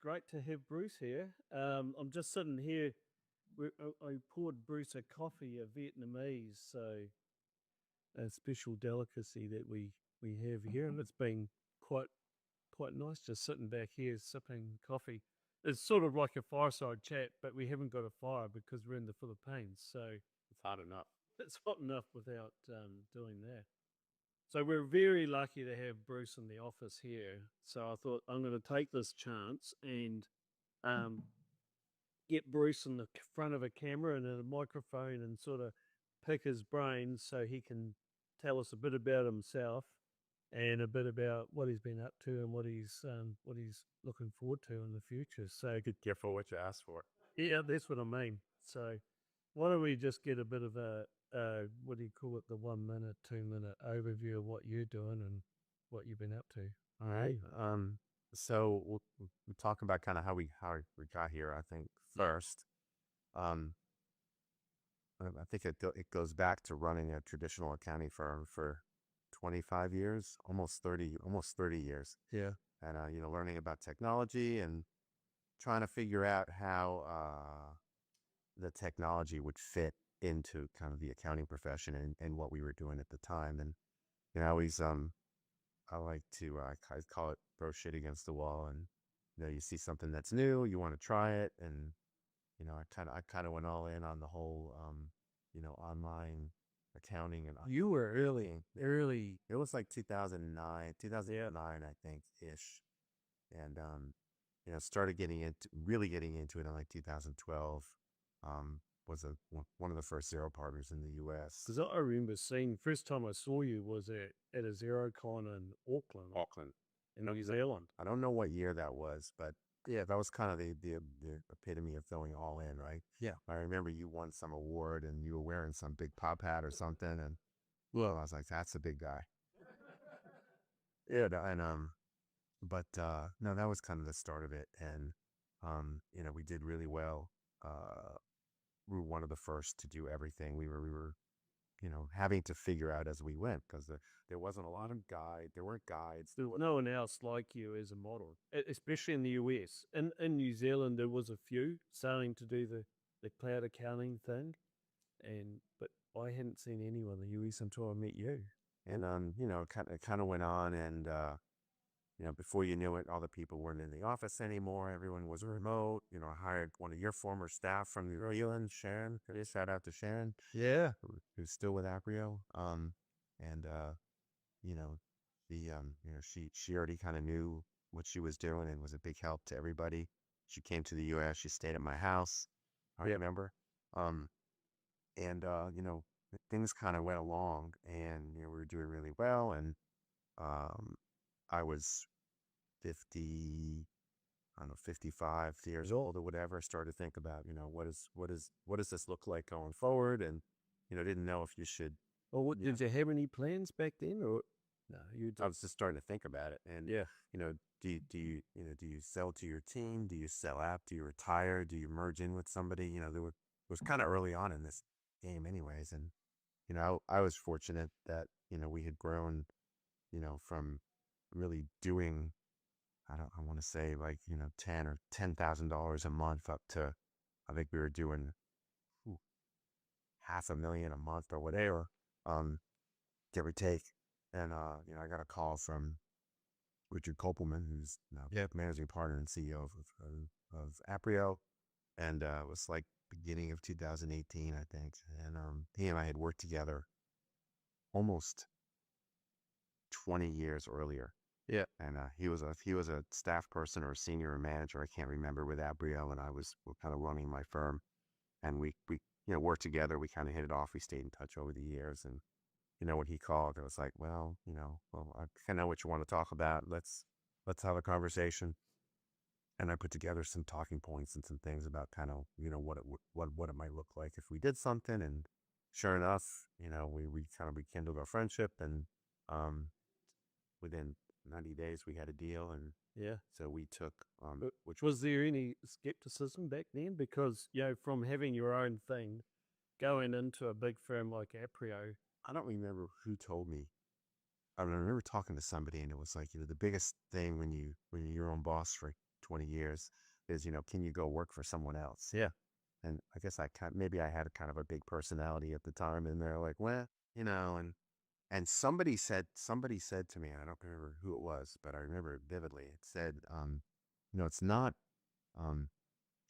great to have Bruce here. I'm just sitting here. I poured Bruce a coffee, a Vietnamese, so a special delicacy that we have here, and it's been quite nice just sitting back here sipping coffee. It's sort of like a fireside chat, but we haven't got a fire because we're in the Philippines, so It's hot enough. it's hot enough without doing that. So we're very lucky to have Bruce in the office here. So I thought I'm going to take this chance and um, get Bruce in the front of a camera and a microphone and sort of pick his brains so he can tell us a bit about himself and a bit about what he's been up to and what he's looking forward to in the future. So Be careful what you ask for. yeah, that's what I mean. So why don't we just get a bit of a what do you call it, the 1 minute, 2 minute overview of what you're doing and what you've been up to. All right. So we'll talk about kind of how we got here. I think first, um, I think it goes back to running a traditional accounting firm for 25 years, almost 30 years. Yeah. And learning about technology and trying to figure out how the technology would fit into kind of the accounting profession and what we were doing at the time. And I always I like to I call it throw shit against the wall, and you see something that's new, you want to try it, and I kind of went all in on the whole online accounting. And you were early. It was like 2009 I think ish, and started really getting into it in like 2012. Was one of the first zero partners in the U.S. Because I remember seeing, first time I saw you was at a ZeroCon in Auckland, in New Zealand. I don't know what year that was, but yeah, that was kind of the epitome of going all in, right? Yeah. I remember you won some award and you were wearing some big pop hat or something, and well, I was like, that's a big guy. Yeah, and but no, that was kind of the start of it, and we did really well. We were one of the first to do everything. We were having to figure out as we went, because there wasn't a lot of there weren't guides. There was no one else like you as a model, especially in the US. In New Zealand, there was a few starting to do the cloud accounting thing, but I hadn't seen anyone in the US until I met you. And it kind of went on, and before you knew it, all the people weren't in the office anymore. Everyone was remote. I hired one of your former staff from New Zealand, Sharon. Shout out to Sharon. Yeah. Who's still with Aprio. And she already kind of knew what she was doing and was a big help to everybody. She came to the U.S. She stayed at my house. I remember. And things kind of went along, and we were doing really well. And I was 50, I don't know, 55 years old or whatever. I started to think about, what does this look like going forward? And, didn't know if you should. Well, did you have any plans back then, or no? I was just starting to think about it. And, yeah, do you sell to your team? Do you sell out? Do you retire? Do you merge in with somebody? It was kind of early on in this game anyways. And, I was fortunate that, we had grown, from really doing, I want to say like, $10,000 a month up to, I think we were doing $500,000 a month or whatever, give or take. And, I got a call from Richard Kopelman, who's now managing partner and CEO of Aprio. And it was like beginning of 2018, I think. And he and I had worked together almost 20 years earlier. Yeah. And he was a staff person or a senior manager, I can't remember, with Aprio, and I was kind of running my firm. And we worked together. We kind of hit it off. We stayed in touch over the years. And when he called, I was like, well, I kind of know what you want to talk about. Let's have a conversation. And I put together some talking points and some things about kind of what it might look like if we did something. And sure enough, we kind of rekindled our friendship, and within 90 days we had a deal. And yeah, so we took which was there any skepticism back then, because from having your own thing going into a big firm like Aprio? I don't remember who told me. I remember talking to somebody, and it was like, the biggest thing when you're your own boss for 20 years is, can you go work for someone else? Yeah. And I guess maybe I had kind of a big personality at the time, and they're like, well, and somebody said to me, and I don't remember who it was, but I remember it vividly. It said, it's not, um,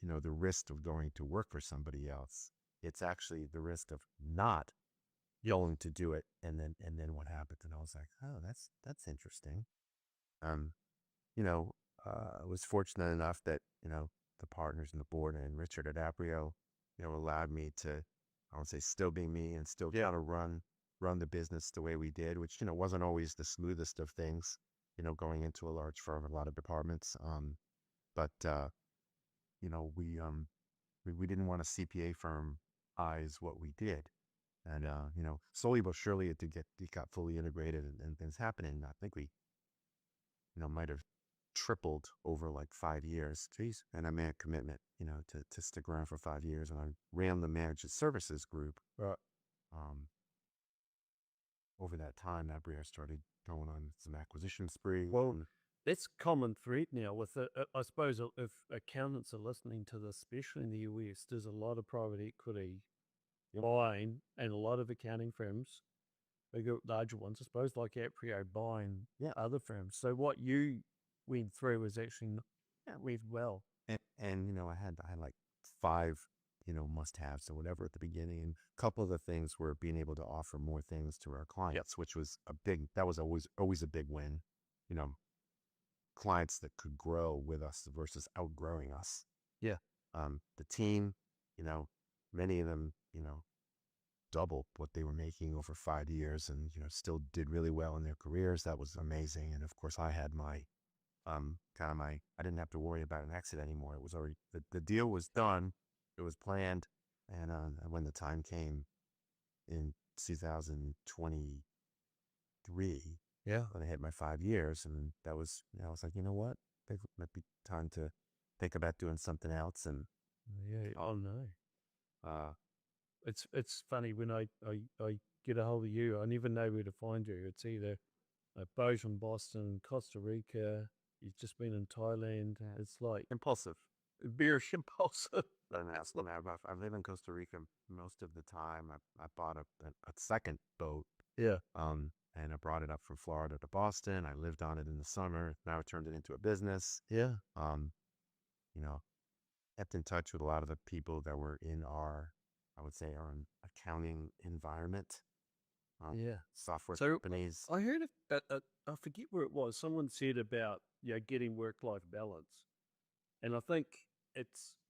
the risk of going to work for somebody else. It's actually the risk of not going to do it, and then what happens? And I was like, oh, that's interesting. Um, I was fortunate enough that the partners in the board and Richard at Aprio, allowed me to, I would say, still be me and still kind of run the business the way we did, which wasn't always the smoothest of things, going into a large firm, a lot of departments. But we didn't want a CPA firm eyes what we did. And, slowly but surely it got fully integrated and things happening. I think we, might have tripled over like 5 years. Jeez. And I made a commitment, to stick around for 5 years. And I ran the managed services group. Um, over that time, Abria started going on some acquisition spree. Well, that's common thread now with I suppose if accountants are listening to this, especially in the US, there's a lot of private equity buying and a lot of accounting firms, bigger, larger ones, I suppose, like Aprio buying other firms. So what you went through was actually went well. And I had like 5 must-haves or whatever at the beginning, and a couple of the things were being able to offer more things to our clients, which was that was always a big win. Clients that could grow with us versus outgrowing us. Yeah. The team, many of them, doubled what they were making over 5 years, and still did really well in their careers. That was amazing. And of course, I had my I didn't have to worry about an exit anymore. It was already, the deal was done. It was planned. And when the time came in 2023, when I hit my 5 years, and that was, I was like, you know what? I think it might be time to think about doing something else. And oh no. uh, It's funny when I get a hold of you, I never know where to find you. It's either Bozeman, Boston, Costa Rica. You've just been in Thailand. It's like impulsive. very impulsive. I live in Costa Rica most of the time. I bought a second boat. Yeah. And I brought it up from Florida to Boston. I lived on it in the summer. Now I turned it into a business. Yeah. Kept in touch with a lot of the people that were in our, I would say, our accounting environment. Software companies. I heard I forget where it was. Someone said about getting work-life balance, and I think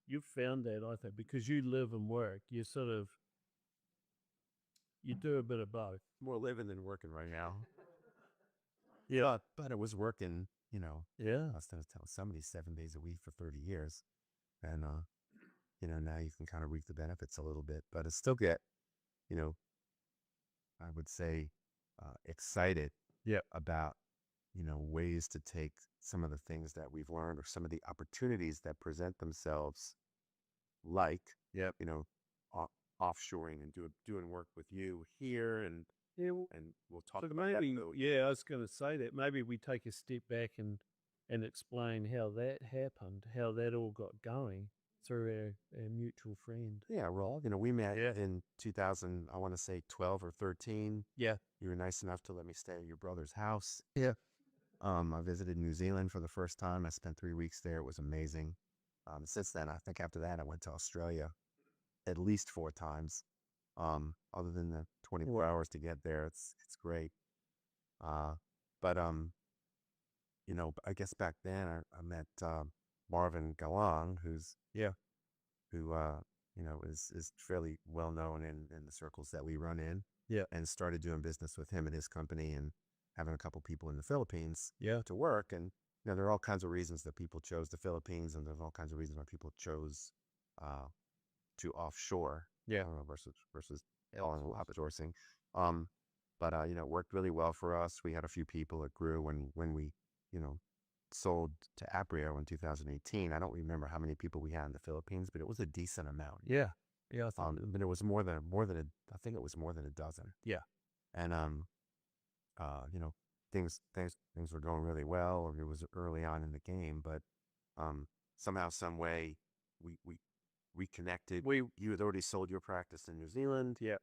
you've found that. I think because you live and work, you do a bit of both. More living than working right now. Yeah, but it was working. Yeah, I was telling somebody 7 days a week for 30 years, and now you can kind of reap the benefits a little bit, but it's still get, I would say, excited about, ways to take some of the things that we've learned or some of the opportunities that present themselves, like, offshoring and doing work with you here. And we'll talk about maybe, that. I was going to say that maybe we take a step back and explain how that happened, how that all got going through our mutual friend. Yeah, Raul, we met in 2000, I want to say 12 or 13. Yeah. You were nice enough to let me stay at your brother's house. Yeah. I visited New Zealand for the first time. I spent 3 weeks there. It was amazing. Since then, I think after that, I went to Australia at least 4 times. Other than the 24 hours to get there, it's great. But I guess back then I met Marvin Galang, who is fairly well known in the circles that we run in. Yeah. And started doing business with him and his company, and having a couple people in the Philippines to work. And there are all kinds of reasons that people chose the Philippines, and there's all kinds of reasons why people chose to offshore versus outsourcing. But it worked really well for us. We had a few people. It grew when we sold to Aprio in 2018. I don't remember how many people we had in the Philippines, but it was a decent amount. Yeah. But it was more than I think it was more than a dozen. Yeah. And things were going really well. It was early on in the game, but somehow, some way, we reconnected. We You had already sold your practice in New Zealand, yeah.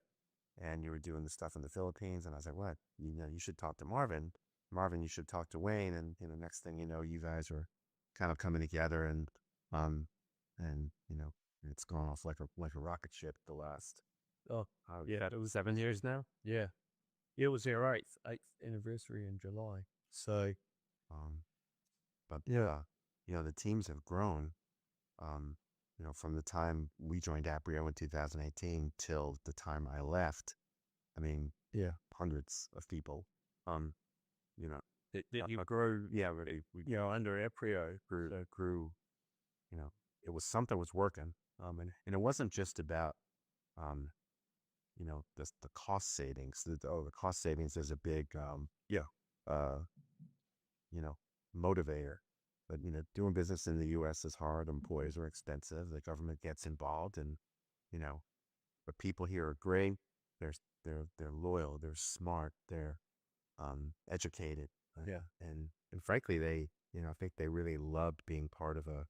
and you were doing the stuff in the Philippines. And I was like, what? You should talk to Marvin. Marvin, you should talk to Wayne. And next thing you know, you guys are kind of coming together, um, and it's gone off like a rocket ship. The last Oh, yeah. it was 7 years now. Yeah. It was our eighth anniversary in July. So, But yeah, the teams have grown. From the time we joined Aprio in 2018 till the time I left. I mean, yeah. hundreds of people. You know, You grew, yeah, really, we under Aprio. grew. It was something was working. And it wasn't just about, the cost savings. The cost savings is a big, uh, motivator. But doing business in the U.S. is hard. Employees are expensive. The government gets involved, and but people here are great. They're loyal. They're smart. They're educated. Yeah. And frankly, I think they really loved being part of a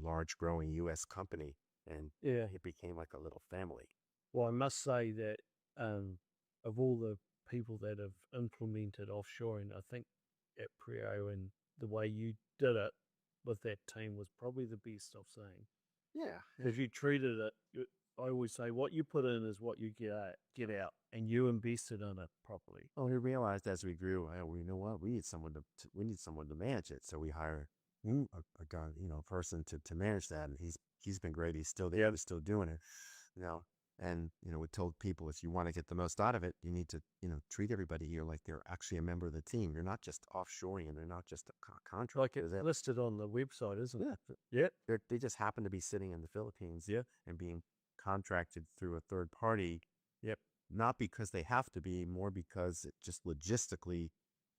large growing U.S. company, and Yeah. it became like a little family. Well, I must say that of all the people that have implemented offshoring, I think Aprio and the way you did it with that team was probably the best I've seen. Yeah. Because you treated it, I always say, what you put in is what you get out, and you invested in it properly. Well, we realized as we grew, you know what, we need someone to manage it. So we hire a guy, a person to manage that, and he's been great. He's still there. He's still doing it, And we told people, if you want to get the most out of it, you need to treat everybody here like they're actually a member of the team. You're not just offshoring, and they're not just a contract. Like it's listed on the website, isn't it? Yeah. They just happen to be sitting in the Philippines, and being contracted through a third party. Yep. Not because they have to be, more because it just logistically,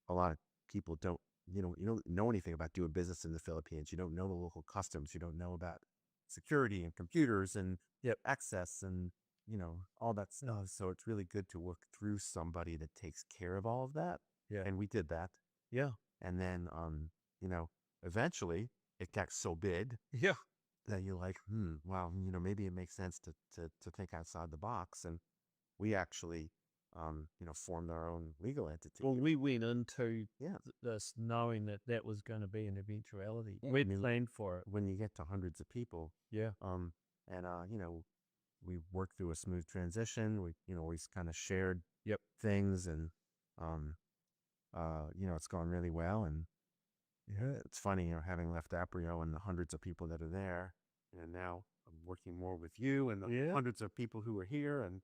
a lot of people don't know anything about doing business in the Philippines. You don't know the local customs. You don't know about security and computers and access and all that stuff. So it's really good to work through somebody that takes care of all of that. Yeah. And we did that. Yeah. And then eventually it got so big. Yeah. That you're like, well, maybe it makes sense to think outside the box. And we actually formed our own legal entity. Well, we went into this knowing that was going to be an eventuality. Yeah, we planned for it. When you get to hundreds of people. Yeah. We worked through a smooth transition. We kind of shared things, and it's gone really well. And it's funny, having left Aprio and the hundreds of people that are there, and now I'm working more with you and the hundreds of people who are here, and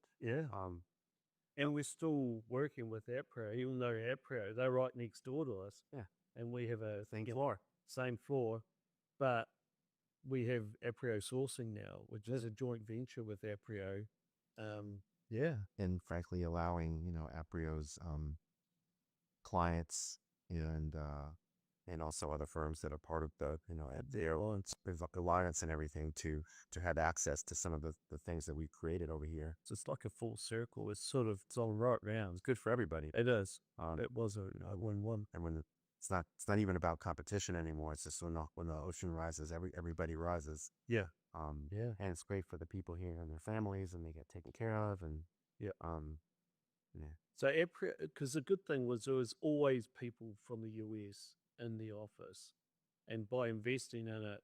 and we're still working with Aprio, even though Aprio, they're right next door to us. Yeah. And we have a same floor, but we have Aprio Sourcing now, which is a joint venture with Aprio. And frankly, allowing Aprio's clients and also other firms that are part of the the alliance and everything to have access to some of the things that we created over here. So it's like a full circle. It's all right round. It's good for everybody. It is. It was a win-win. And when it's not even about competition anymore. It's just when the ocean rises, everybody rises. Yeah. And it's great for the people here and their families, and they get taken care of. And So Aprio, because the good thing was there was always people from the US in the office, and by investing in it,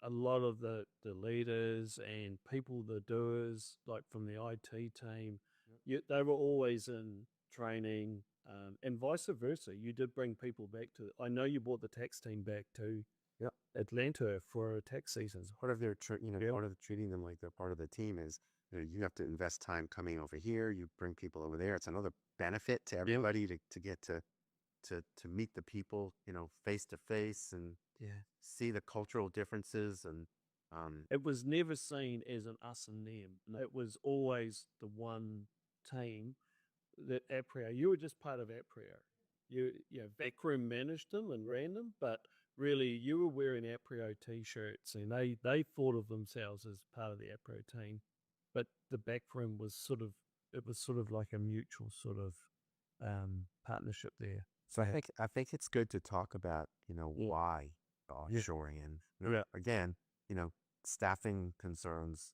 a lot of the leaders and people, the doers, like from the IT team, they were always in training, and vice versa. You did bring people back to. I know you brought the tax team back to Atlanta for tax seasons. Part of their part of treating them like they're part of the team is you have to invest time coming over here. You bring people over there. It's another benefit to everybody to get to meet the people, face to face, and see the cultural differences. And it was never seen as an us and them. It was always the one team that Aprio. You were just part of Aprio. You backroom managed them and ran them, but really you were wearing Aprio t-shirts, and they thought of themselves as part of the Aprio team. But the backroom was sort of like a mutual sort of partnership there. So I think it's good to talk about why offshoring. And again, staffing concerns,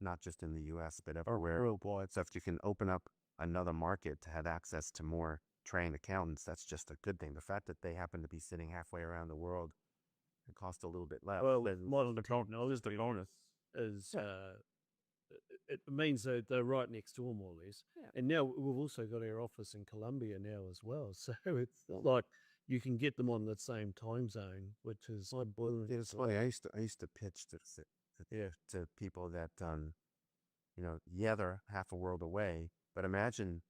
not just in the U.S., but everywhere. Oh boy. So if you can open up another market to have access to more trained accountants, that's just a good thing. The fact that they happen to be sitting halfway around the world, it costs a little bit less. Well, modern accountant is the honest is it means that they're right next door more or less. Yeah. And now we've also got our office in Colombia now as well. So it's like you can get them on the same time zone, which is It's funny. I used to pitch to people that they're half a world away, but imagine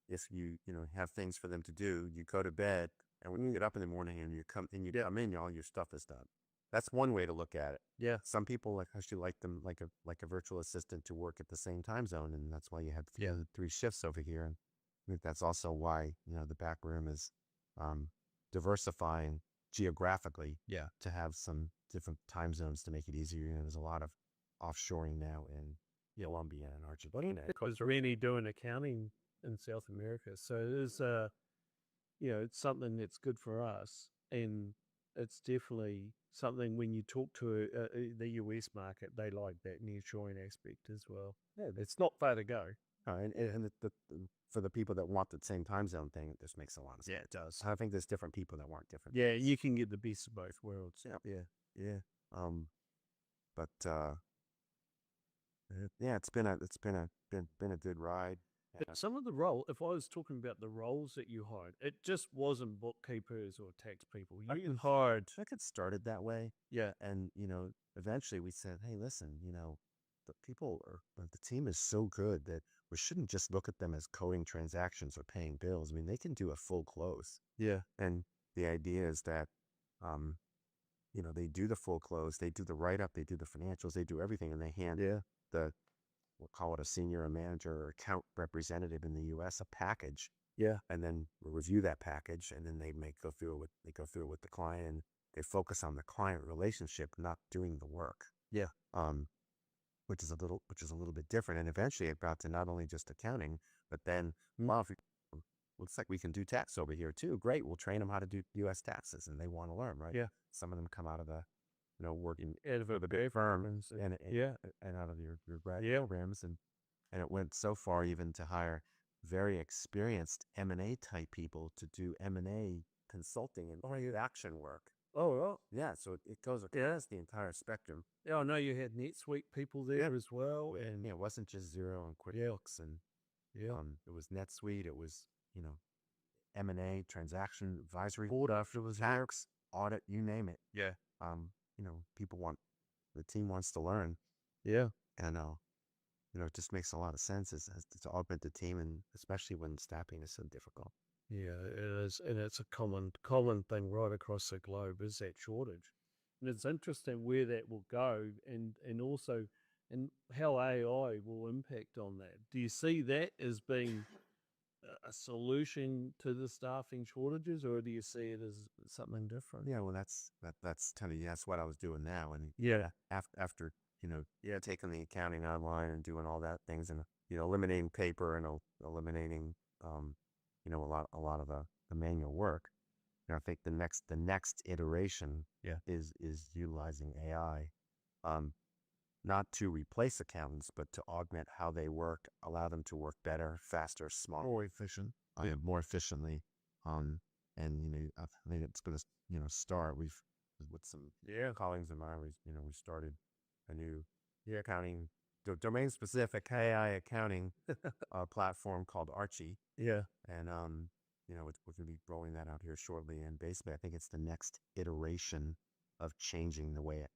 if you have things for them to do, you go to bed, and when you get up in the morning and you come in, all your stuff is done. That's one way to look at it. Yeah. Some people actually like them like a virtual assistant to work at the same time zone, and that's why you have three shifts over here. And I think that's also why the back room is diversifying geographically. Yeah. To have some different time zones to make it easier. There's a lot of offshoring now in Colombia and Argentina. Because we're really doing accounting in South America, so it is it's something that's good for us, and it's definitely something when you talk to the US market, they like that nearshoring aspect as well. Yeah, it's not far to go. And for the people that want the same time zone thing, it just makes a lot of sense. Yeah, it does. I think there's different people that want different. Yeah, you can get the best of both worlds. Yeah. But yeah, it's been a good ride. But some of the if I was talking about the roles that you hired, it just wasn't bookkeepers or tax people. You hired. I could started that way. Yeah. And eventually we said, hey, listen, the team is so good that we shouldn't just look at them as coding transactions or paying bills. I mean, they can do a full close. Yeah. And the idea is that, they do the full close, they do the write-up, they do the financials, they do everything, and they hand we'll call it a senior, a manager, or account representative in the U.S. a package. Yeah. And then we'll review that package, and then they go through it with the client, and they focus on the client relationship, not doing the work. Yeah. Which is a little bit different. And eventually it got to not only just accounting, but then looks like we can do tax over here too. Great, we'll train them how to do U.S. taxes, and they want to learn, right? Yeah. Some of them come out of the working out of the big firms and out of your grad programs, and it went so far even to hire very experienced M&A type people to do M&A consulting and action work. Oh, well. Yeah, so it goes across the entire spectrum. Yeah, I know you had NetSuite people there as well, and it wasn't just Xero and QuickBooks, and it was NetSuite, it was M&A, transaction advisory, after it was tax, audit, you name it. Yeah. The team wants to learn. Yeah. And it just makes a lot of sense as to augment the team, and especially when staffing is so difficult. Yeah, it is, and it's a common thing right across the globe, is that shortage. And it's interesting where that will go, and also how AI will impact on that. Do you see that as being a solution to the staffing shortages, or do you see it as something different? Yeah, well, that's what I was doing now, and after taking the accounting online and doing all that things, and eliminating paper and eliminating a lot of the manual work. I think the next iteration is utilizing AI, not to replace accountants, but to augment how they work, allow them to work better, faster, smarter, more efficient, more efficiently. And I think it's going to start. With some colleagues of mine, we started a new accounting domain specific AI accounting platform called Archie. Yeah. And we're going to be rolling that out here shortly. And basically, I think it's the next iteration of changing the way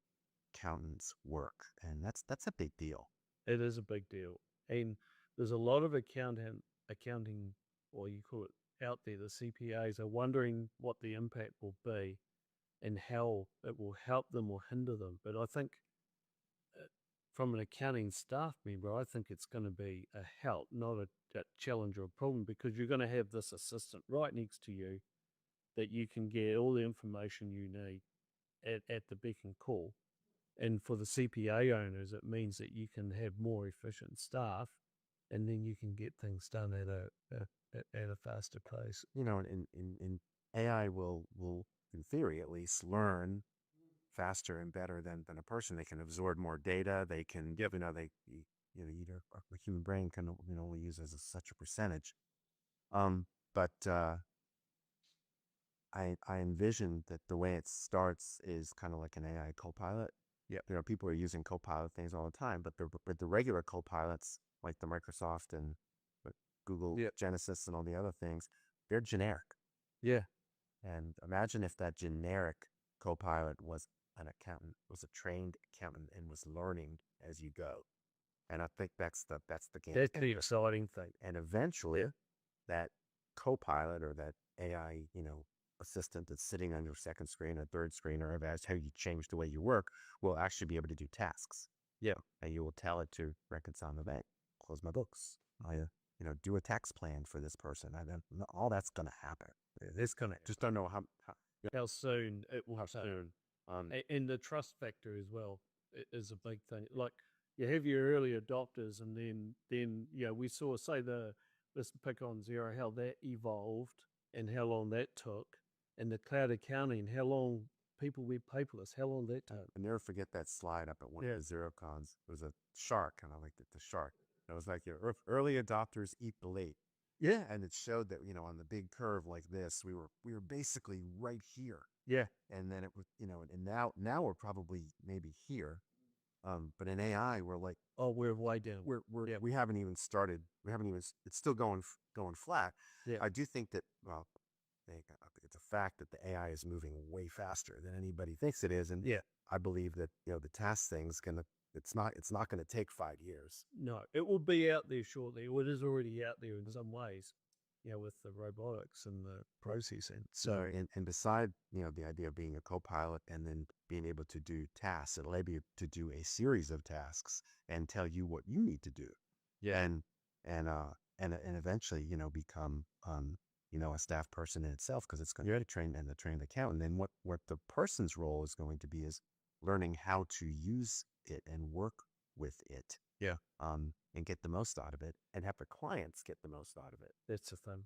accountants work, and that's a big deal. It is a big deal, and there's a lot of accounting, or you call it out there. The CPAs are wondering what the impact will be, and how it will help them or hinder them. But I think, from an accounting staff member, I think it's going to be a help, not a challenge or a problem, because you're going to have this assistant right next to you that you can get all the information you need at the beck and call. And for the CPA owners, it means that you can have more efficient staff, and then you can get things done at a faster pace. In AI will, in theory at least, learn faster and better than a person. They can absorb more data. They can, a human brain can only use as such a percentage. But I envision that the way it starts is kind of like an AI co-pilot. Yep. People are using co-pilot things all the time, but the regular co-pilots like the Microsoft and Google Genesis and all the other things, they're generic. Yeah. And imagine if that generic co-pilot was an accountant, was a trained accountant, and was learning as you go. And I think that's the game. That's the exciting thing. And eventually, that co-pilot or that AI, assistant that's sitting on your second screen or third screen, or as how you change the way you work, will actually be able to do tasks. Yeah. And you will tell it to reconcile my bank, close my books, do a tax plan for this person. All that's going to happen. It's going to just don't know how soon it will happen. And the trust factor as well is a big thing. Like you have your early adopters, and then we saw, say, let's pick on Xero, how that evolved and how long that took, and the cloud accounting, how long people went paperless, how long that took. I'll never forget that slide up at one of the Xero cons. It was a shark, and I liked it, the shark. It was like your early adopters eat the late. Yeah. And it showed that, on the big curve like this, we were basically right here. Yeah. And then it was, and now we're probably maybe here. But in AI, we're like, we're way down. We haven't even started. It's still going flat. Yeah. I do think that, I think it's a fact that the AI is moving way faster than anybody thinks it is. And I believe that, the task thing's it's not going to take 5 years. No, it will be out there shortly. It is already out there in some ways, with the robotics and the processing. So, and beside, the idea of being a co-pilot and then being able to do tasks, it'll enable you to do a series of tasks and tell you what you need to do. Yeah. And eventually, become, a staff person in itself, because it's going to train the accountant. And what the person's role is going to be is learning how to use it and work with it. Yeah. And get the most out of it, and have the clients get the most out of it. That's the thing.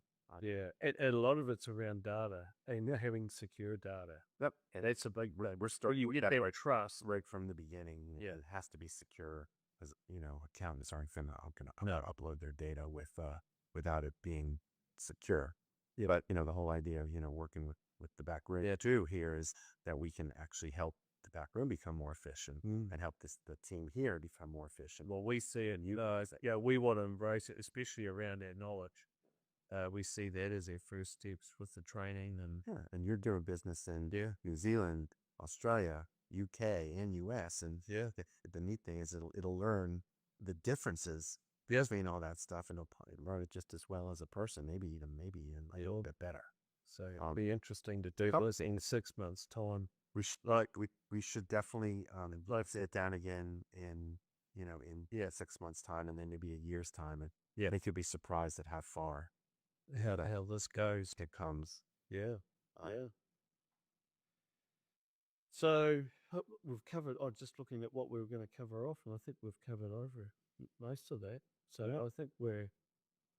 And a lot of it's around data and having secure data. Yep. And that's a big, we're starting with trust right from the beginning. Yeah. It has to be secure, because, accountants aren't going to upload their data without it being secure. Yeah. But, the whole idea of, working with the back room too here is that we can actually help the back room become more efficient and help the team here become more efficient. Well, we see it, we want to embrace it, especially around our knowledge. We see that as our first steps with the training. And you're doing business in New Zealand, Australia, UK, and US. And the neat thing is it'll learn the differences between all that stuff, and it'll learn it just as well as a person, maybe even a little bit better. So it'll be interesting to do this in 6 months' time. We should definitely sit down again in 6 months' time, and then maybe a year's time, and I think you'll be surprised at how the hell this goes. It comes. Yeah. So we've covered. Just looking at what we were going to cover off, and I think we've covered over most of that. So I think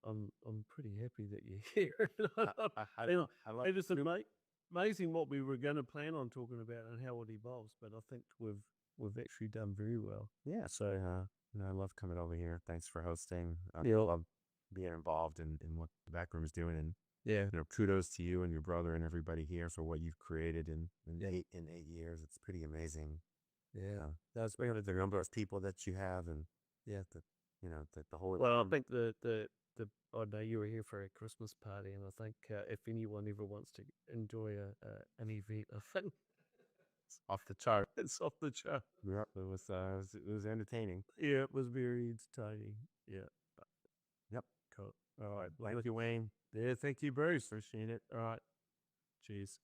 I'm pretty happy that you're here. It's amazing what we were going to plan on talking about and how it evolves, but I think we've actually done very well. Yeah. So I love coming over here. Thanks for hosting. I love being involved in what the back room is doing, and kudos to you and your brother and everybody here for what you've created in 8 years. It's pretty amazing. Yeah, that's the number of people that you have, and the whole. Well, I think I know you were here for a Christmas party, and I think if anyone ever wants to enjoy an event, I think it's off the chart. It's off the chart. Yeah, it was entertaining. Yeah, it was very entertaining. Yeah. Yep. Cool. All right. Thank you, Wayne. Yeah, thank you, Bruce. Appreciate it. All right. Cheers.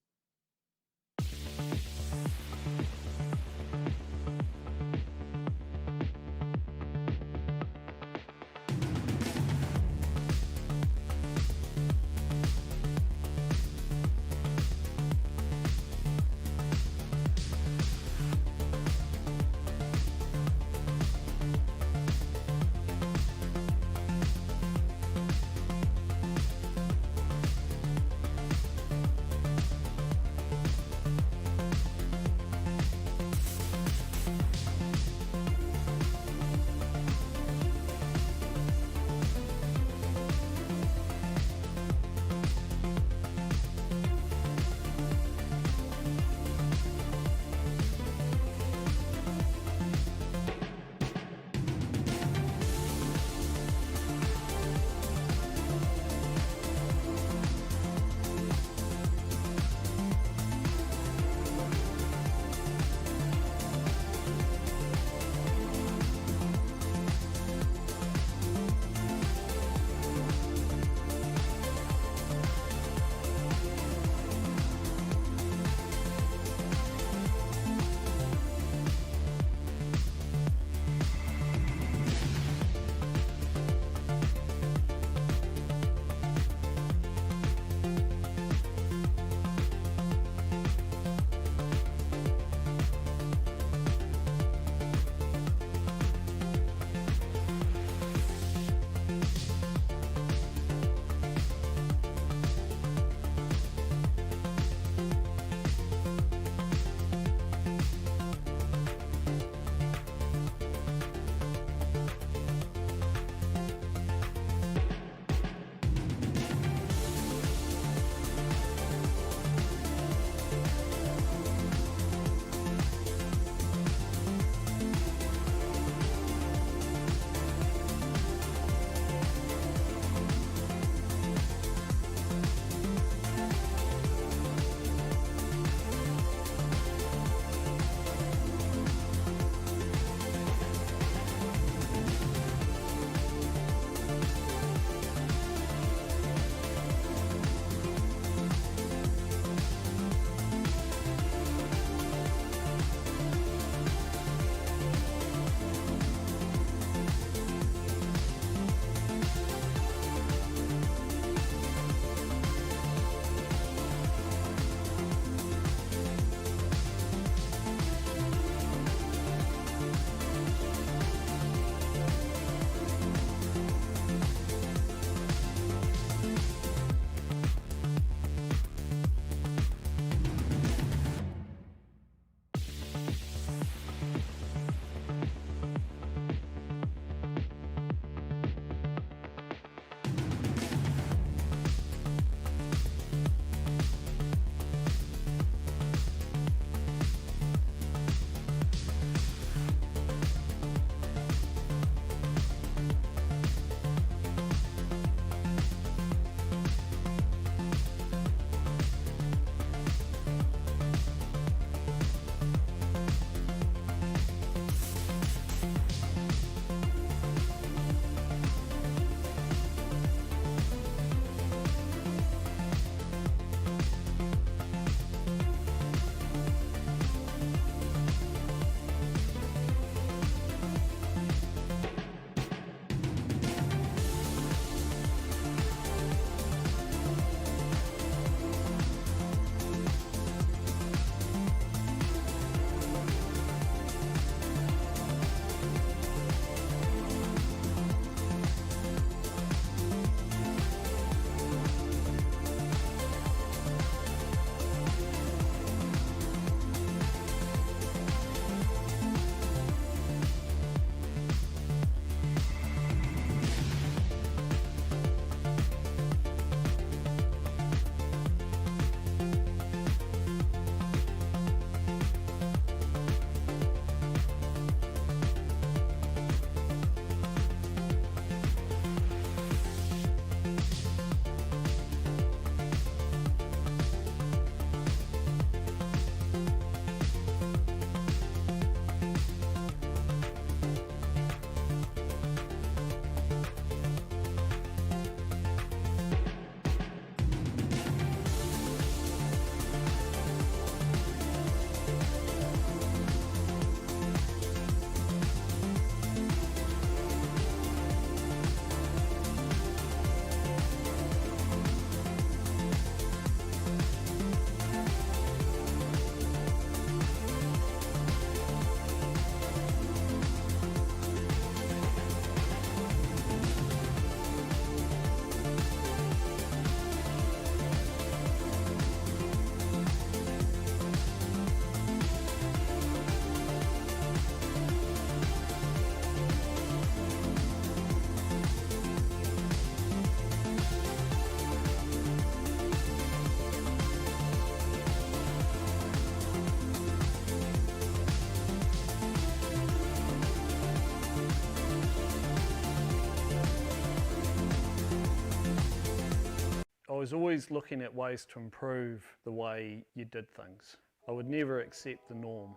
was always looking at ways to improve the way you did things. I would never accept the norm.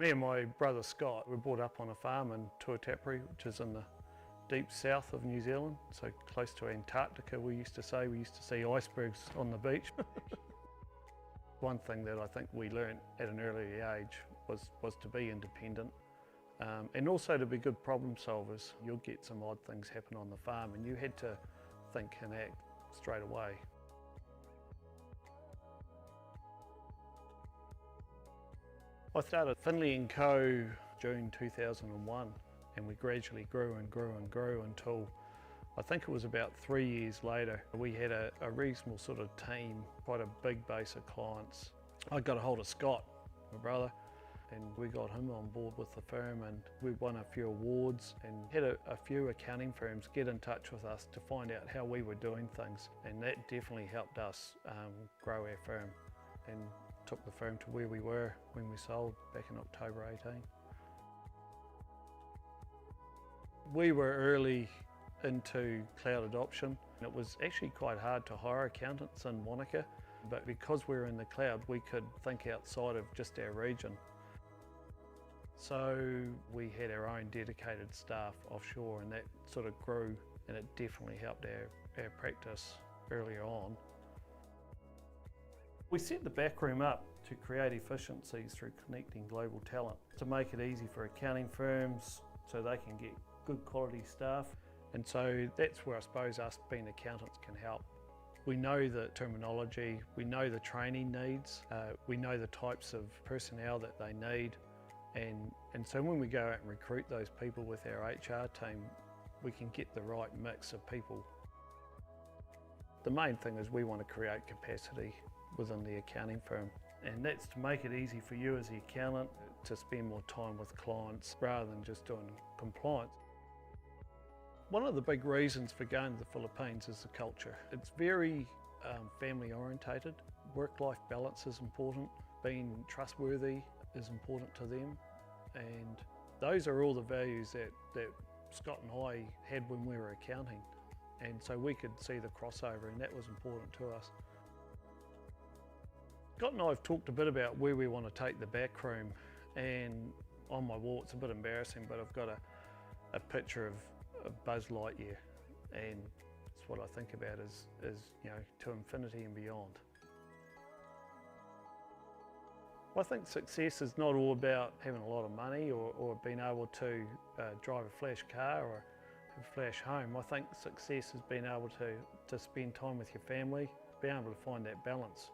Me and my brother Scott were brought up on a farm in Tuatapere, which is in the deep south of New Zealand, so close to Antarctica. We used to see icebergs on the beach. One thing that I think we learned at an early age was to be independent, and also to be good problem solvers. You'll get some odd things happen on the farm and you had to think and act straight away. I started Finley & Co. June 2001, and we gradually grew and grew and grew until I think it was about 3 years later. We had a reasonable sort of team, quite a big base of clients. I got a hold of Scott, my brother, and we got him on board with the firm, and we won a few awards and had a few accounting firms get in touch with us to find out how we were doing things, and that definitely helped us grow our firm and took the firm to where we were when we sold back in October 18. We were early into cloud adoption. It was actually quite hard to hire accountants in Wanaka, but because we were in the cloud, we could think outside of just our region. So we had our own dedicated staff offshore, and that sort of grew, and it definitely helped our practice earlier on. We set the backroom up to create efficiencies through connecting global talent, to make it easy for accounting firms so they can get good quality staff. And so that's where I suppose us being accountants can help. We know the terminology, we know the training needs, we know the types of personnel that they need. And so when we go out and recruit those people with our HR team, we can get the right mix of people. The main thing is we want to create capacity within the accounting firm, and that's to make it easy for you as the accountant to spend more time with clients rather than just doing compliance. One of the big reasons for going to the Philippines is the culture. It's very family orientated. Work-life balance is important. Being trustworthy is important to them, and those are all the values that Scott and I had when we were accounting, and so we could see the crossover, and that was important to us. Scott and I have talked a bit about where we want to take the back room, and on my wall, it's a bit embarrassing, but I've got a picture of Buzz Lightyear, and it's what I think about is you know, to infinity and beyond. I think success is not all about having a lot of money or being able to drive a flash car or have a flash home. I think success is being able to spend time with your family, being able to find that balance.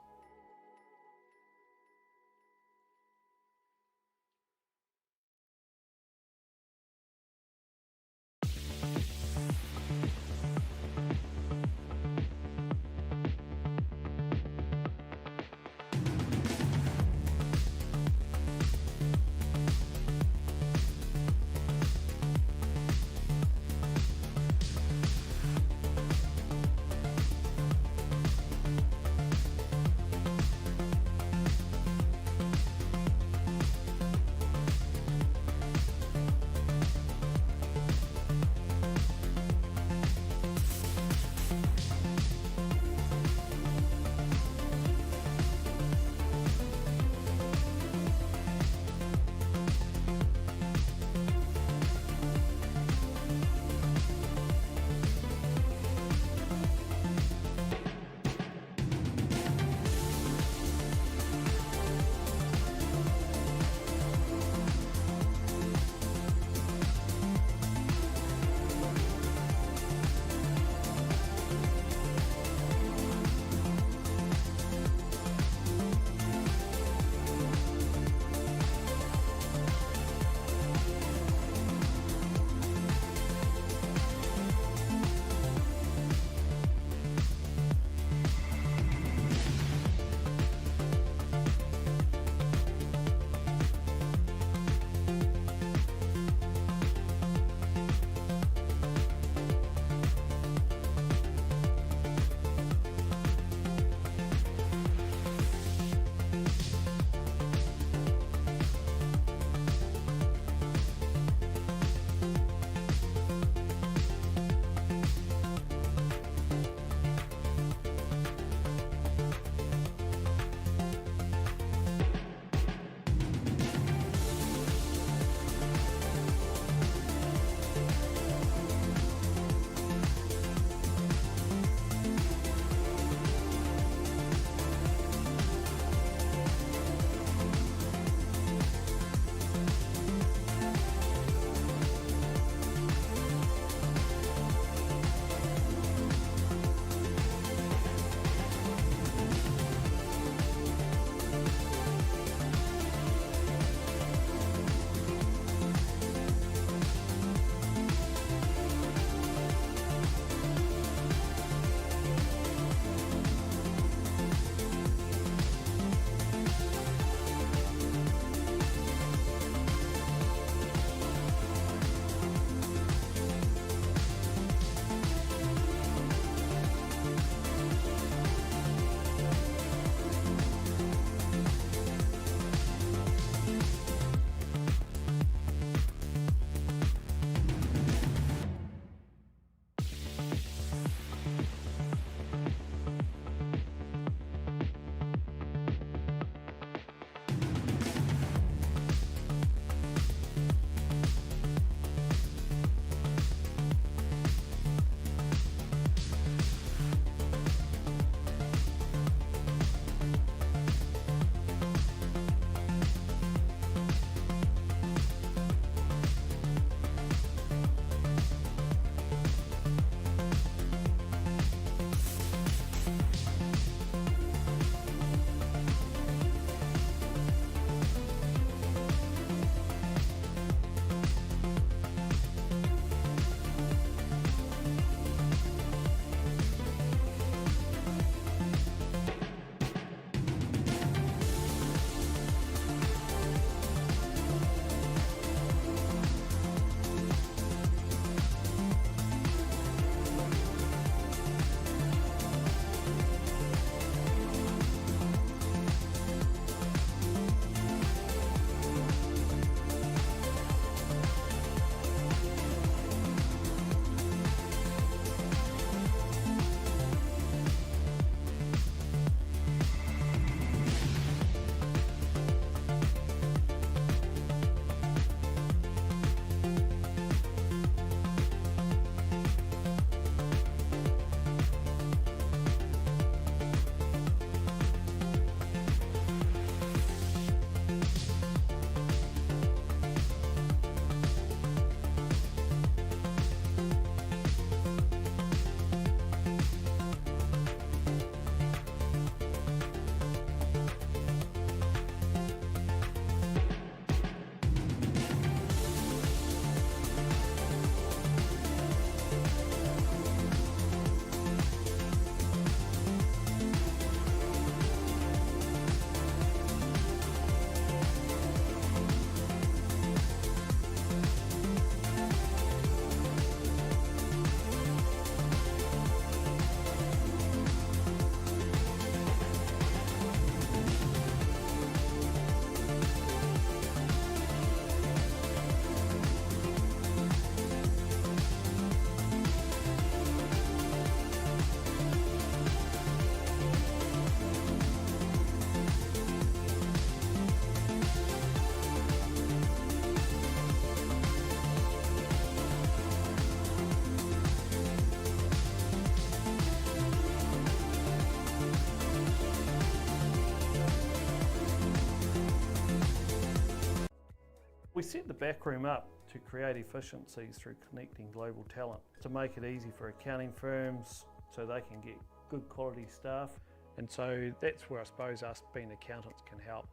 set the backroom up to create efficiencies through connecting global talent, to make it easy for accounting firms so they can get good quality staff. And so that's where I suppose us being accountants can help.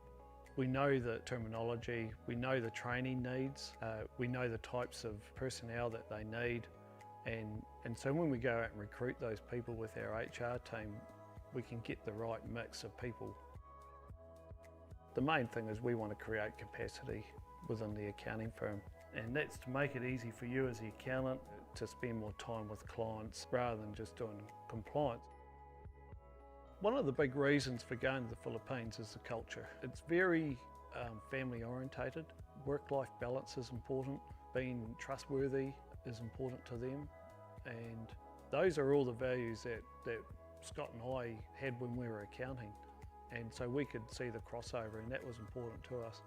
We know the terminology, we know the training needs, we know the types of personnel that they need. And so when we go out and recruit those people with our HR team, we can get the right mix of people. The main thing is we want to create capacity within the accounting firm. And that's to make it easy for you as the accountant to spend more time with clients rather than just doing compliance. One of the big reasons for going to the Philippines is the culture. It's very family orientated. Work-life balance is important. Being trustworthy is important to them. And those are all the values that Scott and I had when we were accounting. And so we could see the crossover, and that was important to us.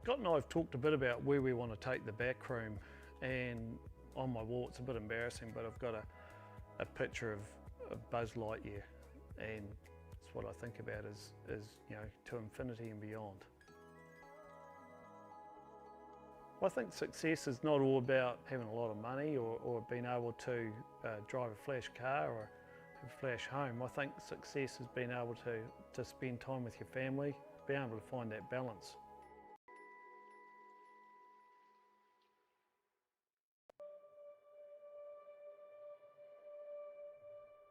Scott and I have talked a bit about where we want to take the backroom, and on my wall, it's a bit embarrassing, but I've got a picture of Buzz Lightyear, and it's what I think about is you know, to infinity and beyond. Well, I think success is not all about having a lot of money or being able to drive a flash car or a flash home. I think success is being able to spend time with your family, being able to find that balance.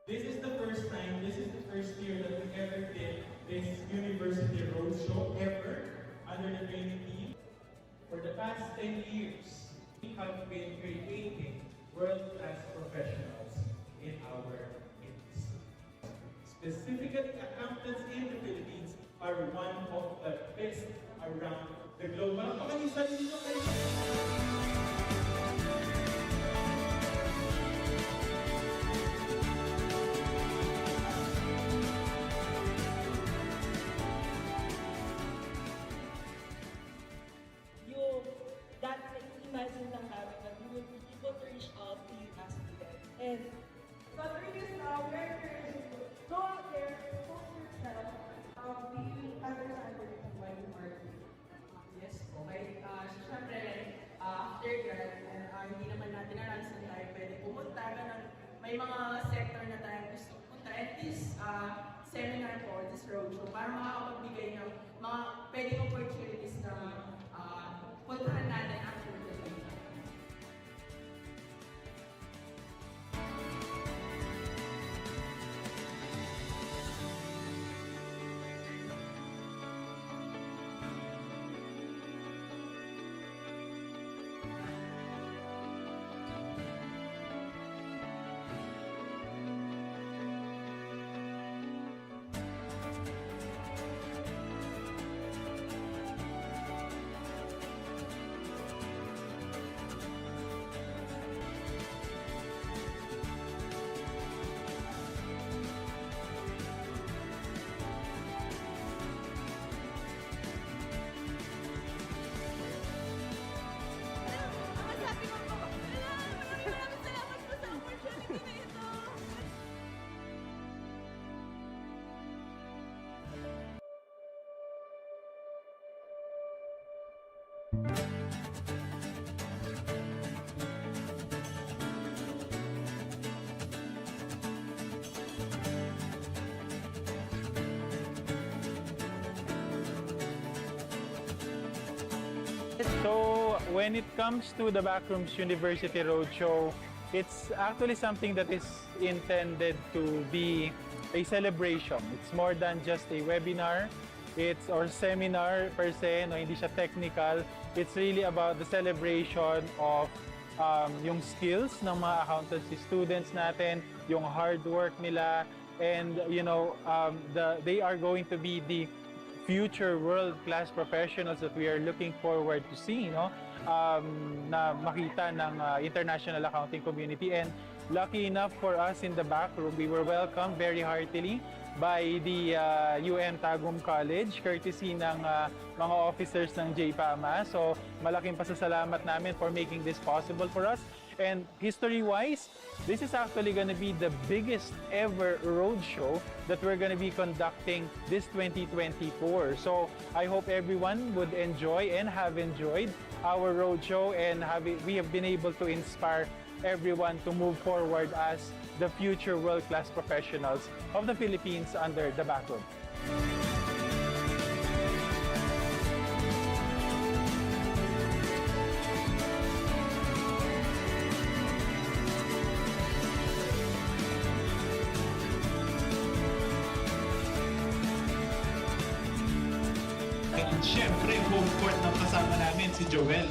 This is the first time, this is the first year that we ever did this University Roadshow ever under the BINI team. For the past 10 years, we have been creating world-class professionals in our industry. Specifically, accountants in the Philippines are one of the best around the globe. Imagine lang namin that we will be able to reach out to you as students. And so through this, we are encouraging you to go out there, expose yourself, we understand the reason why you are here. Yes, okay. Siyempre, after that, hindi naman natin alam saan tayo pwede pumunta. Ganun, may mga sector na tayo gusto pumunta. And this seminar po, this roadshow, para makakapagbigay ng mga pwedeng opportunities na puntahan natin after the day. So when it comes to the Backrooms University Roadshow, it's actually something that is intended to be a celebration. It's more than just a webinar, or seminar per se, no, hindi siya technical. It's really about the celebration of yung skills ng mga accountancy students natin, yung hard work nila, and you know, they are going to be the future world-class professionals that we are looking forward to see, no? Na makita ng international accounting community. And lucky enough for us in the back room, we were welcomed very heartily by the Tagum College, courtesy ng mga officers ng JPAMA. So malaking pasasalamat namin for making this possible for us. And history-wise, this is actually going to be the biggest ever roadshow that we're going to be conducting this 2024. So I hope everyone would enjoy and have enjoyed our roadshow, and we have been able to inspire everyone to move forward as the future world-class professionals of the Philippines under the backroom. And syempre, home court na kasama namin si Joel.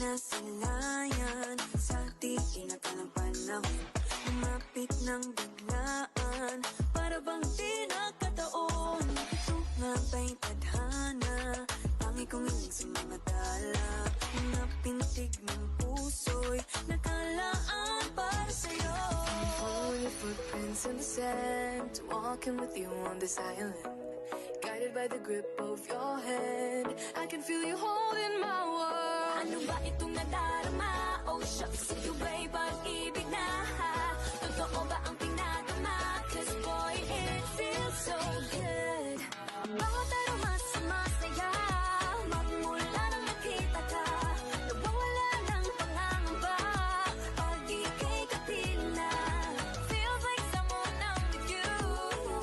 nasanayan sa di inakalang panahon. Lumapit ng biglaan, para bang di nakataon. Ito nga ba'y tadhana, tangi kong iling sa mga tala. Mga pintig ng puso'y nakalaan para sa'yo. Follow your footprints in the sand, walking with you on this island. Guided by the grip of your hand, I can feel you holding my world. Ano ba itong nadarama? Oh shucks, ito ba'y pag-ibig na? Totoo ba ang pinadama? Cause boy, it feels so good. Bawat aroma sa masaya, magmula nang nakita ka, nawawala ng pangangamba, pag ika'y kapiling na. Feels like someone I'm with you,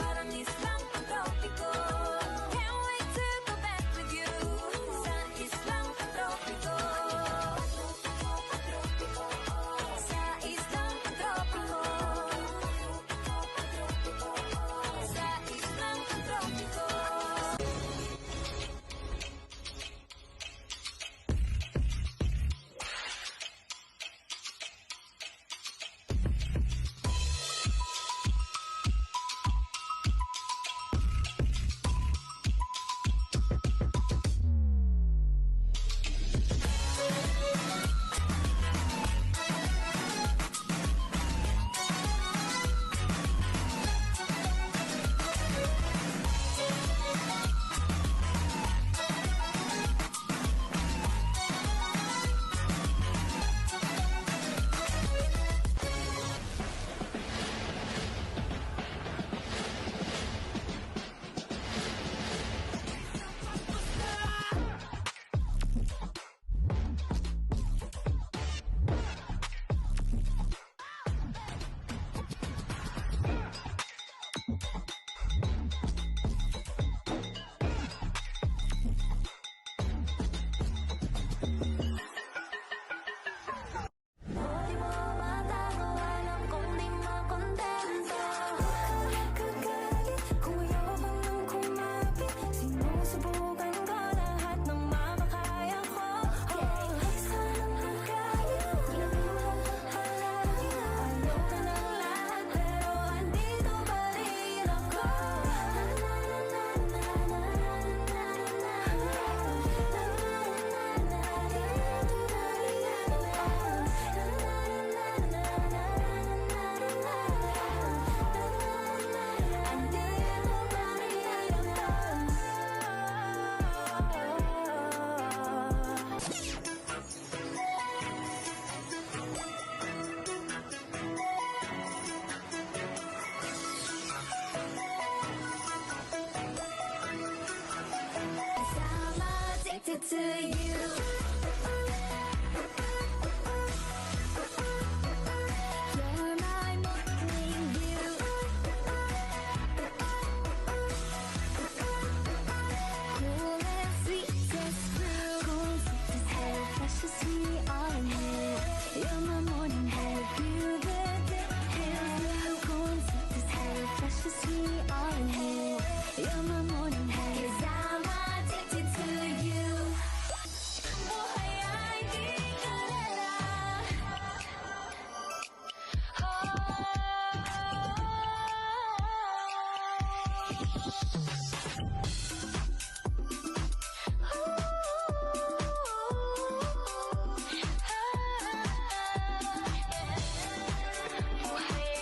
parang islang pantropiko. Can't wait to go back with you, sa islang pantropiko. Sa islang pantropiko. Sa islang pantropiko. Di mo matago, alam kong di makontento. Kagalit, kung ayoko nang kumapit, sinusubukan ko lahat ng makakaya ko. Sanang magalit, halagi, ayaw ka ng lahat, pero andito pa rin ako. I'm addicted to you. You're my morning view. Cool and sweet as fruit. Cool, sweet as hell, fresh as sweet on you. You're my morning hell, puberty hell. Cool, sweet as hell, fresh as sweet on you. You're my morning hell. 'Cause I'm addicted to you. Buhay ay di karera. Buhay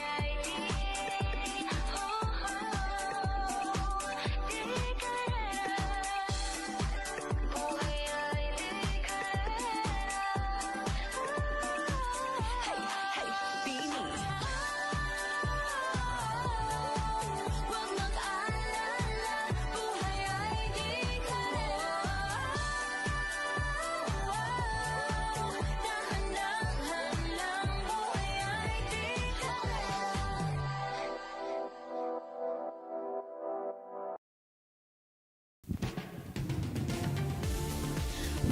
ay di karera. Buhay ay di karera. Hey, hey, BINI. Huwag mag-alala, buhay ay di karera. Dahan-dahan lang, buhay ay di karera.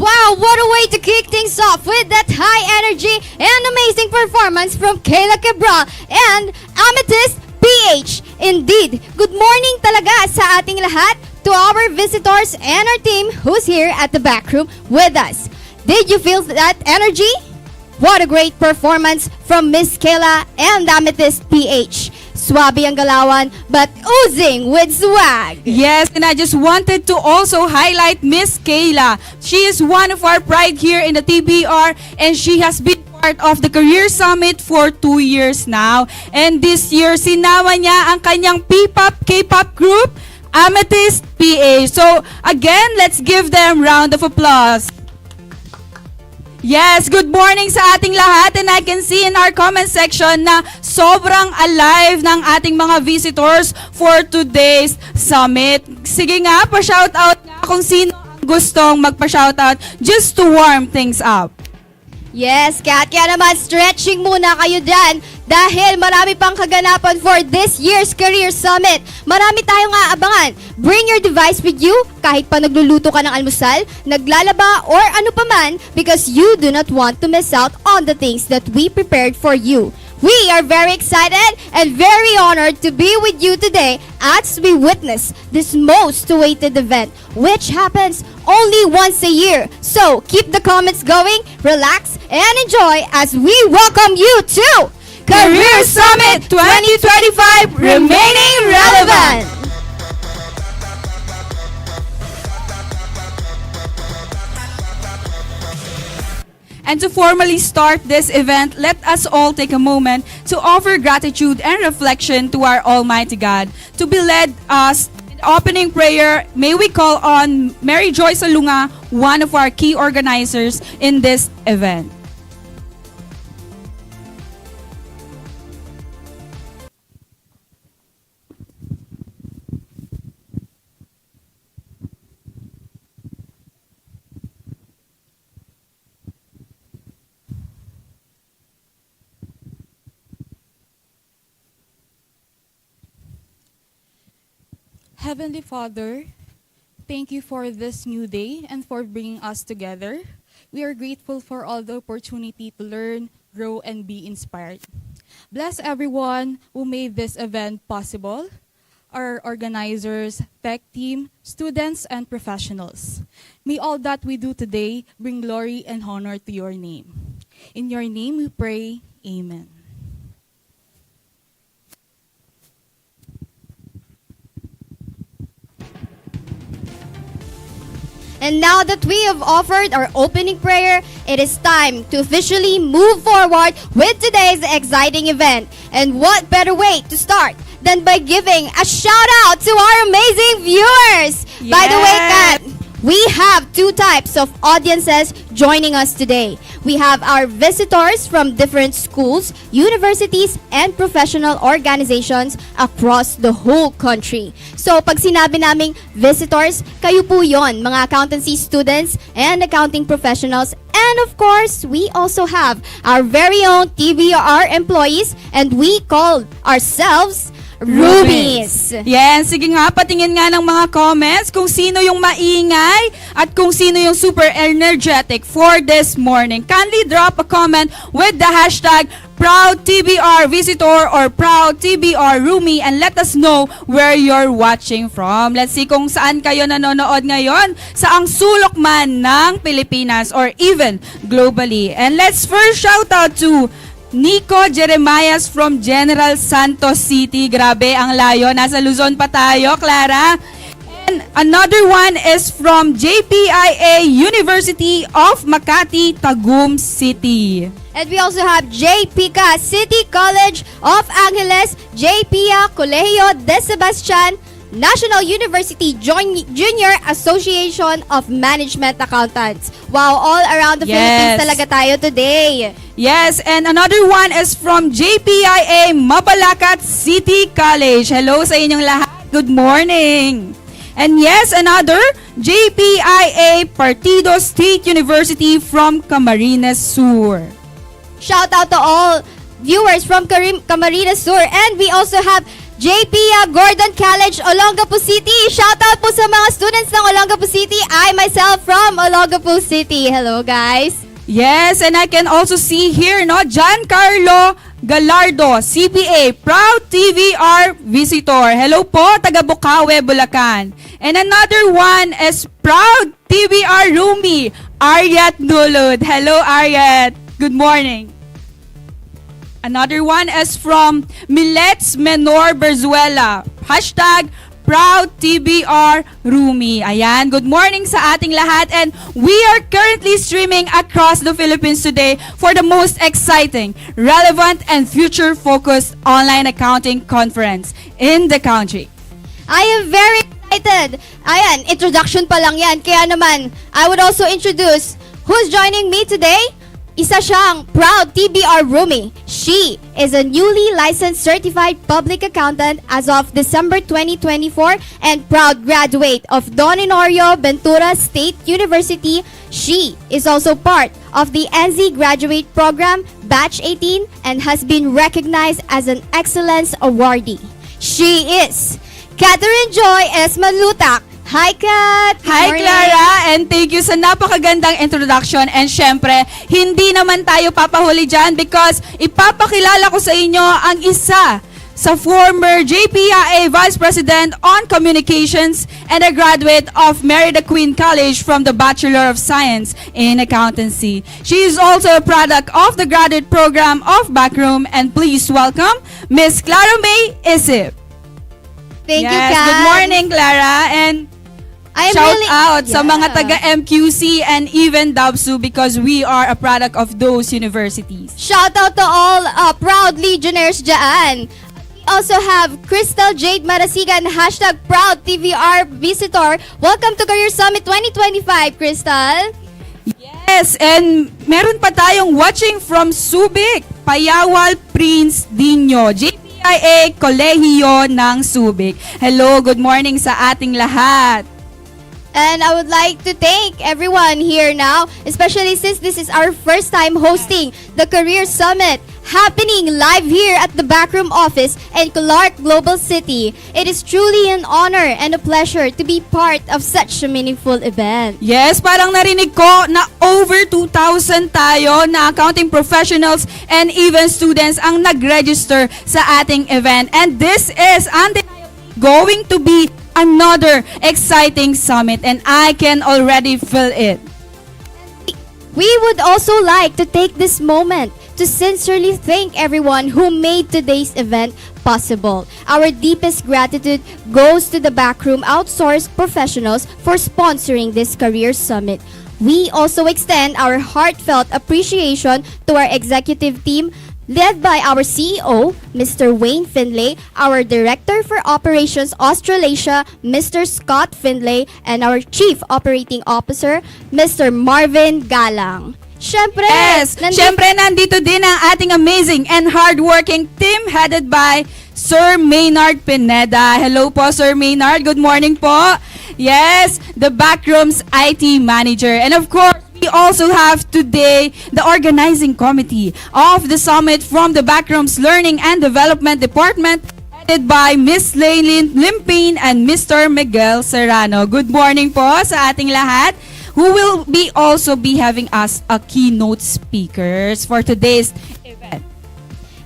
Wow, what a way to kick things off with that high energy and amazing performance from Kayla Quebra and Amethyst PH. Indeed, good morning talaga sa ating lahat, to our visitors and our team who's here at the back room with us. Did you feel that energy? What a great performance from Miss Kayla and Amethyst PH. Swabe ang galawan, but oozing with swag. Yes, and I just wanted to also highlight Miss Kayla. She is one of our pride here in the TBR, and she has been part of the Career Summit for 2 years now. And this year, sinama niya ang kanyang P-pop, K-pop group, Amethyst PH. So, again, let's give them round of applause. Yes, good morning sa ating lahat, and I can see in our comment section na sobrang alive ng ating mga visitors for today's summit. Sige nga, pa-shoutout nga kung sino ang gustong magpa-shoutout just to warm things up. Yes, Kat, kaya naman stretching muna kayo dyan dahil marami pang kaganapan for this year's Career Summit. Marami tayong aabangan. Bring your device with you kahit pa nagluluto ka ng almusal, naglalaba, or ano paman because you do not want to miss out on the things that we prepared for you. We are very excited and very honored to be with you today as we witness this most awaited event, which happens only once a year. So keep the comments going, relax, and enjoy as we welcome you to Career Summit 2025 Remaining Relevant! And to formally start this event, let us all take a moment to offer gratitude and reflection to our Almighty God. To be led us in the opening prayer, may we call on Mary Joy Salunga, one of our key organizers in this event. Heavenly Father, thank you for this new day and for bringing us together. We are grateful for all the opportunity to learn, grow, and be inspired. Bless everyone who made this event possible, our organizers, tech team, students, and professionals. May all that we do today bring glory and honor to your name. In your name we pray, Amen. And now that we have offered our opening prayer, it is time to officially move forward with today's exciting event. And what better way to start than by giving a shout out to our amazing viewers? Yes. By the way, Kat, we have two types of audiences joining us today. We have our visitors from different schools, universities, and professional organizations across the whole country. So pag sinabi naming visitors, kayo po yon, mga accountancy students and accounting professionals. And of course, we also have our very own TBR employees, and we call ourselves Roomies. Yes, sige nga, patingin nga ng mga comments kung sino yung maingay at kung sino yung super energetic for this morning. Kindly drop a comment with the hashtag ProudTBRVisitor or ProudTBRRoomie and let us know where you're watching from. Let's see kung saan kayo nanonood ngayon, saang sulok man ng Pilipinas or even globally. And let's first shout out to Nico Jeremias from General Santos City. Grabe, ang layo. Nasa Luzon pa tayo, Clara. And another one is from JPIA University of Makati, Tagum City. And we also have JPICA City College of Angeles, JPIA Colegio de Sebastian, National University Junior Association of Management Accountants. Wow, all around the Philippines talaga tayo today. Yes, and another one is from JPIA Mabalacat City College. Hello sa inyong lahat. Good morning. And yes, another JPIA Partido State University from Camarines Sur. Shout out to all viewers from Camarines Sur. And we also have JPIA Gordon College, Olongapo City. Shout out po sa mga students ng Olongapo City. I myself from Olongapo City. Hello, guys. Yes, and I can also see here, no, Giancarlo Galardo, CPA, proud TVR visitor. Hello po, taga Bukawe, Bulacan. And another one is proud TVR roomie, Aryat Nulud. Hello, Aryat. Good morning. Another one is from Milets Menor Berzuela. Hashtag proud TBR roomie. Ayan, good morning sa ating lahat, and we are currently streaming across the Philippines today for the most exciting, relevant, and future-focused online accounting conference in the country. I am very excited. Ayan, introduction pa lang yan. Kaya naman, I would also introduce who's joining me today. Isa siyang proud TBR roomie. She is a newly licensed certified public accountant as of December 2024 and proud graduate of Don Inorio Ventura State University. She is also part of the NZ Graduate Program Batch 18 and has been recognized as an Excellence Awardee. She is Catherine Joy Esman Lutak. Hi, Kat! Hi, Clara! And thank you sa napakagandang introduction. And syempre, hindi naman tayo papahuli dyan because ipapakilala ko sa inyo ang isa sa former JPIA Vice President on Communications and a graduate of Merida Queen College from the Bachelor of Science in Accountancy. She is also a product of the graduate program of Backroom. And please welcome Miss Clara May Isip. Thank you, Yes, Kat. good morning, Clara. And I'm shout really, out sa Yeah. mga taga MQC and even DABSU because we are a product of those universities. Shout out to all proud Legionnaires dyan. We also have Crystal Jade Marasigan, hashtag proud TVR visitor. Welcome to Career Summit 2025, Crystal. Yes, and meron pa tayong watching from Subic, Payawal Prince Dino, JPIA Kolehiyo ng Subic. Hello, good morning sa ating lahat. And I would like to thank everyone here now, especially since this is our first time hosting the Career Summit happening live here at the Backroom office in Clark Global City. It is truly an honor and a pleasure to be part of such a meaningful event. Yes, parang narinig ko na over 2,000 tayo na accounting professionals and even students ang nag-register sa ating event. And this is going to be another exciting summit, and I can already feel it. We would also like to take this moment to sincerely thank everyone who made today's event possible. Our deepest gratitude goes to the Backroom Outsourced professionals for sponsoring this Career Summit. We also extend our heartfelt appreciation to our executive team led by our CEO, Mr. Wayne Finlay, our Director for Operations Australasia, Mr. Scott Finlay, and our Chief Operating Officer, Mr. Marvin Galang. Syempre, Yes, syempre nandito din ang ating amazing and hardworking team headed by Sir Maynard Pineda. Hello po, Sir Maynard. Good morning po. Yes, the Backroom's IT Manager. And of course, we also have today the organizing committee of the summit from the Backroom's Learning and Development Department headed by Miss Laylin Limpin and Mr. Miguel Serrano. Good morning po sa ating lahat, who will be also be having us a keynote speakers for today's event.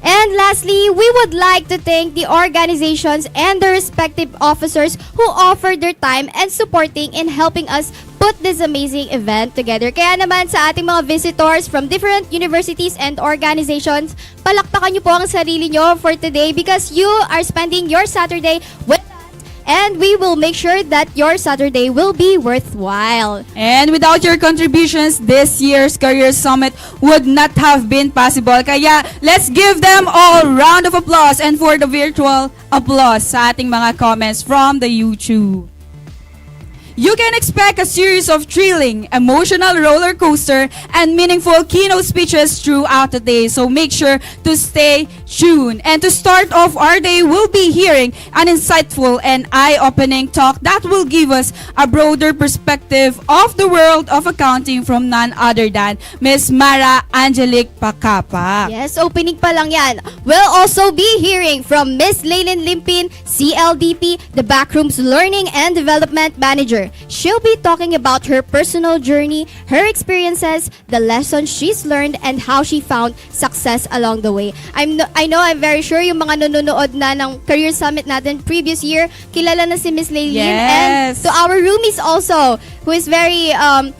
And lastly, we would like to thank the organizations and the respective officers who offered their time and supporting in helping us put this amazing event together. Kaya naman sa ating mga visitors from different universities and organizations, palakpakan niyo po ang sarili niyo for today because you are spending your Saturday with us, and we will make sure that your Saturday will be worthwhile. And without your contributions, this year's Career Summit would not have been possible. Kaya, let's give them all round of applause and for the virtual applause sa ating mga comments from the YouTube. You can expect a series of thrilling, emotional roller coaster and meaningful keynote speeches throughout the day. So make sure to stay June. And to start off our day, we'll be hearing an insightful and eye-opening talk that will give us a broader perspective of the world of accounting from none other than Miss Mara Angelique Pacapa. Yes, opening pa lang yan. We'll also be hearing from Miss Laylin Limpin, CLDP, the Backrooms Learning and Development Manager. She'll be talking about her personal journey, her experiences, the lessons she's learned, and how she found success along the way. I'm very sure yung mga nanonood na ng Career Summit natin previous year, kilala na si Miss Laylin. Yes. And to our roomies also, who is very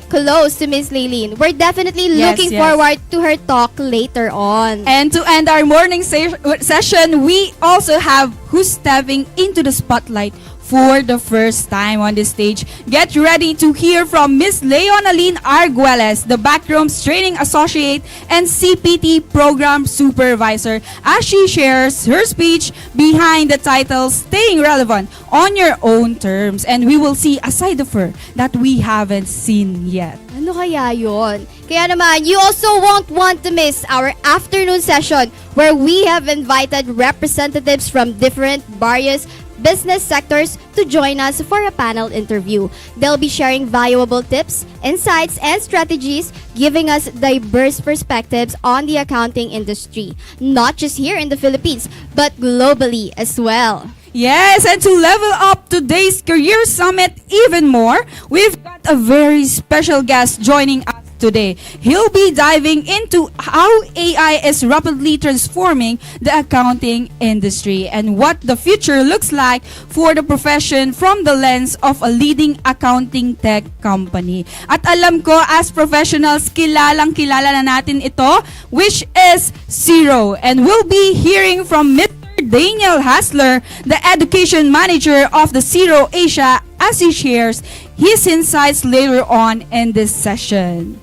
close to Miss Laylin. We're definitely looking forward to her talk later on. And to end our morning session, we also have who's stepping into the spotlight for the first time on the stage. Get ready to hear from Miss Leonaline Arguelles, the Backrooms Training Associate and CPT Program Supervisor, as she shares her speech behind the title Staying Relevant on Your Own Terms. And we will see a side of her that we haven't seen yet. Ano kaya yun? Kaya naman, you also won't want to miss our afternoon session where we have invited representatives from different various business sectors to join us for a panel interview. They'll be sharing valuable tips, insights, and strategies, giving us diverse perspectives on the accounting industry, not just here in the Philippines, but globally as well. Yes, and to level up today's Career Summit even more, we've got a very special guest joining us today. He'll be diving into how AI is rapidly transforming the accounting industry and what the future looks like for the profession from the lens of a leading accounting tech company. At alam ko, as professionals, kilalang-kilala na natin ito, which is Xero. And we'll be hearing from Mr. Daniel Hassler, the Education Manager of the Xero Asia, as he shares his insights later on in this session.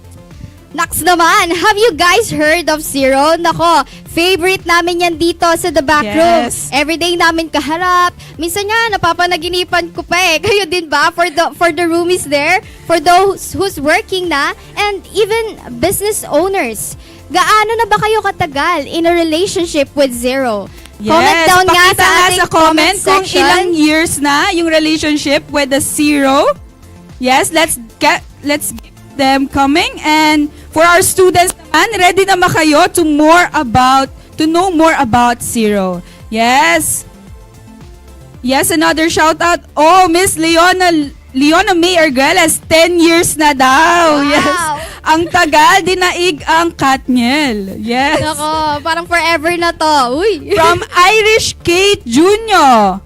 Naks naman, have you guys heard of Xero? Nako, favorite namin yan dito sa The Backrooms. Yes. Everyday namin kaharap. Minsan nga, napapanaginipan ko pa eh. Kayo din ba? For the roomies there, for those who's working na, and even business owners. Gaano na ba kayo katagal in a relationship with Xero? Comment down nga sa ating comment kung section. ilang years na yung relationship with the Xero. Yes, let's get them coming. And for our students naman, ready na ba kayo to know more about Xero? Yes. Yes, another shout out. Oh, Miss Leona May Arguelles, 10 years na daw. Wow. Yes. Ang tagal, dinaig ang Katniel. Yes. Nako, parang forever na to. Uy. From Irish Kate Junyo,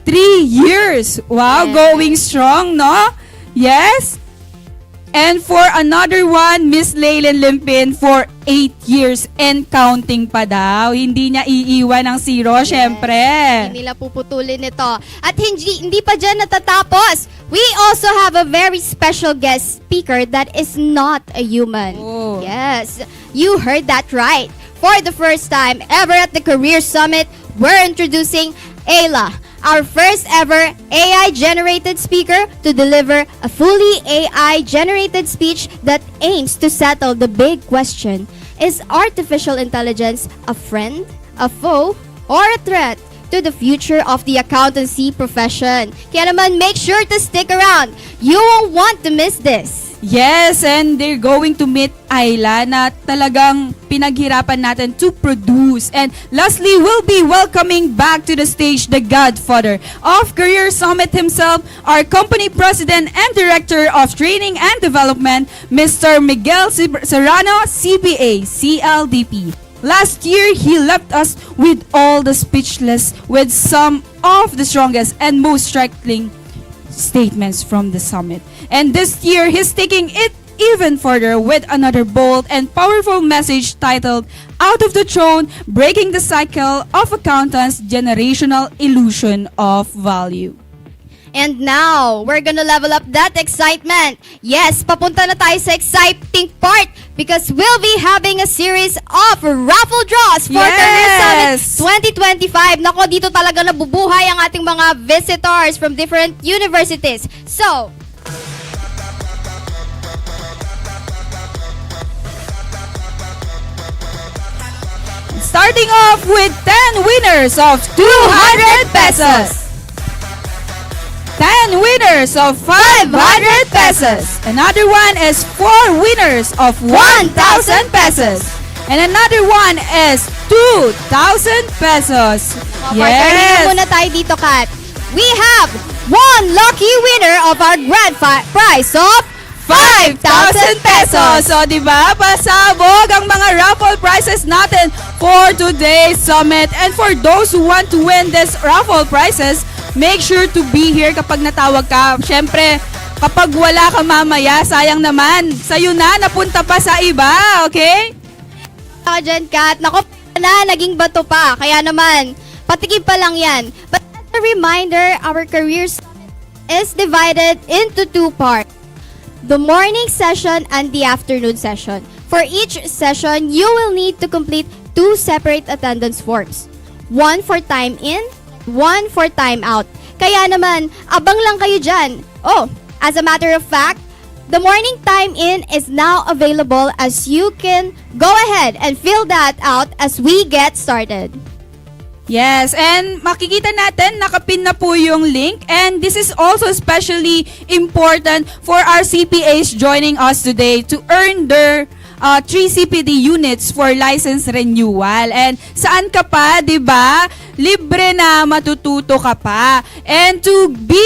3 years. Wow, Yes. going strong, no? Yes. And for another one, Miss Laylin Limpin for 8 years and counting pa daw. Hindi niya iiwan ang Xero, syempre. Hindi nila puputulin ito. At hindi pa dyan natatapos. We also have a very special guest speaker that is not a human. Oh. Yes, you heard that right. For the first time ever at the Career Summit, we're introducing Ayla, our first ever AI-generated speaker to deliver a fully AI-generated speech that aims to settle the big question: is artificial intelligence a friend, a foe, or a threat to the future of the accountancy profession? Kaya naman, make sure to stick around. You won't want to miss this. Yes, and they're going to meet Ayla na talagang pinaghirapan natin to produce. And lastly, we'll be welcoming back to the stage the godfather of Career Summit himself, our company president and director of training and development, Mr. Miguel Serrano, CPA, CLDP. Last year, he left us with all the speechless with some of the strongest and most striking statements from the summit. And this year, he's taking it even further with another bold and powerful message titled Out of the Throne, Breaking the Cycle of Accountants' Generational Illusion of Value. And now, we're gonna level up that excitement. Yes, papunta na tayo sa exciting part because we'll be having a series of raffle draws for Career Summit 2025. Nako, dito talaga nabubuhay ang ating mga visitors from different universities. So, starting off with 10 winners of 200 pesos. 10 winners of 500 pesos. Another one is 4 winners of 1,000 pesos. And another one is 2,000 pesos. Yes. Muna tayo dito, Kat. We have one lucky winner of our grand prize of 5,000 pesos. So, di ba? Pasabog ang mga raffle prizes natin for today's summit. And for those who want to win this raffle prizes, make sure to be here kapag natawag ka. Siyempre, kapag wala ka mamaya, sayang naman. Sa'yo na, napunta pa sa iba. Okay? Ako dyan, Kat. Naku, na, naging bato pa. Kaya naman, patikim pa lang yan. But as a reminder, our career summit is divided into 2 parts. The morning session and the afternoon session. For each session, you will need to complete 2 separate attendance forms. One for time in, one for time out. Kaya naman, abang lang kayo dyan. Oh, as a matter of fact, the morning time in is now available, as you can go ahead and fill that out as we get started. Yes, and makikita natin, nakapin na po yung link. And this is also especially important for our CPAs joining us today to earn their 3 CPD units for license renewal. And saan ka pa, di ba? Libre na, matututo ka pa. And to be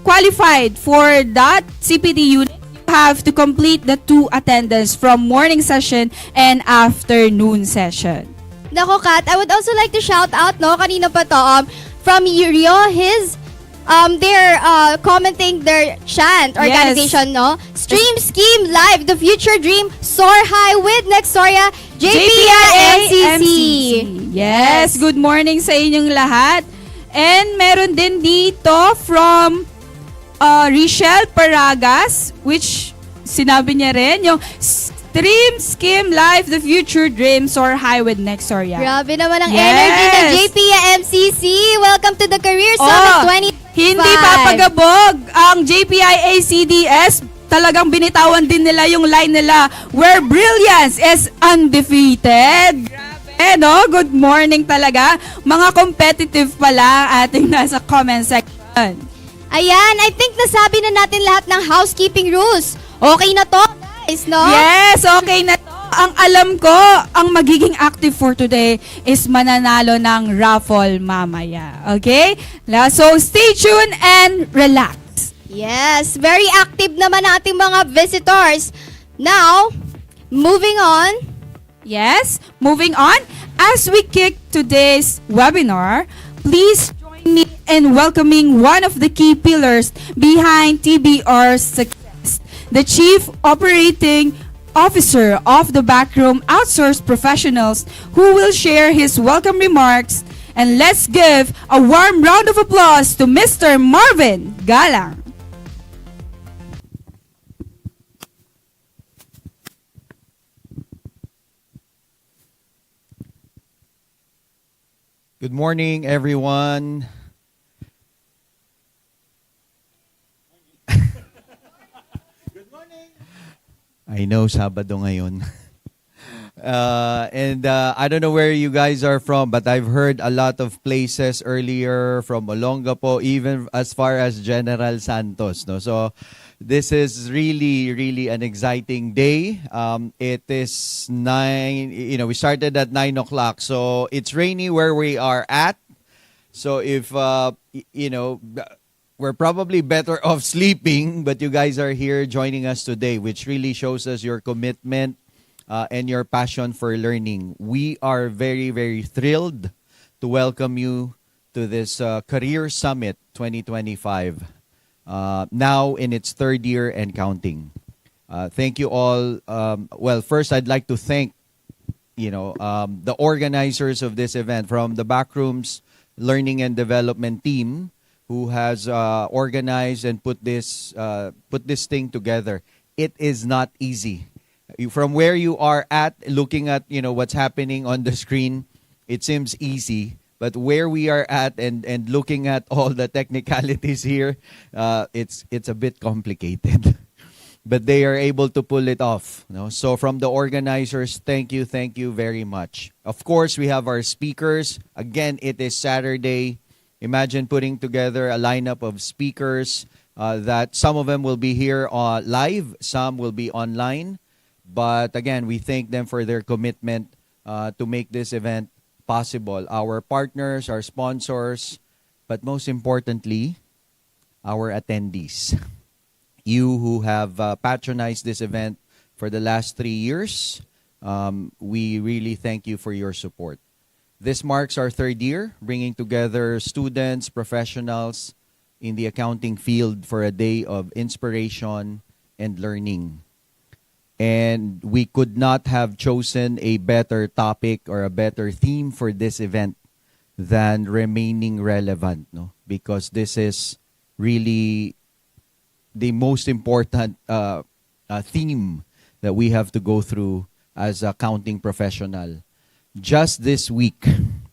qualified for that CPD unit, you have to complete the 2 attendance from morning session and afternoon session. Nako, Kat, I would also like to shout out, no, kanina pa to, from Rio, they're commenting their chant organization, no? Stream Scheme Live, the future dream, soar high with Nexoria, JPIMCC. Yes, good morning sa inyong lahat. And meron din dito from Richelle Paragas, which sinabi niya rin, yung Stream Scheme Live, the future dreams soar high with Nexoria. Grabe naman ang energy ng JPIMCC. Welcome to the Career Summit 2025. Hindi papagabog ang JPIACDS. Talagang binitawan din nila yung line nila, where brilliance is undefeated. Grabe, no? Good morning talaga. Mga competitive pala ating nasa comment section. Ayan, I think nasabi na natin lahat ng housekeeping rules. Okay na to, guys, no? Yes, okay na to. Ang alam ko, ang magiging active for today is mananalo ng raffle mamaya. Okay? So, stay tuned and relax. Yes, very active naman ating mga visitors. Now, moving on. Yes, moving on. As we kick today's webinar, please join me in welcoming one of the key pillars behind TBR's success, the Chief Operating Officer of the Backroom Outsource Professionals, who will share his welcome remarks. And let's give a warm round of applause to Mr. Marvin Galang. Good morning, everyone. Good morning. I know, Sabado ngayon. And I don't know where you guys are from, but I've heard a lot of places earlier from Olongapo, even as far as General Santos. No? So this is really an exciting day. It is 9, we started at 9 o'clock. So it's rainy where we are at. So if, we're probably better off sleeping, but you guys are here joining us today, which really shows us your commitment and your passion for learning. We are very thrilled to welcome you to this Career Summit 2025. Now in its 3rd year and counting. Thank you all. First I'd like to thank, the organizers of this event, from the Backrooms Learning and Development team, who has organized and put this thing together. It is not easy. From where you are at, looking at what's happening on the screen, it seems easy. But where we are at and looking at all the technicalities here, it's a bit complicated. but they are able to pull it off. No? So from the organizers, thank you very much. Of course, we have our speakers. Again, it is Saturday. Imagine putting together a lineup of speakers that some of them will be here live, some will be online. But again, we thank them for their commitment to make this event possible. Our partners, our sponsors, but most importantly, our attendees. You who have patronized this event for the last 3 years, we really thank you for your support. This marks our 3rd year, bringing together students, professionals in the accounting field for a day of inspiration and learning. And we could not have chosen a better topic or a better theme for this event than remaining relevant, no? Because this is really the most important theme that we have to go through as a accounting professional. Just this week,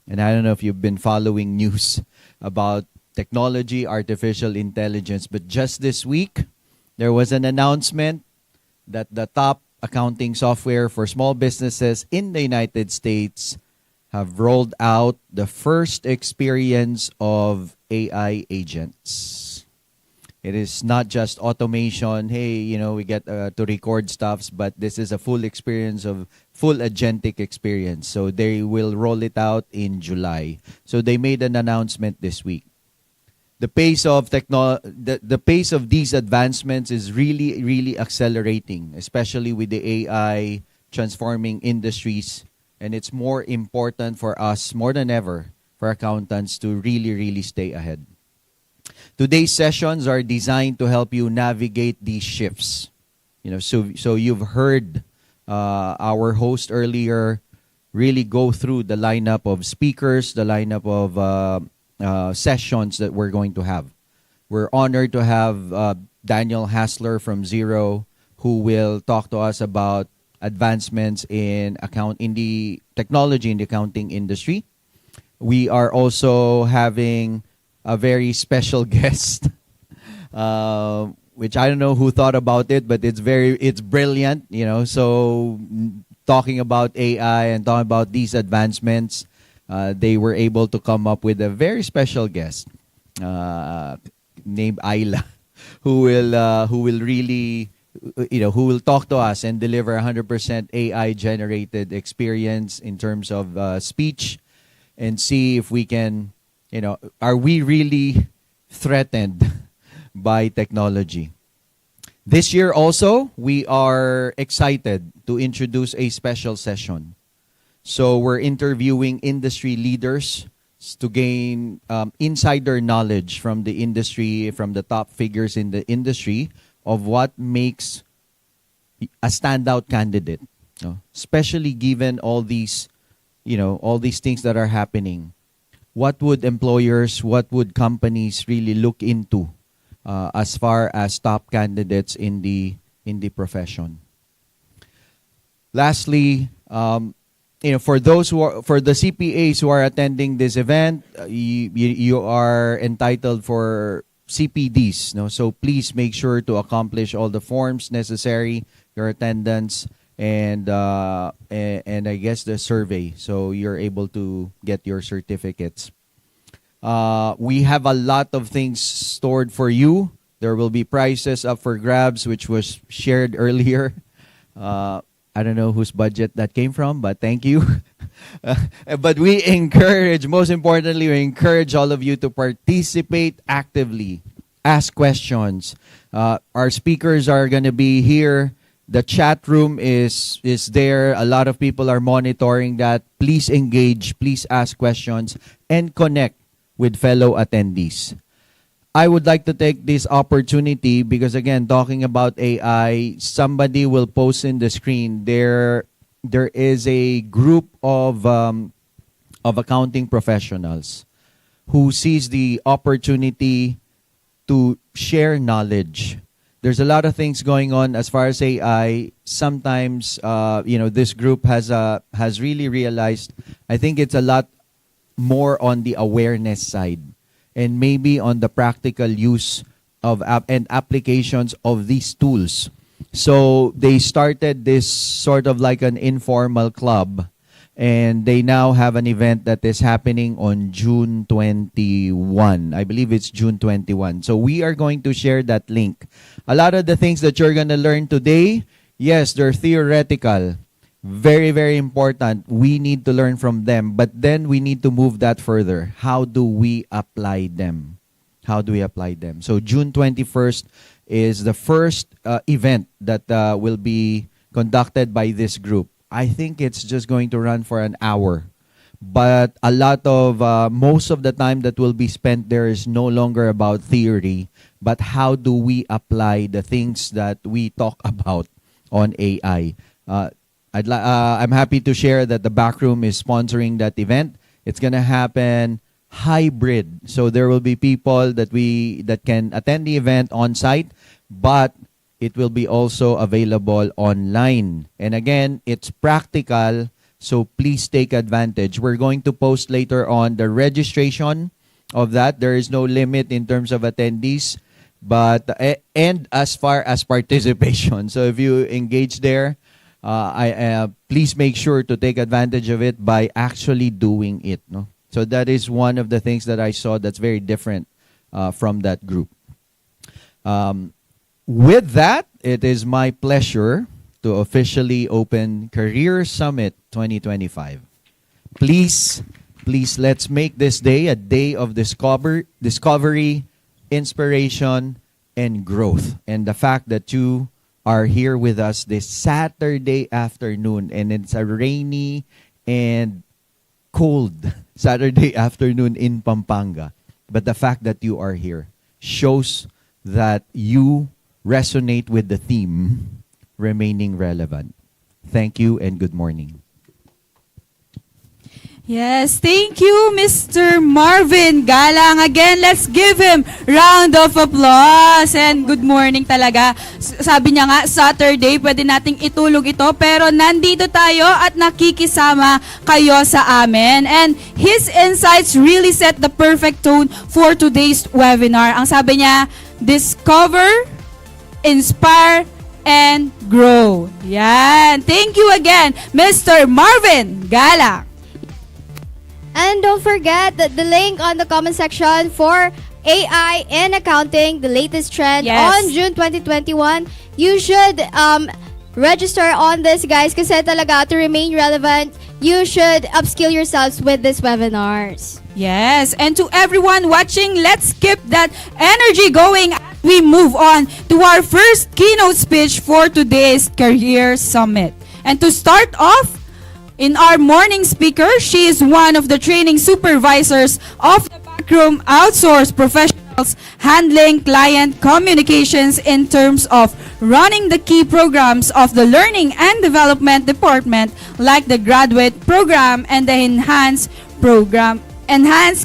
and I don't know if you've been following news about technology, artificial intelligence, but just this week, there was an announcement that the top accounting software for small businesses in the United States have rolled out the first experience of AI agents. It is not just automation. Hey, we get to record stuffs, but this is a full experience of full agentic experience. So they will roll it out in July. So they made an announcement this week. The pace of the pace of these advancements is really, really accelerating, especially with the AI transforming industries. And it's more important for us, more than ever, for accountants to really, really stay ahead. Today's sessions are designed to help you navigate these shifts. So you've heard our host earlier really go through the lineup of speakers, the lineup of sessions that we're going to have. We're honored to have Daniel Hassler from Xero, who will talk to us about advancements in the technology in the accounting industry. We are also having a very special guest, which I don't know who thought about it, but it's brilliant, So talking about AI and talking about these advancements, they were able to come up with a very special guest named Ayla, who will really, who will talk to us and deliver 100% AI generated experience in terms of speech, and see if we can, are we really threatened by technology? This year also, we are excited to introduce a special session. So we're interviewing industry leaders to gain insider knowledge from the industry, from the top figures in the industry, of what makes a standout candidate, especially given all these things that are happening. What would employers, what would companies really look into as far as top candidates in the profession? Lastly, for the CPAs who are attending this event, you are entitled for CPDs. No? So please make sure to accomplish all the forms necessary, your attendance, and I guess the survey, so you're able to get your certificates. We have a lot of things stored for you. There will be prizes up for grabs, which was shared earlier. I don't know whose budget that came from, but thank you. But most importantly, we encourage all of you to participate actively, ask questions. Our speakers are going to be here. The chat room is there. A lot of people are monitoring that. Please engage, please ask questions, and connect with fellow attendees. I would like to take this opportunity because, again, talking about AI, somebody will post in the screen. There is a group of accounting professionals who sees the opportunity to share knowledge. There's a lot of things going on as far as AI. Sometimes, this group has really realized, I think it's a lot more on the awareness side and maybe on the practical use of and applications of these tools So they started this sort of like an informal club, and they now have an event that is happening on June 21. I believe it's June 21. So we are going to share that link. A lot of the things that you're going to learn today, yes, they're theoretical. Very, very important. We need to learn from them, but then we need to move that further. How do we apply them? How do we apply them? So June 21st is the first event that will be conducted by this group. I think it's just going to run for an hour. But a lot of, most of the time that will be spent there is no longer about theory, but how do we apply the things that we talk about on AI? I'm happy to share that the Backroom is sponsoring that event. It's going to happen hybrid. So there will be people that can attend the event on site, but it will be also available online. And again, it's practical, so please take advantage. We're going to post later on the registration of that. There is no limit in terms of attendees, but and as far as participation. So if you engage there, please make sure to take advantage of it by actually doing it. No? So that is one of the things that I saw that's very different from that group. With that, it is my pleasure to officially open Career Summit 2025. Please, let's make this day a day of discovery, inspiration, and growth. And the fact that you are here with us this Saturday afternoon, and it's a rainy and cold Saturday afternoon in Pampanga. But the fact that you are here shows that you resonate with the theme, remaining relevant. Thank you and good morning. Yes, thank you, Mr. Marvin Galang. Again, let's give him round of applause. And good morning talaga. Sabi niya nga, Saturday, pwede nating itulog ito. Pero nandito tayo at nakikisama kayo sa amin. And his insights really set the perfect tone for today's webinar. Ang sabi niya, discover, inspire, and grow. Yan. Thank you again, Mr. Marvin Galang. And don't forget that the link on the comment section for AI in accounting, the latest trend on June 2021. You should register on this, guys, kasi talaga to remain relevant, you should upskill yourselves with these webinars. Yes, and to everyone watching, let's keep that energy going as we move on to our first keynote speech for today's Career Summit. And to start off, in our morning speaker, she is one of the training supervisors of the Backroom Outsource professionals handling client communications in terms of running the key programs of the Learning and Development Department like the Graduate Program and the Enhanced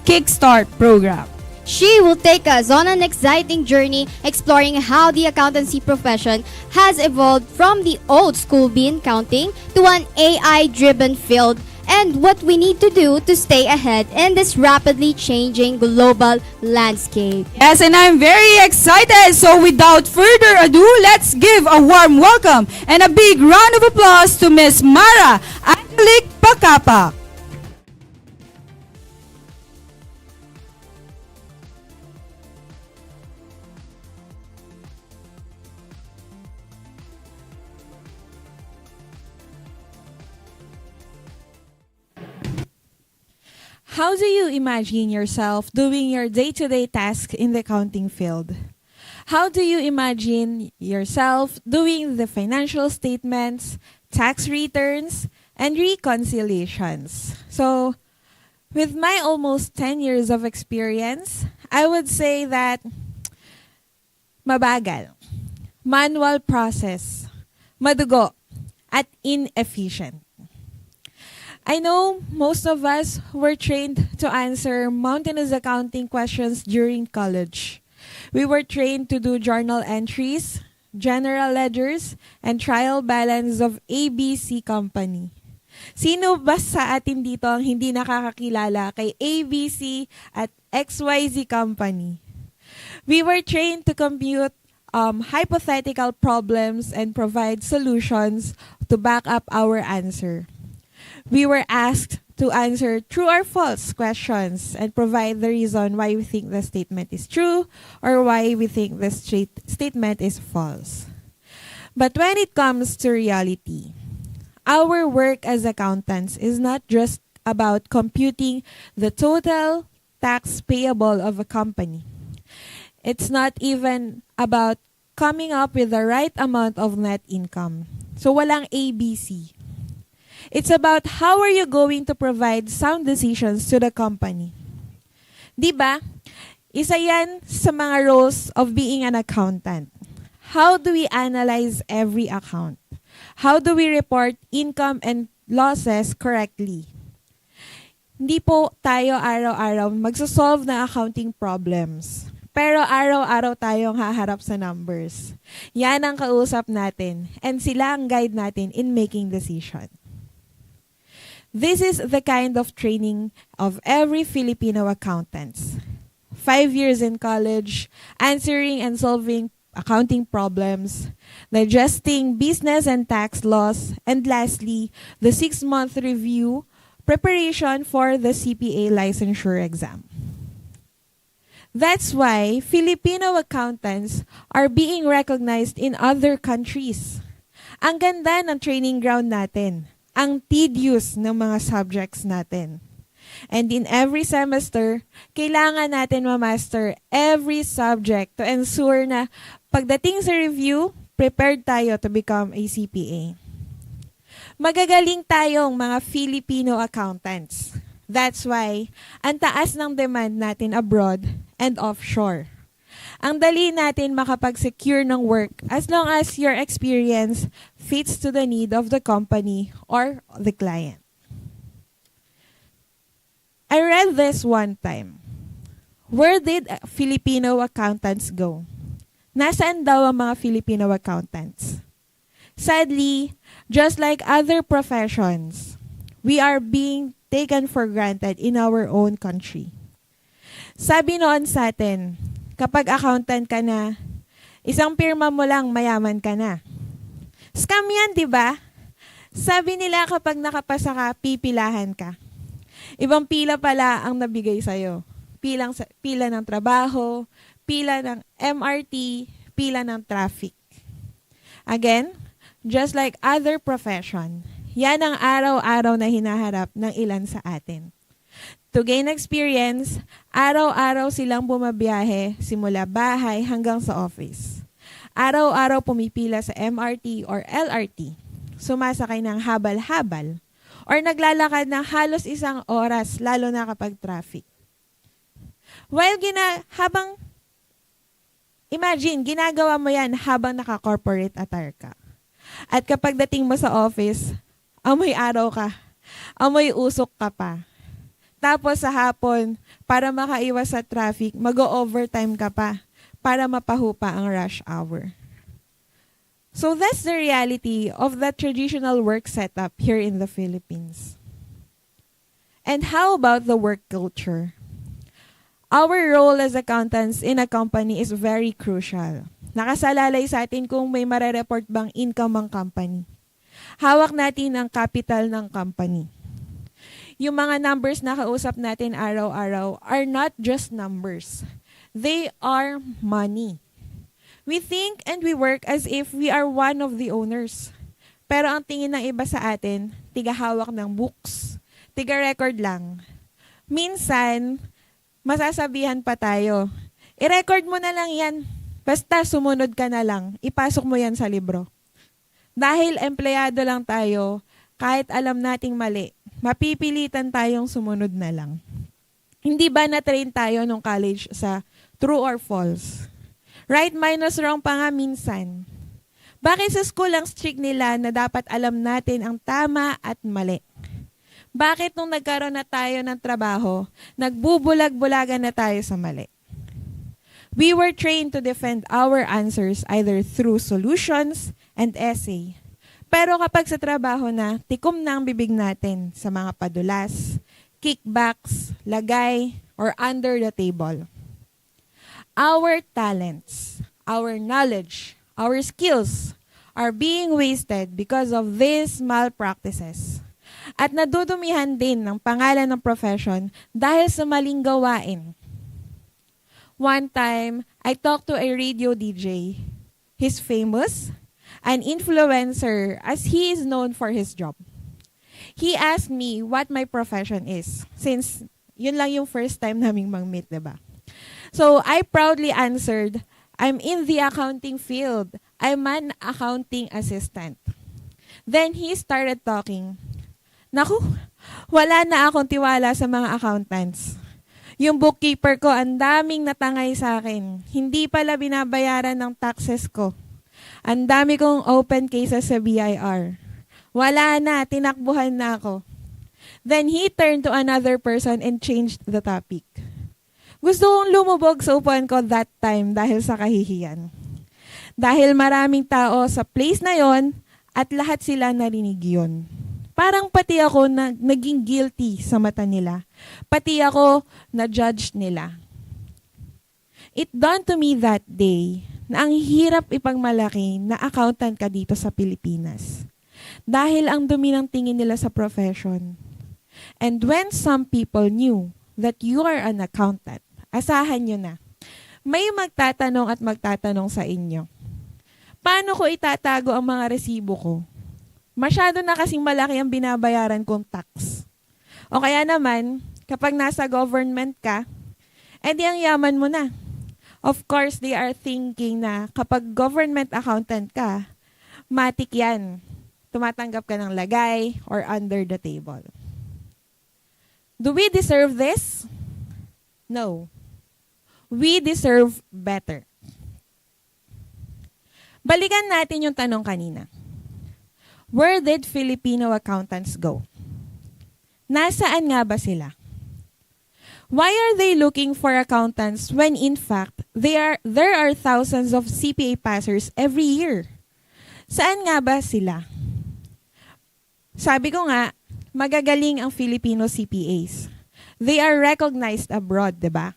Kickstart Program. She will take us on an exciting journey exploring how the accountancy profession has evolved from the old school bean counting to an AI-driven field and what we need to do to stay ahead in this rapidly changing global landscape. Yes, and I'm very excited. So without further ado, let's give a warm welcome and a big round of applause to Miss Mara Angelique Pacapac. How do you imagine yourself doing your day-to-day tasks in the accounting field? How do you imagine yourself doing the financial statements, tax returns, and reconciliations? So, with my almost 10 years of experience, I would say that mabagal, manual process, madugo, at inefficient. I know most of us were trained to answer mountainous accounting questions during college. We were trained to do journal entries, general ledgers, and trial balance of ABC Company. Sino ba sa atin dito ang hindi nakakakilala kay ABC at XYZ Company? We were trained to compute hypothetical problems and provide solutions to back up our answer. We were asked to answer true or false questions and provide the reason why we think the statement is true or why we think the statement is false. But when it comes to reality, our work as accountants is not just about computing the total tax payable of a company. It's not even about coming up with the right amount of net income. So walang ABC. It's about how are you going to provide sound decisions to the company. Diba? Isa yan sa mga roles of being an accountant. How do we analyze every account? How do we report income and losses correctly? Hindi po tayo araw-araw magsosolve ng accounting problems. Pero araw-araw tayong haharap sa numbers. Yan ang kausap natin and sila ang guide natin in making decision. This is the kind of training of every Filipino accountants. 5 years in college, answering and solving accounting problems, digesting business and tax laws, and lastly, the 6-month review preparation for the CPA licensure exam. That's why Filipino accountants are being recognized in other countries. Ang ganda ng training ground natin, ang tedious ng mga subjects natin. And in every semester, kailangan natin ma-master every subject to ensure na pagdating sa review, prepared tayo to become a CPA. Magagaling tayong mga Filipino accountants. That's why, ang taas ng demand natin abroad and offshore. Ang dali natin makapag-secure ng work as long as your experience fits to the need of the company or the client. I read this one time. Where did Filipino accountants go? Nasaan daw ang mga Filipino accountants? Sadly, just like other professions, we are being taken for granted in our own country. Sabi noon sa atin, kapag accountant ka na, isang pirma mo lang mayaman ka na. Scam yan, di ba? Sabi nila kapag nakapasa ka, pipilahan ka. Ibang pila pala ang nabigay sa'yo. Pila ng trabaho, pila ng MRT, pila ng traffic. Again, just like other profession, yan ang araw-araw na hinaharap ng ilan sa atin. To gain experience, araw-araw silang bumabiyahe simula bahay hanggang sa office. Araw-araw pumipila sa MRT or LRT. Sumasakay ng habal-habal or naglalakad ng halos 1 oras lalo na kapag traffic. While imagine, ginagawa mo yan habang naka-corporate attire ka. At kapag dating mo sa office, amoy araw ka, amoy usok ka pa. Tapos sa hapon, para makaiwas sa traffic, mag-overtime ka pa para mapahupa ang rush hour. So that's the reality of the traditional work setup here in the Philippines. And how about the work culture? Our role as accountants in a company is very crucial. Nakasalalay sa atin kung may marereport bang income ang company. Hawak natin ang capital ng company. Yung mga numbers na kausap natin araw-araw are not just numbers. They are money. We think and we work as if we are one of the owners. Pero ang tingin ng iba sa atin, tiga-hawak ng books, tiga-record lang. Minsan, masasabihan pa tayo, i-record mo na lang yan. Basta sumunod ka na lang, ipasok mo yan sa libro. Dahil empleyado lang tayo, kahit alam nating mali, mapipilitan tayong sumunod na lang. Hindi ba na-train tayo nung college sa true or false? Right minus wrong pa nga minsan. Bakit sa school ang strict nila na dapat alam natin ang tama at mali? Bakit nung nagkaroon na tayo ng trabaho, nagbubulag-bulagan na tayo sa mali? We were trained to defend our answers either through solutions and essay. Pero kapag sa trabaho na, tikom na ang bibig natin sa mga padulas, kickbacks, lagay, or under the table. Our talents, our knowledge, our skills are being wasted because of these malpractices. At nadudumihan din ng pangalan ng profession dahil sa maling gawain. One time, I talked to a radio DJ. He's famous, an influencer, as he is known for his job. He asked me what my profession is, since yun lang yung first time naming mag-meet, diba? So, I proudly answered, I'm in the accounting field. I'm an accounting assistant. Then he started talking. Naku, wala na akong tiwala sa mga accountants. Yung bookkeeper ko, ang daming natangay sa akin. Hindi pala binabayaran ng taxes ko. Ang dami kong open cases sa BIR. Wala na, tinakbuhan na ako. Then he turned to another person and changed the topic. Gusto kong lumubog sa upuan ko that time dahil sa kahihiyan. Dahil maraming tao sa place na yon at lahat sila narinig yun. Parang pati ako naging guilty sa mata nila. Pati ako na-judge nila. It dawned to me that day na ang hirap ipagmalaki na accountant ka dito sa Pilipinas. Dahil ang dumi ng tingin nila sa profession. And when some people knew that you are an accountant, asahan nyo na, may magtatanong at magtatanong sa inyo. Paano ko itatago ang mga resibo ko? Masyado na kasing malaki ang binabayaran kong tax. O kaya naman, kapag nasa government ka, edi ang yaman mo na. Of course, they are thinking na kapag government accountant ka, matik yan. Tumatanggap ka ng lagay or under the table. Do we deserve this? No. We deserve better. Balikan natin yung tanong kanina. Where did Filipino accountants go? Nasaan nga ba sila? Why are they looking for accountants when in fact there are thousands of CPA passers every year? Saan nga ba sila? Sabi ko nga, magagaling ang Filipino CPAs. They are recognized abroad, diba?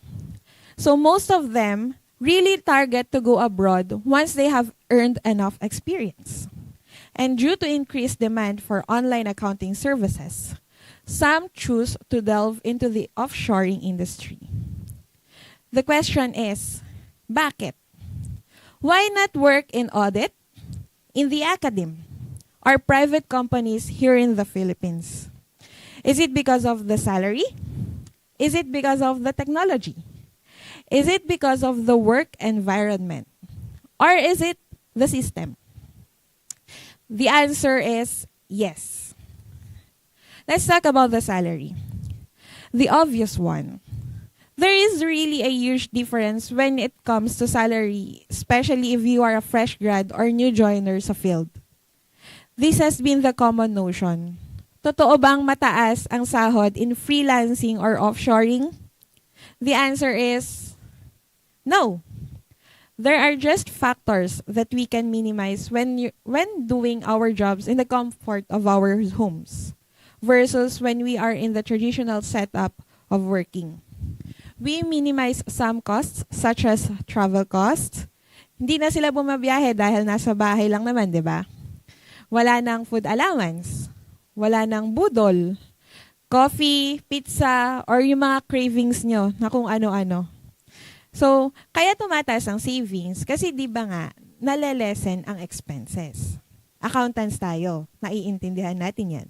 So most of them really target to go abroad once they have earned enough experience. And due to increased demand for online accounting services, some choose to delve into the offshoring industry. The question is, bakit? Why not work in audit, in the academe, or private companies here in the Philippines? Is it because of the salary? Is it because of the technology? Is it because of the work environment? Or is it the system? The answer is yes. Let's talk about the salary. The obvious one. There is really a huge difference when it comes to salary, especially if you are a fresh grad or new joiner sa field. This has been the common notion. Totoo bang mataas ang sahod in freelancing or offshoring? The answer is no. There are just factors that we can minimize when doing our jobs in the comfort of our homes versus when we are in the traditional setup of working. We minimize some costs such as travel costs. Hindi na sila bumabiyahe dahil nasa bahay lang naman, di ba? Wala nang food allowance. Wala nang budol, coffee, pizza, or yung mga cravings nyo na kung ano-ano. So, kaya tumataas ang savings kasi di ba nga, nalelesen ang expenses. Accountants tayo, naiintindihan natin yan.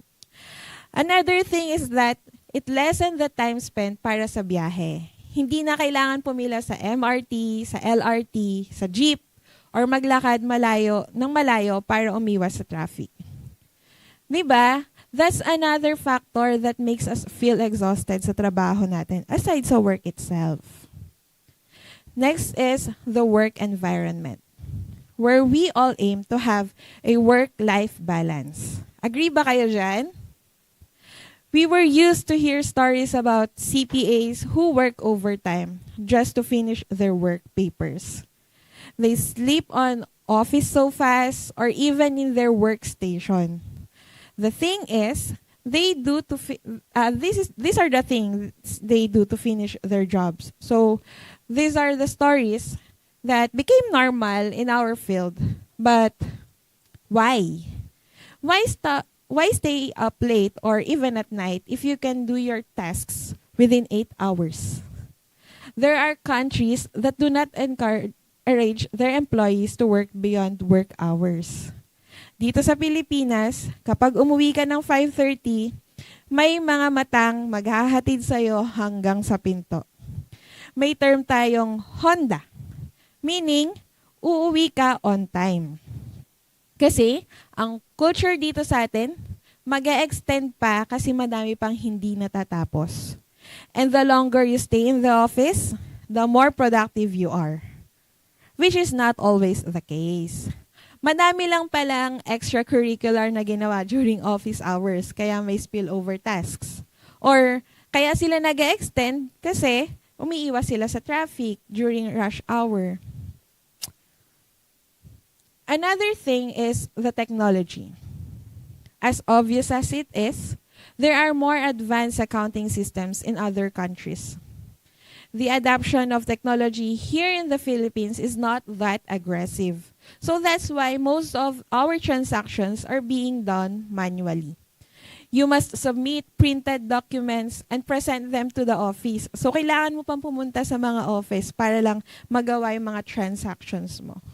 Another thing is that it lessened the time spent para sa biyahe. Hindi na kailangan pumila sa MRT, sa LRT, sa jeep, or maglakad malayo para umiwas sa traffic. Di ba? That's another factor that makes us feel exhausted sa trabaho natin aside sa work itself. Next is the work environment, where we all aim to have a work-life balance. Agree ba kayo dyan? We were used to hear stories about CPAs who work overtime just to finish their work papers. They sleep on office sofas or even in their workstation. The thing is, these are the things they do to finish their jobs. So, these are the stories that became normal in our field. But why? Why stay up late or even at night if you can do your tasks within 8 hours? There are countries that do not encourage their employees to work beyond work hours. Dito sa Pilipinas, kapag umuwi ka ng 5:30, may mga matang maghahatid sa'yo hanggang sa pinto. May term tayong Honda, meaning uuwi ka on time. Kasi ang culture dito sa atin, mag-e-extend pa kasi madami pang hindi natatapos. And the longer you stay in the office, the more productive you are. Which is not always the case. Madami lang palang extracurricular na ginawa during office hours, kaya may spillover tasks. Or kaya sila nag-extend kasi umiiwas sila sa traffic during rush hour. Another thing is the technology. As obvious as it is, there are more advanced accounting systems in other countries. The adoption of technology here in the Philippines is not that aggressive. So that's why most of our transactions are being done manually. You must submit printed documents and present them to the office. So kailangan mo pang pumunta sa mga office para lang magawa yung mga transactions mo.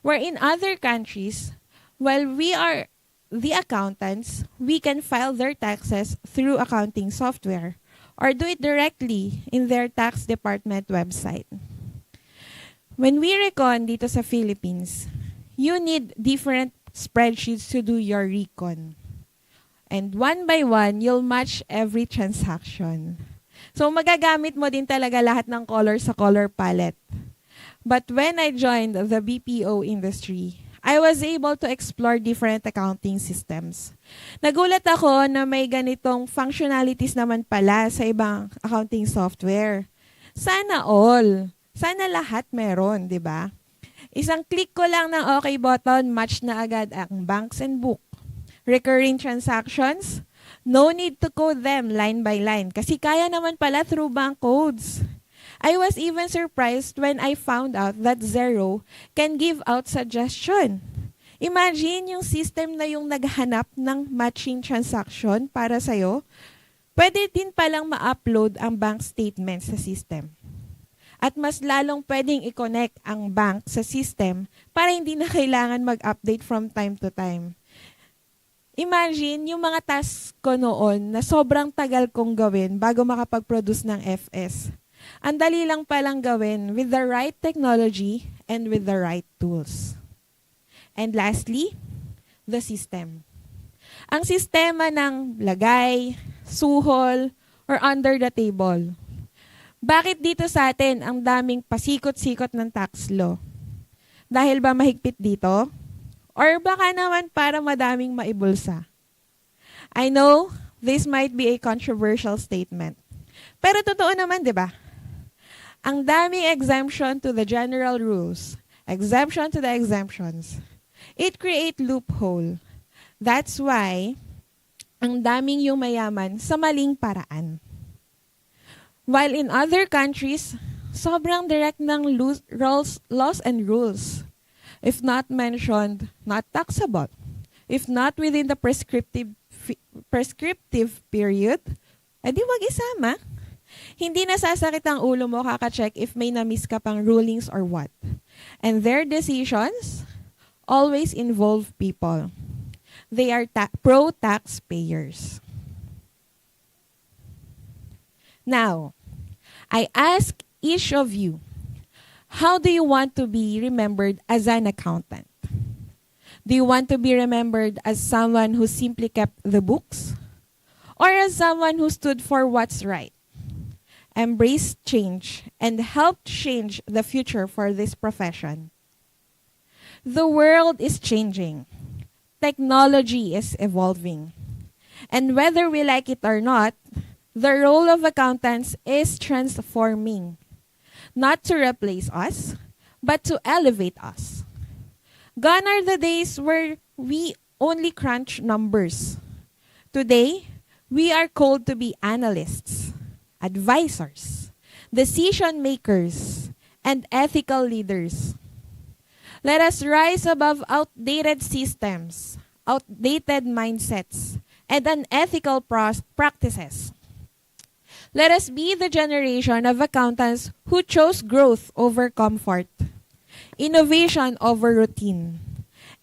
Where in other countries, while we are the accountants, we can file their taxes through accounting software or do it directly in their tax department website. When we recon dito sa Philippines, you need different spreadsheets to do your recon. And one by one, you'll match every transaction. So magagamit mo din talaga lahat ng color sa color palette. But when I joined the BPO industry, I was able to explore different accounting systems. Nagulat ako na may ganitong functionalities naman pala sa ibang accounting software. Sana all. Sana lahat meron, di ba? Isang click ko lang ng OK button, match na agad ang banks and book. Recurring transactions, no need to code them line by line kasi kaya naman pala through bank codes. I was even surprised when I found out that Xero can give out suggestion. Imagine yung system na yung naghanap ng matching transaction para sa'yo. Pwede din palang ma-upload ang bank statement sa system. At mas lalong pwedeng i-connect ang bank sa system para hindi na kailangan mag-update from time to time. Imagine yung mga tasks ko noon na sobrang tagal kong gawin bago makapag-produce ng FS. Ang dali lang palang gawin with the right technology and with the right tools. And lastly, the system. Ang sistema ng lagay, suhol, or under the table. Bakit dito sa atin ang daming pasikot-sikot ng tax law? Dahil ba mahigpit dito? Or baka naman para madaming maibulsa? I know this might be a controversial statement. Pero totoo naman, di ba? Ang daming exemption to the general rules, exemption to the exemptions. It create loophole. That's why ang daming yung mayaman sa maling paraan. While in other countries, sobrang direct ng laws and rules. If not mentioned, not taxable. If not within the prescriptive period, edi wag isama. Hindi nasasakit ang ulo mo kaka-check if may na-miss ka pang rulings or what. And their decisions always involve people. They are pro-taxpayers. Now, I ask each of you, how do you want to be remembered as an accountant? Do you want to be remembered as someone who simply kept the books? Or as someone who stood for what's right, embraced change, and helped change the future for this profession? The world is changing. Technology is evolving. And whether we like it or not, the role of accountants is transforming. Not to replace us, but to elevate us. Gone are the days where we only crunch numbers. Today, we are called to be analysts, advisors, decision makers, and ethical leaders. Let us rise above outdated systems, outdated mindsets, and unethical practices. Let us be the generation of accountants who chose growth over comfort, innovation over routine,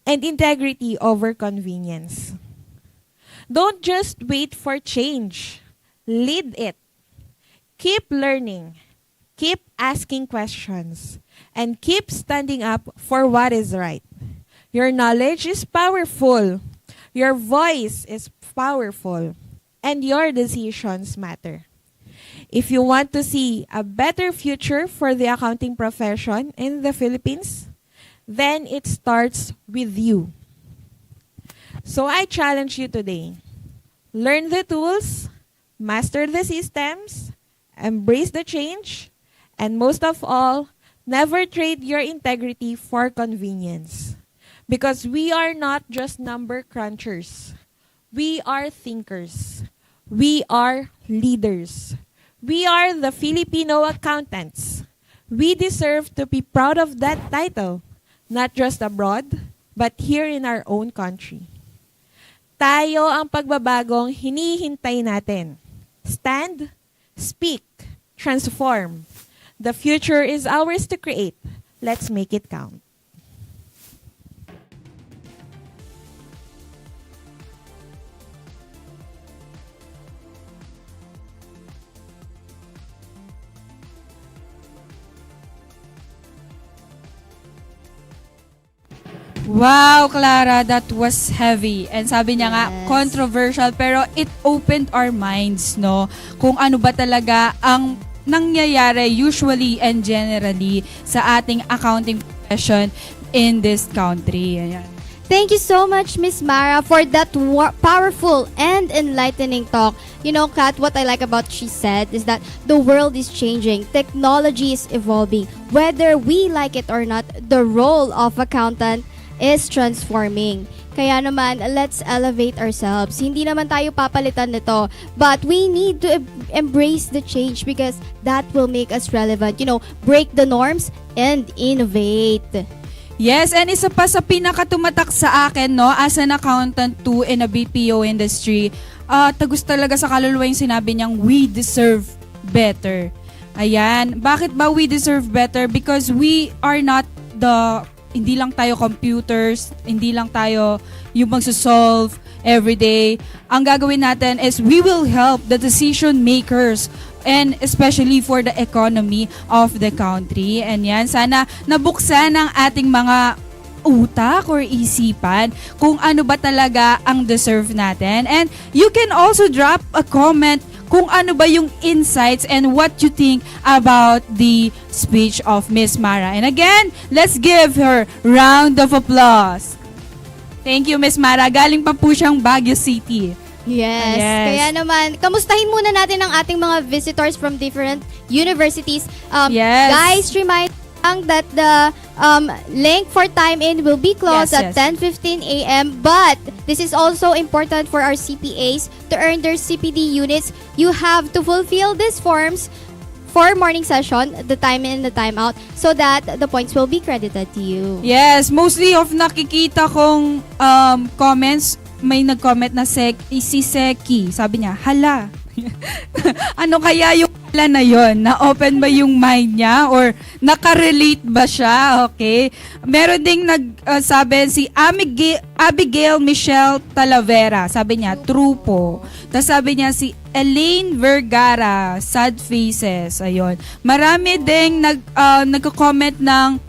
and integrity over convenience. Don't just wait for change. Lead it. Keep learning. Keep asking questions. And keep standing up for what is right. Your knowledge is powerful. Your voice is powerful. And your decisions matter. If you want to see a better future for the accounting profession in the Philippines, then it starts with you. So I challenge you today. Learn the tools, master the systems, embrace the change, and most of all, never trade your integrity for convenience. Because we are not just number crunchers. We are thinkers. We are leaders. We are the Filipino accountants. We deserve to be proud of that title, not just abroad, but here in our own country. Tayo ang pagbabagong hinihintay natin. Stand, speak, transform. The future is ours to create. Let's make it count. Wow, Clara, that was heavy. And sabi niya nga, Yes. controversial, pero it opened our minds, no? Kung ano ba talaga ang nangyayari usually and generally sa ating accounting profession in this country. Ayan. Thank you so much, Miss Mara, for that powerful and enlightening talk. You know, Kat, what I like about she said is that the world is changing. Technology is evolving. Whether we like it or not, the role of accountant is transforming. Kaya naman, let's elevate ourselves. Hindi naman tayo papalitan nito, but we need to embrace the change because that will make us relevant. You know, break the norms and innovate. Yes, and isa pa sa pinakatumatak sa akin, no, as an accountant too in a BPO industry, tagus talaga sa kaluluwa yung sinabi niyang, we deserve better. Ayan. Bakit ba we deserve better? Because we are not hindi lang tayo computers, hindi lang tayo yung magsosolve every day. Ang gagawin natin is we will help the decision makers and especially for the economy of the country. And yan, sana nabuksan ang ating mga utak or isipan kung ano ba talaga ang deserve natin. And you can also drop a comment kung ano ba yung insights and what you think about the speech of Miss Mara. And again, let's give her round of applause. Thank you, Miss Mara. Galing pa po siyang Baguio City. Yes. Kaya naman, kamustahin muna natin ang ating mga visitors from different universities. Yes. Guys, remind that the link for time in will be closed at 10:15 a.m. But this is also important for our CPAs to earn their CPD units. You have to fulfill these forms for morning session, the time in, the time out, so that the points will be credited to you. Yes, mostly of nakikita kong comments, may nag-comment na si Seki. Sabi niya, hala. Ano kaya yung hala na yon? Na-open ba yung mind niya? Or nakarelate ba siya? Okay. Meron ding nagsabi si Abigail Michelle Talavera. Sabi niya, true po. Tapos sabi niya si Elaine Vergara, sad faces. Ayun. Marami ding nagko-comment ng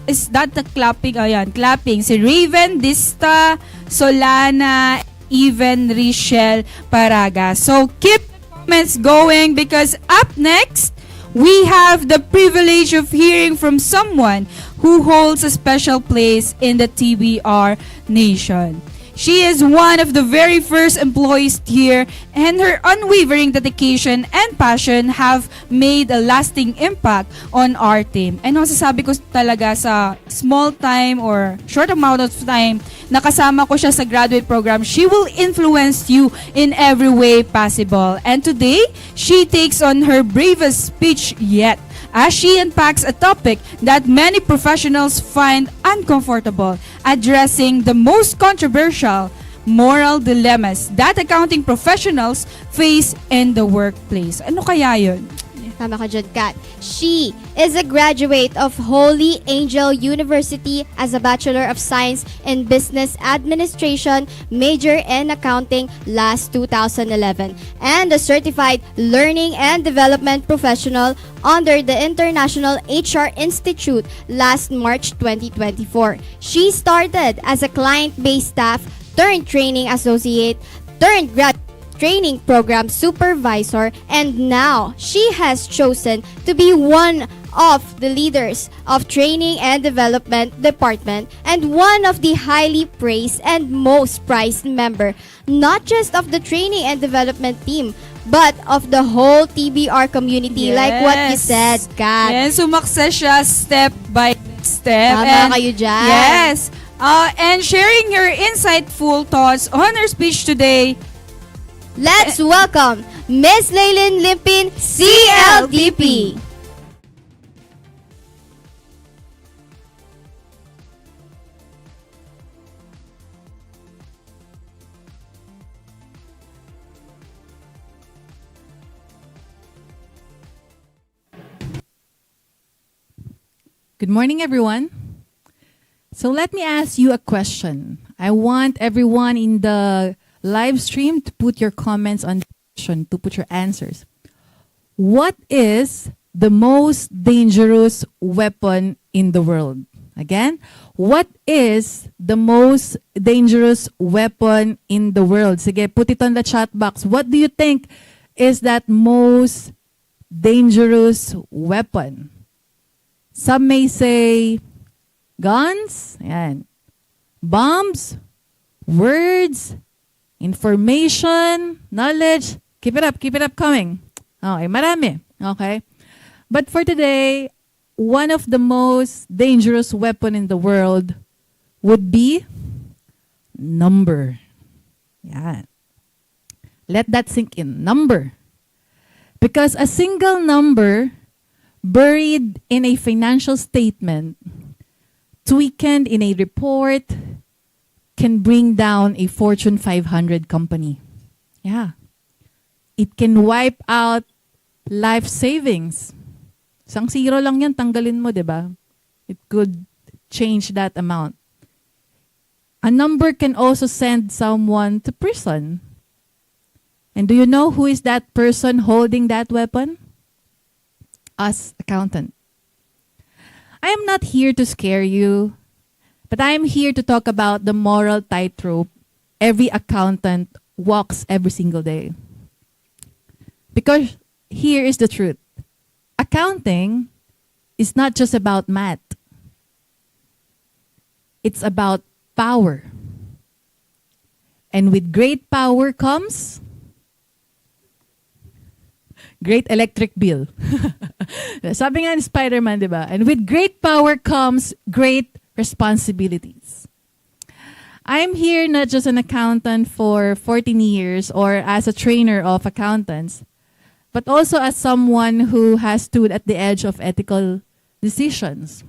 is that the clapping? Ayan, clapping. Si Raven Dista Solana, even Richelle Paraga. So keep comments going because up next, we have the privilege of hearing from someone who holds a special place in the TBR nation. She is one of the very first employees here, and her unwavering dedication and passion have made a lasting impact on our team. And masasabi ko talaga sa small time or short amount of time nakasama ko siya sa graduate program, she will influence you in every way possible. And today, she takes on her bravest speech yet as she unpacks a topic that many professionals find uncomfortable, addressing the most controversial moral dilemmas that accounting professionals face in the workplace. Ano kaya yun? Tama ka dyan, Kat. She is a graduate of Holy Angel University as a Bachelor of Science in Business Administration, major in accounting last 2011, and a certified learning and development professional under the International HR Institute last March 2024. She started as a client-based staff turned training associate turned grad training program supervisor, and now she has chosen to be one of the leaders of training and development department and one of the highly praised and most prized member, not just of the training and development team, but of the whole TBR community, like what you said, Kat. Yes, sumakses siya step by step. Tama kayo dyan. Yes. And sharing your insightful thoughts on her speech today, let's welcome Miss Laylin Limpin, CLDP. Good morning, everyone. So let me ask you a question. I want everyone in the live stream to put your comments on the question, to put your answers. What is the most dangerous weapon in the world? Again, what is the most dangerous weapon in the world? Sige, put it on the chat box. What do you think is that most dangerous weapon? Some may say guns, ayan. Bombs, words, information, knowledge. Keep it up coming. Okay, marami. Okay. But for today, one of the most dangerous weapon in the world would be number. Yeah. Let that sink in. Number. Because a single number buried in a financial statement, tweaked in a report, can bring down a Fortune 500 company. Yeah. It can wipe out life savings. Isang zero lang yan, tanggalin mo, diba? It could change that amount. A number can also send someone to prison. And do you know who is that person holding that weapon? Us, accountant. I am not here to scare you, but I am here to talk about the moral tightrope every accountant walks every single day. Because here is the truth. Accounting is not just about math. It's about power. And with great power comes great electric bill. Sabi nga ni Spider-Man, di ba? And with great power comes great responsibilities. I'm here not just an accountant for 14 years or as a trainer of accountants, but also as someone who has stood at the edge of ethical decisions,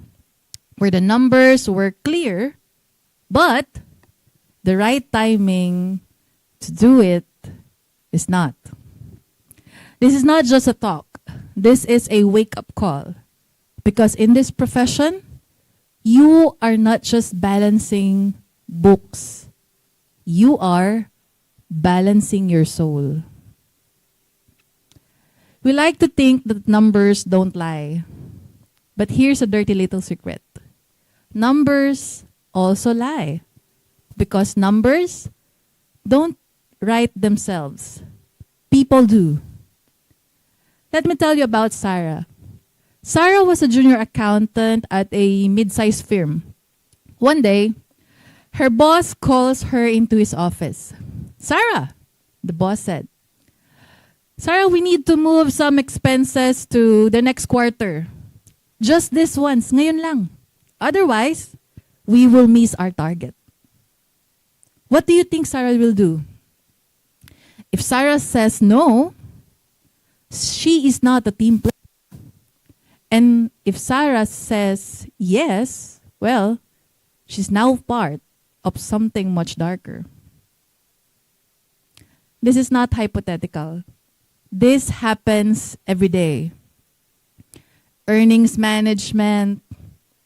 where the numbers were clear, but the right timing to do it is not. This is not just a talk. This is a wake-up call. Because in this profession, you are not just balancing books. You are balancing your soul. We like to think that numbers don't lie. But here's a dirty little secret. Numbers also lie. Because numbers don't write themselves. People do. Let me tell you about Sarah. Sarah was a junior accountant at a mid-sized firm. One day, her boss calls her into his office. Sarah, the boss said, Sarah, we need to move some expenses to the next quarter. Just this once, ngayon lang. Otherwise, we will miss our target. What do you think Sarah will do? If Sarah says no, she is not a team player. And if Sarah says yes, well, she's now part of something much darker. This is not hypothetical. This happens every day. Earnings management,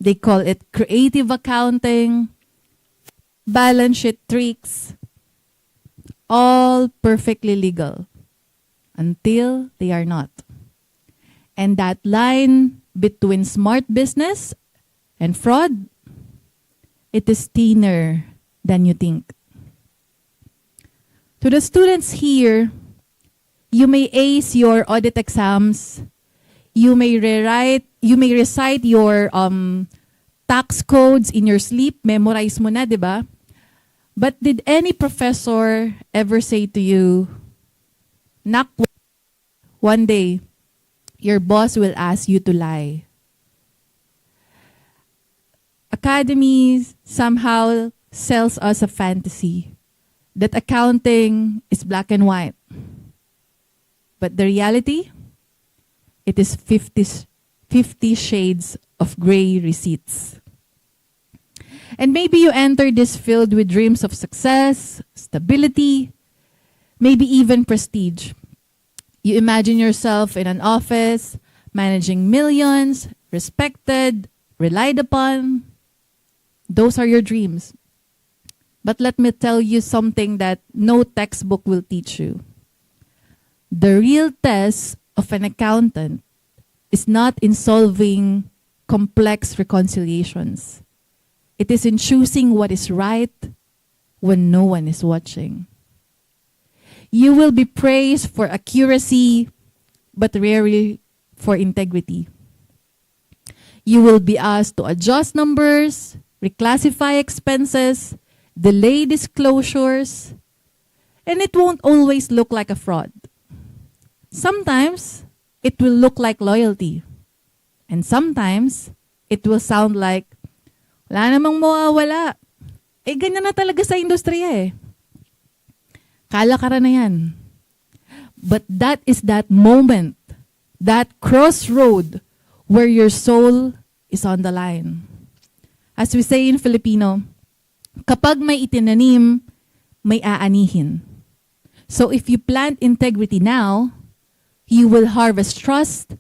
they call it creative accounting, balance sheet tricks, all perfectly legal until they are not. And that line between smart business and fraud, it is thinner than you think. To the students here, you may ace your audit exams, you may recite your tax codes in your sleep, memorize mo na, di ba? But did any professor ever say to you, Nak, one day, your boss will ask you to lie? Academy somehow sells us a fantasy that accounting is black and white. But the reality, it is 50 shades of gray receipts. And maybe you enter this field with dreams of success, stability, maybe even prestige. You imagine yourself in an office, managing millions, respected, relied upon. Those are your dreams. But let me tell you something that no textbook will teach you. The real test of an accountant is not in solving complex reconciliations. It is in choosing what is right when no one is watching. You will be praised for accuracy, but rarely for integrity. You will be asked to adjust numbers, reclassify expenses, delay disclosures, and it won't always look like a fraud. Sometimes, it will look like loyalty. And sometimes, it will sound like, wala namang mawawala. Eh, ganyan na talaga sa industriya eh. Kalakaran na yan. But that is that moment, that crossroad where your soul is on the line. As we say in Filipino, kapag may itinanim, may aanihin. So if you plant integrity now, you will harvest trust,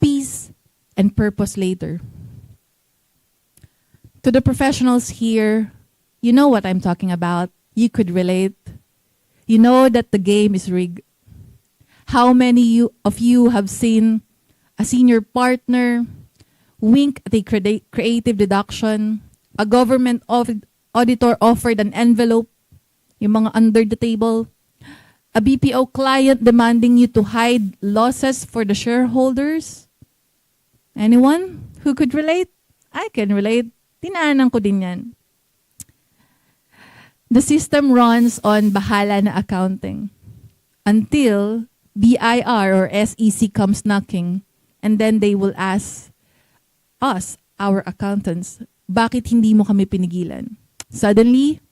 peace, and purpose later. To the professionals here, you know what I'm talking about. You could relate. You know that the game is rigged. How many of you have seen a senior partner wink at a creative deduction, a government auditor offered an envelope, yung mga under the table, a BPO client demanding you to hide losses for the shareholders? Anyone who could relate? I can relate. Tinaanan ko din yan. The system runs on bahala na accounting until BIR or SEC comes knocking, and then they will ask us, our accountants, bakit hindi mo kami pinigilan? Suddenly,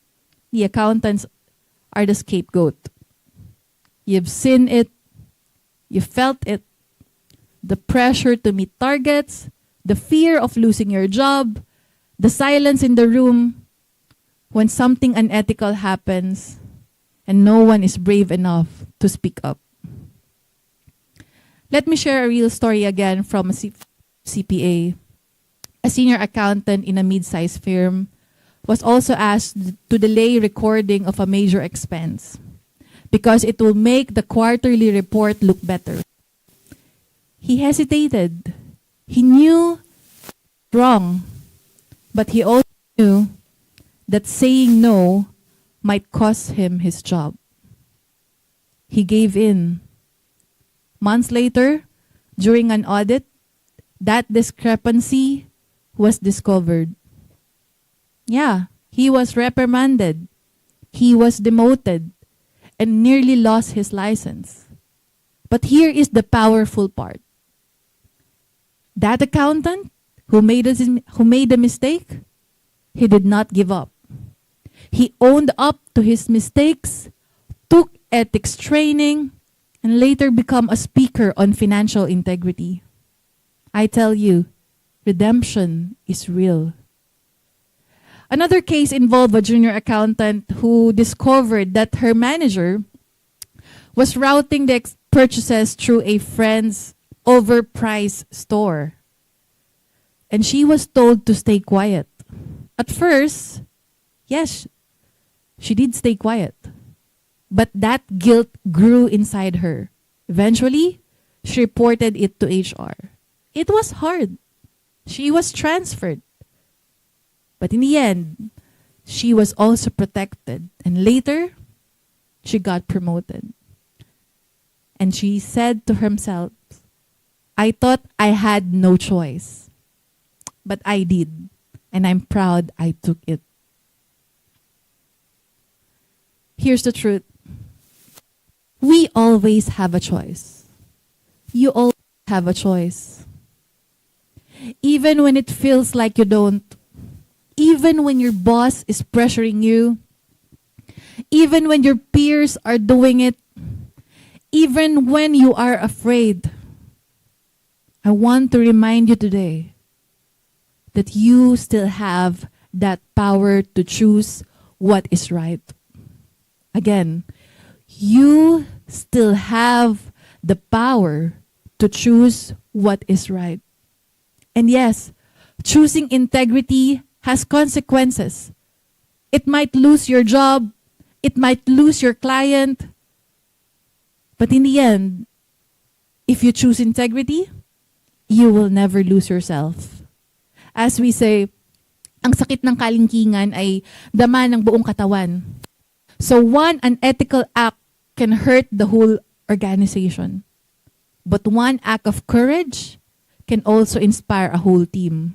the accountants are the scapegoat. You've seen it, you felt it, the pressure to meet targets, the fear of losing your job, the silence in the room when something unethical happens and no one is brave enough to speak up. Let me share a real story again from a CPA. A senior accountant in a mid-sized firm was also asked to delay recording of a major expense because it will make the quarterly report look better. He hesitated. He knew wrong, but he also knew that saying no might cost him his job. He gave in. Months later, during an audit, that discrepancy was discovered. Yeah, he was reprimanded. He was demoted and nearly lost his license. But here is the powerful part. That accountant who made the mistake, he did not give up. He owned up to his mistakes, took ethics training, and later become a speaker on financial integrity. I tell you, redemption is real. Another case involved a junior accountant who discovered that her manager was routing the purchases through a friend's overpriced store. And she was told to stay quiet. At first, yes, she did stay quiet. But that guilt grew inside her. Eventually, she reported it to HR. It was hard. She was transferred. But in the end, she was also protected. And later, she got promoted. And she said to herself, I thought I had no choice. But I did. And I'm proud I took it. Here's the truth. We always have a choice. You always have a choice. Even when it feels like you don't. Even when your boss is pressuring you. Even when your peers are doing it. Even when you are afraid. I want to remind you today that you still have that power to choose what is right. Again, you still have the power to choose what is right. And yes, choosing integrity has consequences. It might lose your job. It might lose your client. But in the end, if you choose integrity, you will never lose yourself. As we say, ang sakit ng kalingkingan ay dama ng buong katawan. So one unethical act can hurt the whole organization. But one act of courage can also inspire a whole team.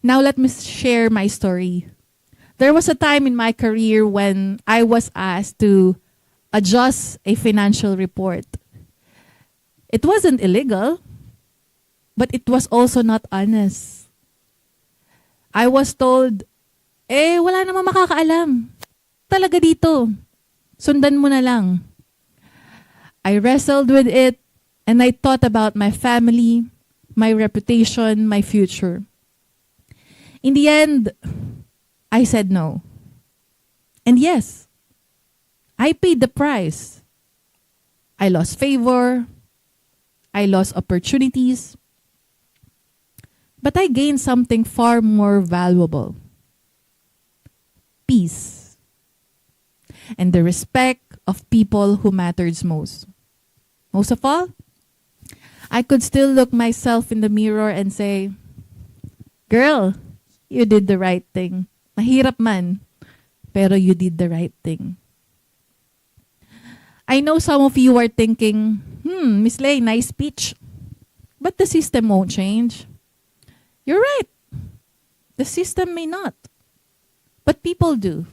Now let me share my story. There was a time in my career when I was asked to adjust a financial report. It wasn't illegal, but it was also not honest. I was told, wala namang makakaalam. Talaga dito. Sundan mo na lang. I wrestled with it and I thought about my family, my reputation, my future. In the end, I said no. And yes, I paid the price. I lost favor. I lost opportunities. But I gained something far more valuable. Peace. And the respect of people who matters most. Most of all, I could still look myself in the mirror and say, girl, you did the right thing. Mahirap man, pero you did the right thing. I know some of you are thinking, Miss Lay, nice speech. But the system won't change. You're right. The system may not. But people do.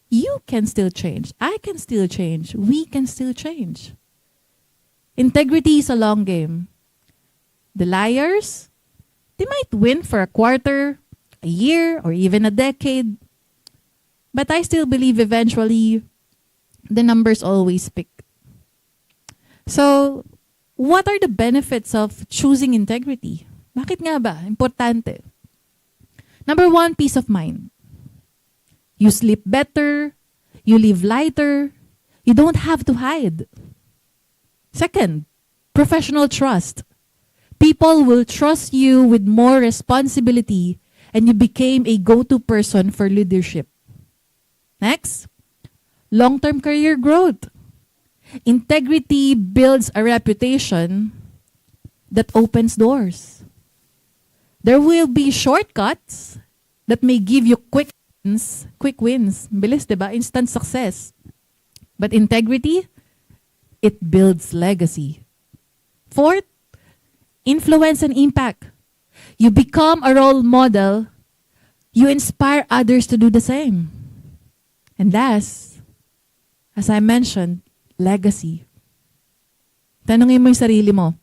You can still change. I can still change. We can still change. Integrity is a long game. The liars, they might win for a quarter, a year, or even a decade. But I still believe eventually the numbers always speak. So, what are the benefits of choosing integrity? Bakit nga ba? Importante. Number one, peace of mind. You sleep better. You live lighter. You don't have to hide. Second, professional trust. People will trust you with more responsibility and you became a go-to person for leadership. Next, long-term career growth. Integrity builds a reputation that opens doors. There will be shortcuts that may give you quick wins. Bilis, diba? Instant success. But integrity, it builds legacy. Fourth, influence and impact. You become a role model. You inspire others to do the same. And last, as I mentioned, legacy. Tanungin mo yung sarili mo.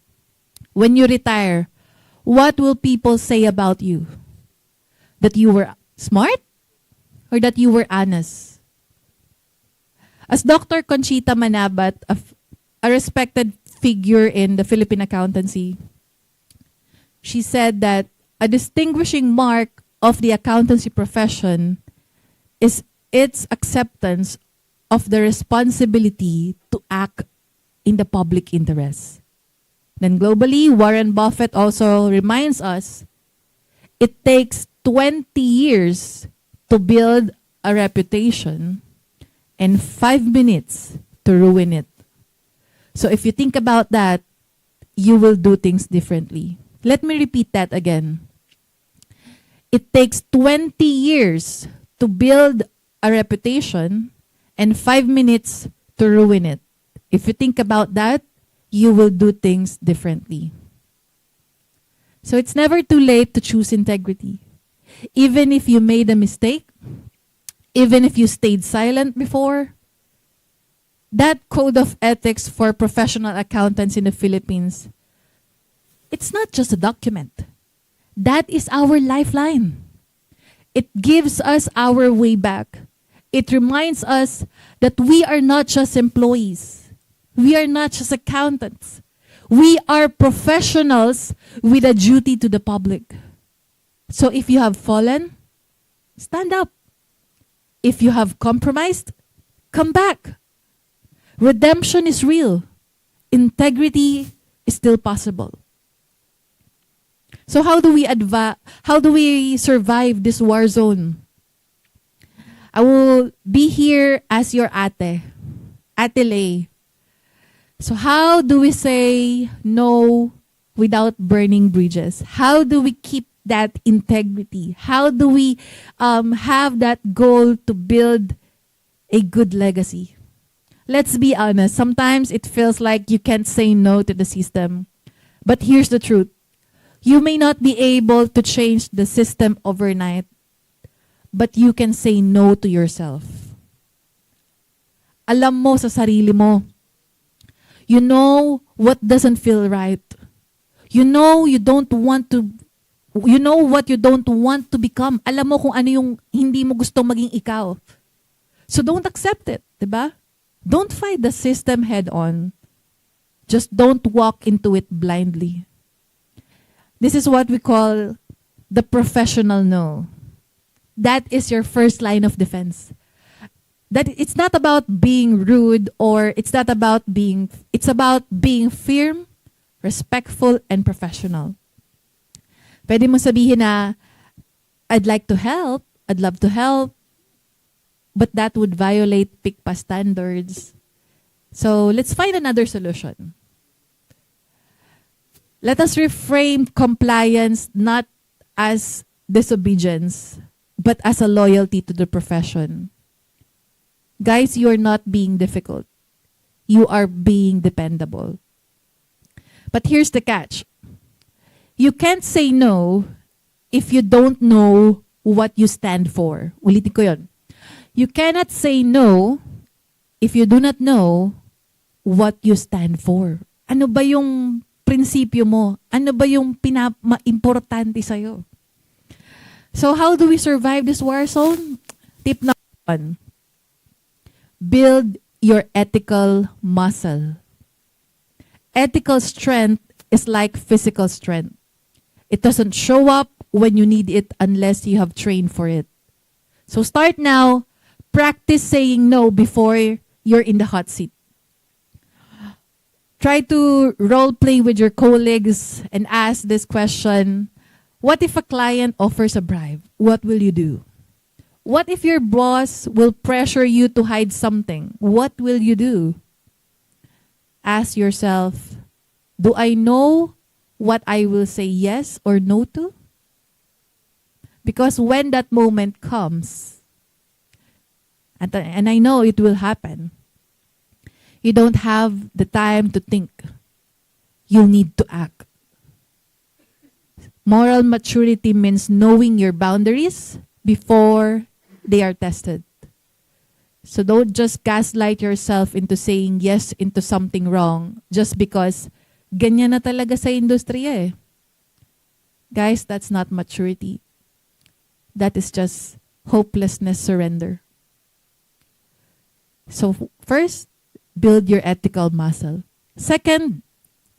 When you retire, what will people say about you? That you were smart? Or that you were honest? As Dr. Conchita Manabat, a respected figure in the Philippine accountancy. She said that a distinguishing mark of the accountancy profession is its acceptance of the responsibility to act in the public interest. Then globally, Warren Buffett also reminds us it takes 20 years to build a reputation and 5 minutes to ruin it. So if you think about that, you will do things differently. Let me repeat that again. It takes 20 years to build a reputation and 5 minutes to ruin it. If you think about that, you will do things differently. So it's never too late to choose integrity. Even if you made a mistake, even if you stayed silent before, that code of ethics for professional accountants in the Philippines, it's not just a document. That is our lifeline. It gives us our way back. It reminds us that we are not just employees. We are not just accountants. We are professionals with a duty to the public. So if you have fallen, stand up. If you have compromised, come back. Redemption is real. Integrity is still possible. So how do we survive this war zone? I will be here as your ate Lay. So how do we say no without burning bridges? How do we keep that integrity? How do we have that goal to build a good legacy? Let's be honest. Sometimes it feels like you can't say no to the system. But here's the truth. You may not be able to change the system overnight, but you can say no to yourself. Alam mo sa sarili mo. You know what doesn't feel right. You know what you don't want to become. Alam mo kung ano yung hindi mo gustong maging ikaw. So don't accept it, diba? Don't fight the system head on. Just don't walk into it blindly. This is what we call the professional no. That is your first line of defense. That it's not about being rude or it's about being firm, respectful, and professional. Pwede mo sabihin na, I'd like to help, I'd love to help, but that would violate PICPA standards. So let's find another solution. Let us reframe compliance not as disobedience, but as a loyalty to the profession. Guys, you are not being difficult. You are being dependable. But here's the catch. You can't say no if you don't know what you stand for. Ulitin ko yun. You cannot say no if you do not know what you stand for. Ano ba yung prinsipyo mo? Ano ba yung importante sa'yo? So how do we survive this war zone? Tip number 1. Build your ethical muscle. Ethical strength is like physical strength. It doesn't show up when you need it unless you have trained for it. So start now. Practice saying no before you're in the hot seat. Try to role play with your colleagues and ask this question. What if a client offers a bribe? What will you do? What if your boss will pressure you to hide something? What will you do? Ask yourself, do I know what I will say yes or no to? Because when that moment comes, and I know it will happen, you don't have the time to think. You need to act. Moral maturity means knowing your boundaries before they are tested. So don't just gaslight yourself into saying yes into something wrong just because ganyan na talaga sa industriya eh. Guys, that's not maturity. That is just hopelessness surrender. So first, build your ethical muscle. Second,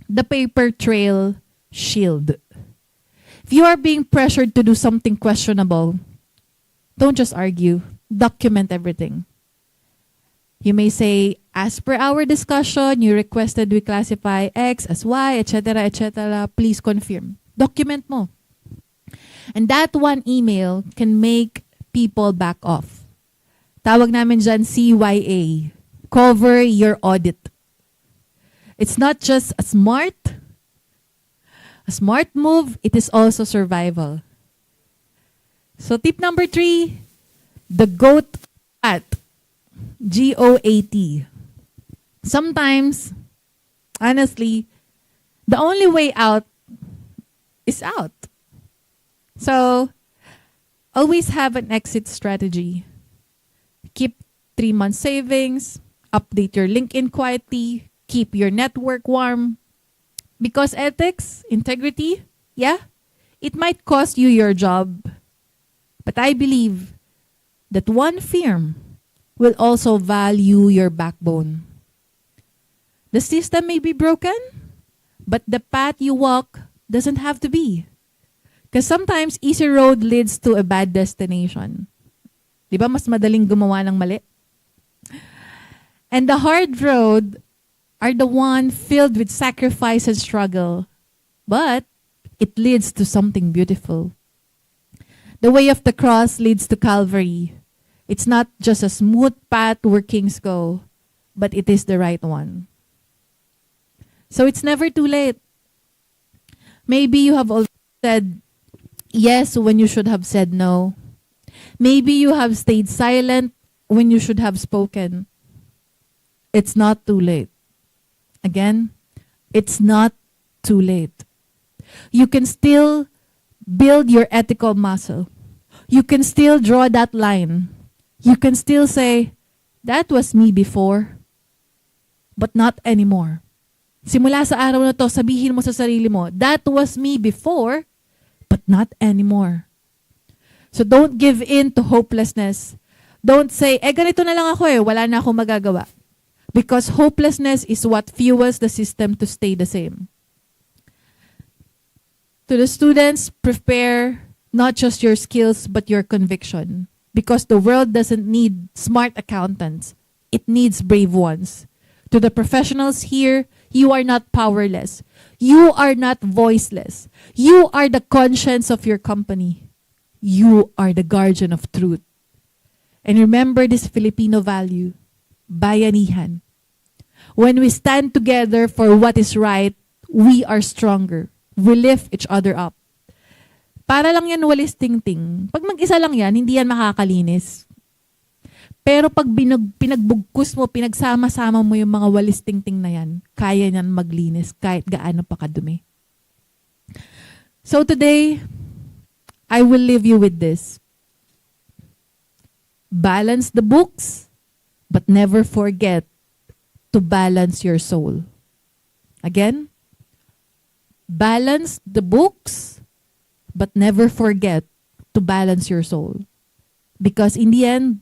the paper trail shield. If you are being pressured to do something questionable, don't just argue. Document everything. You may say, as per our discussion, you requested we classify X as Y, etc., etc. Please confirm. Document mo. And that one email can make people back off. Tawag namin dyan CYA. Cover your audit. It's not just a smart move, it is also survival. So tip number 3, the GOAT path. GOAT. Sometimes, honestly, the only way out is out. So, always have an exit strategy. Keep 3-month savings, update your LinkedIn quietly, keep your network warm. Because ethics, integrity, yeah, it might cost you your job. But I believe that one firm will also value your backbone. The system may be broken, but the path you walk doesn't have to be. Because sometimes easy road leads to a bad destination. Di ba mas madaling gumawa ng mali? And the hard road are the one filled with sacrifice and struggle. But it leads to something beautiful. The way of the cross leads to Calvary. It's not just a smooth path where kings go, but it is the right one. So it's never too late. Maybe you have already said yes when you should have said no. Maybe you have stayed silent when you should have spoken. It's not too late. Again, it's not too late. You can still build your ethical muscle. You can still draw that line. You can still say, that was me before, but not anymore. Simula sa araw na to, sabihin mo sa sarili mo, that was me before, but not anymore. So don't give in to hopelessness. Don't say, ganito na lang ako wala na akong magagawa. Because hopelessness is what fuels the system to stay the same. To the students, prepare not just your skills, but your conviction. Because the world doesn't need smart accountants. It needs brave ones. To the professionals here, you are not powerless. You are not voiceless. You are the conscience of your company. You are the guardian of truth. And remember this Filipino value, bayanihan. When we stand together for what is right, we are stronger. We lift each other up. Para lang yan walis tingting. Pag mag-isa lang yan, hindi yan makakalinis. Pero pag pinagbugkus mo, pinagsama-sama mo yung mga walis tingting na yan, kaya niyan maglinis kahit gaano pa kadumi. So today, I will leave you with this. Balance the books, but never forget to balance your soul. Again, balance the books, but never forget to balance your soul. Because in the end,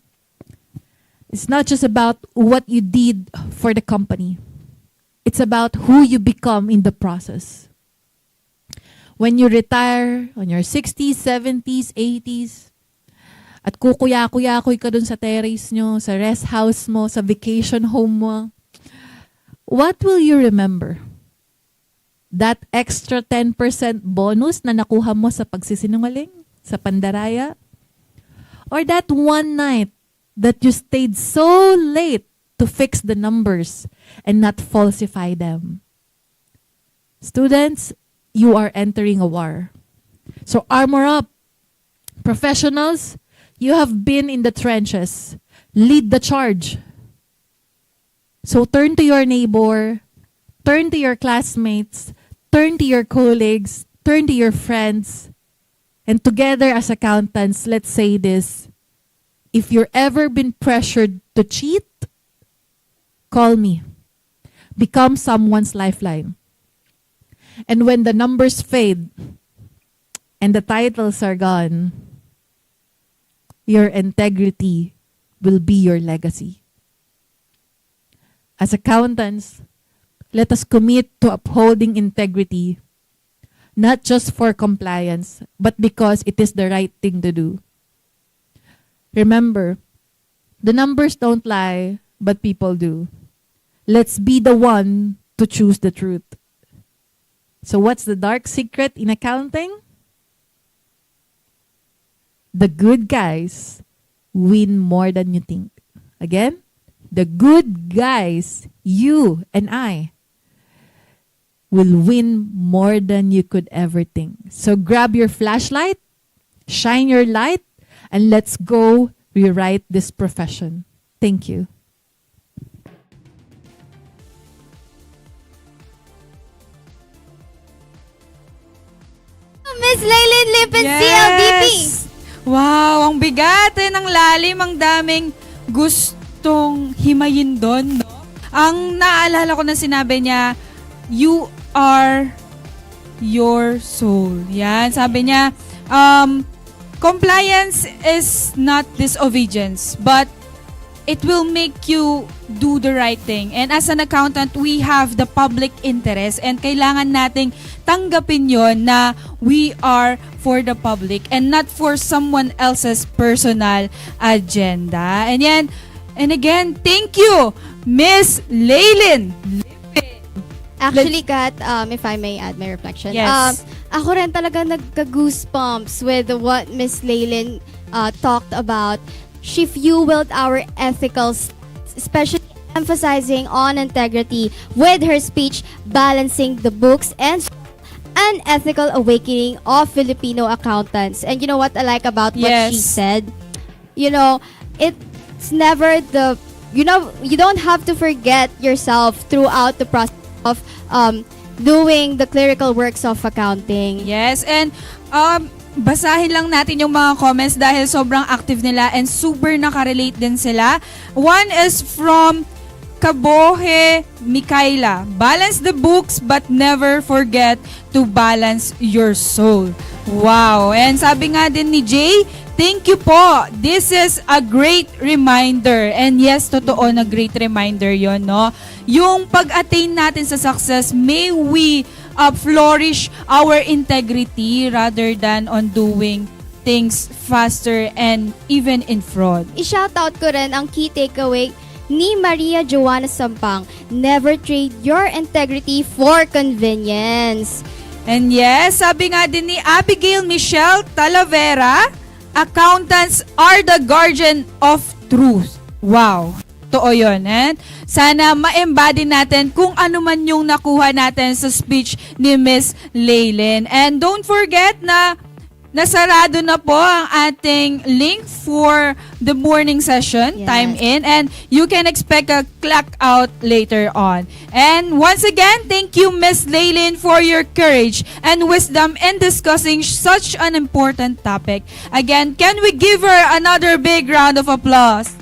it's not just about what you did for the company. It's about who you become in the process. When you retire on your 60s, 70s, 80s, at kukuya-kuya-kuy ka dun sa terrace nyo, sa rest house mo, sa vacation home mo, what will you remember? That extra 10% bonus na nakuha mo sa pagsisinungaling, sa pandaraya? Or that one night that you stayed so late to fix the numbers and not falsify them? Students, you are entering a war. So armor up. Professionals, you have been in the trenches. Lead the charge. So turn to your neighbor, turn to your classmates, turn to your colleagues, turn to your friends, and together as accountants, let's say this. If you're ever been pressured to cheat, call me. Become someone's lifeline. And when the numbers fade and the titles are gone, your integrity will be your legacy. As accountants, let us commit to upholding integrity, not just for compliance, but because it is the right thing to do. Remember, the numbers don't lie, but people do. Let's be the one to choose the truth. So what's the dark secret in accounting? The good guys win more than you think. Again, the good guys, you and I, will win more than you could ever think. So grab your flashlight, shine your light, and let's go rewrite this profession. Thank you. Miss Laylin Limpin, CLDP. Wow, ang bigat ng lalim, ang daming gustong himayin doon, no? Ang naalala ko na sinabi niya, you are your soul. Yan, sabi niya, compliance is not disobedience, but it will make you do the right thing. And as an accountant, we have the public interest and kailangan nating tanggapin yon na we are for the public and not for someone else's personal agenda. And yan, and again, thank you, Miss Laylin. Actually, Kat, if I may add my reflection. Yes. Ako rin talaga nagka-goosebumps with what Miss Laylin talked about. She fueled our ethicals, especially emphasizing on integrity with her speech, balancing the books and an ethical awakening of Filipino accountants. And you know what I like about what she said? You know, it's never the, you don't have to forget yourself throughout the process of doing the clerical works of accounting. Yes, and basahin lang natin yung mga comments dahil sobrang active nila and super nakarelate din sila. One is from Kabohe Mikaela. Balance the books but never forget to balance your soul. Wow. And sabi nga din ni Jay, thank you po. This is a great reminder. And yes, totoo na great reminder yon, no? Yung pag-attain natin sa success, may we flourish our integrity rather than on doing things faster and even in fraud. I-shoutout ko rin ang key takeaway ni Maria Joanna Sampang. Never trade your integrity for convenience. And yes, sabi nga din ni Abigail Michelle Talavera, accountants are the guardian of truth. Wow. Totoo yun. And sana ma-embody natin kung ano man yung nakuha natin sa speech ni Miss Laylin. And don't forget na nasarado na po ang ating link for the morning session, time in, and you can expect a clock out later on. And once again, thank you, Miss Laylin, for your courage and wisdom in discussing such an important topic. Again, can we give her another big round of applause?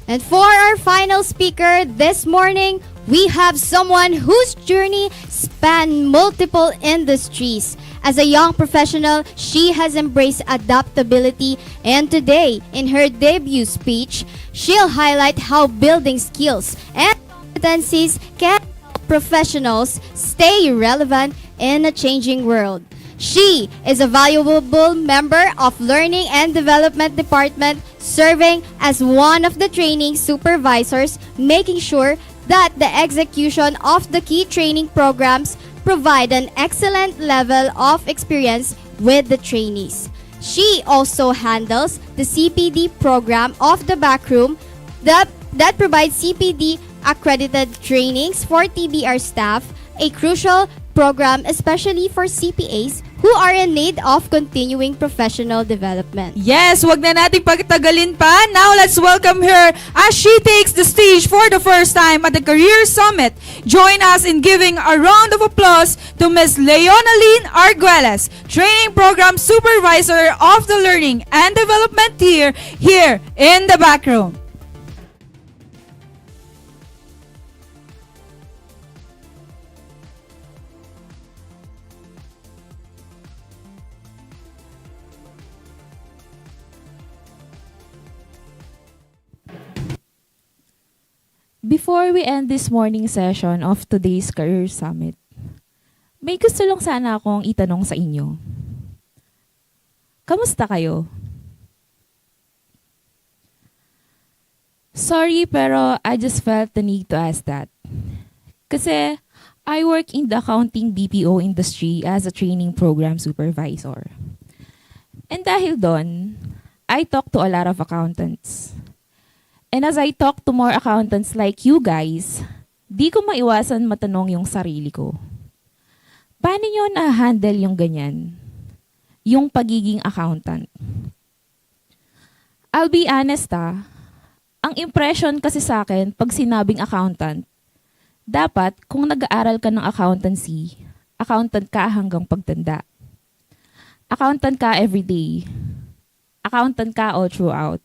And for our final speaker this morning, we have someone whose journey spanned multiple industries. As a young professional, she has embraced adaptability, and today, in her debut speech, she'll highlight how building skills and competencies can help professionals stay relevant in a changing world. She is a valuable member of Learning and Development Department, serving as one of the training supervisors, making sure that the execution of the key training programs provide an excellent level of experience with the trainees. She also handles the CPD program of the backroom that provides CPD accredited trainings for TBR staff, a crucial program especially for CPAs who are in need of continuing professional development. Yes, wag na nating pagtagalin pa. Now let's welcome her as she takes the stage for the first time at the Career Summit. Join us in giving a round of applause to Ms. Leonaline Arguelles, Training Program Supervisor of the Learning and Development Tier here in the back room. Before we end this morning session of today's Career Summit, may gusto lang sana akong itanong sa inyo. Kamusta kayo? Sorry, pero I just felt the need to ask that. Kasi I work in the accounting BPO industry as a training program supervisor. And dahil doon, I talk to a lot of accountants. And as I talk to more accountants like you guys, di ko maiwasan matanong yung sarili ko. Paano nyo na-handle yung ganyan? Yung pagiging accountant? I'll be honest ang impression kasi sa akin pag sinabing accountant, dapat kung nag-aaral ka ng accountancy, accountant ka hanggang pagtanda. Accountant ka everyday. Accountant ka all throughout.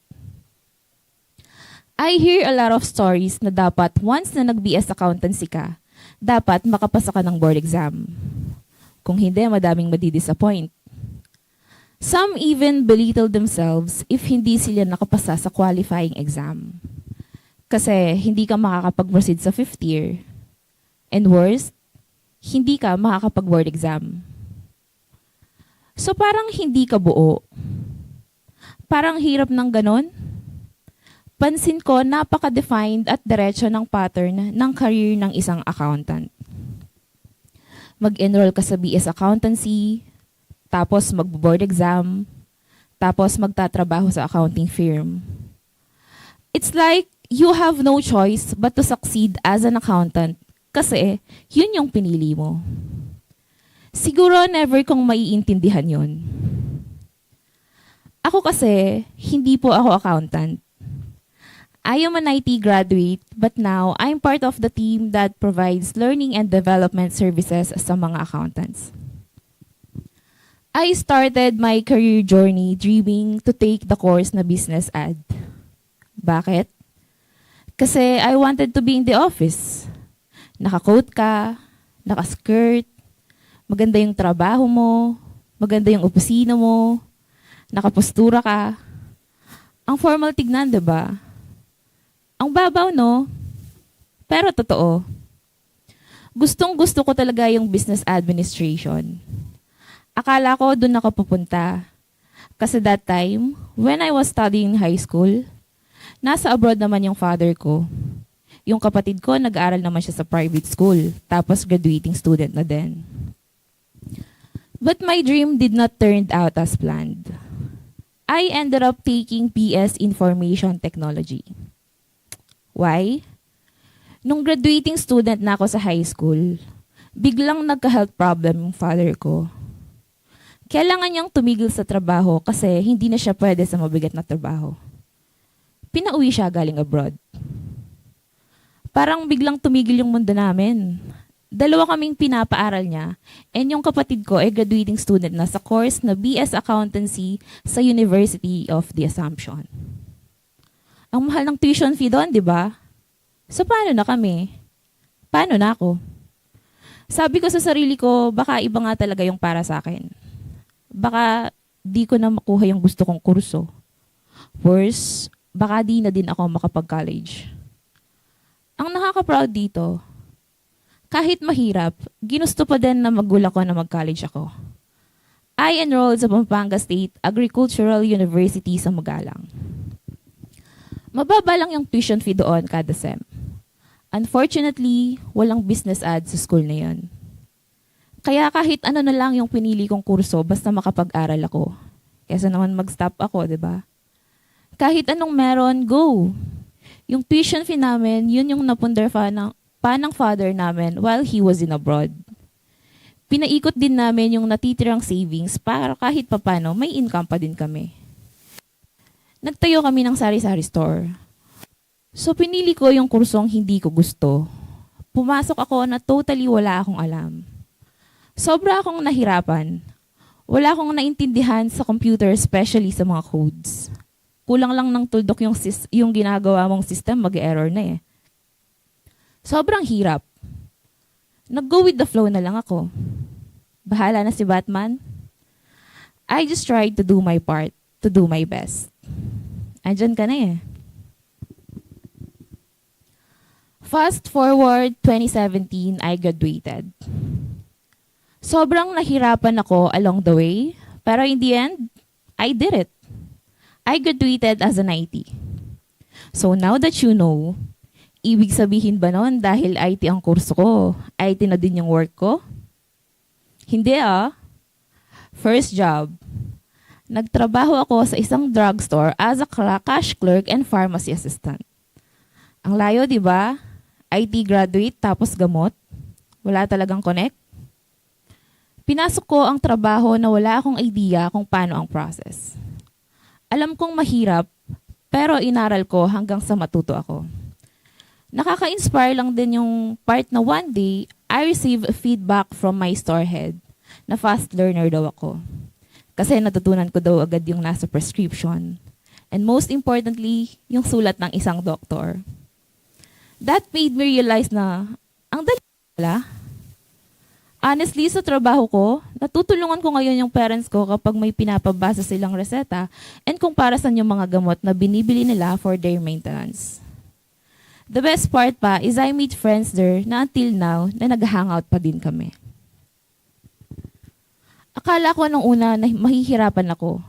I hear a lot of stories na dapat once na nag-BS accountancy ka, dapat makapasa ka ng board exam. Kung hindi, madaming madidisappoint. Some even belittle themselves if hindi sila nakapasa sa qualifying exam. Kasi hindi ka makakapag-proceed sa 5th year. And worst, hindi ka makakapag-board exam. So parang hindi ka buo. Parang hirap ng ganon. Pansin ko, napaka-defined at diretso ng pattern ng career ng isang accountant. Mag-enroll ka sa BS Accountancy, tapos mag-board exam, tapos magtatrabaho sa accounting firm. It's like you have no choice but to succeed as an accountant kasi yun yung pinili mo. Siguro never kong maiintindihan yun. Ako kasi, hindi po ako accountant. I am an IT graduate, but now I'm part of the team that provides learning and development services sa mga accountants. I started my career journey dreaming to take the course na business ad. Bakit? Kasi I wanted to be in the office. Naka-coat ka, naka-skirt, maganda yung trabaho mo, maganda yung opisina mo, nakapostura ka. Ang formal tignan, diba? Ang babaw, no? Pero totoo. Gustong-gusto ko talaga yung business administration. Akala ko doon ako pupunta. Kasi that time, when I was studying high school, nasa abroad naman yung father ko. Yung kapatid ko, nag-aaral naman siya sa private school. Tapos graduating student na din. But my dream did not turn out as planned. I ended up taking PS Information Technology. Why? Nung graduating student na ako sa high school, biglang nagka-health problem yung father ko. Kailangan niyang tumigil sa trabaho kasi hindi na siya pwede sa mabigat na trabaho. Pinauwi siya galing abroad. Parang biglang tumigil yung mundo namin. 2 kaming pinapaaral niya and yung kapatid ko ay graduating student na sa course na BS Accountancy sa University of the Assumption. Ang mahal ng tuition fee doon, di ba? So, paano na kami? Paano na ako? Sabi ko sa sarili ko, baka iba nga talaga yung para sa akin. Baka di ko na makuha yung gusto kong kurso. Worse, baka di na din ako makapag-college. Ang nakaka-proud dito, kahit mahirap, ginusto pa din na magulang ko na mag-college ako. I enrolled sa Pampanga State Agricultural University sa Magalang. Mababa lang yung tuition fee doon kada sem. Unfortunately, walang business ad sa school na yun. Kaya kahit ano na lang yung pinili kong kurso basta makapag-aral ako. Kesa naman mag-stop ako, di ba? Kahit anong meron, go! Yung tuition fee namin, yun yung napundar pa ng father namin while he was in abroad. Pinaikot din namin yung natitirang savings para kahit papano may income pa din kami. Nagtayo kami ng sari-sari store. So pinili ko yung kursong hindi ko gusto. Pumasok ako na totally wala akong alam. Sobra akong nahirapan. Wala akong naintindihan sa computer, especially sa mga codes. Kulang lang ng tuldok yung ginagawa mong system, mag-error na eh. Sobrang hirap. Nag-go with the flow na lang ako. Bahala na si Batman. I just tried to do my part, to do my best. Andyan ka na eh. Fast forward 2017, I graduated. Sobrang nahirapan ako along the way, pero in the end, I did it. I graduated as an IT. So now that you know, ibig sabihin ba nun dahil IT ang kurso ko, IT na din yung work ko? Hindi First job, nagtrabaho ako sa isang drugstore as a cash clerk and pharmacy assistant. Ang layo, di ba? IT graduate tapos gamot. Wala talagang connect. Pinasok ko ang trabaho na wala akong idea kung paano ang process. Alam kong mahirap, pero inaral ko hanggang sa matuto ako. Nakaka-inspire lang din yung part na one day, I received feedback from my store head na fast learner daw ako. Kasi natutunan ko daw agad yung nasa prescription. And most importantly, yung sulat ng isang doktor. That made me realize na ang dali pala. Honestly, sa trabaho ko, natutulungan ko ngayon yung parents ko kapag may pinapabasa silang reseta and kung para saan yung mga gamot na binibili nila for their maintenance. The best part pa is I meet friends there na until now na nag-hangout pa din kami. Akala ko nung una na mahihirapan ako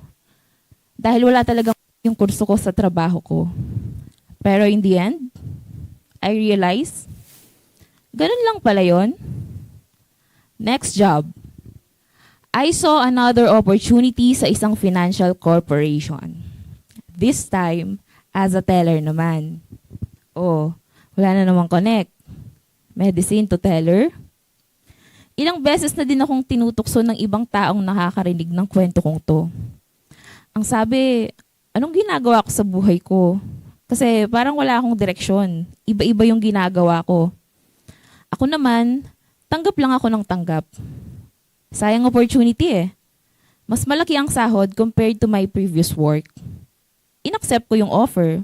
dahil wala talagang yung kurso ko sa trabaho ko. Pero in the end, I realized, ganun lang pala yun. Next job, I saw another opportunity sa isang financial corporation. This time, as a teller naman. Oh, wala na namang connect. Medicine to teller. Ilang beses na din akong tinutukso ng ibang taong nakakarinig ng kwento kong to. Ang sabi, anong ginagawa ko sa buhay ko? Kasi parang wala akong direksyon. Iba-iba yung ginagawa ko. Ako naman, tanggap lang ako ng tanggap. Sayang opportunity Mas malaki ang sahod compared to my previous work. Inaccept ko yung offer.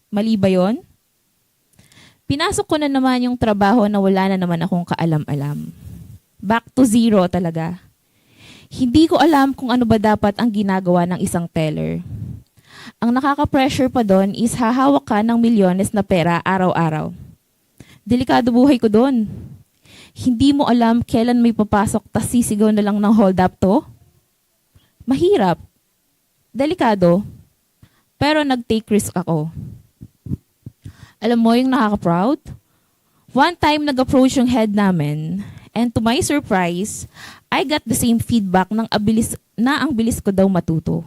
Mali ba yun? Pinasok ko na naman yung trabaho na wala na naman akong kaalam-alam. Back to zero talaga. Hindi ko alam kung ano ba dapat ang ginagawa ng isang teller. Ang nakaka-pressure pa doon is hahawak ka ng milyones na pera araw-araw. Delikado buhay ko doon. Hindi mo alam kailan may papasok tas sisigaw na lang ng hold up to? Mahirap. Delikado. Pero nag-take risk ako. Alam mo yung nakaka-proud? One time nag-approach yung head namin and to my surprise, I got the same feedback ng ang bilis ko daw matuto.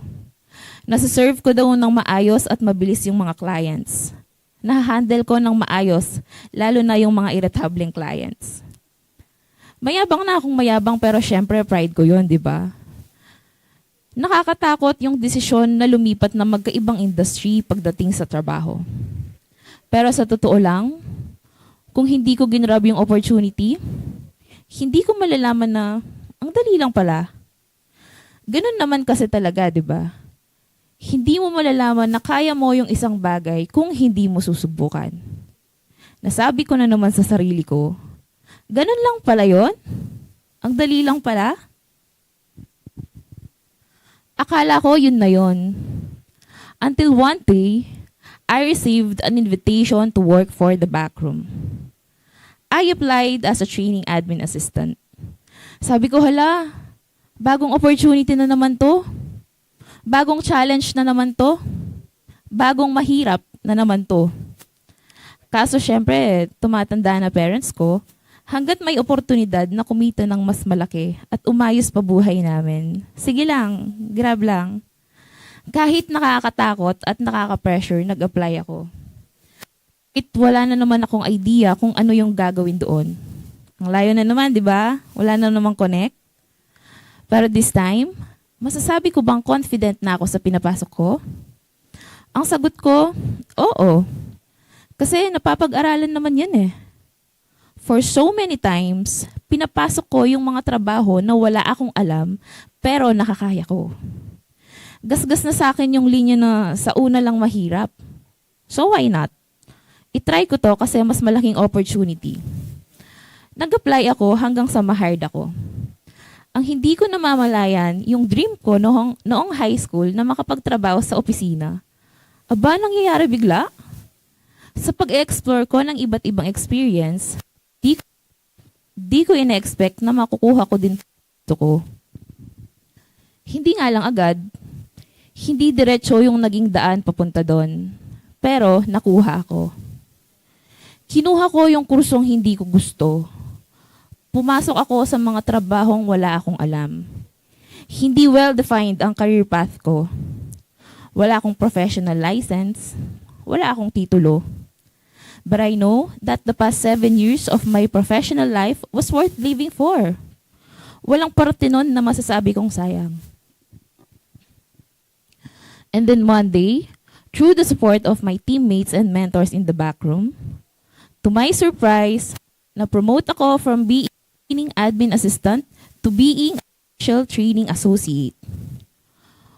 Nasa-serve ko daw ng maayos at mabilis yung mga clients. Nahahandle ko ng maayos, lalo na yung mga irritableng clients. Mayabang na akong mayabang pero syempre pride ko yun, di ba? Nakakatakot yung desisyon na lumipat na magkaibang industry pagdating sa trabaho. Pero sa totoo lang, kung hindi ko ginrab yung opportunity, hindi ko malalaman na ang dali lang pala. Ganun naman kasi talaga, di ba? Hindi mo malalaman na kaya mo yung isang bagay kung hindi mo susubukan. Nasabi ko na naman sa sarili ko, ganun lang pala yon? Ang dali lang pala? Akala ko yun na yon. Until one day, I received an invitation to work for the backroom. I applied as a training admin assistant. Sabi ko, hala, bagong opportunity na naman to. Bagong challenge na naman to. Bagong mahirap na naman to. Kaso syempre, tumatanda na parents ko, hanggat may oportunidad na kumita ng mas malaki at umayos pa buhay namin. Sige lang, grab lang. Kahit nakakatakot at nakaka-pressure, nag-apply ako. Wala na naman akong idea kung ano yung gagawin doon. Ang layo na naman, di ba? Wala na namang connect. Pero this time, masasabi ko bang confident na ako sa pinapasok ko? Ang sagot ko, oo. Kasi napapag-aralan naman yan For so many times, pinapasok ko yung mga trabaho na wala akong alam, pero nakakaya ko. Gasgas na sa akin yung linya na sa una lang mahirap. So why not? I-try ko to kasi mas malaking opportunity. Nag-apply ako hanggang sa ma-hired ako. Ang hindi ko namamalayan, yung dream ko noong high school na makapagtrabaho sa opisina, aba, nangyayari bigla. Sa pag-explore ko ng iba't ibang experience, di ko ina-expect na makukuha ko din ito ko. Hindi nga lang agad, hindi diretso yung naging daan papunta doon, pero nakuha ako. Kinuha ko yung kursong hindi ko gusto. Pumasok ako sa mga trabahong wala akong alam. Hindi well-defined ang career path ko. Wala akong professional license. Wala akong titulo. But I know that the past 7 years of my professional life was worth living for. Walang parte nun na masasabi kong sayang. And then one day, through the support of my teammates and mentors in the backroom, to my surprise, na-promote ako from being admin assistant to being official training associate.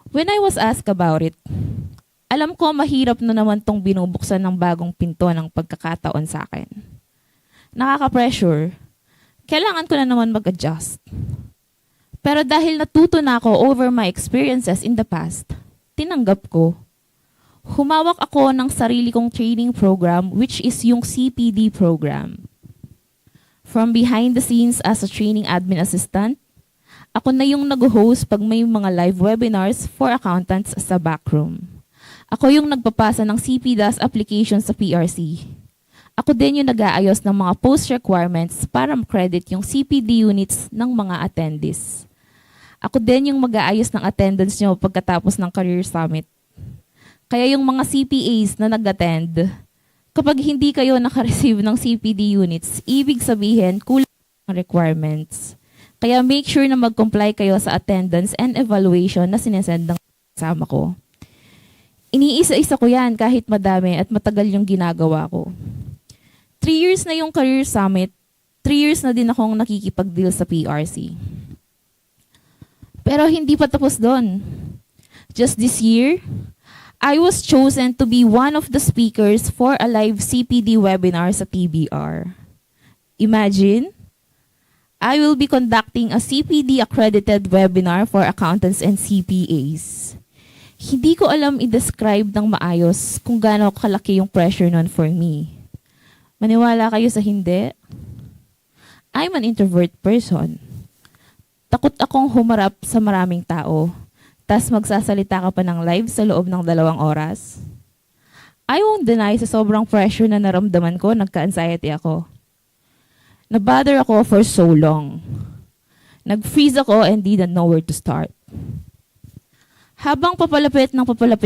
When I was asked about it, alam ko mahirap na naman tong binubuksan ng bagong pinto ng pagkakataon sa akin. Nakaka-pressure. Kailangan ko na naman mag-adjust. Pero dahil natuto na ako over my experiences in the past, tinanggap ko. Humawak ako ng sarili kong training program which is yung CPD program. From behind the scenes as a training admin assistant, ako na yung nag-host pag may mga live webinars for accountants sa backroom. Ako yung nagpapasa ng CPDAS application sa PRC. Ako din yung nag-aayos ng mga post requirements para ma-credit yung CPD units ng mga attendees. Ako din yung mag-aayos ng attendance nyo pagkatapos ng Career Summit. Kaya yung mga CPAs na nag-attend, kapag hindi kayo nakareceive ng CPD units, ibig sabihin kulang ang requirements. Kaya make sure na mag-comply kayo sa attendance and evaluation na sinesend ng kasama ko. Iniisa-isa ko yan kahit madami at matagal yung ginagawa ko. 3 years na yung Career Summit, 3 years na din akong nakikipag-deal sa PRC. Pero hindi pa tapos doon. Just this year, I was chosen to be one of the speakers for a live CPD webinar sa TBR. Imagine, I will be conducting a CPD accredited webinar for accountants and CPAs. Hindi ko alam i-describe ng maayos kung gaano kalaki yung pressure nun for me. Maniwala kayo sa hindi? I'm an introvert person. Takot akong humarap sa maraming tao, tas magsasalita ka pa ng live sa loob ng 2 oras. I won't deny sa sobrang pressure na naramdaman ko, nagka-anxiety ako. Nabother ako for so long. Nag-freeze ako and didn't know where to start. Habang papalapit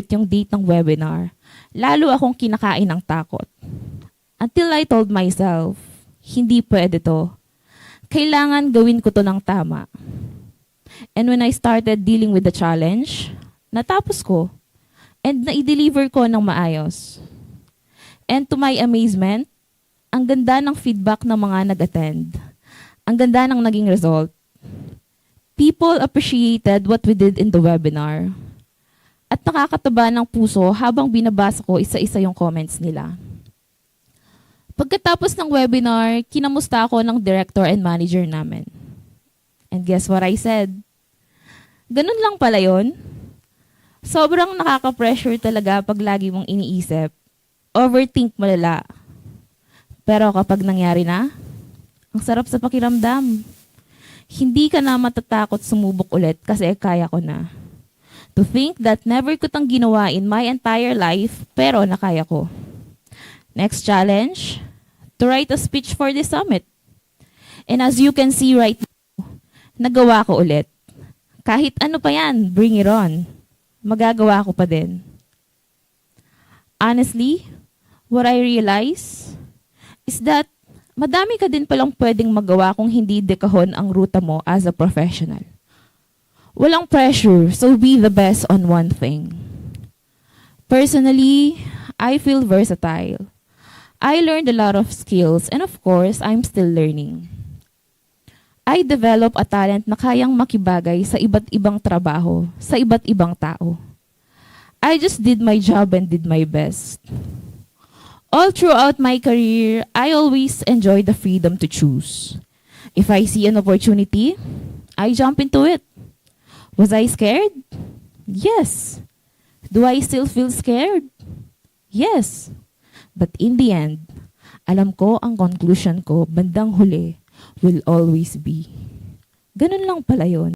yung date ng webinar, lalo akong kinakain ng takot. Until I told myself, hindi pwede to. Kailangan gawin ko to ng tama. And when I started dealing with the challenge, natapos ko and na-deliver ko ng maayos. And to my amazement, ang ganda ng feedback ng mga nag-attend. Ang ganda ng naging result. People appreciated what we did in the webinar. At nakakataba ng puso habang binabasa ko isa-isa yung comments nila. Pagkatapos ng webinar, kinamusta ako ng director and manager namin. And guess what I said? Ganun lang pala yun. Sobrang nakaka-pressure talaga pag lagi mong iniisip. Overthink malala. Pero kapag nangyari na, ang sarap sa pakiramdam. Hindi ka na matatakot sumubok ulit kasi kaya ko na. To think that never ko tang ginawa in my entire life, pero nakaya ko. Next challenge, to write a speech for this summit. And as you can see right now, nagawa ko ulit. Kahit ano pa yan, bring it on. Magagawa ko pa din. Honestly, what I realize is that madami ka din palang pwedeng magawa kung hindi dekahon ang ruta mo as a professional. Walang pressure, so be the best on one thing. Personally, I feel versatile. I learned a lot of skills and of course, I'm still learning. I develop a talent na kayang makibagay sa iba't ibang trabaho, sa iba't ibang tao. I just did my job and did my best. All throughout my career, I always enjoy the freedom to choose. If I see an opportunity, I jump into it. Was I scared? Yes. Do I still feel scared? Yes. But in the end, alam ko ang conclusion ko bandang huli will always be. Ganun lang pala yun.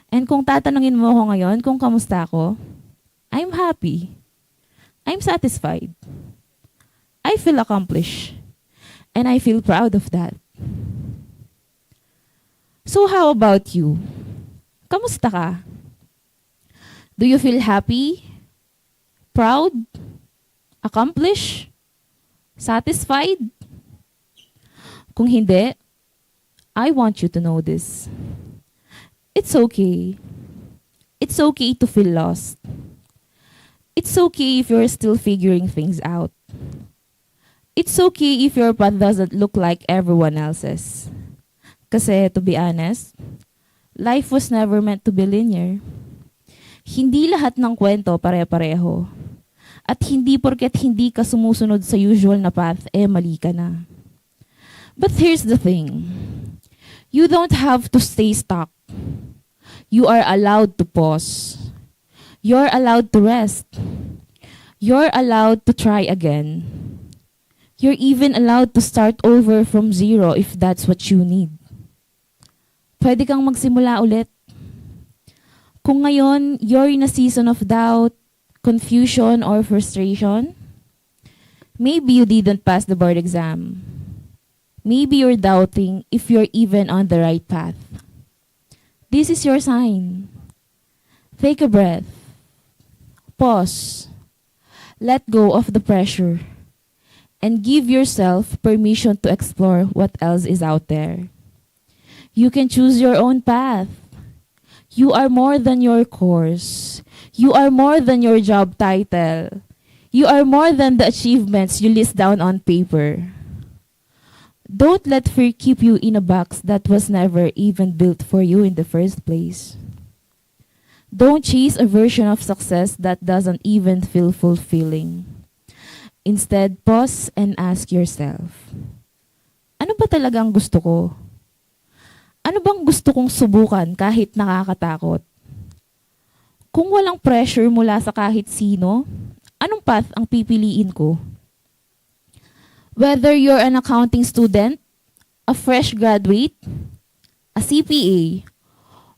And kung tatanungin mo ako ngayon kung kamusta ako, I'm happy. I'm satisfied. I feel accomplished. And I feel proud of that. So how about you? Kamusta ka? Do you feel happy? Proud? Accomplished? Satisfied? Kung hindi, I want you to know this. It's okay. It's okay to feel lost. It's okay if you're still figuring things out. It's okay if your path doesn't look like everyone else's. Kasi, to be honest, life was never meant to be linear. Hindi lahat ng kwento pare-pareho. At hindi porket hindi ka sumusunod sa usual na path, mali ka na. But here's the thing. You don't have to stay stuck. You are allowed to pause. You're allowed to rest. You're allowed to try again. You're even allowed to start over from zero if that's what you need. Pwede kang magsimula ulit. Kung ngayon, you're in a season of doubt, confusion, or frustration, maybe you didn't pass the board exam. Maybe you're doubting if you're even on the right path. This is your sign. Take a breath. Pause. Let go of the pressure. And give yourself permission to explore what else is out there. You can choose your own path. You are more than your course. You are more than your job title. You are more than the achievements you list down on paper. Don't let fear keep you in a box that was never even built for you in the first place. Don't chase a version of success that doesn't even feel fulfilling. Instead, pause and ask yourself, ano ba talagang gusto ko? Ano bang gusto kong subukan kahit nakakatakot? Kung walang pressure mula sa kahit sino, anong path ang pipiliin ko? Whether you're an accounting student, a fresh graduate, a CPA,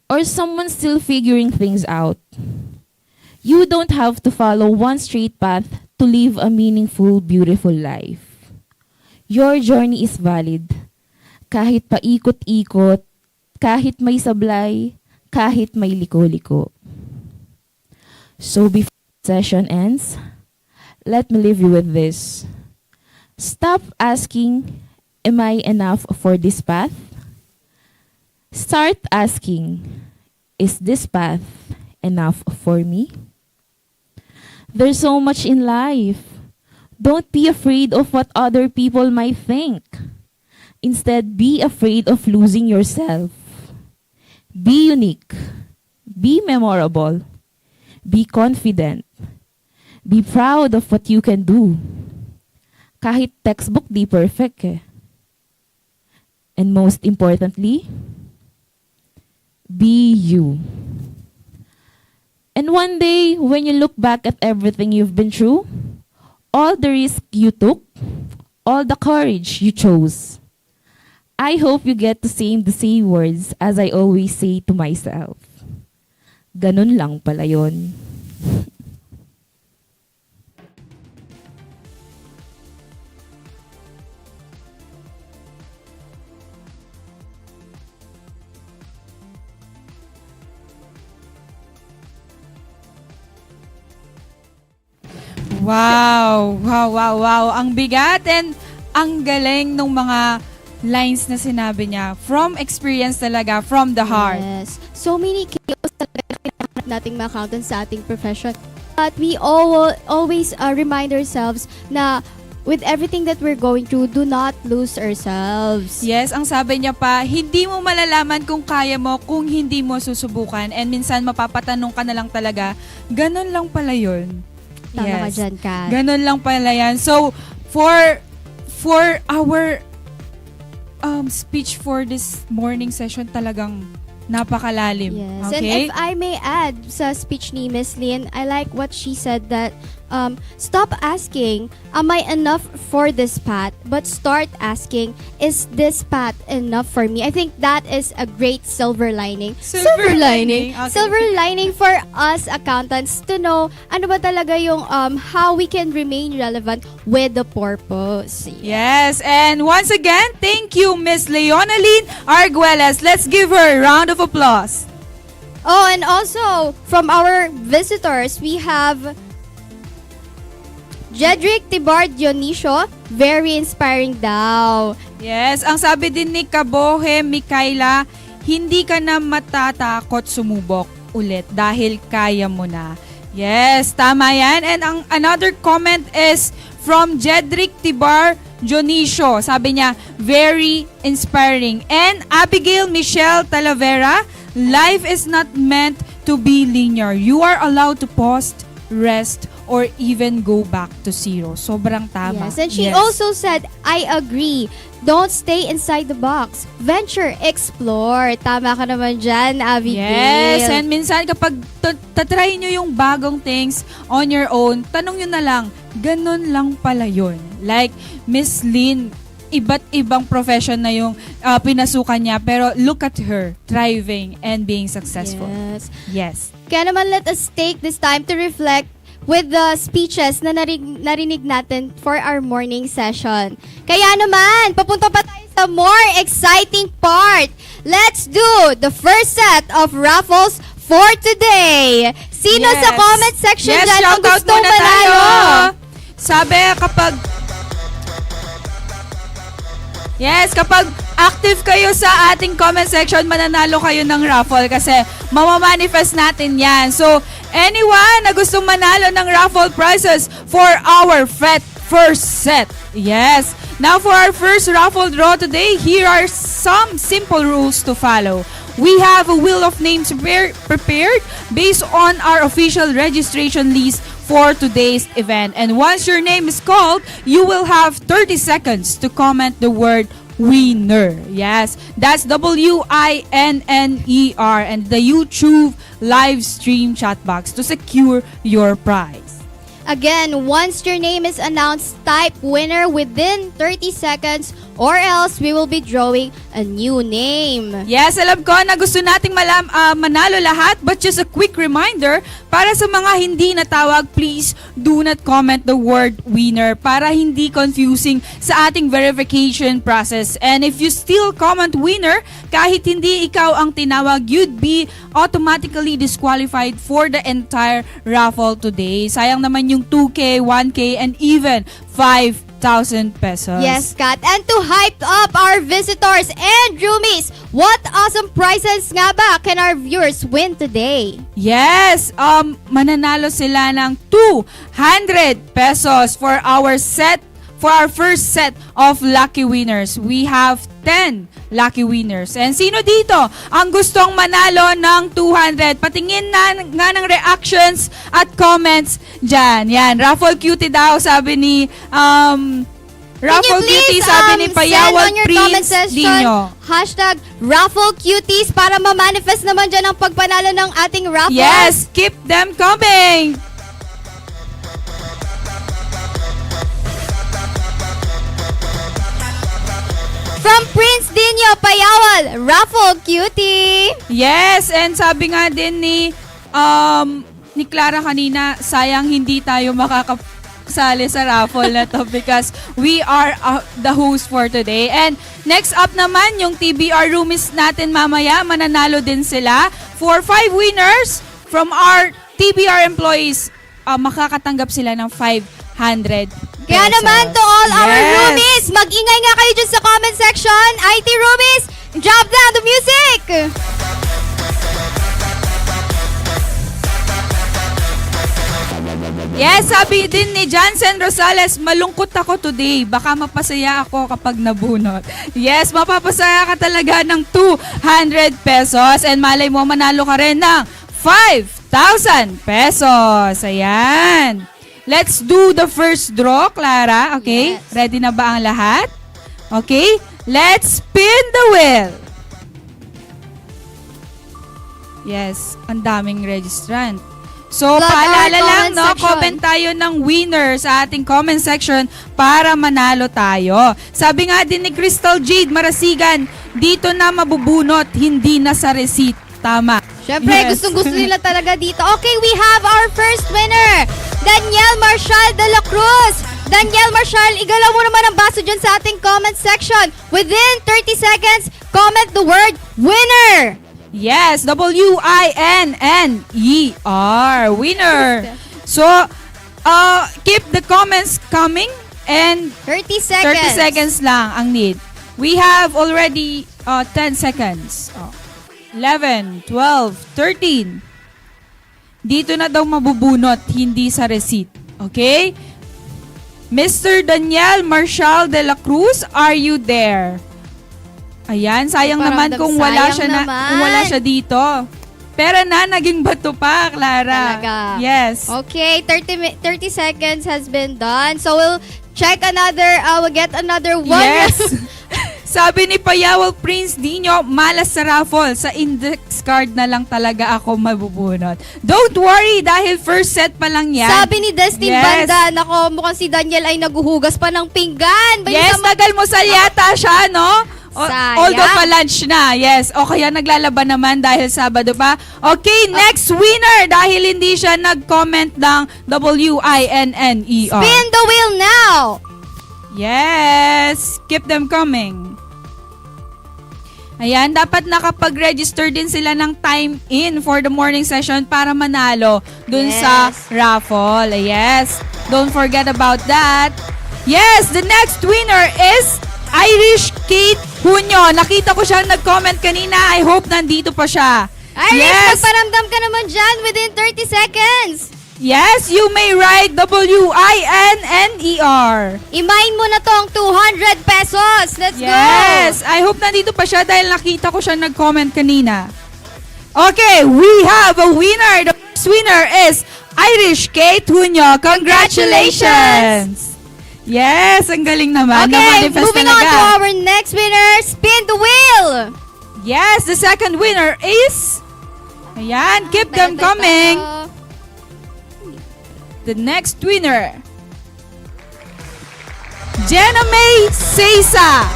or someone still figuring things out, you don't have to follow one straight path to live a meaningful, beautiful life. Your journey is valid. Kahit paikot-ikot, kahit may sablay, kahit may liko-liko. So before the session ends, let me leave you with this. Stop asking, am I enough for this path? Start asking, is this path enough for me? There's so much in life. Don't be afraid of what other people might think. Instead, be afraid of losing yourself. Be unique. Be memorable. Be confident. Be proud of what you can do. Kahit textbook di perfect eh. And most importantly, be you. And one day, when you look back at everything you've been through, all the risk you took, all the courage you chose, I hope you get to say the same words as I always say to myself. Ganun lang pala yun. Wow! Wow, wow, wow. Ang bigat and ang galing ng mga lines na sinabi niya. From experience talaga, from the heart. Yes. So many chaos talaga nating ma-accountant sa ating profession. But we always remind ourselves na with everything that we're going through, do not lose ourselves. Yes, ang sabi niya pa, hindi mo malalaman kung kaya mo kung hindi mo susubukan. And minsan mapapatanong ka na lang talaga, ganun lang pala yun. Tama ka dyan, Kat. Ganun lang pala yan. So, for our speech for this morning session, talagang napakalalim. Yes. Okay? And if I may add sa speech ni Miss Lynn, I like what she said that stop asking, am I enough for this path? But start asking, is this path enough for me? I think that is a great silver lining. Silver lining. Okay. Silver lining for us accountants to know ano ba talaga yung how we can remain relevant with the purpose. Yes, and once again, thank you, Miss Leonaline Arguelles. Let's give her a round of applause. Oh, and also from our visitors, we have Jedrick Tibar Dionisio, very inspiring daw. Yes, ang sabi din ni Kabohe Mikaela, hindi ka na matatakot sumubok ulit dahil kaya mo na. Yes, tama yan. And another comment is from Jedrick Tibar Dionisio. Sabi niya, very inspiring. And Abigail Michelle Talavera, life is not meant to be linear. You are allowed to pause, rest, or even go back to zero. Sobrang tama. Yes, and she also said, I agree. Don't stay inside the box. Venture, explore. Tama ka naman dyan, Abigail. Yes, and minsan kapag tatry nyo yung bagong things on your own, tanong nyo na lang, ganun lang pala yun. Like, Miss Lynn, iba't ibang profession na yung pinasukan niya, pero look at her, thriving and being successful. Yes. Kaya naman, let us take this time to reflect with the speeches na narinig natin for our morning session. Kaya naman, papunta pa tayo sa more exciting part. Let's do the first set of raffles for today. Sino sa comment section dyan ang gustong manalo? Sabi kapag active kayo sa ating comment section, mananalo kayo ng raffle kasi mamamanifest natin yan. So, anyone na gustong manalo ng raffle prizes for our first set. Yes. Now, for our first raffle draw today, here are some simple rules to follow. We have a wheel of names prepared based on our official registration list for today's event. And once your name is called, you will have 30 seconds to comment the word winner. Yes, that's WINNER and the YouTube live stream chat box to secure your prize. Again, once your name is announced, type winner within 30 seconds or else we will be drawing a new name. Yes, alam ko na gusto nating manalo lahat, but just a quick reminder, para sa mga hindi natawag, please do not comment the word winner para hindi confusing sa ating verification process. And if you still comment winner, kahit hindi ikaw ang tinawag, you'd be automatically disqualified for the entire raffle today. Sayang naman yung 2K, 1K, and even 5,000 pesos. Yes, Kat. And to hype up our visitors and roomies, what awesome prizes nga ba can our viewers win today? Yes, mananalo sila ng 200 pesos for our first set of lucky winners. We have 10 lucky winners. And sino dito ang gustong manalo ng 200? Patingin na nga ng reactions at comments dyan. Yan, Raffle Cutie daw, sabi ni Raffle Cutie, sabi ni Payawal Prince Dino. Hashtag Raffle Cuties para ma-manifest naman dyan ang pagpanalo ng ating raffle. Yes, keep them coming! From Prince Dino Payawal, Raffle Cutie! Yes, and sabi nga din ni Clara kanina, sayang hindi tayo makakasali sa raffle na to because we are the host for today. And next up naman, yung TBR roomies natin mamaya, mananalo din sila. For 5 winners from our TBR employees, makakatanggap sila ng 500 Kaya naman to all our roomies, mag-ingay nga kayo dyan sa comment section. IT roomies, drop down the music! Yes, sabi din ni Jansen Rosales, malungkot ako today. Baka mapasaya ako kapag nabunot. Yes, mapapasaya ka talaga ng 200 pesos. And malay mo, manalo ka rin ng 5,000 pesos. Ayan. Let's do the first draw, Clara. Okay? Yes. Ready na ba ang lahat? Okay? Let's spin the wheel. Yes, ang daming registrant. So, Plug paalala our lang, comment section. comment tayo ng winner sa ating comment section para manalo tayo. Sabi nga din ni Crystal Jade Marasigan, dito na mabubunot, hindi na sa receipt. Tama. Syempre, Yes. gustong-gusto nila talaga dito. Okay, we have our first winner, Daniel Marshall de la Cruz. Daniel Marshall, igalaw mo naman ang baso dyan sa ating comment section. Within 30 seconds, comment the word winner. Yes, WINNER, winner. So, keep the comments coming and 30 seconds. 30 seconds lang ang need. We have already 10 seconds. 11, 12, 13. Dito na daw mabubunot, hindi sa receipt. Okay? Mr. Daniel Marshall de la Cruz, are you there? Ayan, sayang naman kung wala siya kung wala siya dito. Pero naging bato pa, Clara. Talaga. Yes. Okay, 30 seconds has been done. So we'll check another, we'll get another one. Yes. Sabi ni Payawal Prince Dino, malas sa raffle. Sa index card na lang talaga ako mabubunot. Don't worry, dahil first set pa lang yan. Sabi ni Destin Banda, nako, mukhang si Daniel ay naguhugas pa ng pinggan. Yes, tagal mo sa yata siya, no? Although pa lunch na, yes. O kaya naglalaban naman dahil Sabado pa. Okay, next winner dahil hindi siya nag-comment ng WINNER. Spin the wheel now! Yes, keep them coming. Ayan, dapat nakapag-register din sila ng time in for the morning session para manalo dun sa raffle. Yes, don't forget about that. Yes, the next winner is Irish Kate Hunyo. Nakita ko siya nag-comment kanina. I hope nandito pa siya. Irish, magparamdam ka naman dyan within 30 seconds. Yes, you may write WINNER. Imine mo na tong 200 pesos. Let's go. Yes, I hope nandito pa siya dahil nakita ko siya nag-comment kanina. Okay, we have a winner. The first winner is Irish Kate Hunyo. Congratulations. Yes, ang galing naman. Okay, moving on to our next winner. Spin the wheel. Yes, the second winner is... Ayan, keep them coming. The next winner, Jenna May Seysa.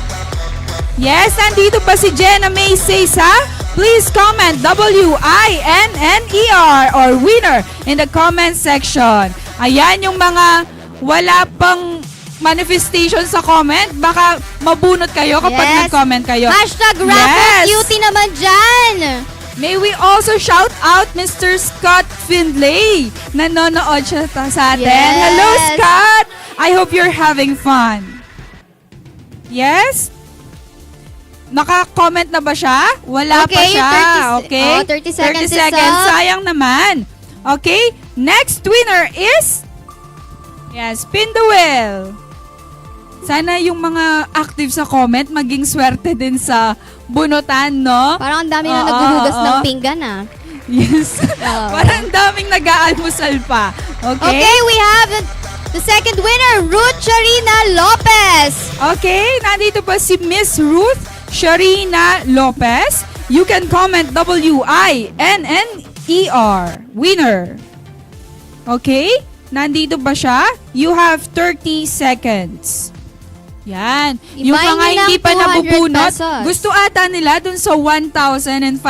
Yes, nandito pa si Jenna May Seysa. Please comment WINNER or winner in the comment section. Ayan yung mga wala pang manifestation sa comment, baka mabunot kayo kapag nag-comment kayo. Hashtag raffle cutie naman dyan. May we also shout out Mr. Scott Findlay. Nanonood siya sa atin. Yes. Hello, Scott! I hope you're having fun. Yes? Naka-comment na ba siya? Wala pa siya. 30 seconds. 30 seconds. Sayang naman. Okay? Next winner is... Yes, spin the wheel. Sana yung mga active sa comment maging swerte din sa bunutan, no? Parang ang dami na naghuhugas ng pinggan, ah. Yes. Parang ang daming nag-aalmusal pa. Okay? Okay, we have the second winner, Ruth Sharina Lopez. Okay, nandito pa si Miss Ruth Sharina Lopez. You can comment WINNER, winner. Okay? Nandito ba siya? You have 30 seconds. Yan. Yung mga hindi pa nabubunot, gusto ata nila dun sa 1,500.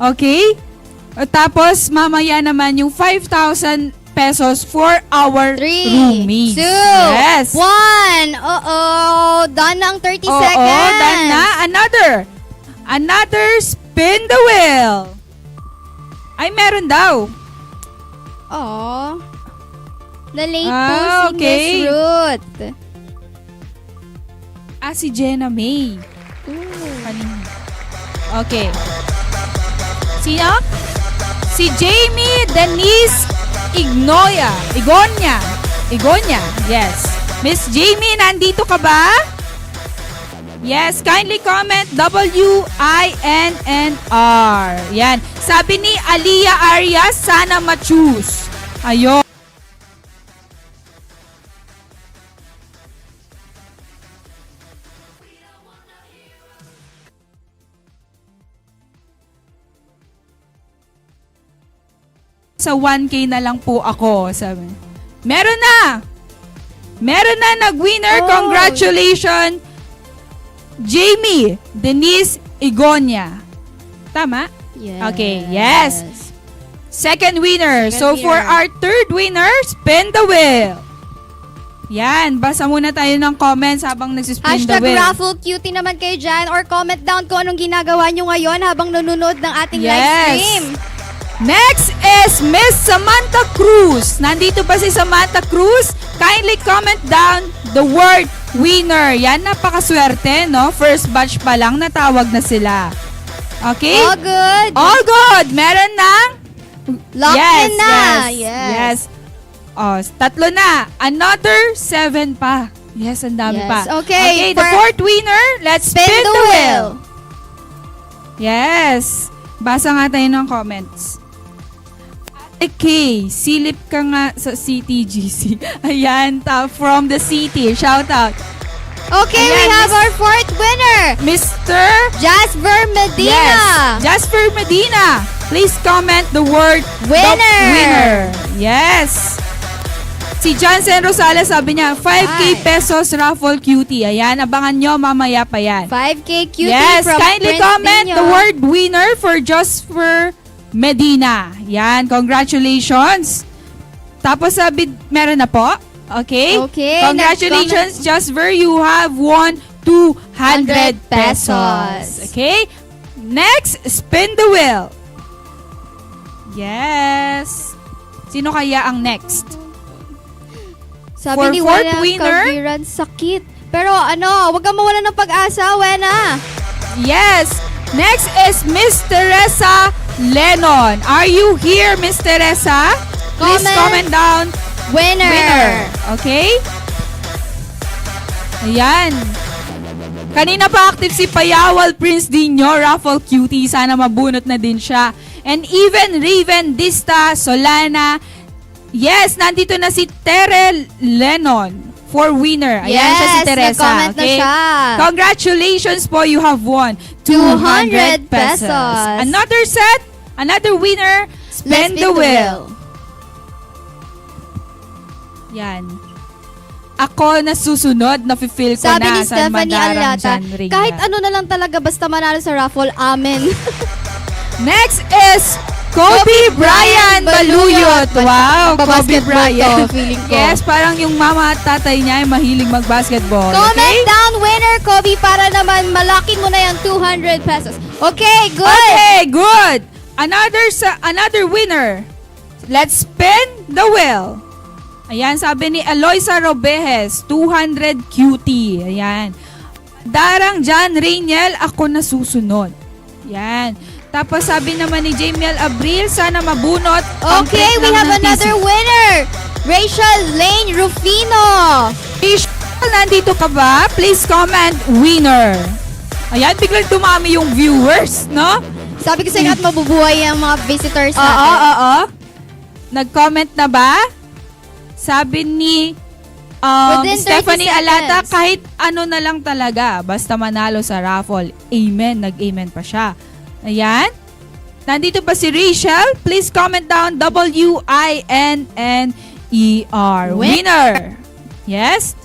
Okay? Tapos, mamaya naman yung 5,000 pesos for our 3, roomies. 2, yes. 1. Done na ang 30 seconds. Done na. Another spin the wheel. Ay, meron daw. Oh. Na-late po si Miss Ruth. Si Jenna May. Okay. Sino? Si Jamie Denise Igonya. Yes. Miss Jamie, nandito ka ba? Yes, kindly comment WINNR. Yan. Sabi ni Aliyah Arias, sana ma-choose. Ayun. nasa 1K na lang po ako. Sabi. Meron na! Meron na nag-winner. Oh. Congratulations! Jamie Denise Igonia. Tama? Yes. Okay, yes. Second winner. Second So for winner. our third winner, spin the wheel. Yan, basa muna tayo ng comments habang nagsispin the Hashtag wheel. raffle cutie naman kayo dyan or comment down kung anong ginagawa nyo ngayon habang nanonood ng ating live Yes. stream. Next is Miss Samantha Cruz. Nandito pa si Samantha Cruz. Kindly comment down the word winner. Yan, napakaswerte, no? First batch pa lang, natawag na sila. Okay? All good. All good. Meron ng Locked in na. Yes. Oh, 3 na. Another 7 pa. Yes, ang dami Yes. pa. Okay, the for- fourth winner, let's spin the wheel. Yes. Basa nga tayo ng comments. Ate K, silip ka nga sa CTGC. Ayan, from the city. Shout out. Okay, we Ayan, have our fourth winner. Mr. Jasper Medina. Yes, Jasper Medina. Please comment the word Winner. the winner. Yes. Si Johnson Rosales sabi niya, 5K pesos raffle cutie. Ayan, abangan nyo, mamaya pa yan. 5K cutie Yes, from kindly Prince comment Dino. the word winner for Jasper Medina. Yan, congratulations. Tapos sabi, meron na po. Okay? Okay, Congratulations, Jasper. You have won 200 pesos. Okay? Next, spin the wheel. Yes. Sino kaya ang next? Sabi For ni fourth Wena winner? Kaviran, sakit. Pero wag kang mawala ng pag-asa, Wena. Yes. Next is Miss Teresa Lennon. Are you here, Miss Teresa? Please comment down. Winner. Okay? Ayan. Kanina pa active si Payawal Prince Dino, raffle cutie. Sana mabunot na din siya. And even Raven Dista Solana. Yes, nandito na si Tere Lennon for winner. Ayan Yes, siya si Teresa. nag-comment na siya. Congratulations po, you have won 200 pesos. Another set, another winner. Spin the wheel. Yan. Ako na susunod, nafe-feel ko Sabi na ni sa Stephanie Mandarang Alata, genre. kahit ano na lang talaga basta manalo sa raffle, amen. Next is Kobe Bryant Baluyot. Wow, Kobe Babasketball Bryant. to, feeling ko. Yes, parang yung mama at tatay niya ay mahilig mag-basketball. Comment down winner, Kobe, para naman malaki mo na yung 200 pesos. Okay, good. Okay, good. Another winner. Let's spin the wheel. Ayan, sabi ni Eloisa Robejes, 200 cutie. Ayan. Darang John Rainiel, ako na susunod. Ayan. Tapos sabi naman ni Jamiel Abril, sana mabunot. Okay, we have another winner. Rachel Lane Rufino. Rachel, nandito ka ba? Please comment winner. Ayan, biglang dumami yung viewers, no? Sabi ko sa inyo at mabubuhay ang mga visitors natin. Oo. Nag-comment na ba? Sabi ni Within 30 Stephanie Alata, seconds. kahit ano na lang talaga, basta manalo sa raffle. Amen. Nag-amen pa siya. Ayan. Nandito pa si Rachel. Please comment down WINNER. Winner. Yes?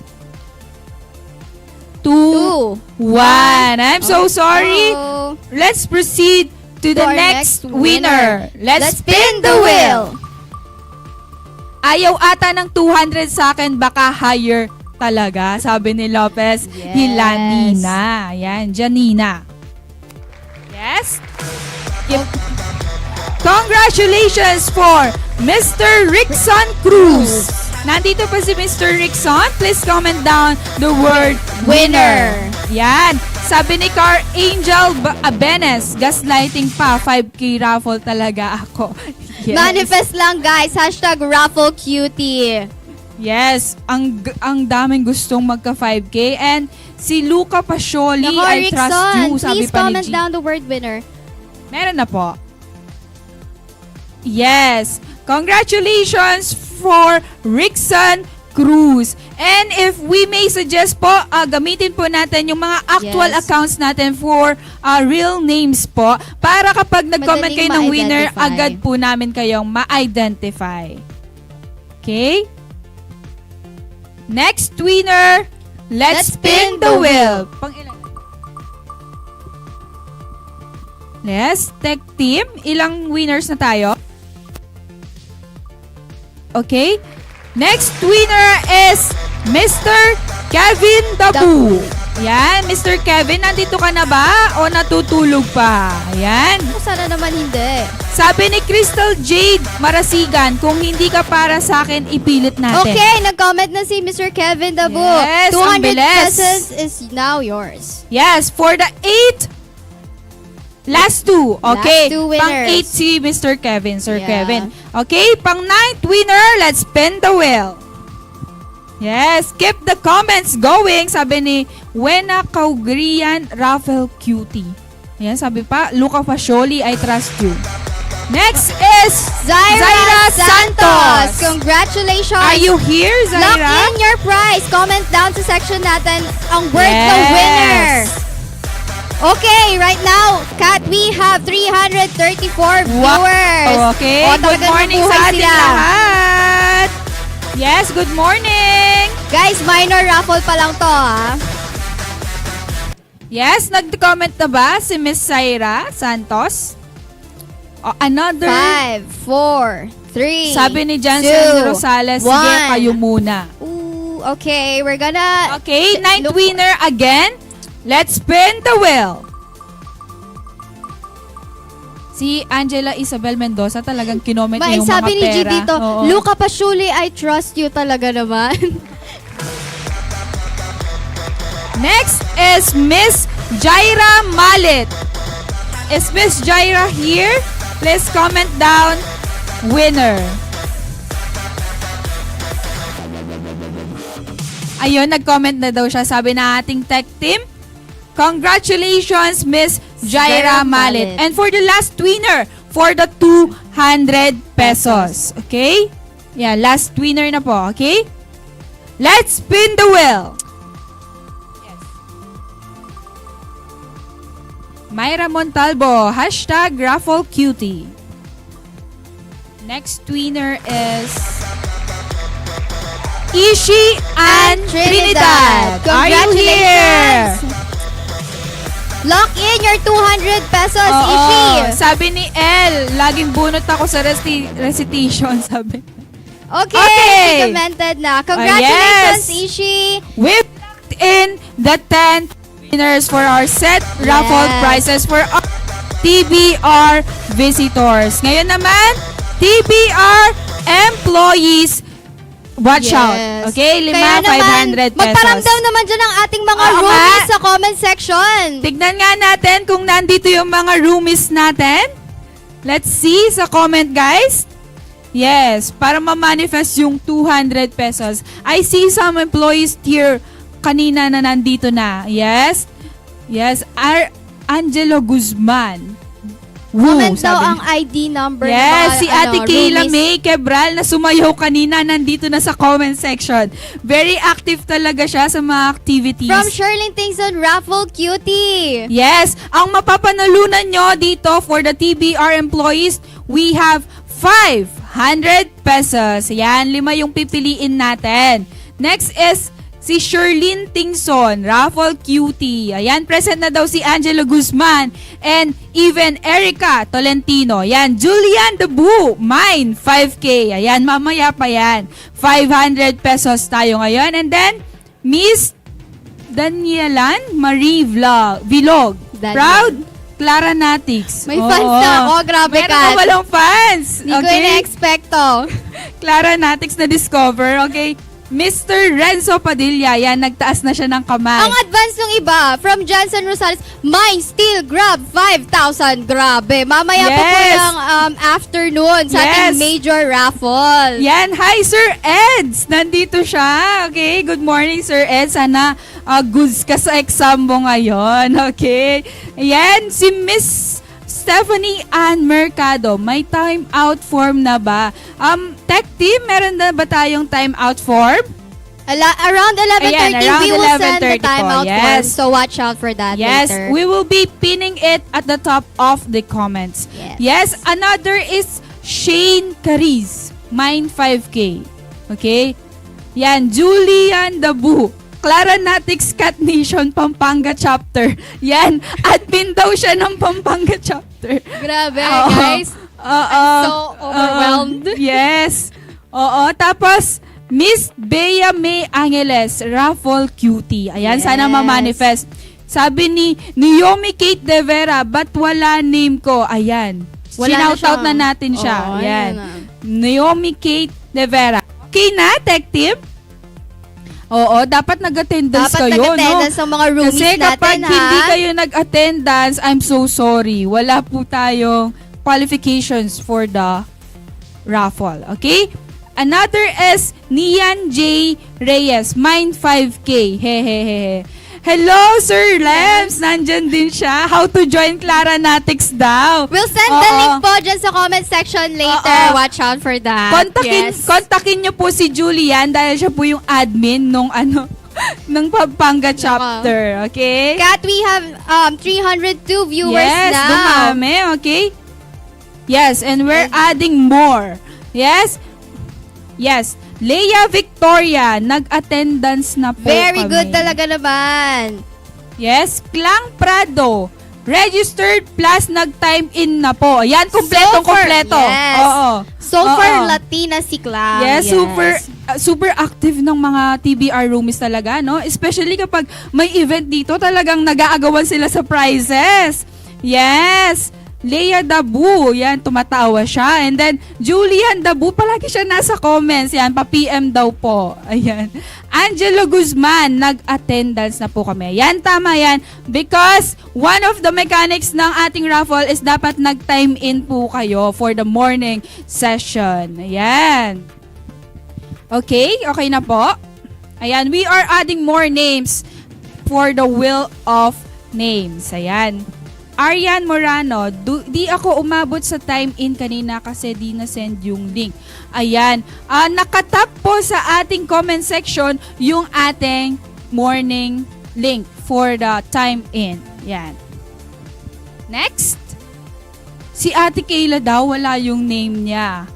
2, 1. I'm so sorry. Uh-oh. Let's proceed to the our next next winner. Let's spin the wheel. Ayaw ata ng 200 sa akin, baka higher talaga, sabi ni Lopez. Yes. Hilanina. Ayan, Janina. Yes? Yep. Congratulations for Mr. Rickson Cruz. Nandito pa si Mr. Rickson. Please comment down the word winner. Yan. Sabi ni Car Angel Abenes, gaslighting pa, 5K raffle talaga ako. Yes. Manifest lang, guys. Hashtag raffle cutie. Yes, ang daming gustong magka 5K. And si Luca Pascioli, Nako, I trust Rickson, you, sabi please pa ni comment G. down the word winner. Meron na po. Yes. Congratulations for Rickson Cruz. And if we may suggest po, gamitin po natin yung mga actual Yes. accounts natin for real names po para kapag nag-comment Madaling kayo ng winner, ma-identify. agad po namin kayong ma-identify. Okay? Next winner, let's spin the wheel. Yes, tech team, ilang winners na tayo? Okay? Next winner is Mr. Kevin Dabu. Yan, Mr. Kevin, nandito ka na ba o natutulog pa? Yan. Sana naman hindi. Sabi ni Crystal Jade Marasigan, kung hindi ka para sa akin, ipilit natin. Okay, nag-comment na si Mr. Kevin Dabu. Yes, ang 200 bilis. pesos is now yours. Yes, for the 8 last two. Okay, Last two pang winners. 8 si Mr. Kevin, Sir Yeah. Kevin. Okay, pang 9th winner, let's spin the wheel. Yes, keep the comments going. Sabi ni Wena Kaugrian Raffle Cutie. Ayan, sabi pa, Luca Fascioli, I trust you. Next is Zaira Santos. Santos. Congratulations. Are you here, Lock Zaira? in your prize. Comment down sa section natin ang word Yes. ng winner. Okay, right now, Kat, we have 334 viewers. Wow. Okay, O, good talagang morning sa nabuhay ating sila. lahat. Yes, good morning. Guys, minor raffle pa lang to, ha? Yes, nag-comment na ba si Miss Zaira Santos? Another 5, 4, 3, Sabi ni Jansen Rosales, sige, 1. kayo muna. Ooh, okay, we're gonna... Okay, 9th winner again. Let's spin the wheel. Si Angela Isabel Mendoza talagang kinoment niya yung mga sabi ni G pera. dito, Oo. Luca Pasciuli, I trust you talaga naman. Next is Miss Jaira Malit. Is Miss Jaira here? Please comment down winner. Ayun, nag-comment na daw siya. Sabi na ating tech team, congratulations, Miss Jaira Malit. And for the last winner, for the 200 pesos. Okay? Yeah, last winner na po. Okay? Let's spin the wheel. Myra Montalvo, hashtag raffle cutie. Next winner is Ishi and Trinidad. Are you here? Lock in your 200 pesos, Oo. Ishi. Sabi ni El, laging bunot ako sa recitation, sabi. Okay, commented na. Congratulations, Ishi. We've locked in the 10 winners for our set raffle prizes for our TBR visitors. Ngayon naman, TBR employees, watch out. Okay, Kaya 500 pesos. magparamdam naman dyan ang ating mga Oo roomies nga. sa comment section. Tignan nga natin kung nandito yung mga roomies natin. Let's see sa comment, guys. Yes, para ma-manifest yung 200 pesos. I see some employees here kanina na nandito na. Yes. Yes, Angelo Guzman. Comment daw ang ID number ng Yes, mga si Ate Kayla roomies. May Quebral na sumayaw kanina nandito na sa comment section. Very active talaga siya sa mga activities. From Sherlyn Tingson, Raffle Cutie. Yes, ang mapapanalunan nyo dito for the TBR employees, we have 500 pesos. Yan, 5 yung pipiliin natin. Next is si Sherlyn Tingson, Raffle Cutie. Ayan, present na daw si Angelo Guzman and even Erica Tolentino. Ayan, Julian Debu, mine, 5K. Ayan, mamaya pa yan. 500 pesos tayo ngayon. And then, Miss Danielan Marie Vlog. Proud Clara Natix. May fans na ako, grabe ka. Meron ka walang fans. Hindi ko ina-expect to. Clara Natix na discover. Okay. Mr. Renzo Padilla, yan, nagtaas na siya ng kamay. Ang advance ng iba, from Jansen Rosales, mine still grab 5,000. Grabe. Mamaya pa po ng afternoon sa ating major raffle. Yan, hi Sir Eds! Nandito siya. Okay, good morning Sir Eds. Sana goods ka sa exam mo ngayon. Okay. Yan, si Miss Stephanie Ann Mercado, may time out form na ba? Tech team, meron na ba tayong time out form? Around 11:30, Ayan, around we will send the 11:30 po, timeout yes. form. So watch out for that Yes, later. we will be pinning it at the top of the comments. Yes, another is Shane Cariz, mine 5K. Okay? Yan, Julian Dabu, Claranatics Cat Nation, Pampanga Chapter. Yan, admin daw siya ng Pampanga Chapter. Grabe, Oo. guys. I'm so overwhelmed. Yes. Oo, tapos Miss Bea May Angeles, Raffle Cutie. Ayan, sana ma-manifest. Sabi ni Naomi Kate De Vera, ba't wala name ko? Ayan. Sinout-out na natin siya. Oo, Ayan. ayan na. Naomi Kate De Vera. Okay na, tech tip? Oo, dapat nag-attendance Dapat kayo, nag-attendance ang mga roomies Kasi kapag natin, ha? hindi kayo nag-attendance, I'm so sorry. Wala po tayong qualifications for the raffle. Okay? Another is Nian J. Reyes, mine 5K. Hehehe. Hello, Sir Lems! Nandyan din siya. How to join Claranatics daw. We'll send the link po dyan sa comment section later. Watch out for that. Kontakin niyo po si Julian dahil siya po yung admin nung ng Pampanga chapter. Okay? Kat, we have 302 viewers yes, now. dumami. Okay? Yes, and we're adding more. Yes? Yes. Leia Victoria, nag-attendance na po Very kami. good talaga naman. Yes. Clang Prado, registered plus nag-time in na po. Ayan, kompleto. Yes. Oo. Super Latina si Clang. Yes, super active ng mga TBR roomies talaga, no? Especially kapag may event dito, talagang nag-aagawan sila sa prizes. Yes. Leia Dabu, yan, tumatawa siya. And then, Julian Dabu, palagi siya nasa comments. Yan, pa-PM daw po. Ayan. Angelo Guzman, nag-attendance na po kami. Yan, tama yan. Because one of the mechanics ng ating raffle is dapat nag-time in po kayo for the morning session. Ayan. Okay, okay na po. Ayan, we are adding more names for the wheel of names. Ayan. Arian Morano, di ako umabot sa time in kanina kasi di na-send yung link. Ayan, nakatap po sa ating comment section yung ating morning link for the time in. Yan. Next. Si Ate Kayla daw, wala yung name niya.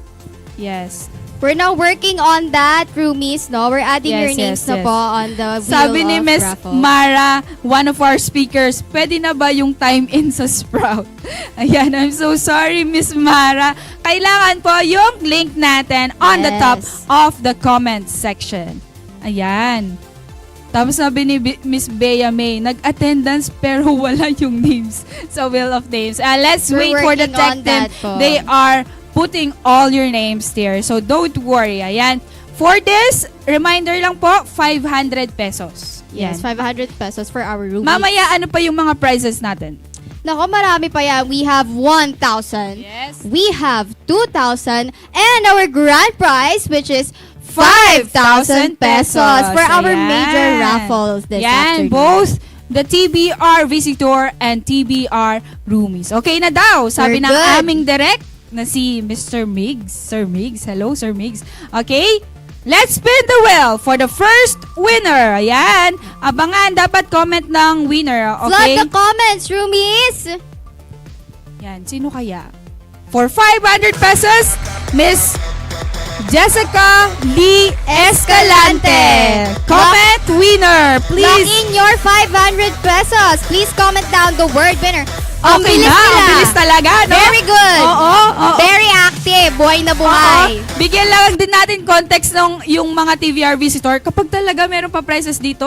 Yes. We're now working on that, roomies, no? We're adding your names na po on the wheel Sabi ni of Miss raffle. Mara, one of our speakers, pwede na ba yung time in sa Sprout? Ayan, I'm so sorry, Miss Mara. Kailangan po yung link natin on the top of the comments section. Ayan. Tapos sabi ni Miss Bea May, nag-attendance pero wala yung names sa Wheel of Names. Let's wait for the tech team. They are putting all your names there. So, don't worry. Ayan. For this, reminder lang po, 500 pesos. Yes, 500 pesos for our roomies. Mamaya, ano pa yung mga prizes natin? Nako, marami pa yan. We have 1,000. Yes. We have 2,000. And our grand prize, which is 5,000 pesos for our major raffles this afternoon. Both the TBR Visitor and TBR Roomies. Okay na daw, sabi ng aming direct na si Mr. Migs. Sir Migs. Hello, Sir Migs. Okay? Let's spin the wheel for the first winner. Ayan. Abangan, dapat comment ng winner. Okay? Flood the comments, roomies! Yan, sino kaya? For 500 pesos, Miss Jessica Lee Escalante. Comment winner, please. Lock in your 500 pesos. Please comment down the word winner. Okay na, bilis talaga, no? Very good. Oo. Very active. Buhay na buhay. Bigyan lang din natin context ng yung mga TVR visitor. Kapag talaga meron pa prizes dito,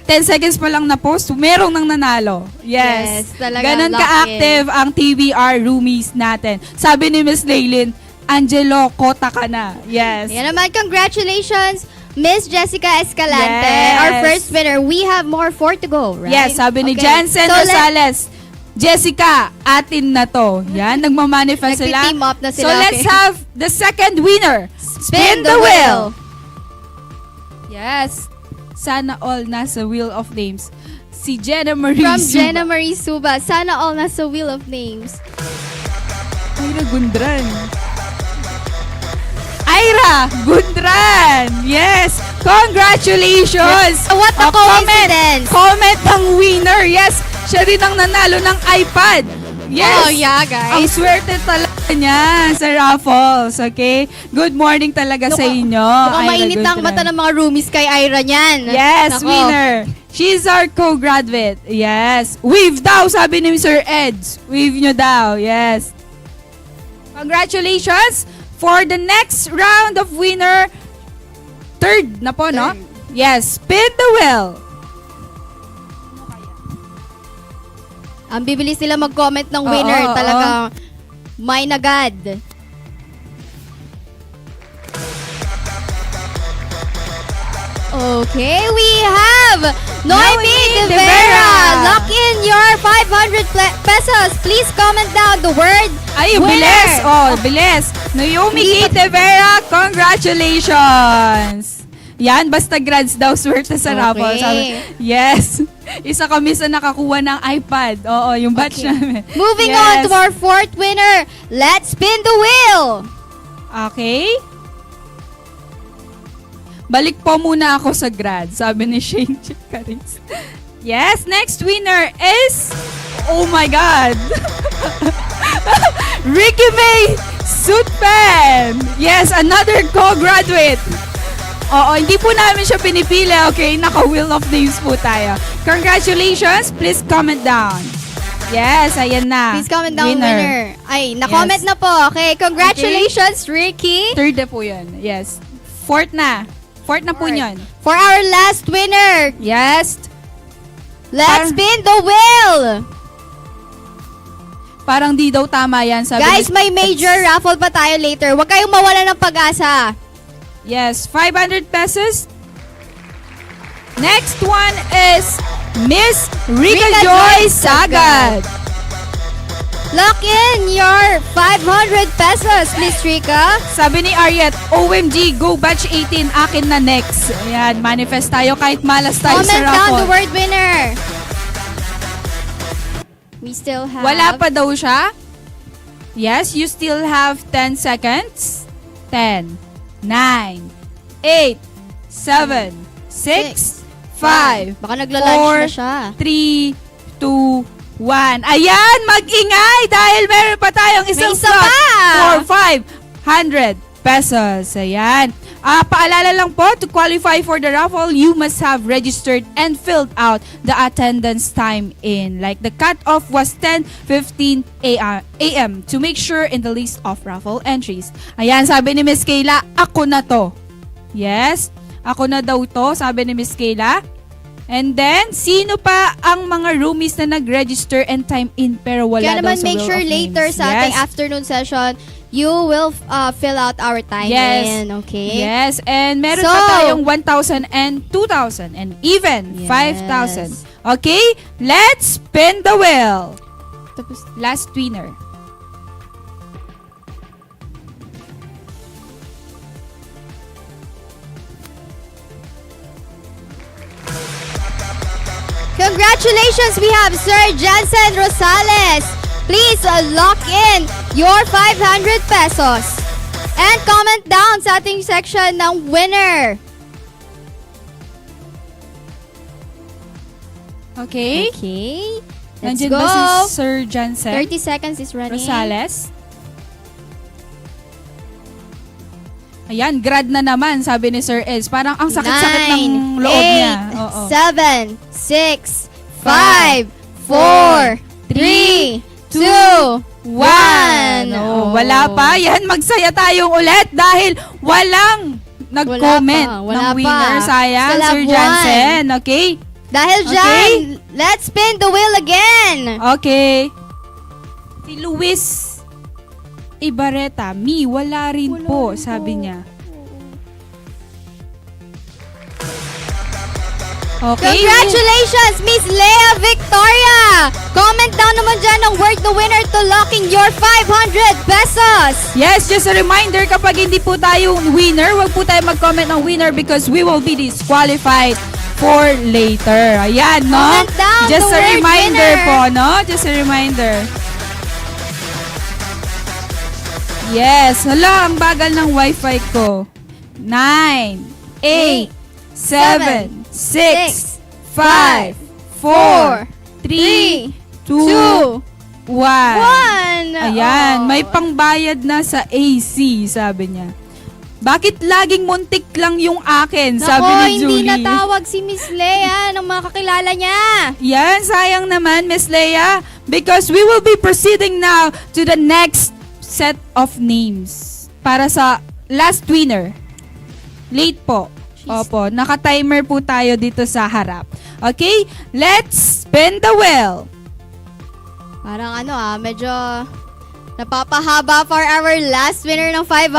10 seconds pa lang na post, merong nang nanalo. Yes. Talaga. Ganon ka-active ang TVR roomies natin. Sabi ni Miss Laylin, Angelo, kota ka na. Yes. Yan naman, congratulations, Miss Jessica Escalante. Our first winner. We have more 4 to go, right? Yes, sabi ni Jansen Rosales, Jessica, atin na to. Yan, nagmamanifest sila. Nag-team up na sila. So let's have the second winner. Spin the wheel. Yes. Sana all nasa Wheel of Names. Si Jenna Marie From Suba. Jenna Marie Suba. Sana all nasa Wheel of Names. Ira Gundran. Ira Gundran. Yes. Congratulations! What a coincidence! Comment ng winner. Yes, siya rin ang nanalo ng iPad. Yes. Oh, yeah, guys. Ang swerte talaga niya sa raffles. Okay? Good morning talaga sa inyo. Mukhang Ira mainit ang Gutierrez. mata ng mga roomies kay Ira niyan. Yes, Nako. winner. She's our co-graduate. Yes. Wave daw, sabi ni Sir Eds. Wave nyo daw. Yes. Congratulations for the next round of winner. Third na po, no? Yes. Spin the wheel. Ang bibilis nila mag-comment ng winner. Oo. Talaga, may nagad. Okay, we have Noemi De Vera. Lock in your 500 pesos. Please comment down the word Ay, winner. bilis. Oh, bilis. Naomi De Vera, congratulations. Yan, basta grads daw, swerte sa raffle. Sabi, yes. Isa kami sa nakakuha ng iPad. Oo, yung batch namin. Moving Yes. on to our fourth winner. Let's spin the wheel. Okay. Balik po muna ako sa grad, sabi ni Shane Chicaris. Yes, next winner is, oh my God, Ricky May Sutpen. Yes, another co-graduate. Oo, hindi po namin siya pinipili, okay? Naka-wheel of names po tayo. Congratulations, please comment down. Yes, ayan na. Please comment down winner. Ay, na-comment Yes. na po. Okay, congratulations, Ricky. Third na po yun. Yes. Fourth na. Fourth na po yun. For our last winner, Yes. let's spin the wheel. Parang di daw tama yan. Sabi Guys, ni- may major raffle pa tayo later. Huwag kayong mawala ng pag-asa. Yes, 500 pesos. Next one is Miss Rika Joy Sagad. Lock in your 500 pesos, Miss Rika. Sabi ni Ariet, OMG, go batch 18, akin na next. Ayan, manifest tayo kahit malas tayo sa Comment down the raffle. word winner. We still have... Wala pa daw siya? Yes, you still have 10 seconds. 10, 9, 8, 7, 6, 5, Baka nagla-lunch na siya. 3, 2, 1. Ayan, mag-ingay dahil meron pa tayong isang May isa slot pa! for 500 pesos. Ayan. Paalala lang po, to qualify for the raffle, you must have registered and filled out the attendance time in. Like the cutoff was 10:15 a.m. to make sure in the list of raffle entries. Ayan, sabi ni Miss Kayla, ako na to. Yes, ako na daw to, sabi ni Miss Kayla. And then, sino pa ang mga roomies na nag-register and time in pero wala Kaya daw naman sa make Wheel sure of later Names? sa ating afternoon session, you will fill out our time in, okay? Yes, and meron So, pa tayong 1,000 and 2,000 and even 5,000. Okay, let's spin the wheel. Tapos, Last winner. congratulations, we have Sir Jansen Rosales. Please lock in your 500 pesos. And comment down sa ating section ng winner. Okay? Okay. Let's Nandiyan go. ba si Sir Jansen 30 seconds is running. Rosales? Ayan, grad na naman, sabi ni Sir Ez. Parang ang sakit-sakit ng loob niya. Oo. 7, 6, 5, 4, 3, 2, 1. Wala pa. Yan, magsaya tayong ulit dahil walang nag-comment Wala ng winner. pa. Sayang, Still have Sir Jansen. Okay? Dahil dyan, let's spin the wheel again. Okay. Si Luis Ibareta, wala rin po, sabi niya. Okay. Congratulations, Miss Lea Victoria! Comment down naman dyan ng word the winner to locking your 500 pesos. Yes, just a reminder, kapag hindi po tayo winner, wag po tayo mag-comment ng winner because we will be disqualified for later. Ayan, no? Comment down Just the a word reminder winner. po, no? Just a reminder. Yes, hala, ang bagal ng wifi ko. 9, 8, 7, 6, 5, 4, 3, 2, 1. Ayan, may pangbayad na sa AC, sabi niya. Bakit laging muntik lang yung akin? Sabi ni Julie. Hindi natawag si Miss Leia ng mga kakilala niya. Yan, sayang naman, Miss Leia. Because we will be proceeding now to the next set of names. Para sa last winner. Late po. Opo, naka-timer po tayo dito sa harap. Okay, let's spin the wheel. Parang medyo napapahaba for our last winner ng 500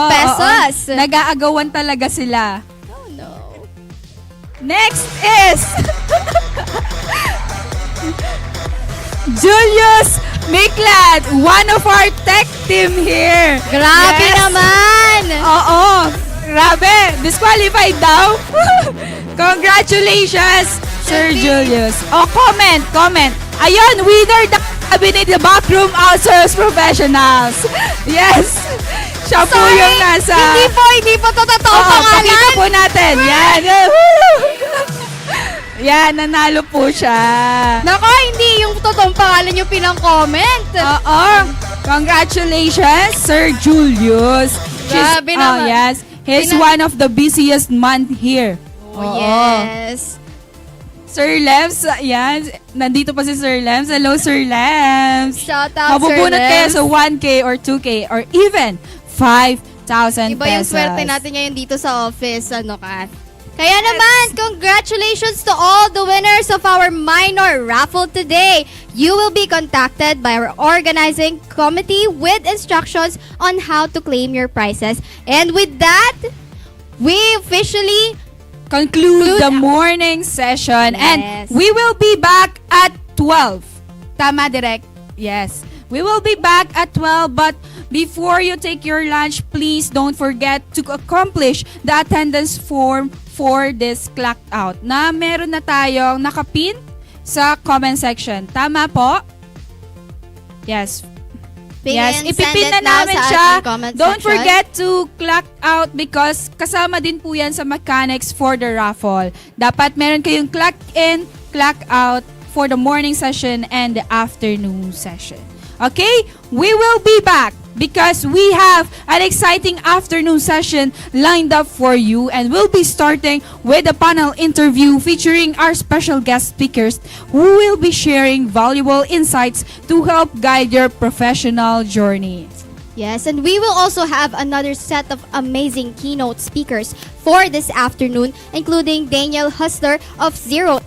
pesos. Nag-aagawan talaga sila. Oh no. Next is Julius Miklat, one of our tech team here. Grabe naman! Oo, grabe. Disqualified daw. Congratulations, Sir Julius. Comment. Ayun, winner the cabinet, the backroom outsource professionals. Yes. Siya po yung nasa... Hindi po to totoong pangalan. Pakita po natin. Yan. Yan, nanalo po siya. Nako, hindi yung totoong pangalan yung pinang-comment. Oo. Congratulations, Sir Julius. Grabe naman. Yes. He's one of the busiest month here. Oh, yes. Sir Lems, yan. Nandito pa si Sir Lems. Hello, Sir Lems. Shout out, Mabubunot Sir kayo Lems. sa 1K or 2K or even 5,000 pesos. Iba yung swerte natin ngayon dito sa office, Kat. Kaya naman, congratulations to all the winners of our minor raffle today. You will be contacted by our organizing committee with instructions on how to claim your prizes. And with that, we officially conclude the morning session. Yes. And we will be back at 12. Tama, Direk? Yes. We will be back at 12, but before you take your lunch, please don't forget to accomplish the attendance form for this clock out na meron na tayong nakapin sa comment section. Tama po? Yes. Yes, ipipin na namin siya. Don't forget to clock out because kasama din po yan sa mechanics for the raffle. Dapat meron kayong clock in, clock out for the morning session and the afternoon session. Okay? We will be back because we have an exciting afternoon session lined up for you, and we'll be starting with a panel interview featuring our special guest speakers who will be sharing valuable insights to help guide your professional journey. Yes, and we will also have another set of amazing keynote speakers for this afternoon, including Daniel Hustler of Zero,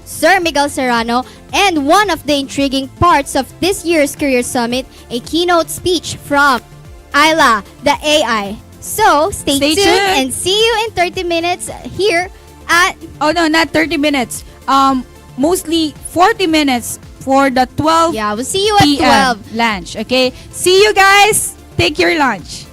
Sir Miguel Serrano, and one of the intriguing parts of this year's Career Summit, a keynote speech from Ayla, the AI. So, stay tuned and see you in 30 minutes here at... Oh no, not 30 minutes. Mostly 40 minutes for the 12 Yeah, we'll see you at 12. lunch. Okay? See you guys. Take your lunch.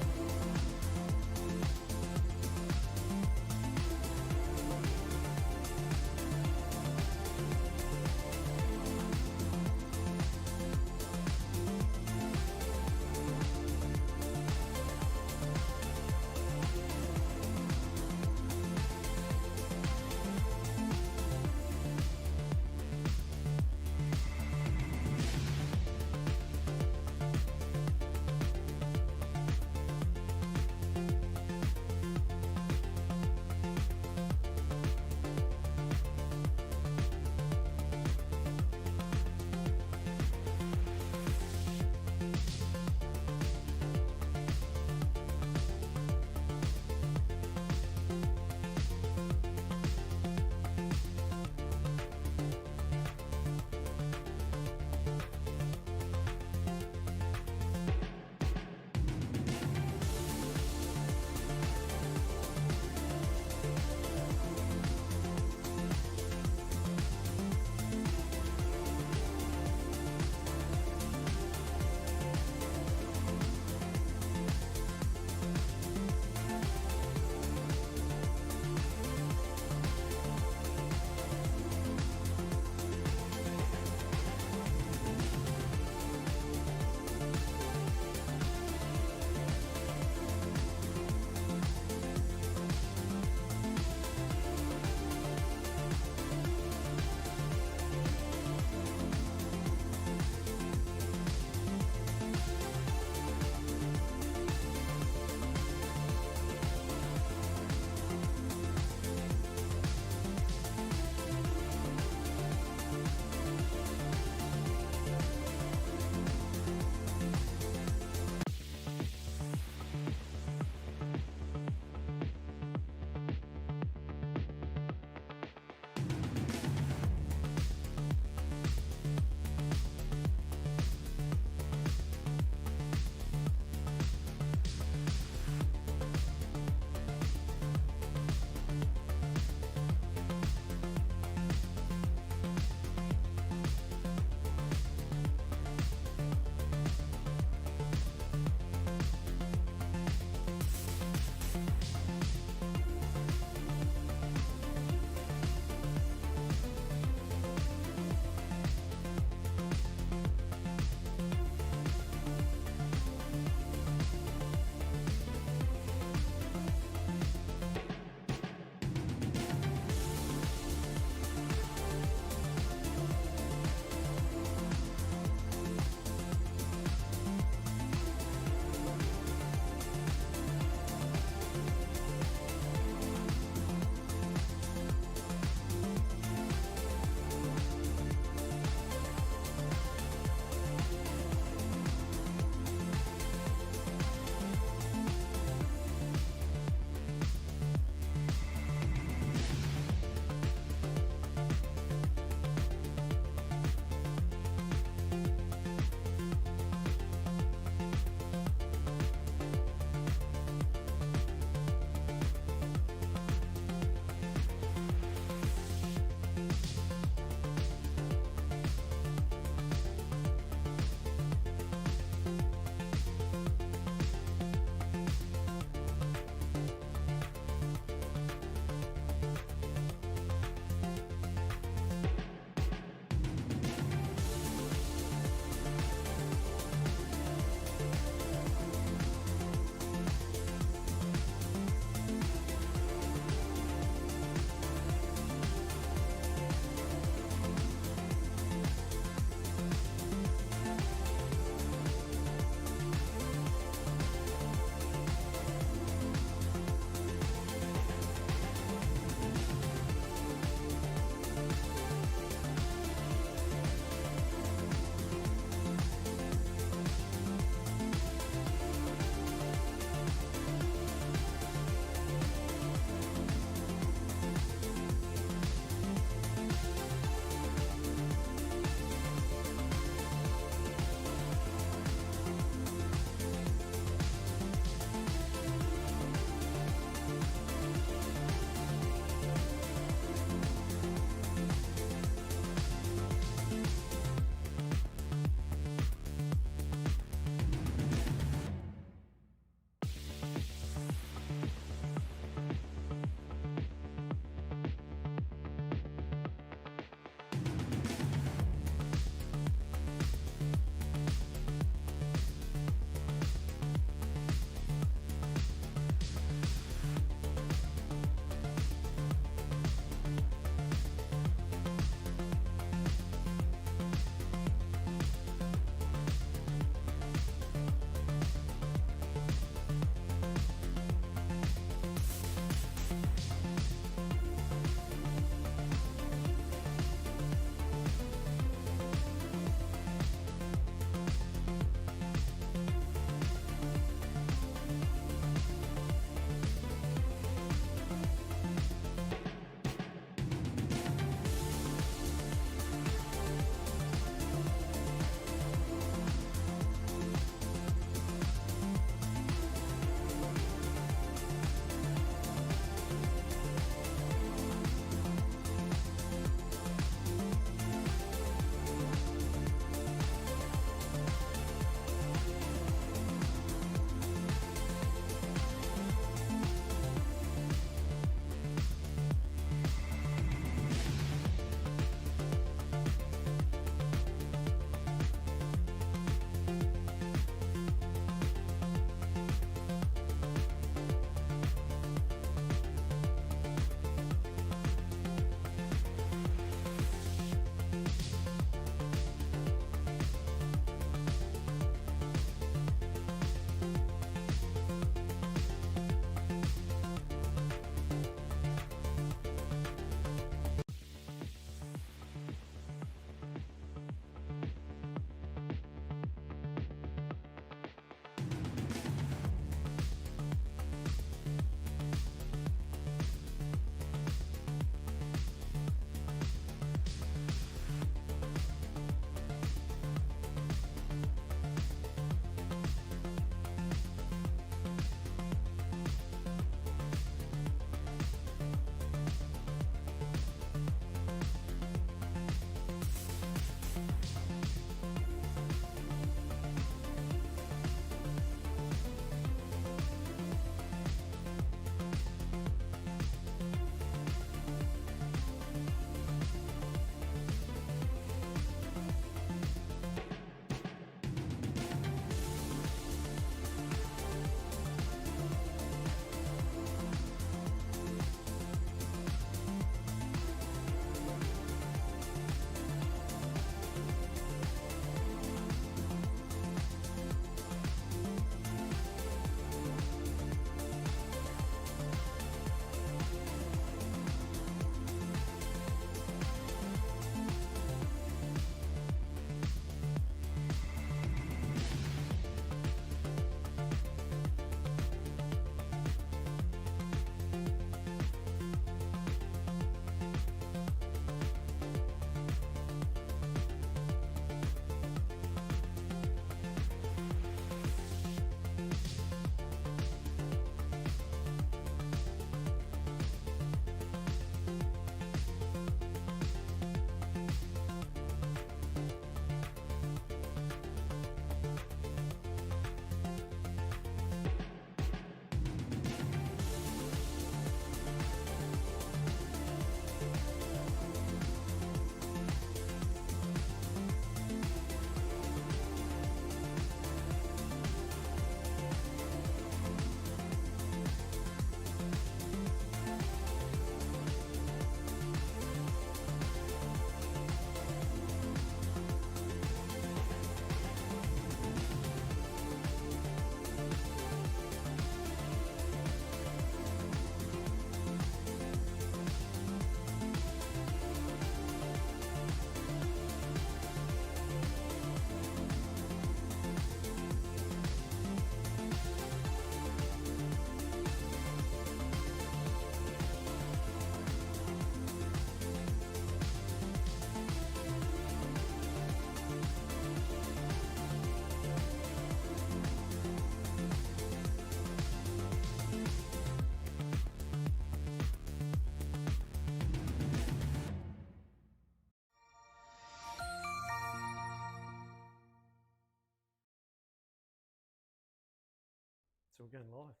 So we're going live.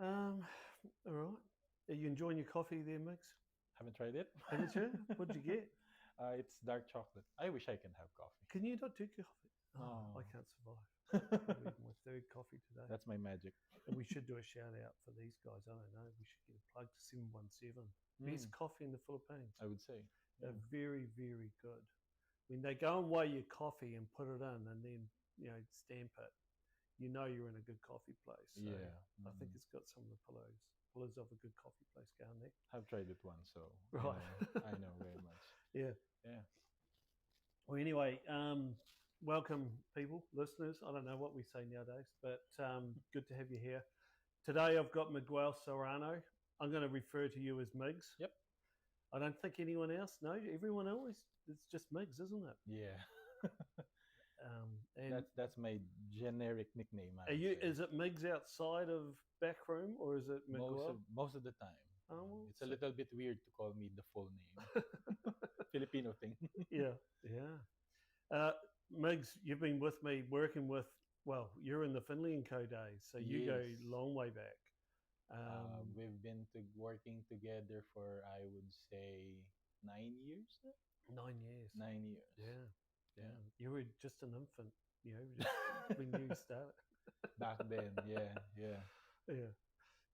All right. Are you enjoying your coffee there, Mix? Haven't tried it. Haven't you? What'd you get? It's dark chocolate. I wish I can have coffee. Can you not do coffee? No. I can't survive. Probably my third coffee today. That's my magic. And we should do a shout out for these guys. I don't know. We should get a plug to 717. Best coffee in the Philippines. I would say. They're very, very good. When they go and weigh your coffee and put it in and then, stamp it, you know you're in a good coffee place. So I think it's got some of the pillars of a good coffee place going there. I've tried it once, so right. I know very much. Yeah. Well, anyway, welcome, people, listeners. I don't know what we say nowadays, but good to have you here. Today I've got Miguel Serrano. I'm going to refer to you as Migs. Yep. I don't think anyone else knows. Everyone else, it's just Migs, isn't it? Yeah. And that's my generic nickname. Is it Migs outside of Backroom or is it Miguel? Most of the time. Oh, it's a little bit weird to call me the full name. Filipino thing. Yeah. Migs, you've been with me working with. Well, you're in the Finley & Co days, so you go long way back. We've been working together for, I would say, 9 years now. 9 years. 9 years. Yeah. You were just an infant, when you started. Back then, yeah.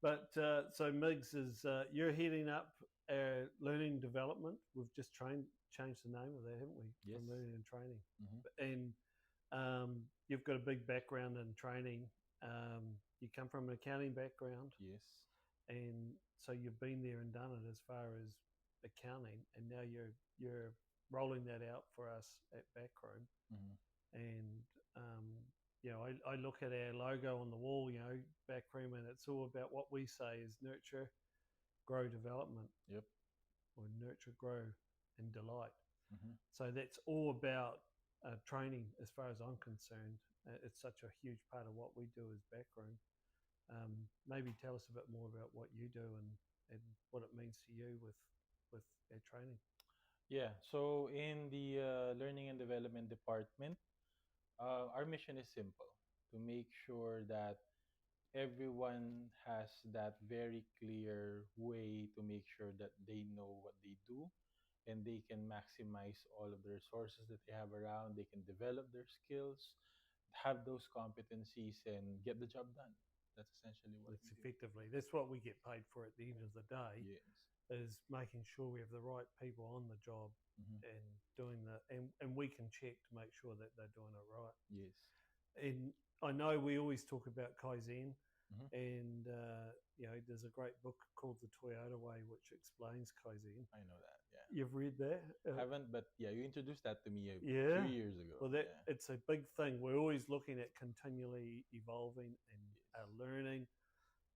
But so Migs is you're heading up learning development. We've just changed the name of that, haven't we? Yes. From learning and training. Mm-hmm. And you've got a big background in training. You come from an accounting background. Yes. And so you've been there and done it as far as accounting, and now you're rolling that out for us at Backroom. Mm-hmm. And I look at our logo on the wall, Backroom, and it's all about what we say is nurture, grow, development. Yep. Or nurture, grow, and delight. Mm-hmm. So that's all about training, as far as I'm concerned. It's such a huge part of what we do as Backroom. Maybe tell us a bit more about what you do and what it means to you with our training. Yeah, so in the Learning and Development Department, our mission is simple: to make sure that everyone has that very clear way to make sure that they know what they do and they can maximize all of the resources that they have around. They can develop their skills, have those competencies, and get the job done. That's essentially what it's effectively. That's what we get paid for at the end of the day. Yes. Is making sure we have the right people on the job and doing and we can check to make sure that they're doing it right. Yes. And I know we always talk about Kaizen, and there's a great book called The Toyota Way, which explains Kaizen. I know that. Yeah. You've read that? I haven't, but you introduced that to me a few years ago. Well, it's a big thing. We're always looking at continually evolving and learning,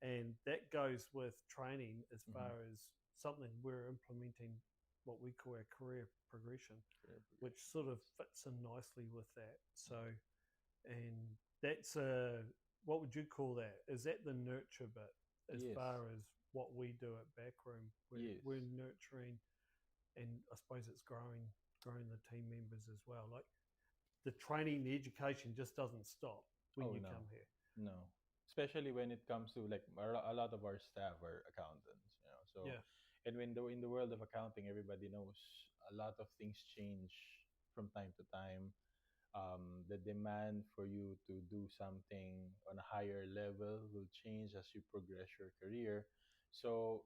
and that goes with training as far as something we're implementing, what we call our career progression, which sort of fits in nicely with that. So, and that's what would you call that? Is that the nurture bit as far as what we do at Backroom? We're nurturing, and I suppose it's growing the team members as well. Like the training, the education just doesn't stop when you come here. No, especially when it comes to like a lot of our staff are accountants, So and when in the world of accounting, everybody knows a lot of things change from time to time. The demand for you to do something on a higher level will change as you progress your career. So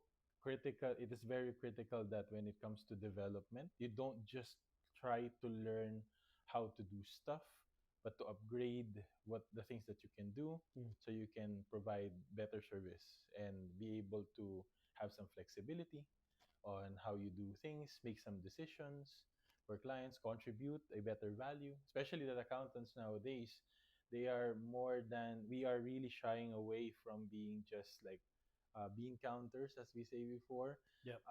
it is very critical that when it comes to development, you don't just try to learn how to do stuff, but to upgrade the things that you can do so you can provide better service and be able to have some flexibility on how you do things, make some decisions for clients, contribute a better value, especially that accountants nowadays, we are really shying away from being just like bean counters, as we say before. Yep.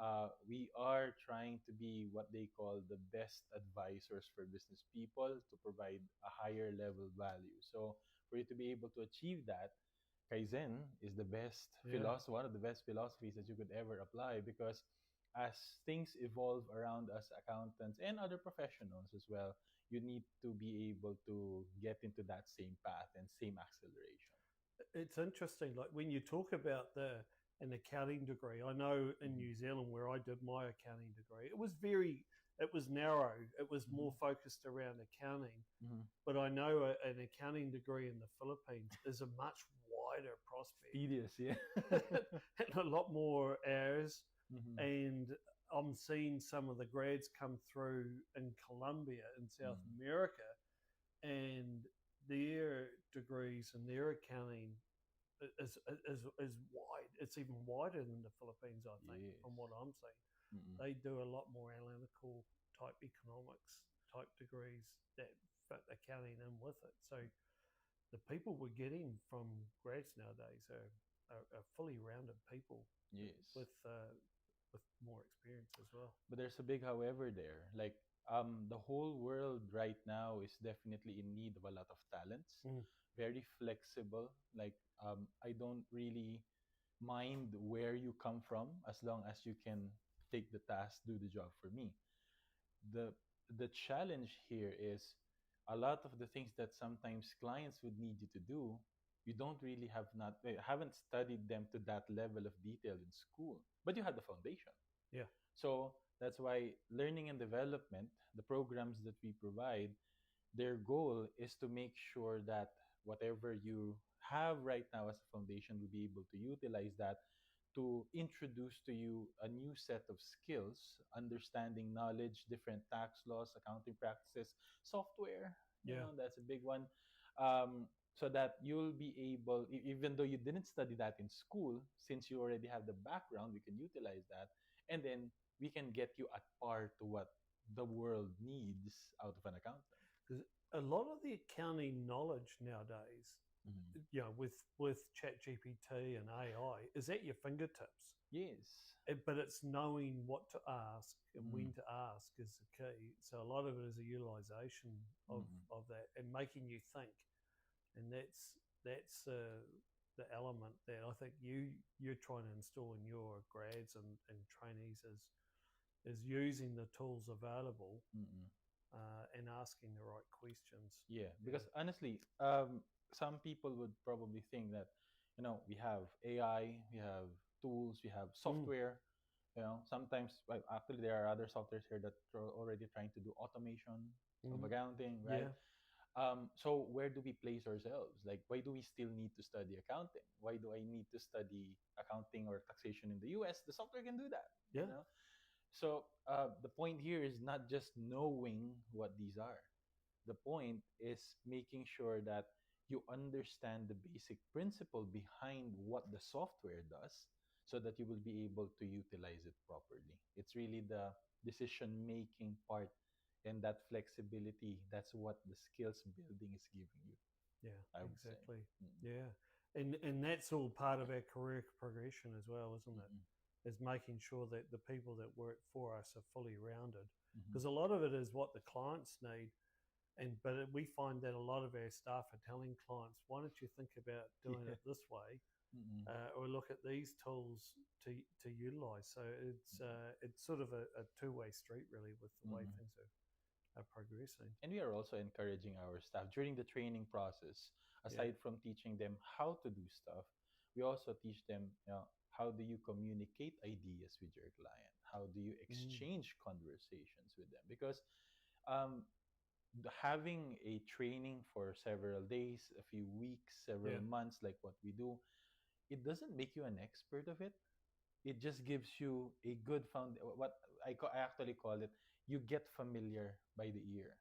We are trying to be what they call the best advisors for business people to provide a higher level value. So for you to be able to achieve that, Kaizen is the best philosophy, one of the best philosophies that you could ever apply, because as things evolve around us accountants and other professionals as well, you need to be able to get into that same path and same acceleration. it's interesting. Like when you talk about an accounting degree, I know in New Zealand where I did my accounting degree, it was narrow. It was more focused around accounting. But I know an accounting degree in the Philippines is a much wider prospect. Tedious, yeah. And a lot more hours. And I'm seeing some of the grads come through in Colombia in South America, and their degrees and their accounting is wide. It's even wider than the Philippines, I think, from what I'm seeing. They do a lot more analytical type economics type degrees that fit accounting in with it. So the people we're getting from grads nowadays are fully rounded people. Yes. With more experience as well. But there's a big however there. Like the whole world right now is definitely in need of a lot of talents. Very flexible. Like I don't really mind where you come from as long as you can take the task, do the job for me. The challenge here is a lot of the things that sometimes clients would need you to do, you don't really haven't studied them to that level of detail in school, but you have the foundation. Yeah. So that's why learning and development, the programs that we provide, their goal is to make sure that whatever you have right now as a foundation will be able to utilize that to introduce to you a new set of skills, understanding knowledge, different tax laws, accounting practices, software. You know, that's a big one. So that you'll be able, even though you didn't study that in school, since you already have the background, we can utilize that. And then we can get you at par to what the world needs out of an accountant. Because a lot of the accounting knowledge nowadays, you know, with ChatGPT and AI, is at your fingertips. Yes. But it's knowing what to ask and when to ask is the key. So a lot of it is a utilization of that and making you think. And that's the element that I think you're trying to install in your grads and trainees is using the tools available and asking the right questions. Yeah, because honestly, some people would probably think that, you know, we have AI, we have tools, we have software. You know, sometimes actually there are other softwares here that are already trying to do automation of accounting, right? So where do we place ourselves? Like, why do we still need to study accounting? Why do I need to study accounting or taxation in the US? The software can do that. Yeah. You know? So the point here is not just knowing what these are. The point is making sure that you understand the basic principle behind what the software does so that you will be able to utilize it properly. It's really the decision-making part and that flexibility. That's what the skills building is giving you. Yeah, I would exactly. say. Yeah. And that's all part of our career progression as well, isn't it? Is making sure that the people that work for us are fully rounded. Because a lot of it is what the clients need. But we find that a lot of our staff are telling clients, why don't you think about doing it this way, or look at these tools to utilize. So it's sort of a two-way street really with the way things are progressing. And we are also encouraging our staff during the training process, aside from teaching them how to do stuff, we also teach them, you know, how do you communicate ideas with your client? How do you exchange conversations with them? Because having a training for several days, a few weeks, several months, like what we do, it doesn't make you an expert of it. It just gives you a good what I actually call it, you get familiar by the ear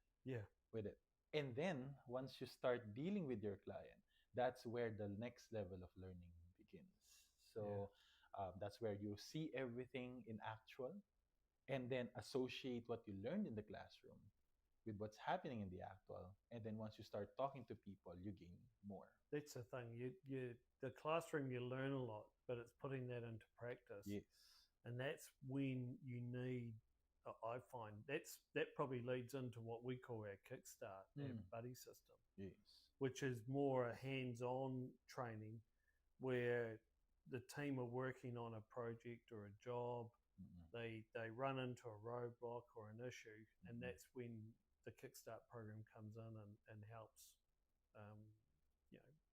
with it. And then once you start dealing with your client, that's where the next level of learning begins. So that's where you see everything in actual and then associate what you learned in the classroom with what's happening in the actual. And then once you start talking to people, you gain more. That's the thing. The classroom, you learn a lot, but it's putting that into practice. Yes. And that's when you need, I find, that probably leads into what we call our Kickstart, our buddy system. Yes. Which is more a hands-on training where the team are working on a project or a job. They run into a roadblock or an issue, and that's when the Kickstart program comes in and helps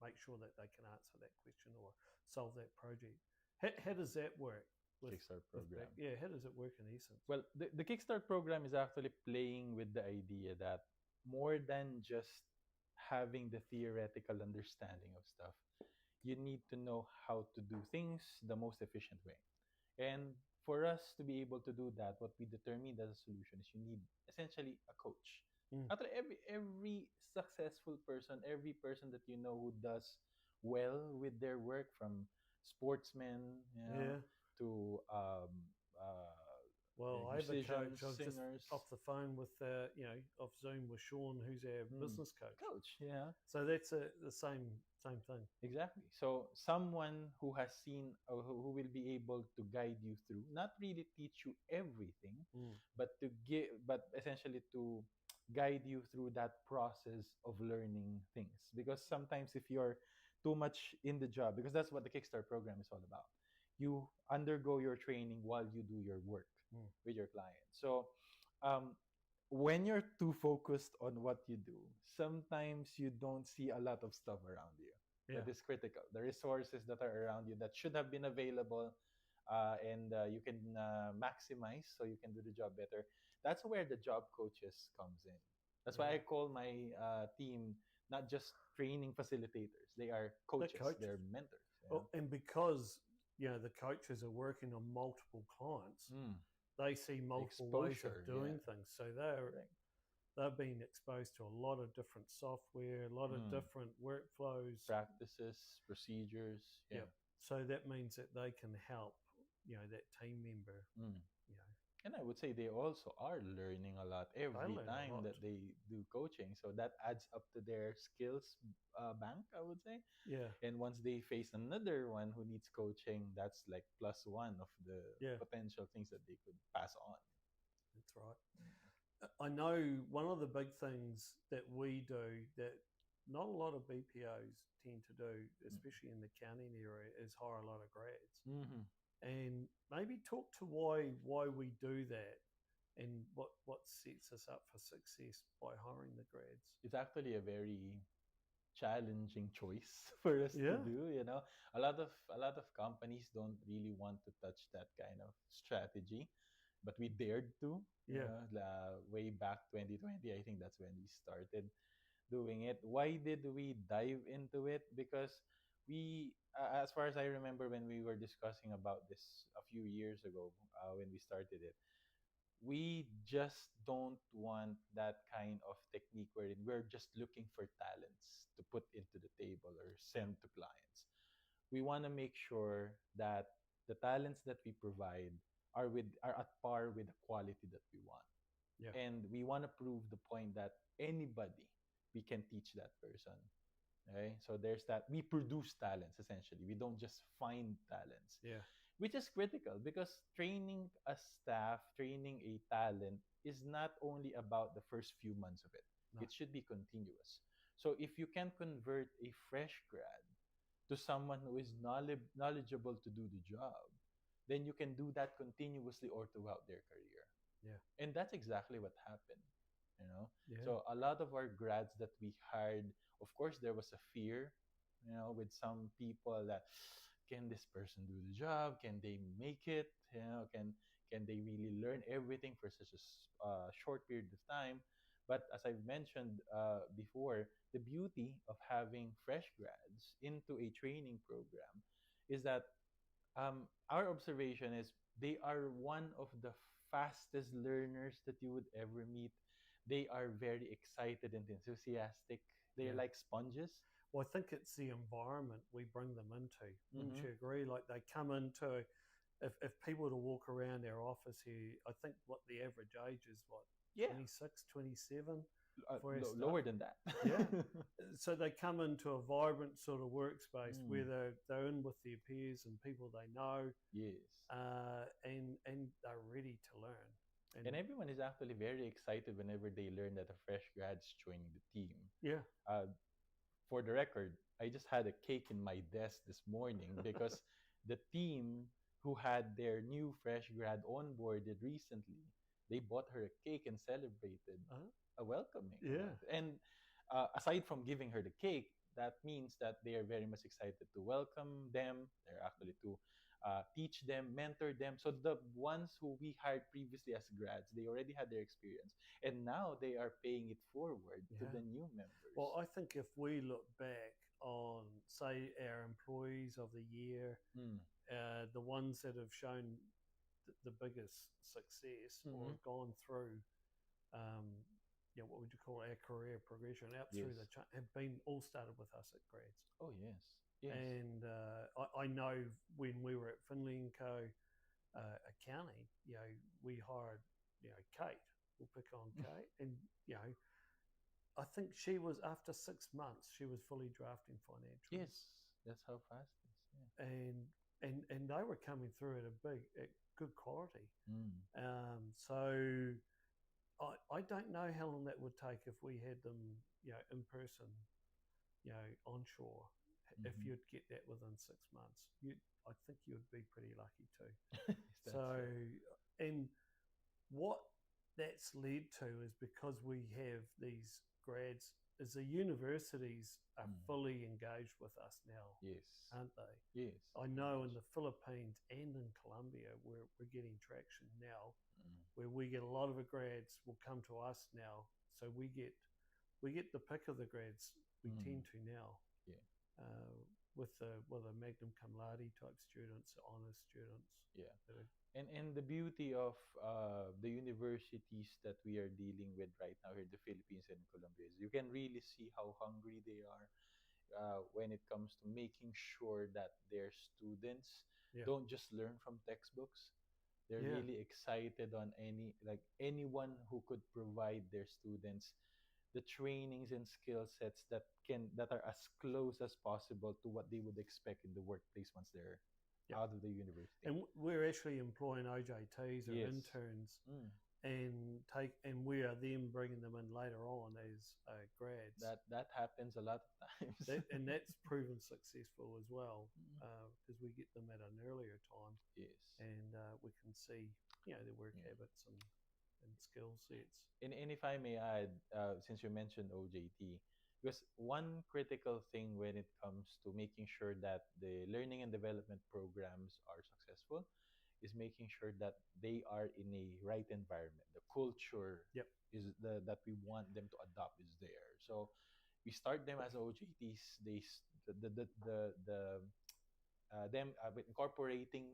make sure that they can answer that question or solve that project. How does that work? Kickstart program. How does it work in essence? Well, the Kickstart program is actually playing with the idea that more than just having the theoretical understanding of stuff, you need to know how to do things the most efficient way. And for us to be able to do that, what we determined as a solution is you need essentially a coach. Actually, every successful person, every person that you know who does well with their work, from sportsmen, to well, I have a musicians, coach. I've singers. just off the phone with off Zoom with Sean, who's our business coach. So that's the same thing. Exactly. So someone who has seen or who will be able to guide you through, not really teach you everything, but essentially to guide you through that process of learning things. Because sometimes if you're too much in the job, because that's what the Kickstart program is all about, you undergo your training while you do your work with your client. So when you're too focused on what you do, sometimes you don't see a lot of stuff around you. That is critical. The resources that are around you that should have been available and you can maximize so you can do the job better. That's where the job coaches comes in. That's why I call my team not just training facilitators. They are coaches. They're mentors. Well, and because the coaches are working on multiple clients, they see multiple ways of doing things. So they've been exposed to a lot of different software, a lot of different workflows, practices, procedures. So that means that they can help, that team member. And I would say they also are learning a lot every time that they do coaching. So that adds up to their skills bank, I would say. And once they face another one who needs coaching, that's like plus one of the potential things that they could pass on. That's right. I know one of the big things that we do that not a lot of BPOs tend to do, especially in the accounting area, is hire a lot of grads. And maybe talk to why we do that and what sets us up for success by hiring the grads. It's actually a very challenging choice for us to do. A lot of companies don't really want to touch that kind of strategy, but we dared to. Way back 2020, I think that's when we started doing it. Why did we dive into it? Because we, as far as I remember, when we were discussing about this a few years ago, when we started it, we just don't want that kind of technique wherein we're just looking for talents to put into the table or send to clients. We want to make sure that the talents that we provide are at par with the quality that we want. And we want to prove the point that anybody, we can teach that person. Okay? So there's that. We produce talents, essentially. We don't just find talents. Which is critical because training a staff, training a talent is not only about the first few months of it. It should be continuous. So if you can convert a fresh grad to someone who is knowledgeable to do the job, then you can do that continuously or throughout their career. And that's exactly what happened. So a lot of our grads that we hired, of course, there was a fear, with some people that, can this person do the job? Can they make it? Can they really learn everything for such a short period of time? But as I've mentioned before, the beauty of having fresh grads into a training program is that our observation is they are one of the fastest learners that you would ever meet. They are very excited and enthusiastic. They're like sponges. Well, I think it's the environment we bring them into. Wouldn't you agree? Like they come into, if people were to walk around our office here, I think what the average age is, 26, 27? Lower than that. So they come into a vibrant sort of workspace where they're in with their peers and people they know. And they're ready to learn. And everyone is actually very excited whenever they learn that a fresh grad's joining the team. For the record, I just had a cake in my desk this morning because the team who had their new fresh grad onboarded recently, they bought her a cake and celebrated a welcoming. And aside from giving her the cake, that means that they are very much excited to welcome them. They're actually to teach them, mentor them. So the ones who we hired previously as grads, they already had their experience, and now they are paying it forward to the new members. Well, I think if we look back on, say, our employees of the year, the ones that have shown the biggest success or have gone through, what would you call our career progression out through the have been all started with us at grads. Oh yes, yes. And I know when we were at Finley and Co. Accounting, we hired, Kate. We'll pick on Kate, and I think she was, after 6 months, she was fully drafting financials. Yes, that's how fast it is. Yeah. And they were coming through at good quality. So I don't know how long that would take if we had them, in person, onshore. If you'd get that within 6 months, I think you'd be pretty lucky too. So, and what that's led to is, because we have these grads, is the universities are fully engaged with us now. Yes. Aren't they? Yes. I know in the Philippines and in Colombia, we're getting traction now, where we get a lot of the grads will come to us now. So we get the pick of the grads. We tend to now. Yeah. With the magna cum laude type students, honors students. Yeah. And the beauty of the universities that we are dealing with right now here in the Philippines and Colombia is you can really see how hungry they are when it comes to making sure that their students don't just learn from textbooks. They're really excited on anyone who could provide their students the trainings and skill sets that are as close as possible to what they would expect in the workplace once they're out of the university. And we're actually employing OJTs or interns, and we are then bringing them in later on as grads. That happens a lot of times, and that's proven successful as well, because we get them at an earlier time. Yes, and we can see their work habits and skill sets. And if I may add, since you mentioned OJT, because one critical thing when it comes to making sure that the learning and development programs are successful is making sure that they are in a right environment. The culture is that we want them to adopt is there. So we start them as OJTs. Them incorporating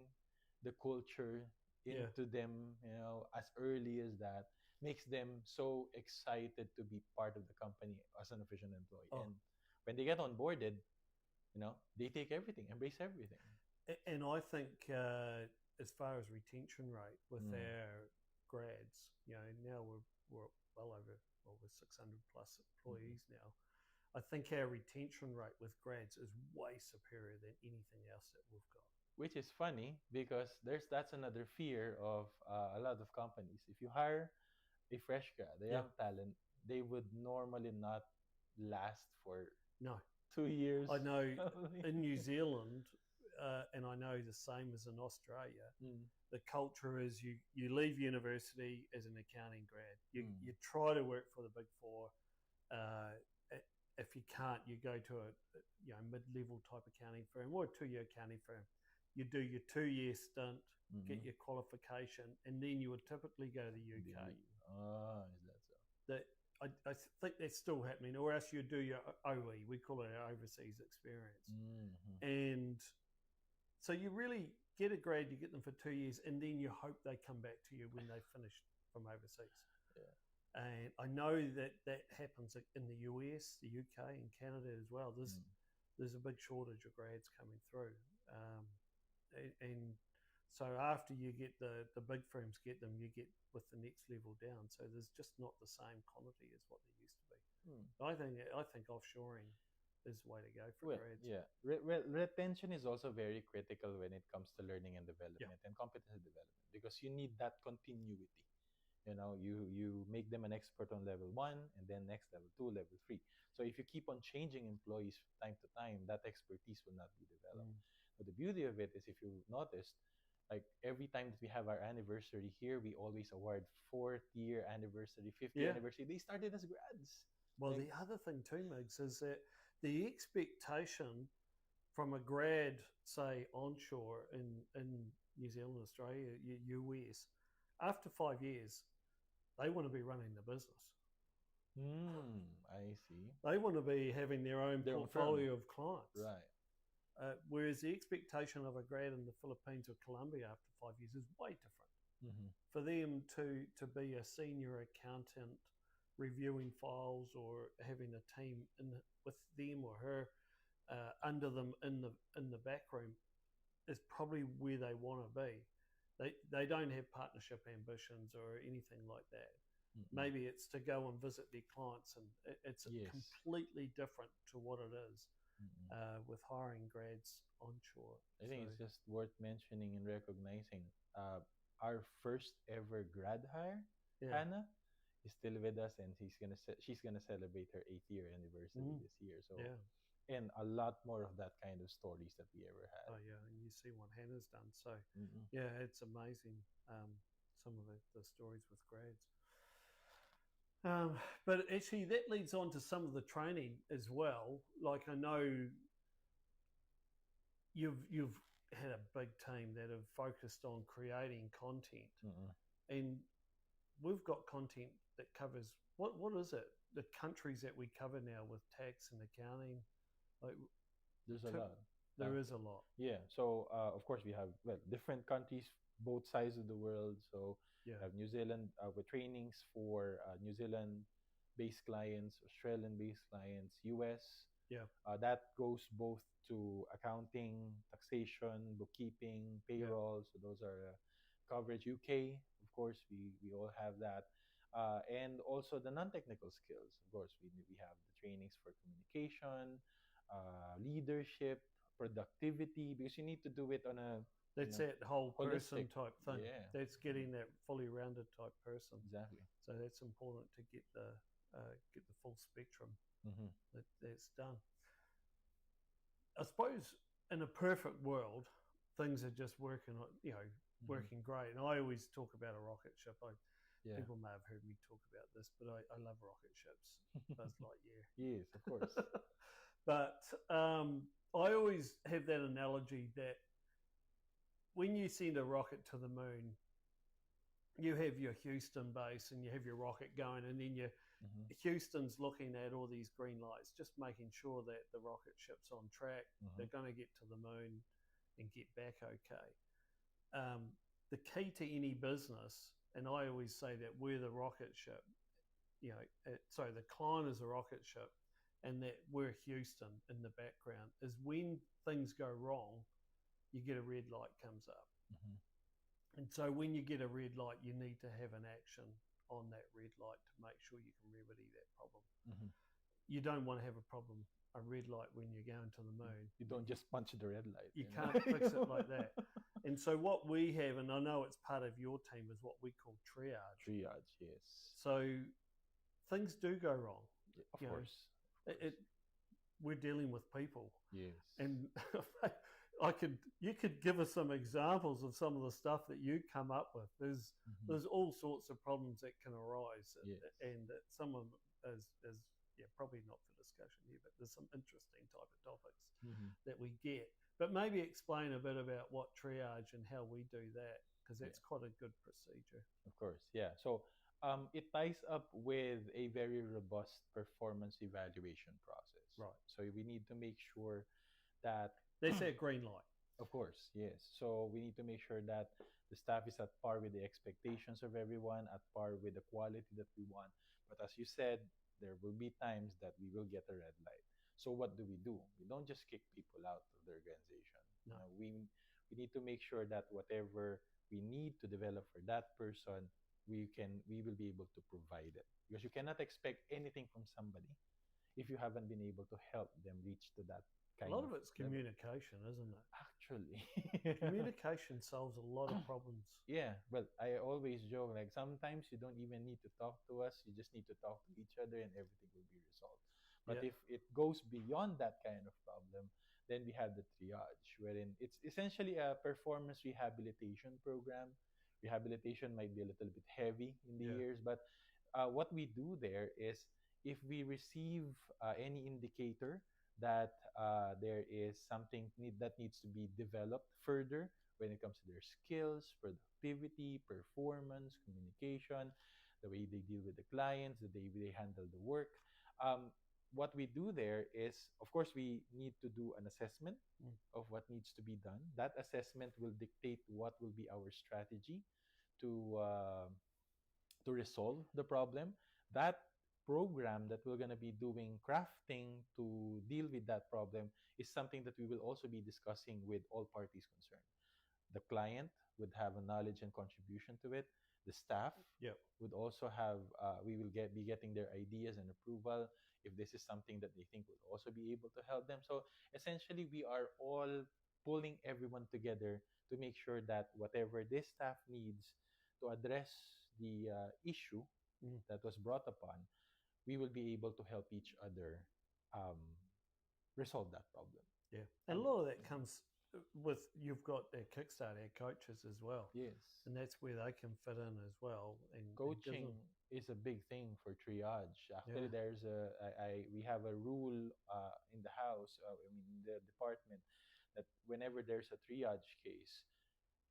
the culture into them, as early as that, makes them so excited to be part of the company as an official employee. And when they get onboarded, they take everything, embrace everything. And I think as far as retention rate with our grads, now we're well over 600 plus employees now. I think our retention rate with grads is way superior than anything else that we've got. Which is funny because that's another fear of a lot of companies. If you hire a fresh grad, a young talent, they would normally not last for 2 years. I know in New Zealand, and I know the same as in Australia, the culture is you leave university as an accounting grad. You try to work for the Big Four. If you can't, you go to a mid-level type accounting firm or a 2-year accounting firm. You do your 2-year stint, get your qualification, and then you would typically go to the UK. Is that so? That I think that's still happening, or else you do your OE. We call it our overseas experience. And so you really get a grad, you get them for 2 years, and then you hope they come back to you when they finish from overseas. And I know that happens in the US, the UK, and Canada as well. There's a big shortage of grads coming through. And so after you get the big firms get them, you get with the next level down. So there's just not the same quantity as what there used to be. I think offshoring is the way to go for grads. Yeah, retention is also very critical when it comes to learning and development and competency development, because you need that continuity. You make them an expert on level 1 and then next level 2, level 3. So if you keep on changing employees time to time, that expertise will not be developed. But the beauty of it is, if you noticed, like every time that we have our anniversary here, we always award 4th year anniversary, 5th year anniversary. They started as grads. Well, the other thing too, Migs, is that the expectation from a grad, say onshore in New Zealand, Australia, US, after 5 years, they want to be running the business. I see. They want to be having their own portfolio of clients. Right. Whereas the expectation of a grad in the Philippines or Colombia after 5 years is way different. For them to be a senior accountant reviewing files or having a team with them or her under them in the back room is probably where they want to be. They don't have partnership ambitions or anything like that. Maybe it's to go and visit their clients, and it's completely different to what it is with hiring grads onshore. I think it's just worth mentioning and recognizing our first ever grad hire, Hannah, is still with us, and she's gonna celebrate her 8th year anniversary this year. So and a lot more of that kind of stories that we ever had. Oh yeah, and you see what Hannah's done. So yeah, it's amazing some of the stories with grads. But actually, that leads on to some of the training as well. Like I know you've had a big team that have focused on creating content, and we've got content that covers what is it? The countries that we cover now with tax and accounting. Like, there's a lot. There is a lot. Yeah. So of course we have different countries, both sides of the world. So we have New Zealand with trainings for New Zealand-based clients, Australian-based clients, US. That goes both to accounting, taxation, bookkeeping, payroll. So those are coverage. UK, of course, we all have that. And also the non-technical skills. Of course, we have the trainings for communication, leadership, productivity, because you need to do it on a that whole person holistic type thing. That's getting that fully rounded type person. Exactly. So that's important to get the full spectrum that's done. I suppose in a perfect world, things are just working working great. And I always talk about a rocket ship. People may have heard me talk about this, but I love rocket ships. Buzz Lightyear. Yes, of course. But I always have that analogy that when you send a rocket to the moon, you have your Houston base and you have your rocket going, and then Houston's looking at all these green lights, just making sure that the rocket ship's on track. They're going to get to the moon and get back okay. The key to any business, and I always say that we're the rocket ship, the client is a rocket ship, and that we're Houston in the background, is when things go wrong, you get a red light comes up. And so when you get a red light, you need to have an action on that red light to make sure you can remedy that problem. You don't want to have a red light when you're going to the moon. You don't just punch the red light. You can't fix it like that. And so what we have, and I know it's part of your team, is what we call triage. Triage, yes. So things do go wrong. Of course. We're dealing with people. Yes. And you could give us some examples of some of the stuff that you come up with. There's all sorts of problems that can arise, and that some of them is probably not for discussion here, but there's some interesting type of topics that we get. But maybe explain a bit about what triage and how we do that, because that's quite a good procedure. Of course, yeah. So it ties up with a very robust performance evaluation process. Right. So we need to make sure that they say a green light. Of course, yes. So we need to make sure that the staff is at par with the expectations of everyone, at par with the quality that we want. But as you said, there will be times that we will get a red light. So what do? We don't just kick people out of the organization. No. We need to make sure that whatever we need to develop for that person, we will be able to provide it. Because you cannot expect anything from somebody if you haven't been able to help them reach to that kind of level. A lot of it's level. Communication, isn't it? Actually. Communication solves a lot of problems. Yeah, but I always joke, like sometimes you don't even need to talk to us. You just need to talk to each other and everything will be resolved. But if it goes beyond that kind of problem, then we have the triage, wherein it's essentially a performance rehabilitation program. Rehabilitation might be a little bit heavy in the ears, but what we do there is if we receive any indicator that there is something that needs to be developed further when it comes to their skills, productivity, performance, communication, the way they deal with the clients, the way they handle the work. What we do there is, of course, we need to do an assessment of what needs to be done. That assessment will dictate what will be our strategy to resolve the problem. That program that we're going to be doing crafting to deal with that problem is something that we will also be discussing with all parties concerned. The client would have a knowledge and contribution to it. The staff would also have, we will be getting their ideas and approval if this is something that they think will also be able to help them. So essentially, we are all pulling everyone together to make sure that whatever this staff needs to address the issue that was brought upon, we will be able to help each other resolve that problem. Yeah, and a lot of that comes with, you've got their Kickstarter coaches as well. Yes, and that's where they can fit in as well. And coaching is a big thing for triage. Actually, there's we have a rule in the house, in the department, that whenever there's a triage case,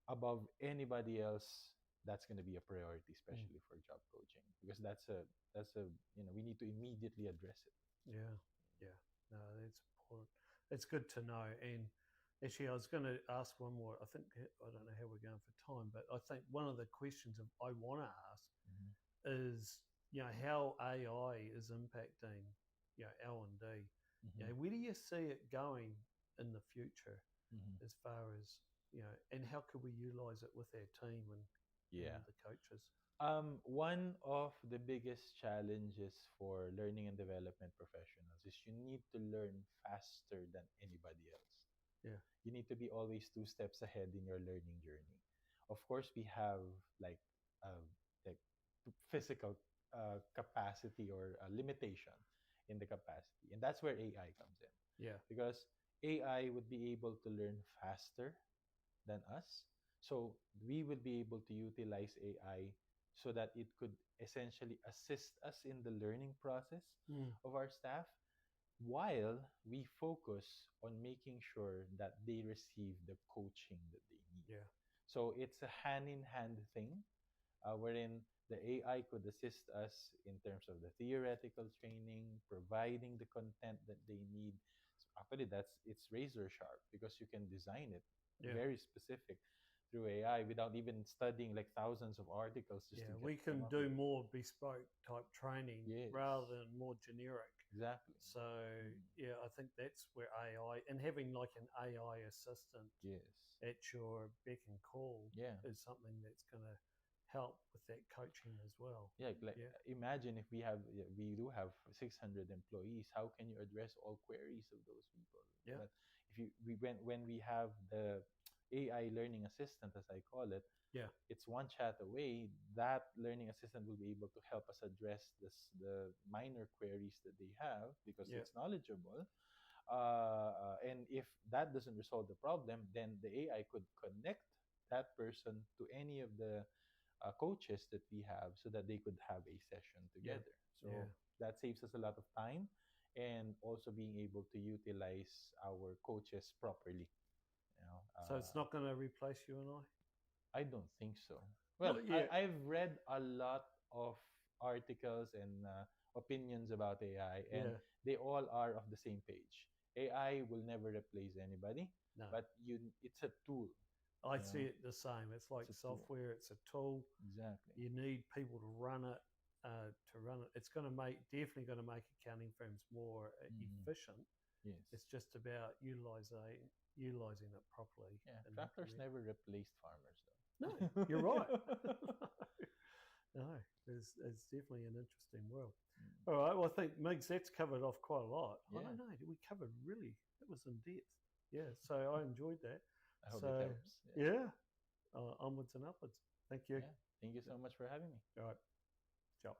above anybody else, that's going to be a priority, especially for job coaching, because that's a we need to immediately address it. Yeah, no, that's important. It's good to know. And actually, I was going to ask one more. I don't know how we're going for time, but I think one of the questions I want to ask is, how AI is impacting, L&D. Where do you see it going in the future, as far as, and how could we utilize it with our team and the coaches? One of the biggest challenges for learning and development professionals is you need to learn faster than anybody else. You need to be always 2 steps ahead in your learning journey. Of course, we have like physical capacity or limitation in the capacity, and that's where AI comes in. Because AI would be able to learn faster than us, so we would be able to utilize AI so that it could essentially assist us in the learning process of our staff, while we focus on making sure that they receive the coaching that they need. So it's a hand-in-hand thing, wherein the AI could assist us in terms of the theoretical training, providing the content that they need. So actually, it's razor sharp, because you can design it very specific through AI without even studying like thousands of articles. We can do more bespoke type training rather than more generic. Exactly. So I think that's where AI, and having like an AI assistant at your beck and call is something that's going to help with that coaching as well. Imagine if we do have 600 employees, how can you address all queries of those people? But if when we have the AI learning assistant, as I call it, it's one chat away. That learning assistant will be able to help us address the minor queries that they have, because it's knowledgeable. And if that doesn't resolve the problem, then the AI could connect that person to any of the coaches that we have, so that they could have a session together. So that saves us a lot of time, and also being able to utilize our coaches properly. So it's not going to replace you and I? I don't think so. Well, I've read a lot of articles and opinions about AI, and they all are of the same page. AI will never replace anybody, but it's a tool. I see it the same. It's like software. It's a tool. Exactly. You need people to run it. It's definitely going to make accounting firms more efficient. It's just about utilizing it properly. Tractors never replaced farmers, though. No, you're right. No, it's definitely an interesting world. All right, well, I think, Migs, that's covered off quite a lot. I don't know, we covered it was in depth. Yeah, so I enjoyed that. I hope it helps. Onwards and upwards. Thank you. Thank you so much for having me. All right. Ciao.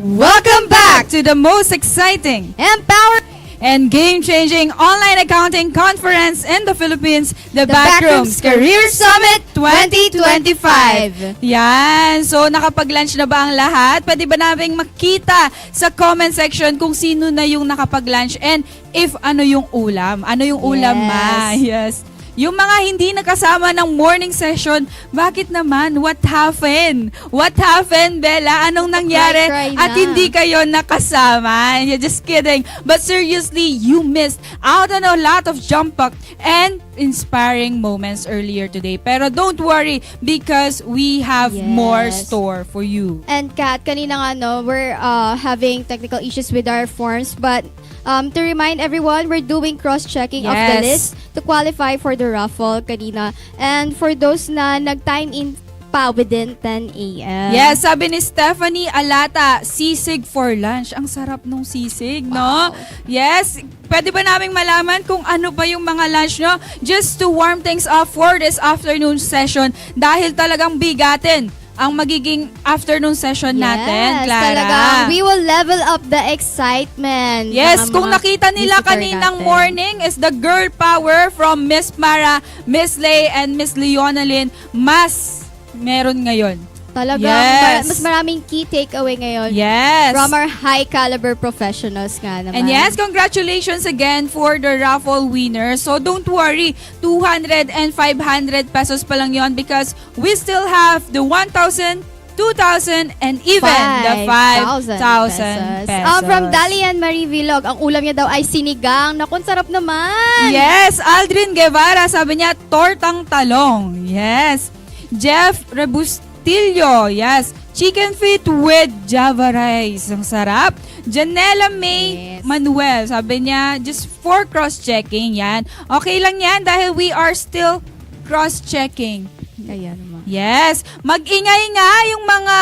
Welcome back to the most exciting, empowering, and game-changing online accounting conference in the Philippines, the Backrooms Career Summit 2025. Yan. So, nakapag-lunch na ba ang lahat? Pwede ba namin makita sa comment section kung sino na yung nakapag-lunch and if ano yung ulam? Ano yung ulam, ma? Yes. Yung mga hindi nakasama ng morning session, bakit naman? What happened? What happened, Bella? Anong nangyari? Cry At na. hindi kayo nakasama. You're just kidding. But seriously, you missed out on a lot of jump up and inspiring moments earlier today. Pero don't worry because we have more store for you. And Kat, kanina nga we're having technical issues with our forms, but to remind everyone, we're doing cross-checking of the list to qualify for the raffle kanina. And for those na nag-time in pa within 10 a.m. Yes, sabi ni Stephanie Alata, sisig for lunch. Ang sarap nung sisig, no? Yes, pwede ba naming malaman kung ano ba yung mga lunch nyo? Just to warm things up for this afternoon session dahil talagang bigatin ang magiging afternoon session natin, Clara. Talagang we will level up the excitement. Yes, kung nakita nila kaninang morning is the girl power from Miss Mara, Miss Lay, and Miss Leonalyn. Mas meron ngayon. Talagang mas maraming key takeaway ngayon. Yes. From our high caliber professionals nga naman. And yes, congratulations again for the raffle winner. So don't worry, 200 and 500 pesos pa lang yon because we still have the 1,000, 2,000, and even the 5,000 pesos. From Dalian Marie Vlog, ang ulam niya daw ay sinigang. Naku, sarap naman. Yes, Aldrin Guevara, sabi niya, tortang talong. Yes. Jeff Rebustillo, yes. Chicken feet with Java rice. Ang sarap. Janela May Manuel, sabi niya, just for cross-checking, yan. Okay lang yan dahil we are still cross-checking. Kaya naman. Yes. Mag-ingay nga yung mga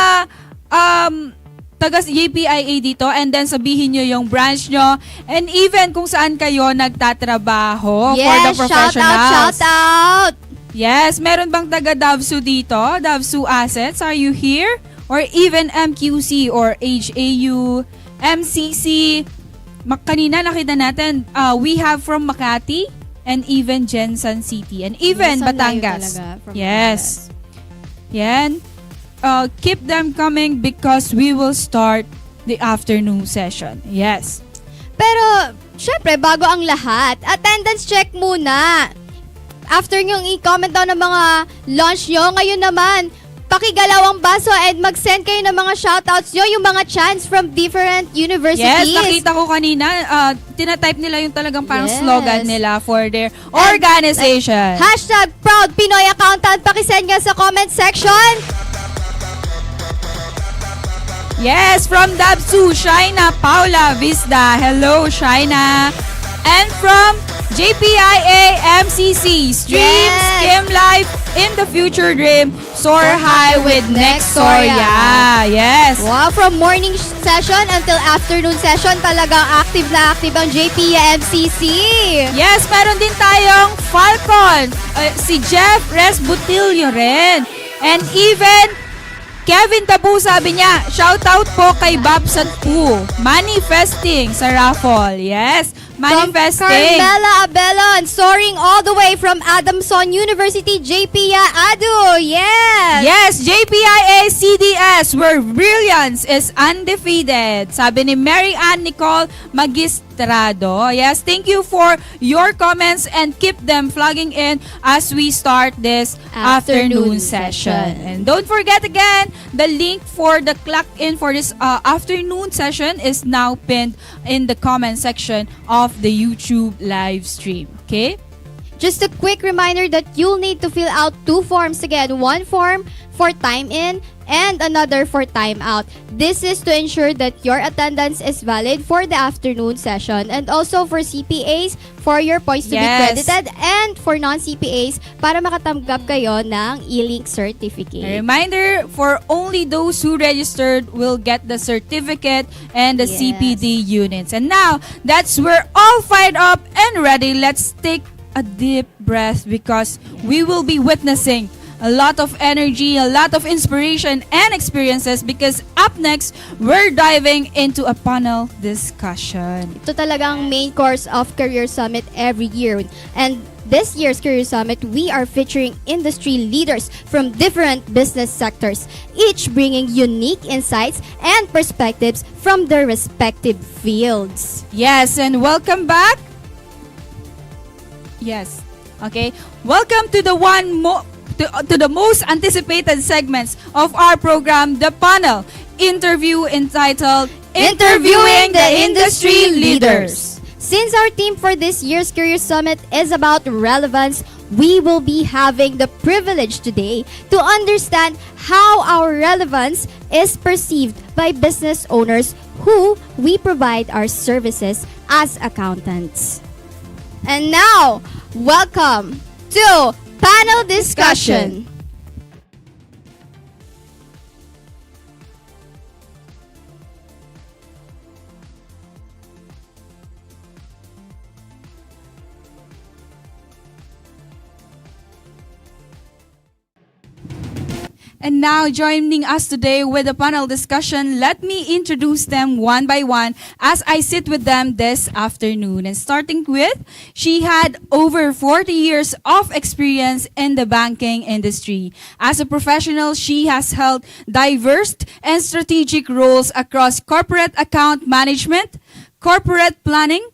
taga JPIA dito and then sabihin nyo yung branch nyo and even kung saan kayo nagtatrabaho for the professionals. Shout out! Yes, meron bang taga Davsu dito? Davsu Assets, are you here? Or even MQC or HAU, MCC. Kanina nakita natin, we have from Makati and even Jensen City and even Batangas. Yes. Yan. Keep them coming because we will start the afternoon session. Yes. Pero, syempre, bago ang lahat, attendance check muna. After nyong i-comment daw ng mga launch nyo, ngayon naman, pakigalaw ang baso and mag-send kayo ng mga shoutouts nyo, yung mga chants from different universities. Yes, nakita ko kanina, tinatype nila yung talagang parang slogan nila for their organization. Hashtag Proud Pinoy Accountant, pakisend nga sa comment section. Yes, from Dabsu, Shaina Paula Visda. Hello, Shaina. And from JPIA MCC, Stream, Skim Life, In the Future Dream, Soar High with Nextoria. Yes. Wow, from morning session until afternoon session, talagang active na active ang JPIA MCC. Yes, meron din tayong Falcon, si Jeff Resbutilio rin. And even Kevin Tabu, sabi niya, shoutout po kay Babsat Po. Manifesting sa raffle. Yes, manifesting. From Carmela Abelon, soaring all the way from Adamson University, JPIA Adu. Yes. Yes, JPIA CDS, where brilliance is undefeated. Sabi ni Mary Ann Nicole Magistrado. Yes, thank you for your comments and keep them flagging in as we start this afternoon session. And don't forget again, the link for the clock in for this afternoon session is now pinned in the comment section of the YouTube live stream. Okay? Just a quick reminder that you'll need to fill out 2 forms again. 1 form for time in and another for time out. This is to ensure that your attendance is valid for the afternoon session and also for CPAs for your points to be credited and for non-CPAs para makatanggap kayo ng e-link certificate. A reminder, for only those who registered will get the certificate and the CPD units. And now, that's we're all fired up and ready. Let's take a deep breath because we will be witnessing a lot of energy, a lot of inspiration and experiences because up next, we're diving into a panel discussion. Ito talagang main course of Career Summit every year. And this year's Career Summit, we are featuring industry leaders from different business sectors, each bringing unique insights and perspectives from their respective fields. Yes, and welcome back. Yes. Okay. Welcome to the to the most anticipated segments of our program, the panel interview entitled Interviewing the Industry Leaders. Since our theme for this year's Career Summit is about relevance, we will be having the privilege today to understand how our relevance is perceived by business owners who we provide our services as accountants. And now, welcome to panel discussion. And now, joining us today with the panel discussion, let me introduce them one by one as I sit with them this afternoon. And starting with, she had over 40 years of experience in the banking industry. As a professional, she has held diverse and strategic roles across corporate account management, corporate planning,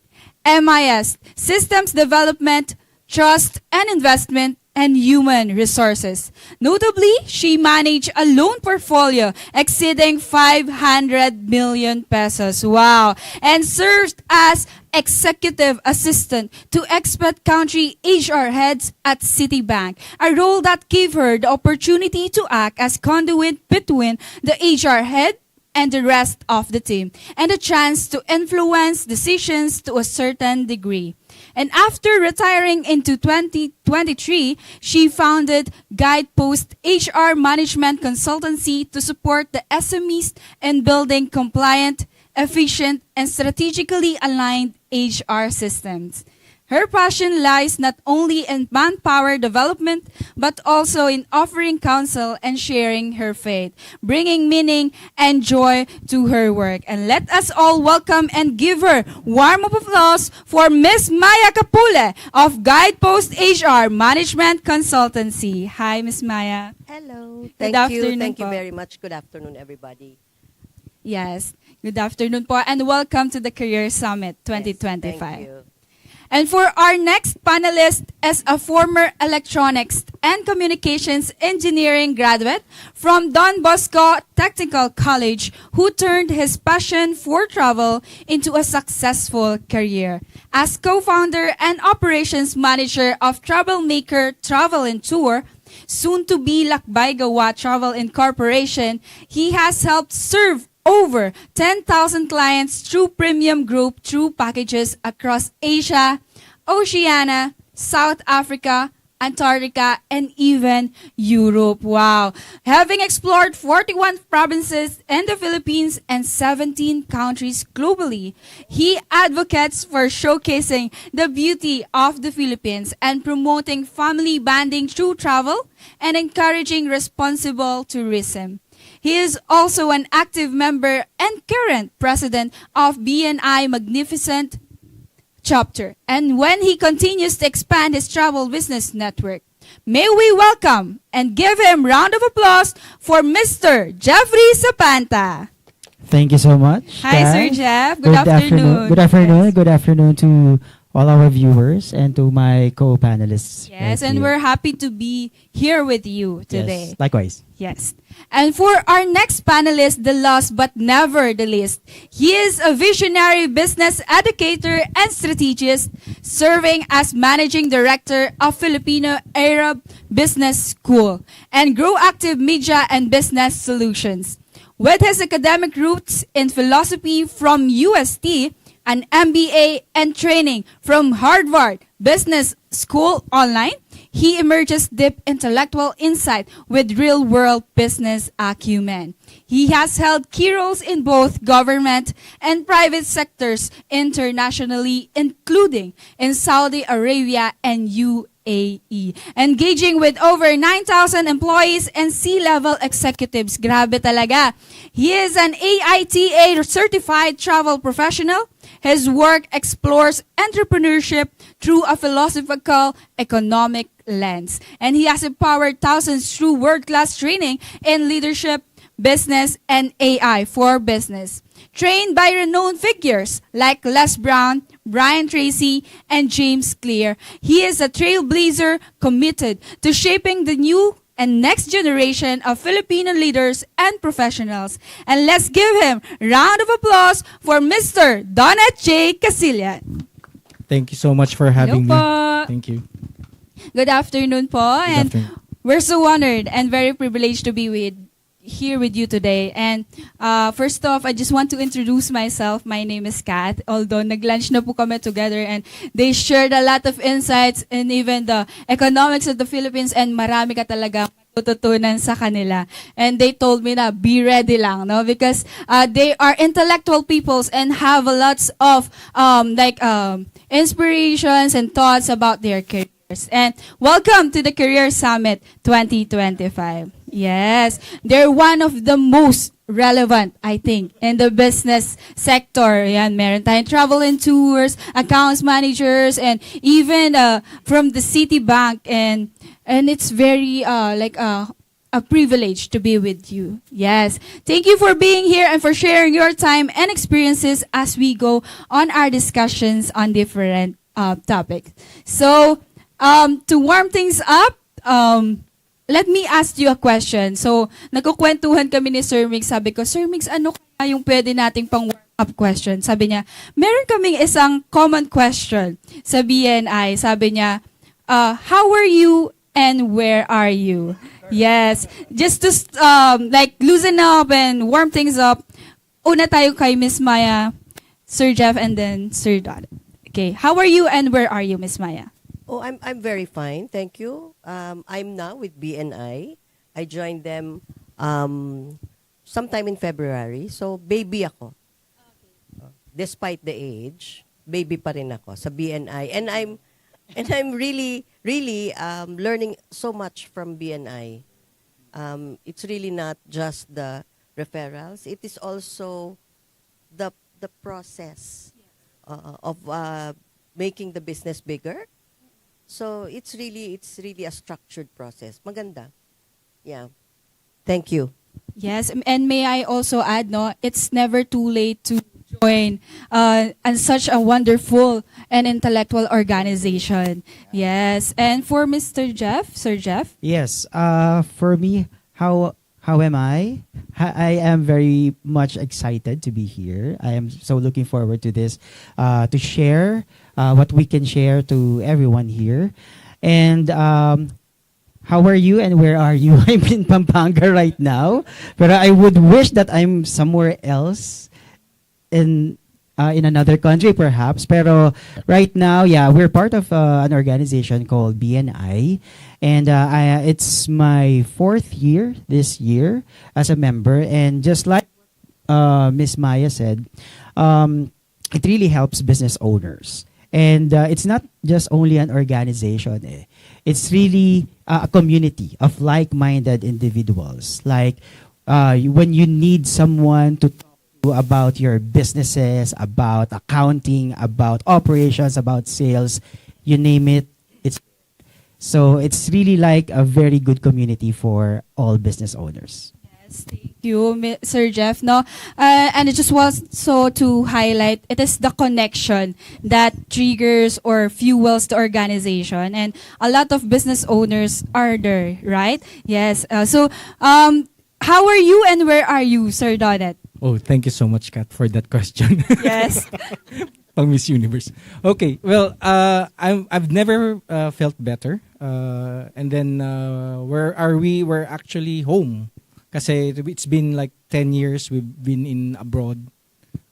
MIS, systems development, trust and investment, and human resources. Notably, she managed a loan portfolio exceeding 500 million pesos. Wow. And served as executive assistant to expat country HR heads at Citibank, a role that gave her the opportunity to act as conduit between the HR head and the rest of the team, and a chance to influence decisions to a certain degree. And after retiring into 2023, she founded Guidepost HR Management Consultancy to support the SMEs in building compliant, efficient, and strategically aligned HR systems. Her passion lies not only in manpower development, but also in offering counsel and sharing her faith, bringing meaning and joy to her work. And let us all welcome and give her warm applause for Miss Maya Capule of Guidepost HR Management Consultancy. Hi, Miss Maya. Hello. Good Thank you. afternoon Thank you po. very much. Good afternoon, everybody. Yes, good afternoon po, and welcome to the Career Summit 2025. Thank you. And for our next panelist is a former electronics and communications engineering graduate from Don Bosco Technical College who turned his passion for travel into a successful career. As co-founder and operations manager of Troublemaker Travel and Tour, soon to be Lakbay Gawa Travel Incorporation, he has helped serve over 10,000 clients through premium group through packages across Asia, Oceania, South Africa, Antarctica, and even Europe. Wow. Having explored 41 provinces in the Philippines and 17 countries globally, he advocates for showcasing the beauty of the Philippines and promoting family bonding through travel and encouraging responsible tourism. He is also an active member and current president of BNI Magnificent Chapter, and when he continues to expand his travel business network. May we welcome and give him round of applause for Mr. Jeffrey Sapanta. Thank you so much. Hi, guys. Sir Jeff. Good afternoon. Good afternoon. Yes. Good afternoon to all our viewers and to my co-panelists. Yes, right and here. we're happy to be here with you today. Yes, likewise. Yes. And for our next panelist, the last but never the least, he is a visionary business educator and strategist, serving as managing director of Filipino Arab Business School and Grow Active Media and Business Solutions. With his academic roots in philosophy from UST, an MBA and training from Harvard Business School Online, he emerges deep intellectual insight with real-world business acumen. He has held key roles in both government and private sectors internationally, including in Saudi Arabia and UAE. UAE. Engaging with over 9,000 employees and C-level executives. Grabe talaga. He is an AITA certified travel professional. His work explores entrepreneurship through a philosophical economic lens. And he has empowered thousands through world-class training in leadership, business, and AI for business. Trained by renowned figures like Les Brown, Brian Tracy, and James Clear, he is a trailblazer committed to shaping the new and next generation of Filipino leaders and professionals. And let's give him a round of applause for Mr. Donat J. Casillan. Thank you so much for having me. po. Thank you. Good afternoon po. And afternoon. we're so honored and very privileged to be here with you today. And first off, I just want to introduce myself. My name is Kat. Although nag-lunch na po kami together and they shared a lot of insights and even the economics of the Philippines and marami ka talaga matututunan sa kanila. And they told me na be ready lang, no? Because they are intellectual peoples and have lots of inspirations and thoughts about their careers. And welcome to the Career Summit 2025. Yes, they're one of the most relevant, I think, in the business sector. Yan, meron tayong travel and tours, accounts managers, and even from the Citibank. And it's very a privilege to be with you. Yes. Thank you for being here and for sharing your time and experiences as we go on our discussions on different topics. So, to warm things up, let me ask you a question. So, nagkukwentuhan kami ni Sir Mix. Sabi ko, Sir Mix, ano kaya yung pwede nating pang warm-up question? Sabi niya, meron kaming isang common question sa BNI. Sabi niya, how are you and where are you? Yes. Just to loosen up and warm things up, una tayo kay Miss Maya, Sir Jeff, and then Sir Dot. Okay. How are you and where are you, Miss Maya? Oh, I'm very fine, thank you. I'm now with BNI. I joined them sometime in February. So baby ako. Despite the age, baby pa rin ako sa BNI. And I'm really learning so much from BNI. It's really not just the referrals. It is also the process of making the business bigger. So it's really a structured process. Maganda. Yeah. Thank you. Yes, and may I also add, no, it's never too late to join and such a wonderful and intellectual organization. Yes, and for Mr. Jeff, Sir Jeff. Yes. For me, how am I? I am very much excited to be here. I am so looking forward to this, to share what we can share to everyone here. And how are you and where are you? I'm in Pampanga right now, but I would wish that I'm somewhere else in another country perhaps. Pero right now, yeah, we're part of an organization called BNI. And it's my 4th year this year as a member. And just like Miss Maya said, it really helps business owners. And it's not just only an organization. It's really a community of like-minded individuals. Like when you need someone to talk to about your businesses, about accounting, about operations, about sales, you name it, so it's really like a very good community for all business owners. Yes, thank you, Sir Jeff. No, and it just was so to highlight, it is the connection that triggers or fuels the organization, and a lot of business owners are there, right? Yes. How are you and where are you, Sir Donat? Oh, thank you so much, Kat, for that question. Yes. Pang Miss Universe. Okay, well, I've never felt better. And then, where are we? We're actually home. Kasi it's been like 10 years we've been in abroad.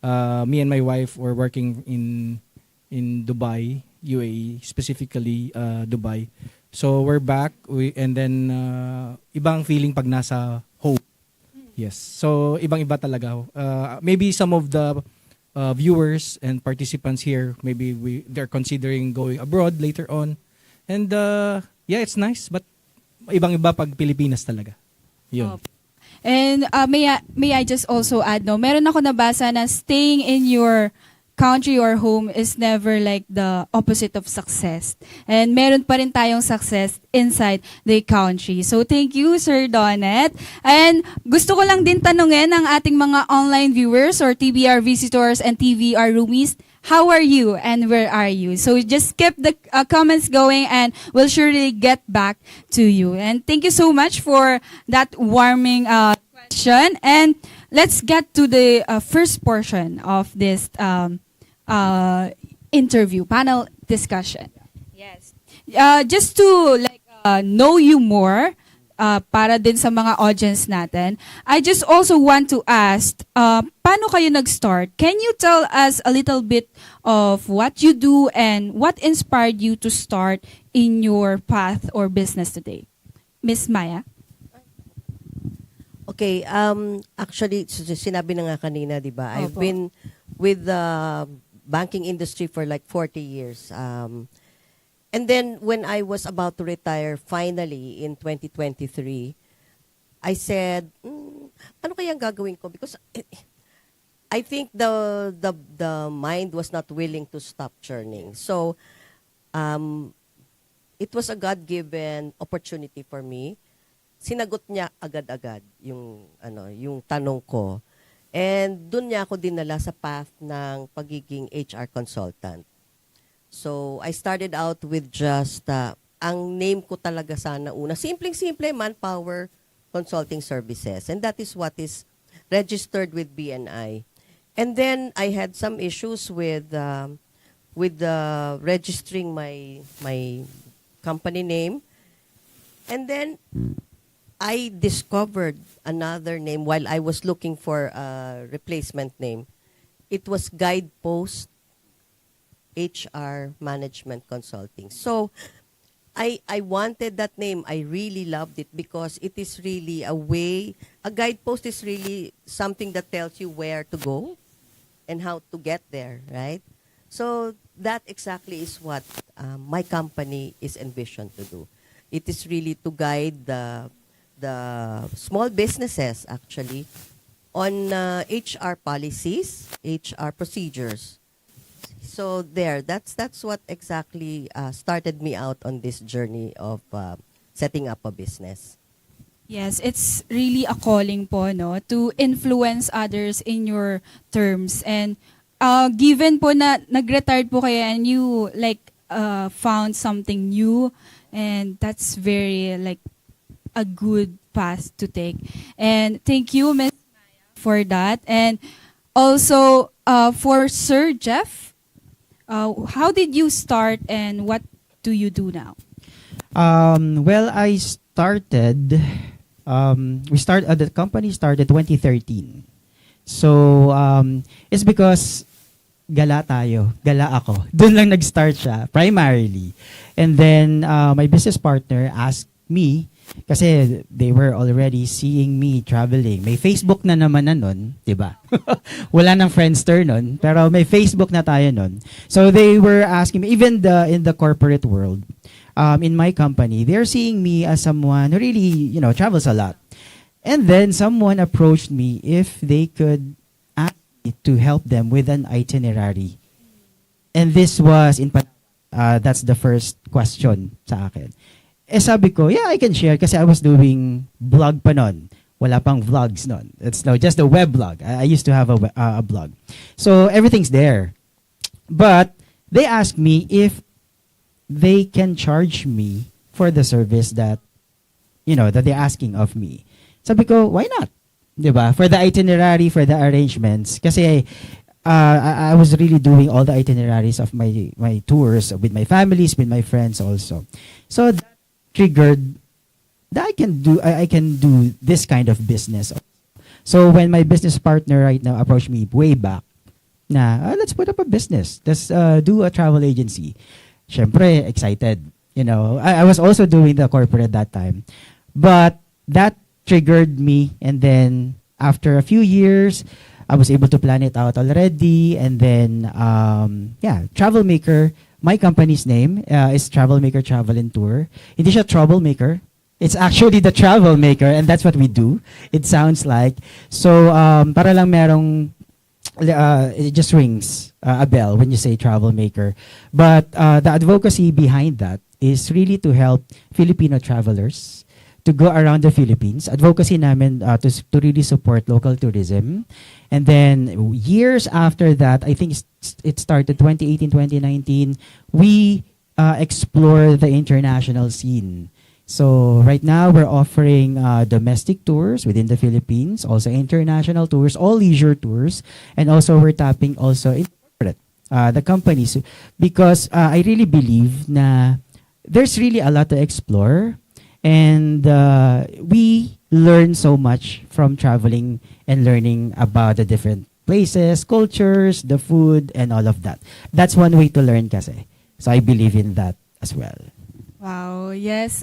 Me and my wife were working in Dubai, UAE, specifically Dubai. So we're back. And then, ibang feeling pag nasa home. Yes. So, ibang-iba talaga. Maybe some of the viewers and participants here, maybe they're considering going abroad later on. And yeah, it's nice, but ibang-iba pag Pilipinas talaga. Yun. And may I just also add, no, meron ako nabasa na staying in your country or home is never like the opposite of success. And meron pa rin tayong success inside the country. So thank you, Sir Donet. And gusto ko lang din tanungin ang ating mga online viewers or TBR visitors and TVR roomies, how are you and where are you? So just keep the comments going and we'll surely get back to you. And thank you so much for that warming question. And let's get to the first portion of this interview, panel discussion. Yes. Just to know you more, para din sa mga audience natin, I just also want to ask, paano kayo nag-start? Can you tell us a little bit of what you do and what inspired you to start in your path or business today? Miss Maya? Okay, actually, sinabi na nga kanina, di ba? I've been with the banking industry for like 40 years. And then when I was about to retire, finally, in 2023, I said, ano kayang gagawin ko? Because I think the mind was not willing to stop churning. So, it was a God-given opportunity for me. Sinagot niya agad-agad yung tanong ko. And doon niya ako dinala sa path ng pagiging HR consultant. So, I started out with just, ang name ko talaga sana una, simpleng-simple, Manpower Consulting Services. And that is what is registered with BNI. And then, I had some issues with registering my company name. And then, I discovered another name while I was looking for a replacement name. It was Guidepost HR Management Consulting. So, I wanted that name. I really loved it because it is really a guidepost is really something that tells you where to go and how to get there, right? So, that exactly is what my company is envisioned to do. It is really to guide the small businesses, actually, on HR policies, HR procedures. So that's what exactly started me out on this journey of setting up a business. Yes, it's really a calling po, no, to influence others in your terms. And given po na nag-retired po kayo and you found something new, and that's very a good path to take. And thank you, Ms. Maya, for that. And also, for Sir Jeff, how did you start and what do you do now? Well, I started, the company started 2013. So, it's because gala ako. Doon lang nag-start siya, primarily. And then, my business partner asked me, kasi they were already seeing me traveling. May Facebook na naman na nun, di ba? Wala nang Friendster nun, pero may Facebook na tayo nun. So they were asking me, even in the corporate world, in my company, they're seeing me as someone who really, travels a lot. And then someone approached me if they could ask me to help them with an itinerary. And this was that's the first question sa akin. Sabi ko, yeah, I can share kasi I was doing blog pa nun. Wala pang vlogs nun. It's just a web blog. I used to have a blog. So everything's there. But they asked me if they can charge me for the service that they're asking of me. Sabi ko, why not? Diba? For the itinerary, for the arrangements. Kasi I was really doing all the itineraries of my tours with my families, with my friends also. So that triggered that I can do this kind of business. So when my business partner right now approached me way back, let's put up a business. Let's do a travel agency. Syempre, excited. I was also doing the corporate that time. But that triggered me, and then after a few years, I was able to plan it out already, and then Travel Maker my company's name is Travelmaker Travel and Tour. Hindi siya troublemaker. It's actually the travel maker, and that's what we do. It sounds like. So, para lang merong, it just rings a bell when you say travel maker. But the advocacy behind that is really to help Filipino travelers to go around the Philippines. Advocacy namin to really support local tourism. And then years after that, I think it started 2018, 2019, we explore the international scene. So right now we're offering domestic tours within the Philippines, also international tours, all leisure tours, and also we're tapping also in corporate, the companies, because I really believe na there's really a lot to explore, and we learn so much from traveling and learning about the different places, cultures, the food, and all of that. That's one way to learn kasi. So I believe in that as well. Wow, yes.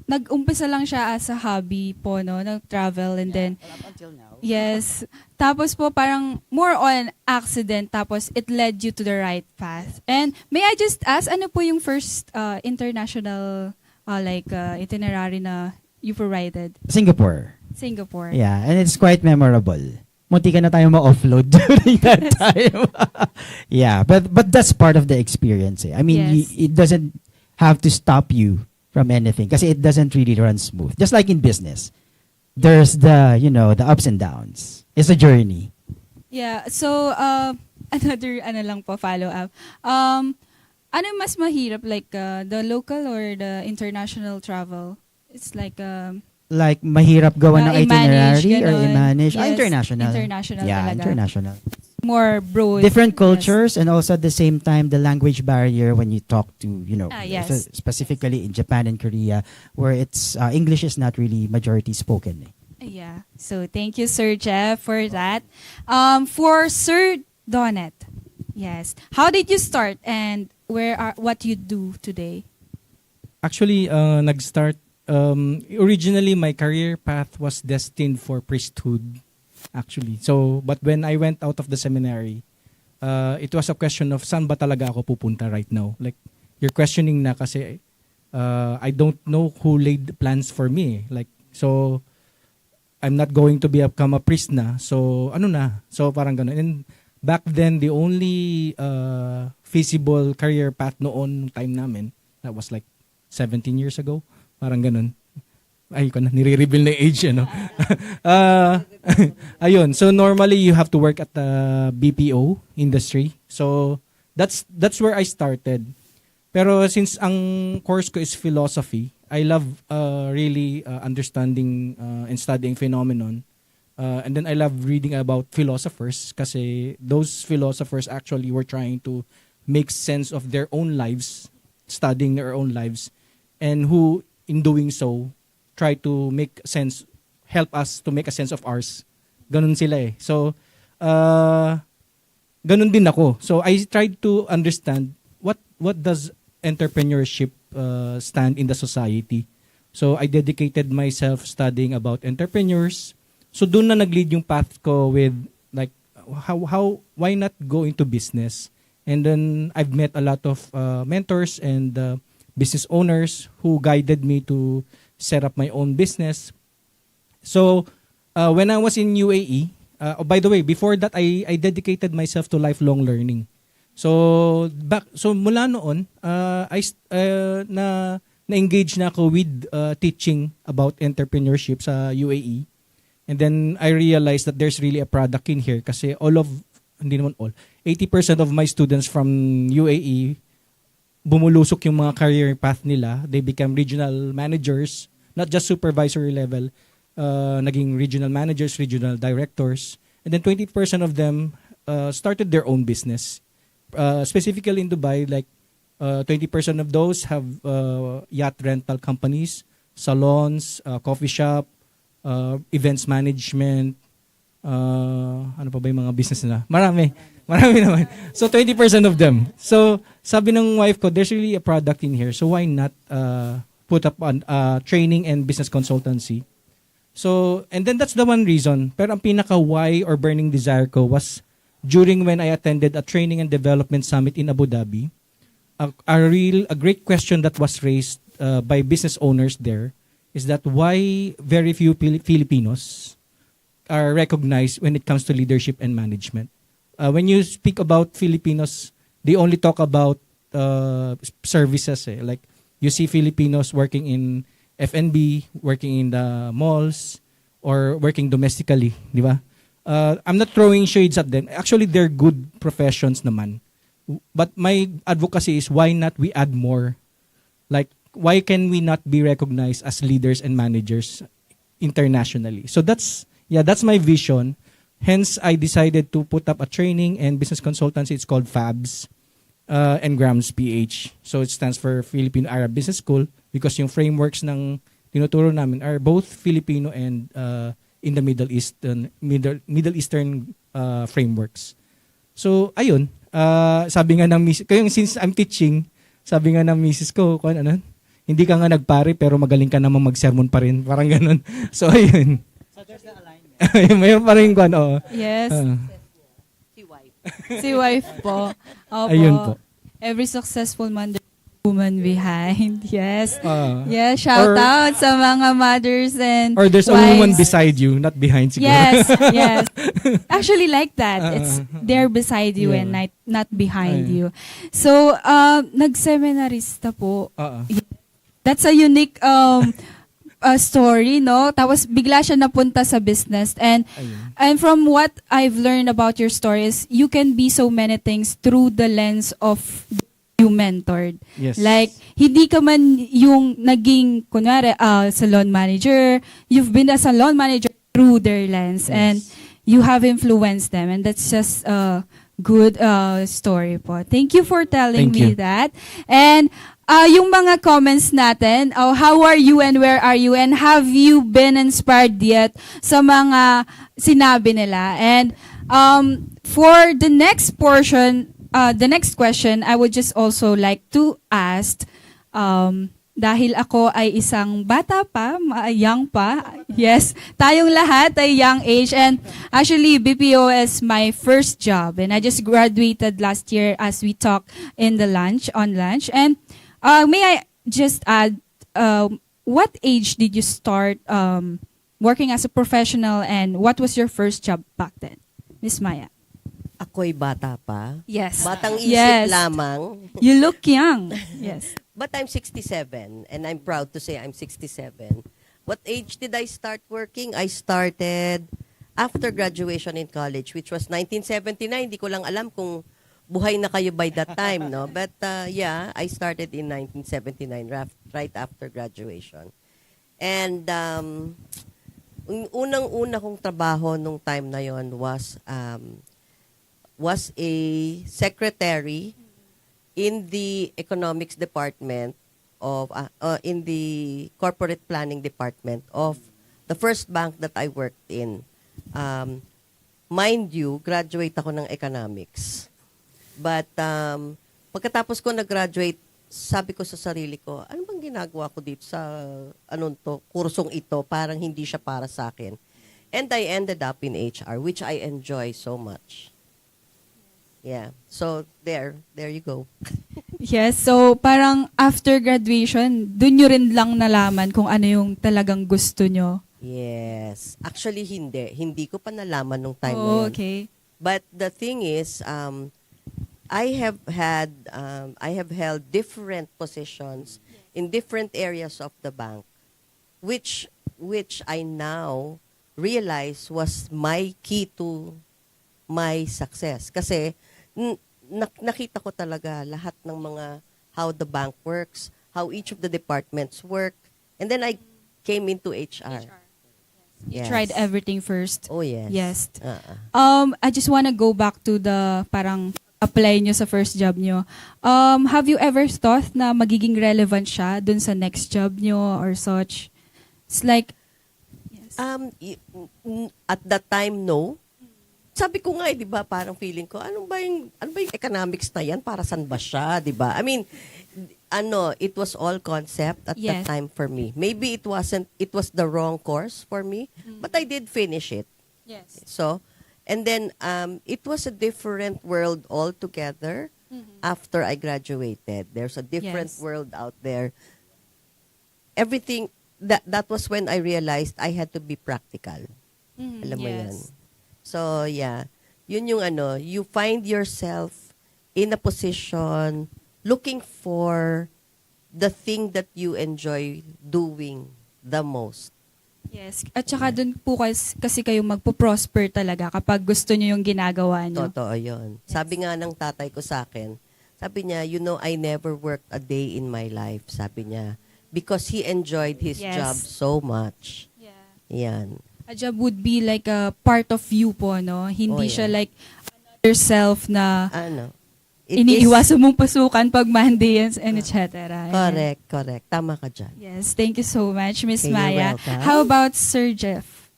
Nag-umpisa lang siya as a hobby po, no, nag-travel, and then until now. Yes. Tapos po parang more on accident, tapos it led you to the right path. And may I just ask, ano po yung first international itinerary na you provided? Singapore. Singapore. Yeah, and it's quite memorable. Munti ka na tayo ma-offload during that time. Yeah, but that's part of the experience. I mean, Yes. it doesn't have to stop you from anything kasi it doesn't really run smooth. Just like in business, there's the ups and downs. It's a journey. Yeah, so another lang po follow up. Ano mas mahirap, like the local or the international travel? It's like Like mahirap gawa ng i-manage, itinerary or ganon. i-manage. Yes, International. international Yeah, talaga. international. More broad. Different cultures, and also at the same time the language barrier when you talk to yes. specifically in Japan and Korea, where it's English is not really majority spoken. Yeah. So thank you, Sir Jeff, for that. For Sir Donet, yes. How did you start, and what you do today? Actually, nag-start, originally my career path was destined for priesthood, actually. So, but when I went out of the seminary, it was a question of saan ba talaga ako pupunta right now? Like, you're questioning na kasi I don't know who laid plans for me. Like, so, I'm not going to become a priest na. So, ano na? So, parang ganun. And back then, the only feasible career path noon, time namin, that was like 17 years ago. Parang ganun. Ay, nire-reveal na age, ano. Ayun. So, normally, you have to work at the BPO industry. So, that's where I started. Pero since ang course ko is philosophy, I love really understanding and studying phenomenon. And then I love reading about philosophers kasi those philosophers actually were trying to make sense of their own lives, studying their own lives, and who, in doing so, try to make sense, help us to make a sense of ours. Ganun sila eh. So, ganun din ako. So, I tried to understand what does entrepreneurship stand in the society. So, I dedicated myself studying about entrepreneurs. So, doon na nag-lead yung path ko with like, why not go into business? And then, I've met a lot of mentors and business owners who guided me to set up my own business. So, when I was in UAE, by the way, before that, I dedicated myself to lifelong learning. So mula noon, na-engage na ako with teaching about entrepreneurship sa UAE. And then I realized that there's really a product in here kasi 80% of my students from UAE, bumulusok yung mga career path nila. They become regional managers, not just supervisory level, naging regional managers, regional directors. And then 20% of them started their own business. Specifically in Dubai, like 20% of those have yacht rental companies, salons, coffee shop, events management, ano pa ba yung mga business na? Marami naman. So 20% of them. So sabi ng wife ko, there's really a product in here. So why not put up on training and business consultancy? So, and then that's the one reason. Pero ang pinaka why or burning desire ko was during when I attended a training and development summit in Abu Dhabi. a great question that was raised by business owners there is that why very few Filipinos are recognized when it comes to leadership and management. When you speak about Filipinos, they only talk about services. Like you see Filipinos working in F&B, working in the malls, or working domestically, di ba? I'm not throwing shades at them. Actually, they're good professions naman. But my advocacy is why not we add more? Like, why can we not be recognized as leaders and managers internationally? So that's my vision. Hence, I decided to put up a training and business consultancy. It's called FABS and Grams PH. So it stands for Filipino Arab Business School because yung frameworks ng tinuturo namin are both Filipino and in the Middle Eastern frameworks. So, ayun. Sabi nga ng misis, kaya since I'm teaching, sabi nga ng misis ko, hindi ka nga nagpare pero magaling ka naman mag-sermon pa rin. Parang ganun. So, ayun. So, there's the alignment. Mayroon pa rin kung Yes. Si wife po. Opo. Ayun po. Every successful man, there's a woman behind. Yes. Yes, shout out sa mga mothers and or there's wives. a woman beside you, not behind siguro. Yes. Actually like that. It's they're beside you and not behind you. So, nag-seminarista po. That's a unique story, no? Tapos bigla siya napunta sa business. And from what I've learned about your stories, you can be so many things through the lens of you mentored. Yes. Like, hindi ka man yung naging, kunwari, salon manager. You've been a salon manager through their lens. And you have influenced them. And that's just a good story po. Thank you for telling me that. And yung mga comments natin, how are you and where are you? And have you been inspired yet sa mga sinabi nila? And for the next portion, the next question, I would just also like to ask, dahil ako ay isang bata pa, young pa, yes, tayong lahat ay young age, and actually BPO is my first job, and I just graduated last year as we talked in the lunch, and may I just add, what age did you start working as a professional, and what was your first job back then, Miss Maya? Ako'y bata pa. Yes. Batang isip lamang. You look young. Yes. But I'm 67, and I'm proud to say I'm 67. What age did I start working? I started after graduation in college, which was 1979. Hindi ko lang alam kung buhay na kayo by that time, no? But yeah, I started in 1979, right after graduation. And unang-una kong trabaho nung time na yon was a secretary in the economics department of in the corporate planning department of the first bank that I worked in. Mind you, graduate ako ng economics. But pagkatapos ko nag-graduate, sabi ko sa sarili ko, ano bang ginagawa ko dito sa kursong ito, parang hindi siya para sa akin. And I ended up in HR, which I enjoy so much. Yeah. So there you go. Yes, so parang after graduation, dun nyo rin lang nalaman kung ano yung talagang gusto nyo. Yes. Actually, hindi ko pa nalaman nung time na yun. Okay. But the thing is, I have held different positions in different areas of the bank, which I now realize was my key to my success. Kasi nakita ko talaga lahat ng mga how the bank works, how each of the departments work, and then I came into HR. You tried everything first. Oh, yes. Yes. I just wanna go back to the parang apply nyo sa first job nyo. Have you ever thought na magiging relevant siya dun sa next job nyo or such? It's like, yes. At that time, no. Sabi ko nga, di ba, parang feeling ko, ano ba yung economics na yan? Para saan ba siya, di ba? I mean, it was all concept at that time for me. Maybe it was the wrong course for me, but I did finish it. Yes. So, and then, it was a different world altogether. after I graduated. There's a different world out there. Everything, that was when I realized I had to be practical. Alam mo yan. So, yeah. Yun yung you find yourself in a position looking for the thing that you enjoy doing the most. Yes. At saka dun po kasi kayo magpo-prosper talaga kapag gusto nyo yung ginagawa nyo. Totoo yun. Sabi nga ng tatay ko sa akin, sabi niya, I never worked a day in my life, sabi niya. Because he enjoyed his job so much. Yan. A job would be like a part of you po, no? Hindi siya like another self na iniiwasan mong pasukan pag Monday and etc. Correct. Tama ka dyan. Yes, thank you so much, Miss Okay, Maya. you're welcome. How about Sir Jeff?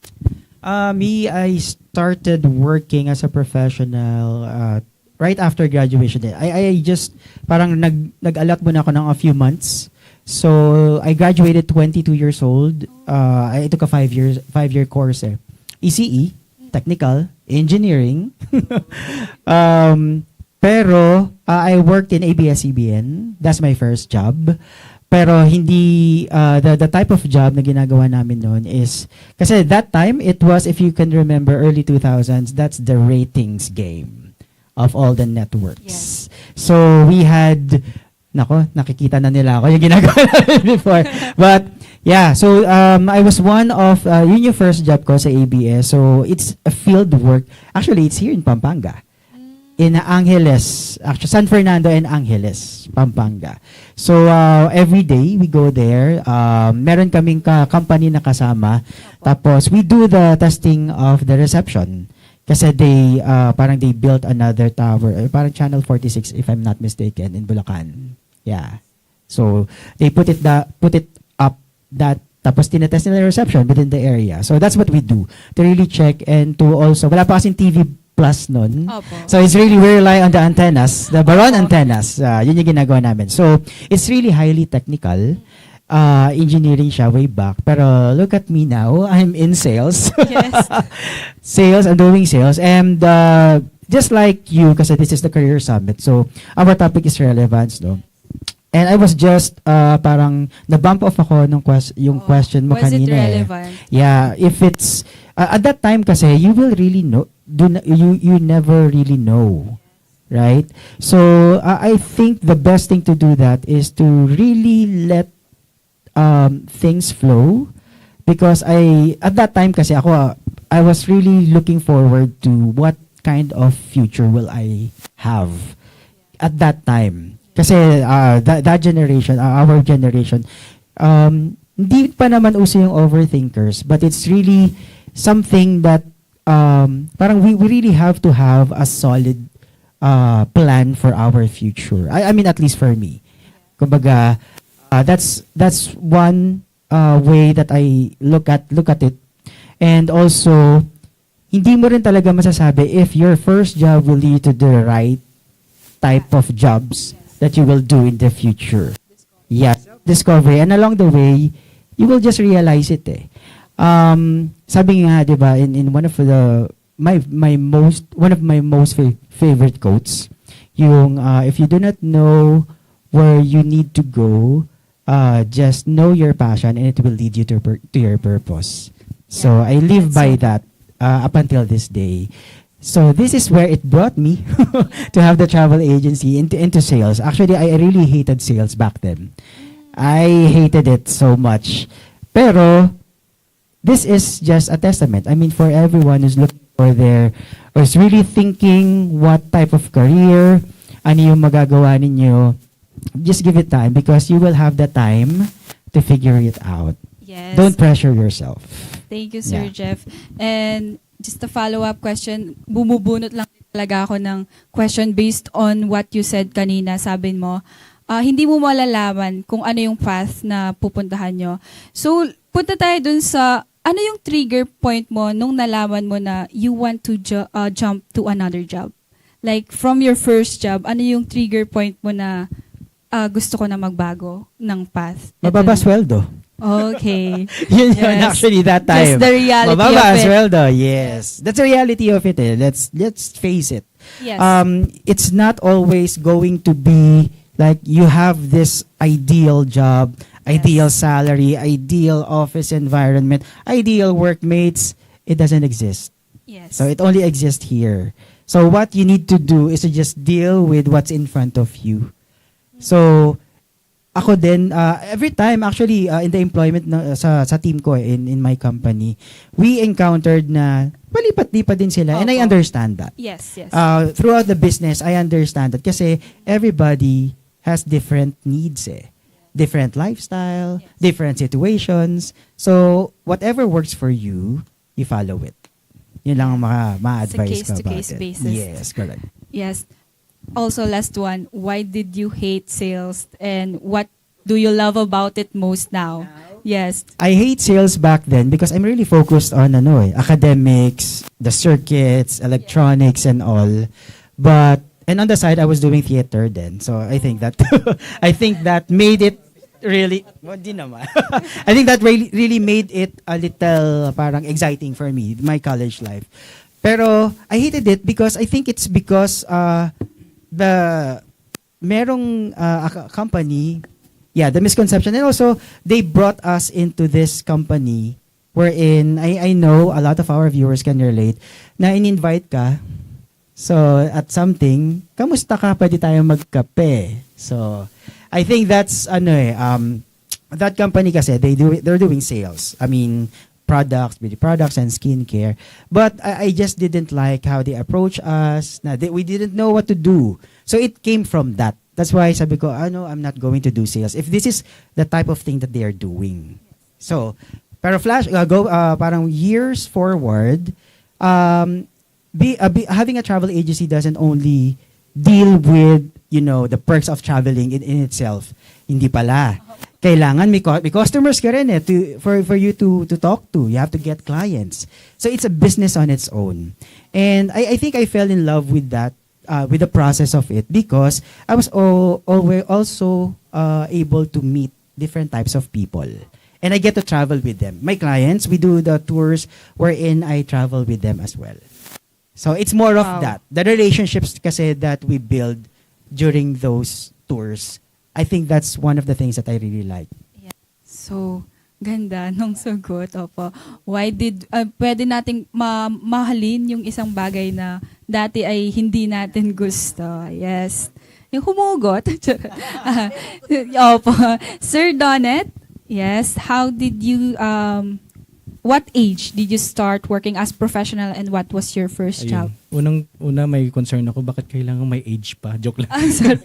Me, I started working as a professional right after graduation. I just parang nag-allot muna ako ng a few months. So I graduated 22 years old. I took a 5-year course. ECE, technical, engineering. Pero I worked in ABS-CBN. That's my first job. Pero hindi the type of job na ginagawa namin noon is kasi that time it was, if you can remember, early 2000s, that's the ratings game of all the networks. So we had nakikita na nila ako yung ginagawa namin before. But yeah, so I was one of yun yung first job ko sa ABS. So it's a field work. Actually, it's here in Pampanga. In Angeles, actually San Fernando and Angeles, Pampanga. So every day we go there. Meron kaming company na kasama. Tapos we do the testing of the reception. Kasi parang they built another tower, parang Channel 46 if I'm not mistaken, in Bulacan. Yeah. So they put it up that tapos tinetest nila reception within the area. So that's what we do to really check and to also wala pa kasing TV Plus nun. So it's really, we rely on the antennas, the Baron antennas. Yun yung ginagawa namin. So it's really highly technical. Engineering siya way back. Pero look at me now. I'm in sales. Sales, I'm doing sales. And just like you, kasi this is the Career Summit. So our topic is relevance, no? And I was just parang na-bump off ako nung yung question mo was kanina. Was it relevant? Yeah, if it's at that time kasi you will really know you never really know, right? So I think the best thing to do that is to really let things flow, because at that time kasi I was really looking forward to what kind of future will I have at that time. Kasi that generation, our generation, hindi pa naman uso yung overthinkers, but it's really something that parang we really have to have a solid plan for our future. I mean, at least for me. Kumbaga, that's one way that I look at it. And also, hindi mo rin talaga masasabi if your first job will lead to the right type of jobs that you will do in the future. Yeah, discovery. And along the way, you will just realize it sabi nga, 'di ba, in one of my most favorite quotes, yung if you do not know where you need to go, just know your passion and it will lead you to your purpose. So I live by that up until this day. So this is where it brought me to have the travel agency into sales. Actually, I really hated sales back then. I hated it so much. Pero this is just a testament. I mean, for everyone who's looking for or is really thinking what type of career, ano yung magagawa ninyo, just give it time, because you will have the time to figure it out. Yes. Don't pressure yourself. Thank you, Sir Jeff. And just a follow-up question, bumubunot lang talaga ako ng question based on what you said kanina. Sabi mo, hindi mo malalaman kung ano yung path na pupuntahan nyo. So, punta tayo dun sa, ano yung trigger point mo nung nalaman mo na you want to jump to another job? Like, from your first job, ano yung trigger point mo na gusto ko na magbago ng path? Mababa sweldo. Okay. Yun Yes. actually that time. Just the reality Mababa of as it. well though, yes. That's the reality of it. Let's face it. Yes. It's not always going to be like you have this ideal job, ideal salary, ideal office environment, ideal workmates. It doesn't exist. Yes. So it only exists here. So what you need to do is to just deal with what's in front of you. So ako din, every time actually in the employment sa team ko in my company, we encountered na palipat-lipat din sila and I understand that. Yes, yes. Throughout the business, I understand that kasi everybody has different needs different lifestyle, different situations. So whatever works for you, you follow it. Yun lang ang ma-advise ko about case-to-case it. basis. Yes, correct. Yes. Also, last one. Why did you hate sales, and what do you love about it most now? Yes. I hate sales back then because I'm really focused on academics, the circuits, electronics, and all. And on the side, I was doing theater then. So I think that made it really. Di naman. I think that really made it a little parang exciting for me, my college life. Pero I hated it because I think it's because merong company, the misconception, and also they brought us into this company wherein I know a lot of our viewers can relate na in-invite ka. So at something, kamusta ka, pwede tayo magkape. So I think that's that company kasi they're doing sales. I mean products, beauty products, and skincare. But I just didn't like how they approach us. We didn't know what to do. So it came from that. That's why sabi ko, I'm not going to do sales if this is the type of thing that they are doing. So, pero parang years forward, having a travel agency doesn't only deal with, the perks of traveling in itself. Hindi pala. Kailangan may customers ka rin for you to talk to. You have to get clients. So it's a business on its own. And I think I fell in love with that, with the process of it, because I was also able to meet different types of people. And I get to travel with them. My clients, we do the tours wherein I travel with them as well. So it's more of that. The relationships kasi that we build during those tours, I think that's one of the things that I really like. So, ganda nung sagot. Opo. Pwede nating mahalin yung isang bagay na dati ay hindi natin gusto. Yes. Yung humugot. Opo. Sir Donnet, yes, how did you, what age did you start working as professional and what was your first job? Una may concern ako, bakit kailangan may age pa? Joke lang. Sorry.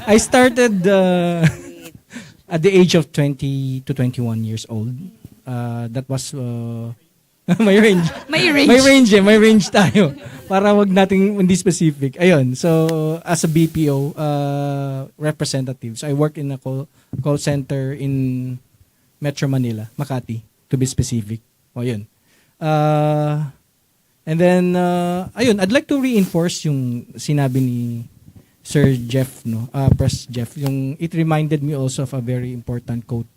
I started at the age of 20 to 21 years old. That was may range. May range tayo. Para wag nating hindi specific. Ayun. So as a BPO representative, so I work in a call center in Metro Manila, Makati, to be specific. Ayun. And then, I'd like to reinforce yung sinabi ni Sir Jeff, Press Jeff. It reminded me also of a very important quote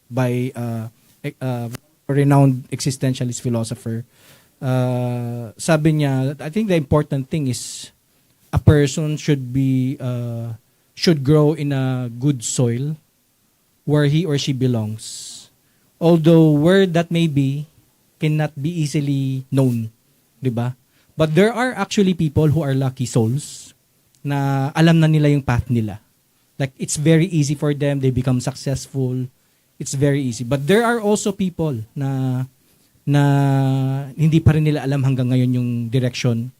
by a renowned existentialist philosopher. Sabi niya, I think the important thing is a person should grow in a good soil where he or she belongs. Although where that may be cannot be easily known, 'di ba? But there are actually people who are lucky souls na alam na nila yung path nila. Like it's very easy for them, they become successful. It's very easy. But there are also people na hindi pa rin nila alam hanggang ngayon yung direction.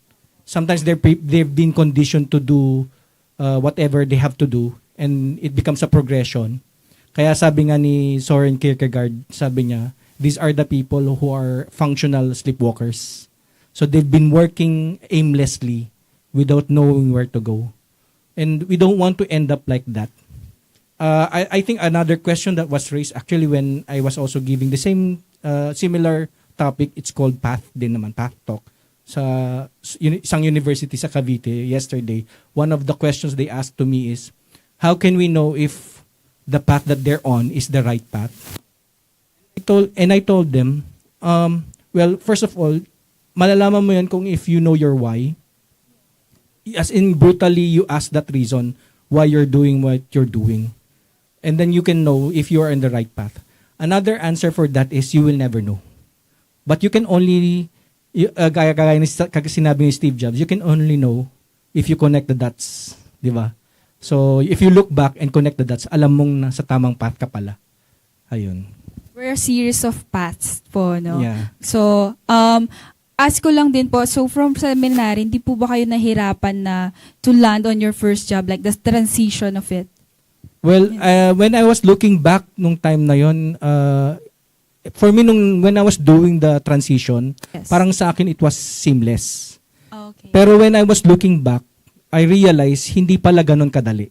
Sometimes they've been conditioned to do whatever they have to do and it becomes a progression. Kaya sabi nga ni Soren Kierkegaard, sabi niya, these are the people who are functional sleepwalkers. So they've been working aimlessly without knowing where to go. And we don't want to end up like that. I think another question that was raised actually when I was also giving the same similar topic, it's called Path din naman, Path Talk. Sa isang university sa Cavite yesterday, one of the questions they asked to me is, how can we know if the path that they're on is the right path. I told them, well, first of all, malalaman mo yan kung if you know your why. As in brutally, you ask that reason why you're doing what you're doing. And then you can know if you are in the right path. Another answer for that is you will never know. But you can only, gaya ni sinabi ni Steve Jobs, you can only know if you connect the dots. Di ba? So, if you look back and connect the dots, alam mong nasa tamang path ka pala. Ayun. We're a series of paths po, no? Yeah. So, ask ko lang din po, so from seminary, hindi po ba kayo nahirapan na to land on your first job, like the transition of it? Well, when I was looking back nung time na yon, for me, when I was doing the transition, parang sa akin it was seamless. Okay. Pero when I was looking back, I realized hindi pala ganun kadali.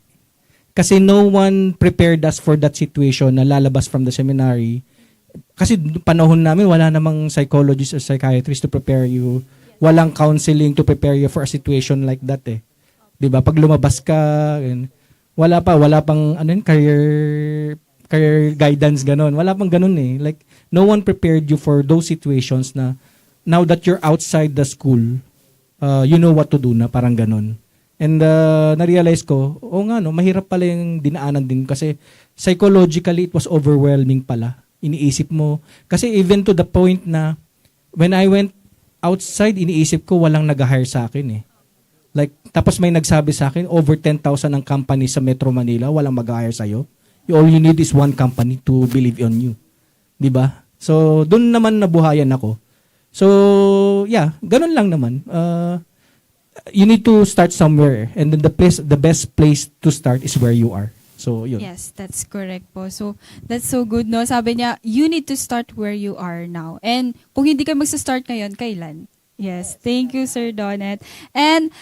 Kasi no one prepared us for that situation na lalabas from the seminary. Kasi panahon namin, wala namang psychologist or psychiatrist to prepare you. Walang counseling to prepare you for a situation like that eh. 'Di ba? Pag lumabas ka, wala pang career guidance ganon. Wala pang ganon eh. Like no one prepared you for those situations na now that you're outside the school, you know what to do na parang ganon. And na-realize ko, nga no, mahirap pala yung dinaanan din kasi psychologically it was overwhelming pala. Iniisip mo. Kasi even to the point na when I went outside, iniisip ko walang nag-hire sa akin eh. Like, tapos may nagsabi sa akin, over 10,000 ang company sa Metro Manila, walang mag-hire sa'yo. All you need is one company to believe on you. Diba? So, dun naman nabuhayan ako. So, yeah, ganun lang naman. You need to start somewhere. And then the best place to start is where you are. So, yun. Yes, that's correct po. So, that's so good, no? Sabi niya, you need to start where you are now. And kung hindi ka magsa-start ngayon, kailan? Yes, thank you, Sir Donet. And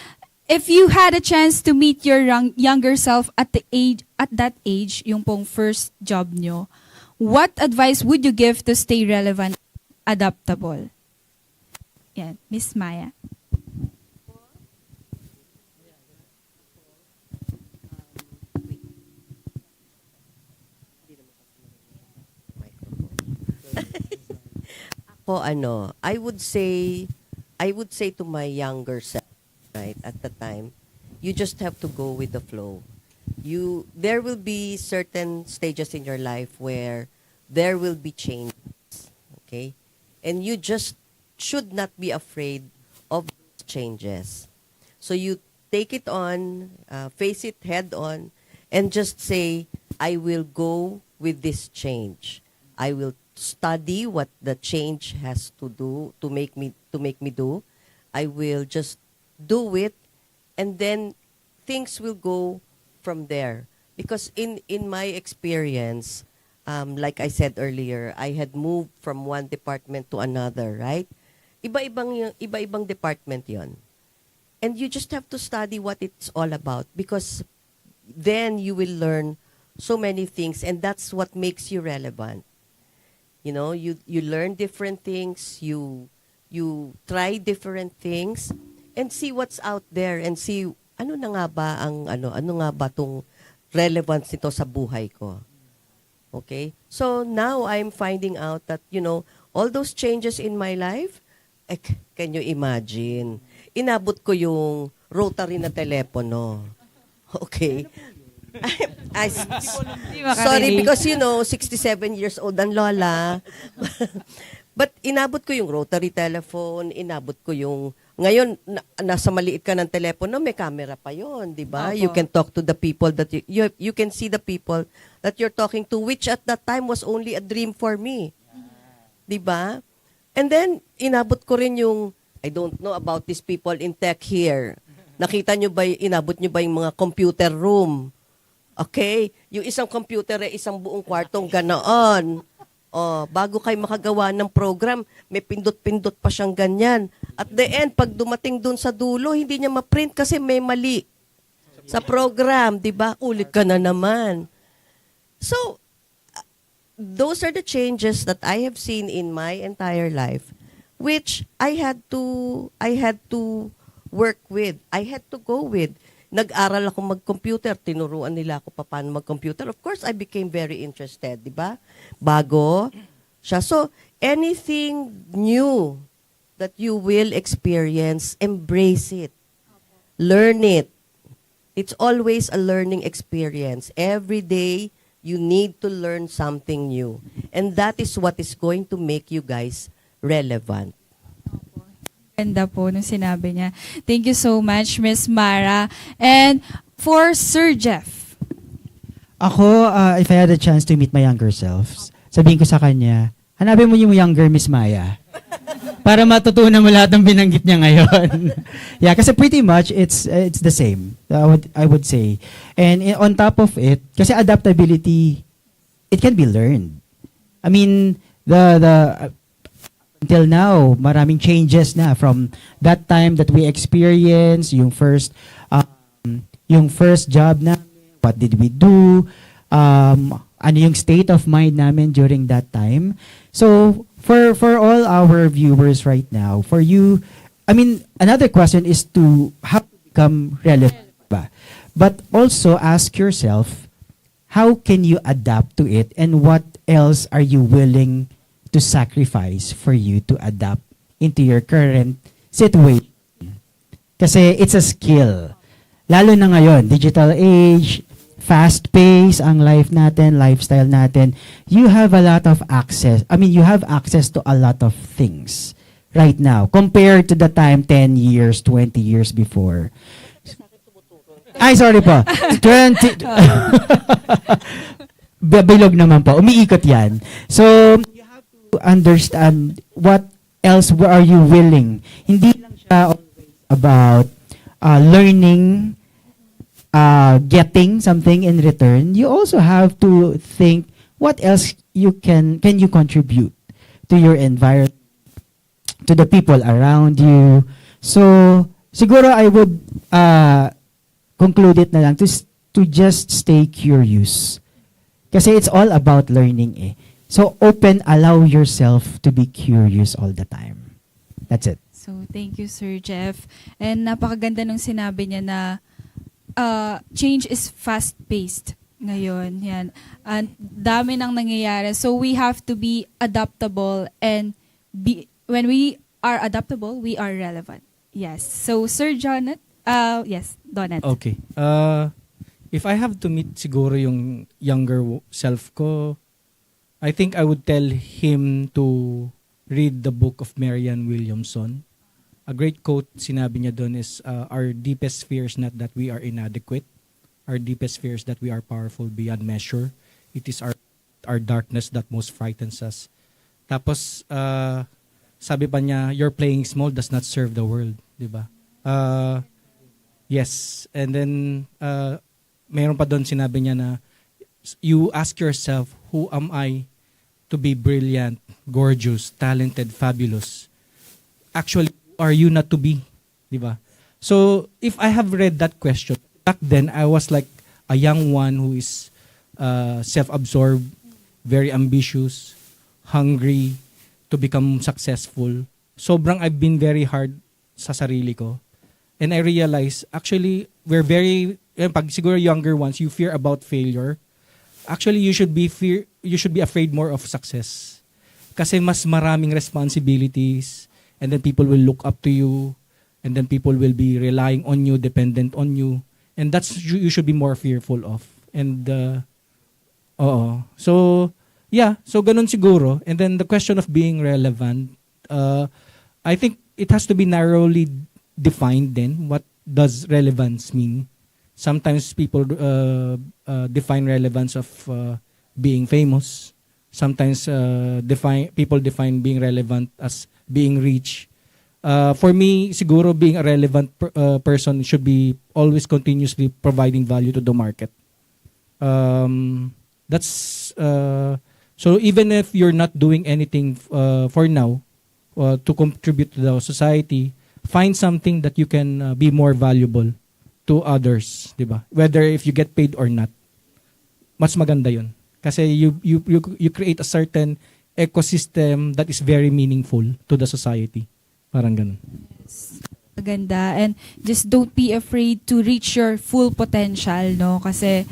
if you had a chance to meet your younger self at that age, yung pong first job nyo, what advice would you give to stay relevant, adaptable? Yan, Miss Maya. I would say to my younger self, right, at the time, you just have to go with the flow. There will be certain stages in your life where there will be changes, okay? And you just should not be afraid of changes. So you take it on, face it head on, and just say, I will go with this change. I will study what the change has to do to make me do. I will just do it, and then things will go from there. Because in my experience, like I said earlier, I had moved from one department to another, right? Iba-ibang department yon. And you just have to study what it's all about, because then you will learn so many things, and that's what makes you relevant. You know, you learn different things, you try different things, and see what's out there, and see ano nga ba tong relevance nito sa buhay ko. Okay? So now I'm finding out that, all those changes in my life, can you imagine? Inabot ko yung rotary na telepono. Okay? Sorry, because 67 years old ang lola. But inabot ko yung rotary telephone, inabot ko yung, ngayon, nasa maliit ka ng telepono, may camera pa yon, di ba? You can talk to the people that you can see the people that you're talking to, which at that time was only a dream for me. Di ba? And then, inabot ko rin yung, I don't know about these people in tech here. Nakita nyo ba, inabot nyo ba yung mga computer room? Okay? Yung isang computer ay isang buong kwartong ganoon. Bago kayo makagawa ng program, may pindot-pindot pa siyang ganyan. At the end, pag dumating dun sa dulo, hindi niya ma-print kasi may mali sa program, di ba? Ulit ka na naman. So, those are the changes that I have seen in my entire life, which I had to work with. I had to go with. nag-aral ako mag-computer, tinuruan nila ako paano mag-computer. Of course, I became very interested, di ba? Bago siya. So, anything new that you will experience, embrace it. Learn it. It's always a learning experience. Every day, you need to learn something new. And that is what is going to make you guys relevant. Ganda po nung sinabi niya. Thank you so much, Miss Mara. And for Sir Jeff. Ako, if I had a chance to meet my younger selves, sabihin ko sa kanya, hanapin mo yung younger Miss Maya. Para matutunan mo lahat ng binanggit niya ngayon. Yeah, kasi pretty much it's the same. I would say. And on top of it, kasi adaptability, it can be learned. I mean, until now, maraming changes na from that time that we experienced, yung first job namin, what did we do, ano yung state of mind namin during that time. So, for all our viewers right now, for you, I mean, another question is to how to become relevant ba? But also ask yourself, how can you adapt to it and what else are you willing to sacrifice for you to adapt into your current situation? Kasi it's a skill. Lalo na ngayon, digital age, fast pace ang life natin, lifestyle natin. You have a lot of access. I mean, you have access to a lot of things right now compared to the time 10 years, 20 years before. Ay, sorry po. 20 Bilog naman po. Umiikot yan. So, understand what else are you willing. Hindi lang siya always about learning, getting something in return. You also have to think what else can you contribute to your environment, to the people around you. So siguro I would conclude it na lang to just stay curious. Kasi it's all about learning eh. So open, allow yourself to be curious all the time. That's it. So thank you, Sir Jeff. And napakaganda nung sinabi niya na change is fast-paced ngayon. Yan. And dami nang nangyayari. So we have to be adaptable and when we are adaptable, we are relevant. Yes. So Sir Donat, yes, Donat. Okay. If I have to meet siguro yung younger self ko, I think I would tell him to read the book of Marianne Williamson. A great quote sinabi niya doon is, our deepest fear is not that we are inadequate. Our deepest fear is that we are powerful beyond measure. It is our darkness that most frightens us. Tapos, sabi pa niya, your playing small does not serve the world. Diba? Yes. And then, mayroon pa doon sinabi niya na, you ask yourself, who am I to be brilliant, gorgeous, talented, fabulous? Actually, who are you not to be? Diba? So, if I have read that question, back then, I was like a young one who is self-absorbed, very ambitious, hungry to become successful. Sobrang I've been very hard sa sarili ko. And I realized, actually, we're very, pag siguro younger ones, you fear about failure. Actually, you should be afraid more of success. Kasi mas maraming responsibilities, and then people will look up to you, and then people will be relying on you, dependent on you, and that's you should be more fearful of. And so yeah, so ganun siguro. And then the question of being relevant, I think it has to be narrowly defined. Then what does relevance mean? Sometimes people define relevance of being famous. Sometimes people define being relevant as being rich. For me, siguro being a relevant person should be always continuously providing value to the market. That's so even if you're not doing anything for now to contribute to the society, find something that you can be more valuable to others, di ba? Whether if you get paid or not, mas maganda yun. Kasi you create a certain ecosystem that is very meaningful to the society. Parang ganun. Maganda. And just don't be afraid to reach your full potential, no? Kasi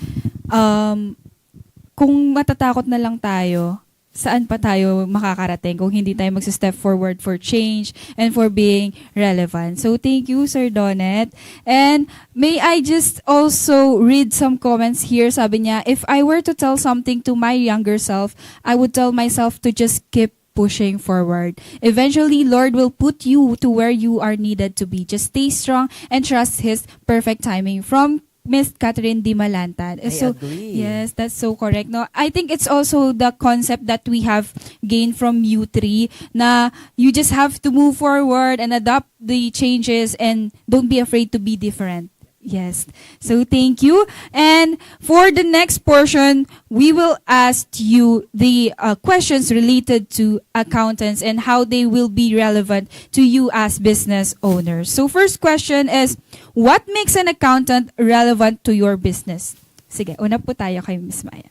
kung matatakot na lang tayo, saan pa tayo makakarating kung hindi tayo mag-step forward for change and for being relevant. So thank you, Sir Donet. And may I just also read some comments here. Sabi niya, if I were to tell something to my younger self, I would tell myself to just keep pushing forward. Eventually, Lord will put you to where you are needed to be. Just stay strong and trust His perfect timing. From Miss Catherine Di Malantan. I agree. Yes, that's so correct. No, I think it's also the concept that we have gained from you three na you just have to move forward and adapt the changes and don't be afraid to be different. Yes. So thank you. And for the next portion, we will ask you the questions related to accountants and how they will be relevant to you as business owners. So first question is, what makes an accountant relevant to your business? Sige, una po tayo kay Ms. Maya.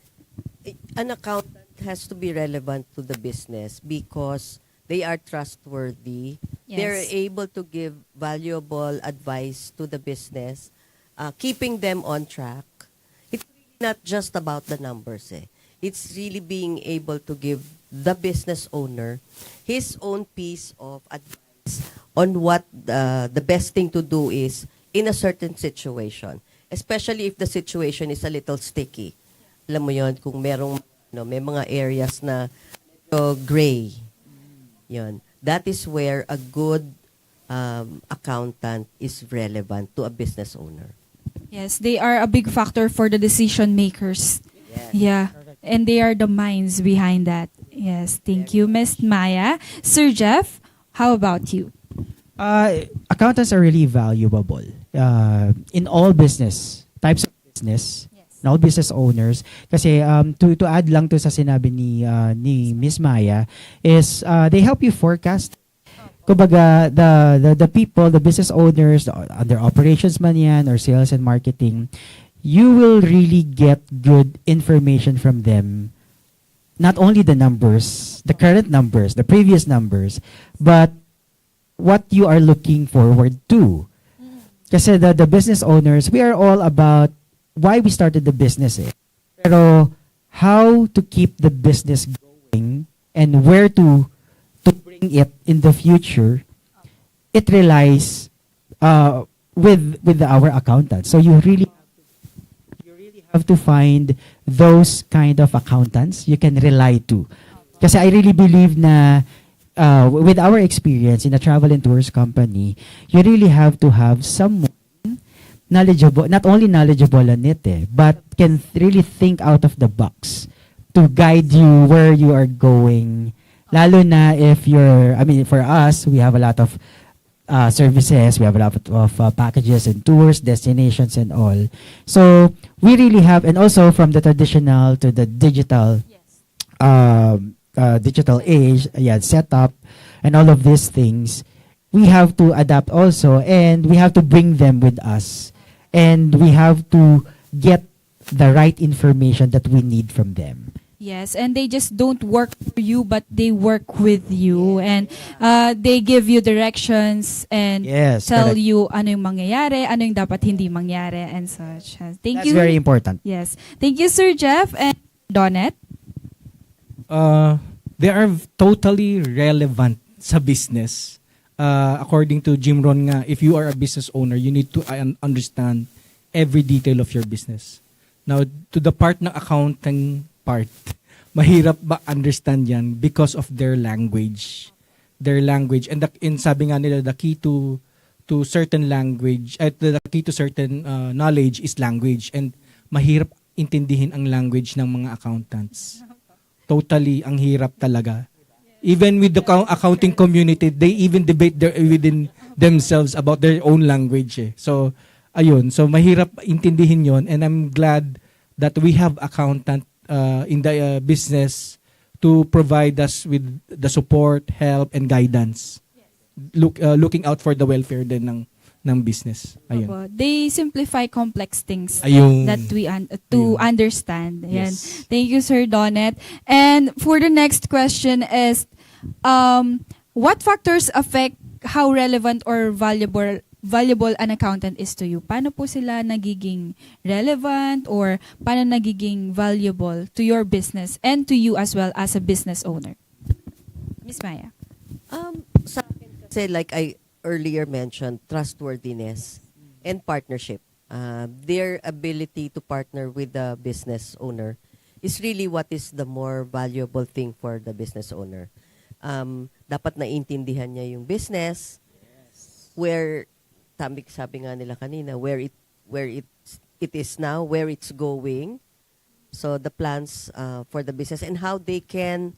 An accountant has to be relevant to the business because they are trustworthy. Yes. They're able to give valuable advice to the business, keeping them on track. It's really not just about the numbers. It's really being able to give the business owner his own piece of advice on what the best thing to do is in a certain situation. Especially if the situation is a little sticky. Alam mo yon, kung merong, may mga areas na gray. Yon. That is where a good accountant is relevant to a business owner. Yes, they are a big factor for the decision makers. Yes. Yeah, and they are the minds behind that. Yes, thank you, Ms. Maya. Sir Jeff, how about you? Accountants are really valuable in all business, types of business, in all business owners. Kasi to add lang to sa sinabi ni Ms. Maya is they help you forecast. Kumbaga, the people, the business owners, under operations man yan or sales and marketing, you will really get good information from them. Not only the numbers, the current numbers, the previous numbers, but what you are looking forward to. Kasi the business owners, we are all about why we started the business. Pero how to keep the business going and where to bring it in the future, it relies with our accountants. So you really have to find those kind of accountants you can rely to. Kasi I really believe na with our experience in a travel and tours company, you really have to have someone knowledgeable, not only knowledgeable on it, but can really think out of the box to guide you where you are going. Lalo na if you're, I mean, for us, we have a lot of services, we have a lot of packages and tours, destinations and all. So we really have, and also from the traditional to the digital, digital age, setup, and all of these things, we have to adapt also, and we have to bring them with us, and we have to get the right information that we need from them. Yes, and they just don't work for you, but they work with you, and they give you directions and tell correct. you ano yung mangyayari, ano yung dapat hindi mangyari, and such. Thank That's you. very important. Yes, thank you, Sir Jeff and Donet. They are totally relevant sa business. According to Jim Ron nga, if you are a business owner, you need to understand every detail of your business. Now, to the part ng accounting part, mahirap ba understand yan because of their language. Their language. And sabi nga nila, the key to certain language, the key to certain knowledge is language. And mahirap intindihin ang language ng mga accountants. Totally, ang hirap talaga. Even with the accounting community, they even debate within themselves about their own language. So, ayun. So, mahirap intindihin yon. And I'm glad that we have accountant in the business to provide us with the support, help, and guidance. Looking out for the welfare din ng business. Ayun. Opo. They simplify complex things Ayun. that we understand. Ayan. Yes. Thank you, Sir Donet. And for the next question is, what factors affect how relevant or valuable an accountant is to you? Paano po sila nagiging relevant or paano nagiging valuable to your business and to you as well as a business owner? Miss Maya. Sa akin kasi, like I earlier mentioned, trustworthiness and partnership. Their ability to partner with the business owner is really what is the more valuable thing for the business owner. Dapat naiintindihan niya yung business, where sabi nga nila kanina, where it is now, where it's going. So the plans for the business and how they can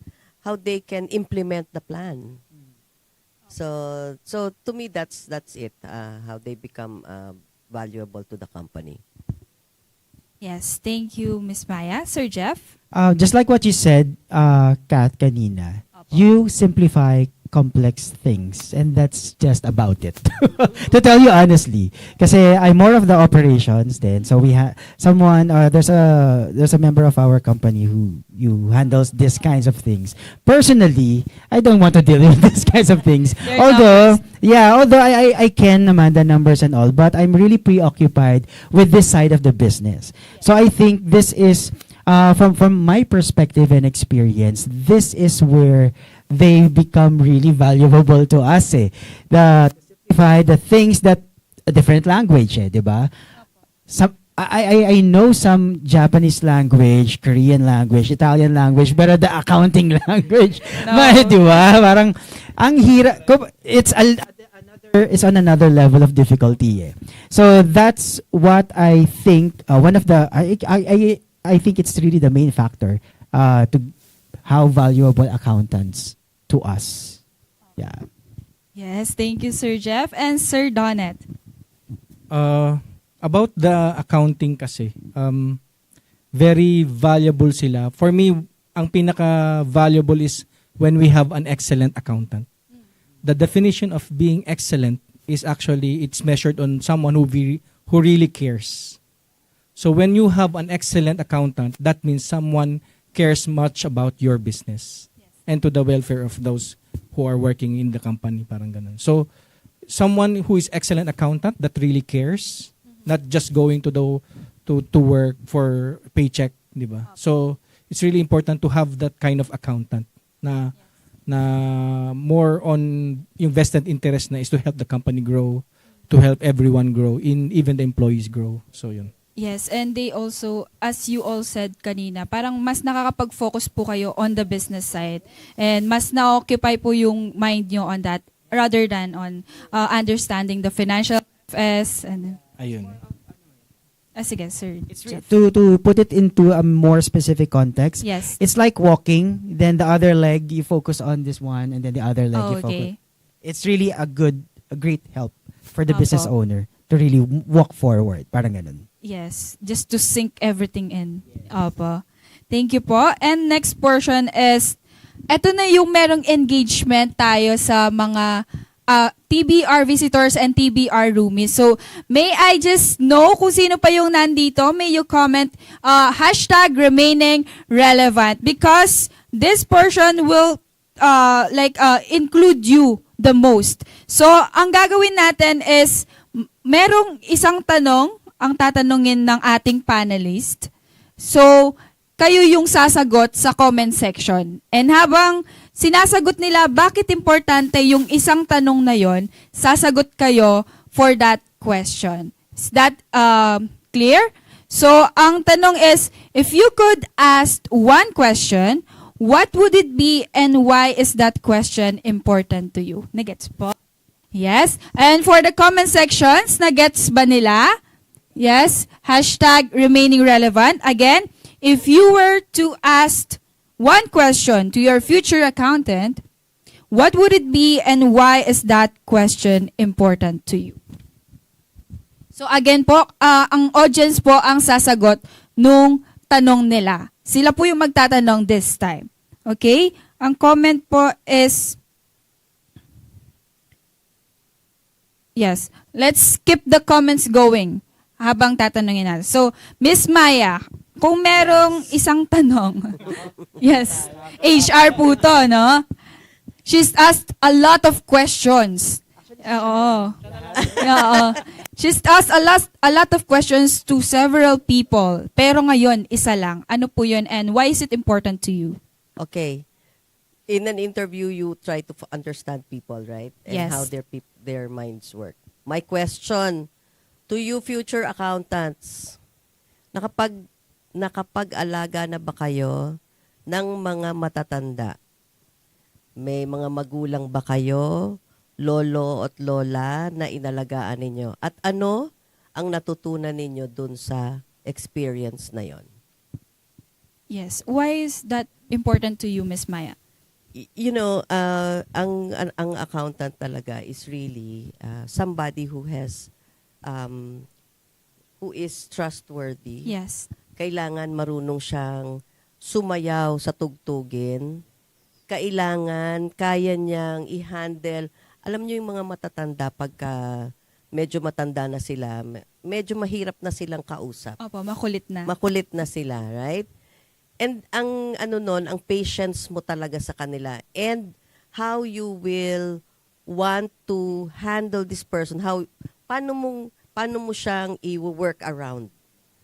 implement the plan. So to me that's it. How they become valuable to the company. Yes, thank you, Miss Maya. Sir Jeff? Just like what you said, Kat, kanina, you simplify complex things, and that's just about it. To tell you honestly, kasi I'm more of the operations then. So we have someone, there's a member of our company who handles these kinds of things. Personally, I don't want to deal with these kinds of things. Although I can naman the numbers and all, but I'm really preoccupied with this side of the business. So I think this is from my perspective and experience, this is where they become really valuable to us. The things that a different language, diba? I know some Japanese language, Korean language, Italian language, but the accounting language, diba? Parang ang hira. It's on another level of difficulty. So that's what I think. One of the I think it's really the main factor to how valuable accountants to us. Yeah. Yes, thank you, Sir Jeff. And Sir Donnet. About the accounting kasi, very valuable sila. For me, ang pinaka-valuable is when we have an excellent accountant. The definition of being excellent is actually, it's measured on someone who really cares. So when you have an excellent accountant, that means someone cares much about your business and to the welfare of those who are working in the company, parang ganun. So someone who is excellent accountant that really cares, not just going to work for paycheck, di ba? So it's really important to have that kind of accountant na more on yung vested interest na is to help the company grow, to help everyone grow, even the employees grow. So yun. Yes, and they also, as you all said kanina, parang mas nakakapag-focus po kayo on the business side and mas na-occupy po yung mind nyo on that rather than on understanding the financial FS. And ayun. Sige, sir. To put it into a more specific context, yes, it's like walking, then the other leg you focus on this one and then the other leg you focus. It's really a great help for the business owner to really walk forward. Parang ganun. Yes, just to sink everything in. Opo. Thank you po. And next portion is, eto na yung merong engagement tayo sa mga TBR visitors and TBR roomies. So, may I just know kung sino pa yung nandito? May you comment #remaining relevant because this portion will include you the most. So, ang gagawin natin is merong isang tanong ang tatanungin ng ating panelist. So, kayo yung sasagot sa comment section. And habang sinasagot nila bakit importante yung isang tanong na yon, sasagot kayo for that question. Is that clear? So, ang tanong is, if you could ask one question, what would it be and why is that question important to you? Nagets po? Yes. And for the comment sections, nagets ba nila? Yes, #remaining relevant. Again, if you were to ask one question to your future accountant, what would it be and why is that question important to you? So again po, ang audience po ang sasagot nung tanong nila. Sila po yung magtatanong this time. Okay? Ang comment po is, yes, let's keep the comments going habang tatanungin natin. So, Miss Maya, kung merong isang tanong, yes, HR po to, no? She's asked a lot of questions. Oo. Oo. She's asked a lot of questions to several people. Pero ngayon, isa lang. Ano po yun and why is it important to you? Okay. In an interview, you try to understand people, right? And Yes. how their minds work. My question to you future accountants, nakapag-alaga na ba kayo ng mga matatanda? May mga magulang ba kayo, lolo at lola na inalagaan ninyo? At ano ang natutunan ninyo dun sa experience na yon? Yes. Why is that important to you, Miss Maya? You know, ang accountant talaga is really somebody who has who is trustworthy. Yes. Kailangan marunong siyang sumayaw sa tugtugin. Kailangan kaya niyang i-handle. Alam niyo yung mga matatanda pagka medyo matanda na sila, medyo mahirap na silang kausap. Opo, makulit na. Makulit na sila, right? And ang ang patience mo talaga sa kanila and how you will want to handle this person, paano mo siyang i-work around.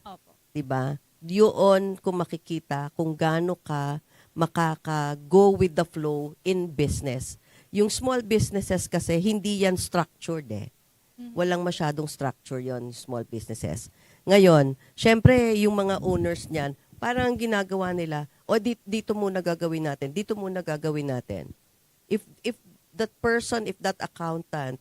Opo. 'Di ba? Yun kung makikita kung gaano ka makaka-go with the flow in business. Yung small businesses kasi hindi yan structured eh. Walang masyadong structure yon small businesses. Ngayon, syempre yung mga owners niyan, parang ginagawa nila, dito muna gagawin natin, dito muna gagawin natin. If that person, if that accountant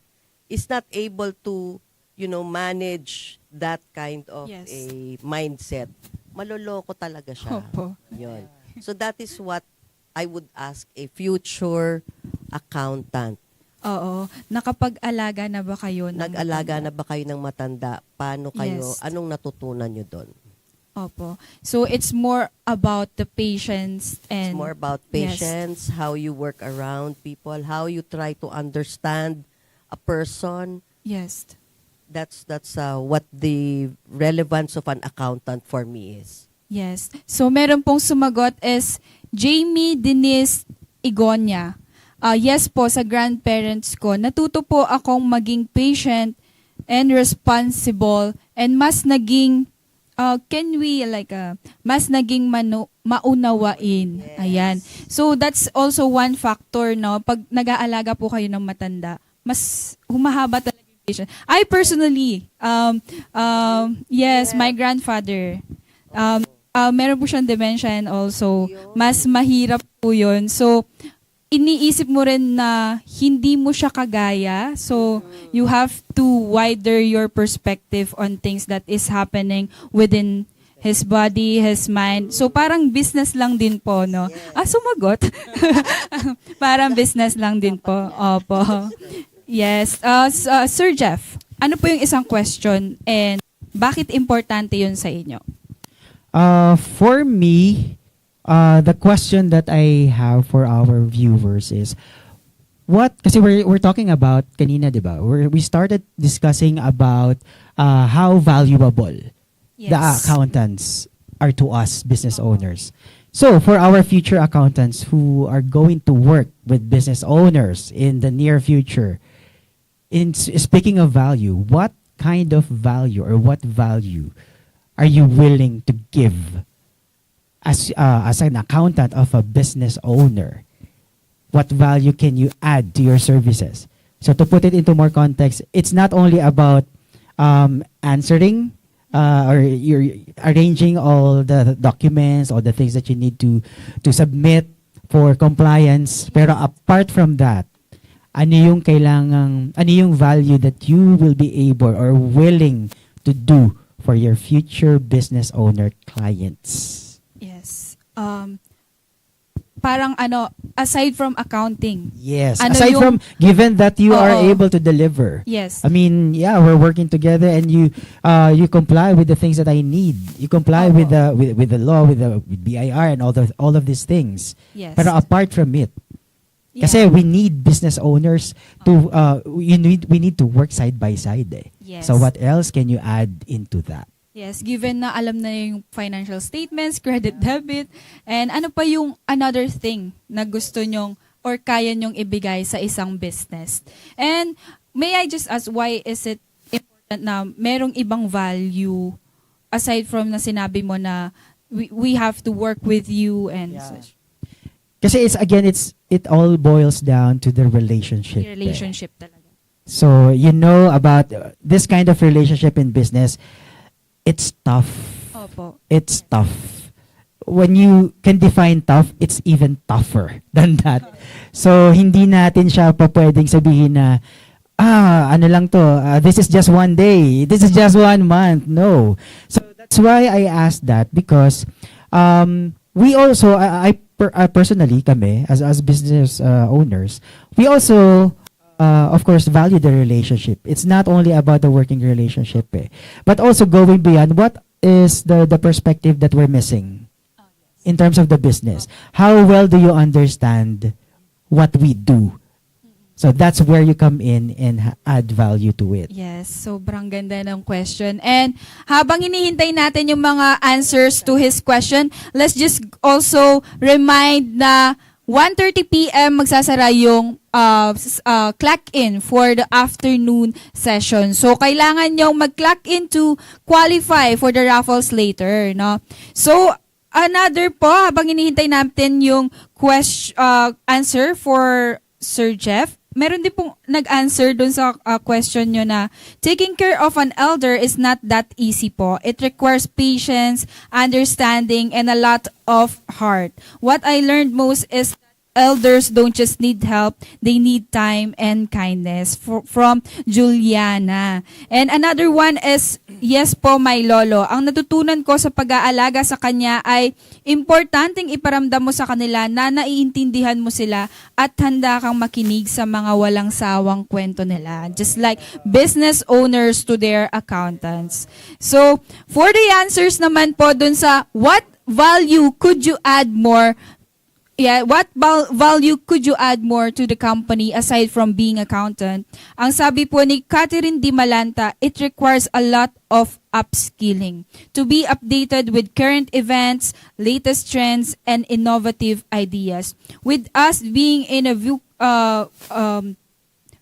is not able to, manage that kind of Yes. a mindset, maloloko talaga siya. Opo. Yun. So that is what I would ask a future accountant. Oo. Nakapag-alaga na ba kayo ng Nag-alaga matanda? na ba kayo ng matanda? Paano kayo? Yes. Anong natutunan nyo doon? Opo. So it's more about the patience and It's more about patience, how you work around people, how you try to understand a person. Yes. That's what the relevance of an accountant for me is. Yes. So meron pong sumagot is Jamie Denise Igonya. Yes po, sa grandparents ko, natuto po akong maging patient and responsible and mas naging mas naging maunawain. Yes. Ayan. So that's also one factor, no? Pag nag-aalaga po kayo ng matanda, mas humahaba talaga yung patient. I personally, yes, my grandfather, meron po siyang dementia and also mas mahirap po yun. So, iniisip mo rin na hindi mo siya kagaya. So, you have to wider your perspective on things that is happening within his body, his mind. So, parang business lang din po, no? Sumagot. Parang business lang din po. Opo. Yes. Sir Jeff, ano po yung isang question and bakit importante yun sa inyo? For me, the question that I have for our viewers is, kasi we're talking about kanina, di ba? We started discussing about how valuable the accountants are to us business owners. So for our future accountants who are going to work with business owners in the near future, in speaking of value, what kind of value or what value are you willing to give as an accountant of a business owner? What value can you add to your services? So to put it into more context, it's not only about answering or you're arranging all the documents, all the things that you need to submit for compliance. Pero apart from that, ano yung value that you will be able or willing to do for your future business owner clients? Yes. Parang aside from accounting. Yes. Aside from, given that you are able to deliver. Yes. I mean, we're working together and you comply with the things that I need. You comply with the law, with BIR and all of these things. Yes. Pero apart from it, kasi we need business owners to we need to work side by side. Yes. So what else can you add into that? Yes, given na alam na yung financial statements, credit debit, and ano pa yung another thing na gusto nyong or kaya nyong ibigay sa isang business. And may I just ask, why is it important na merong ibang value aside from na sinabi mo na we have to work with you and such? Kasi it all boils down to the relationship. Relationship talaga. So, you know about this kind of relationship in business, it's tough. Opo. It's tough. When you can define tough, it's even tougher than that. So, hindi natin siya pa pwedeng sabihin na, ano lang to, this is just one day, this is just 1 month. No. So, that's why I asked that, because we also, I personally, kami, as business owners, we also, of course, value the relationship. It's not only about the working relationship, but also going beyond what is the perspective that we're missing in terms of the business. How well do you understand what we do? So that's where you come in and add value to it. Yes, sobrang ganda ng question. And habang hinihintay natin yung mga answers to his question, let's just also remind na 1:30 p.m. magsasara yung clock in for the afternoon session. So, kailangan nyong mag-clock in to qualify for the raffles later, no? So, another po, habang hinihintay natin yung answer for Sir Jeff, meron din pong nag-answer dun sa question nyo na taking care of an elder is not that easy po. It requires patience, understanding, and a lot of heart. What I learned most is elders don't just need help, they need time and kindness. From Juliana. And another one is, yes po, my lolo. Ang natutunan ko sa pag-aalaga sa kanya ay importanteng iparamdam mo sa kanila na naiintindihan mo sila at handa kang makinig sa mga walang sawang kwento nila. Just like business owners to their accountants. So, for the answers naman po dun sa what value could you add more? Yeah, what value could you add more to the company aside from being accountant? Ang sabi po ni Catherine Di Malanta, it requires a lot of upskilling to be updated with current events, latest trends, and innovative ideas. With us being in a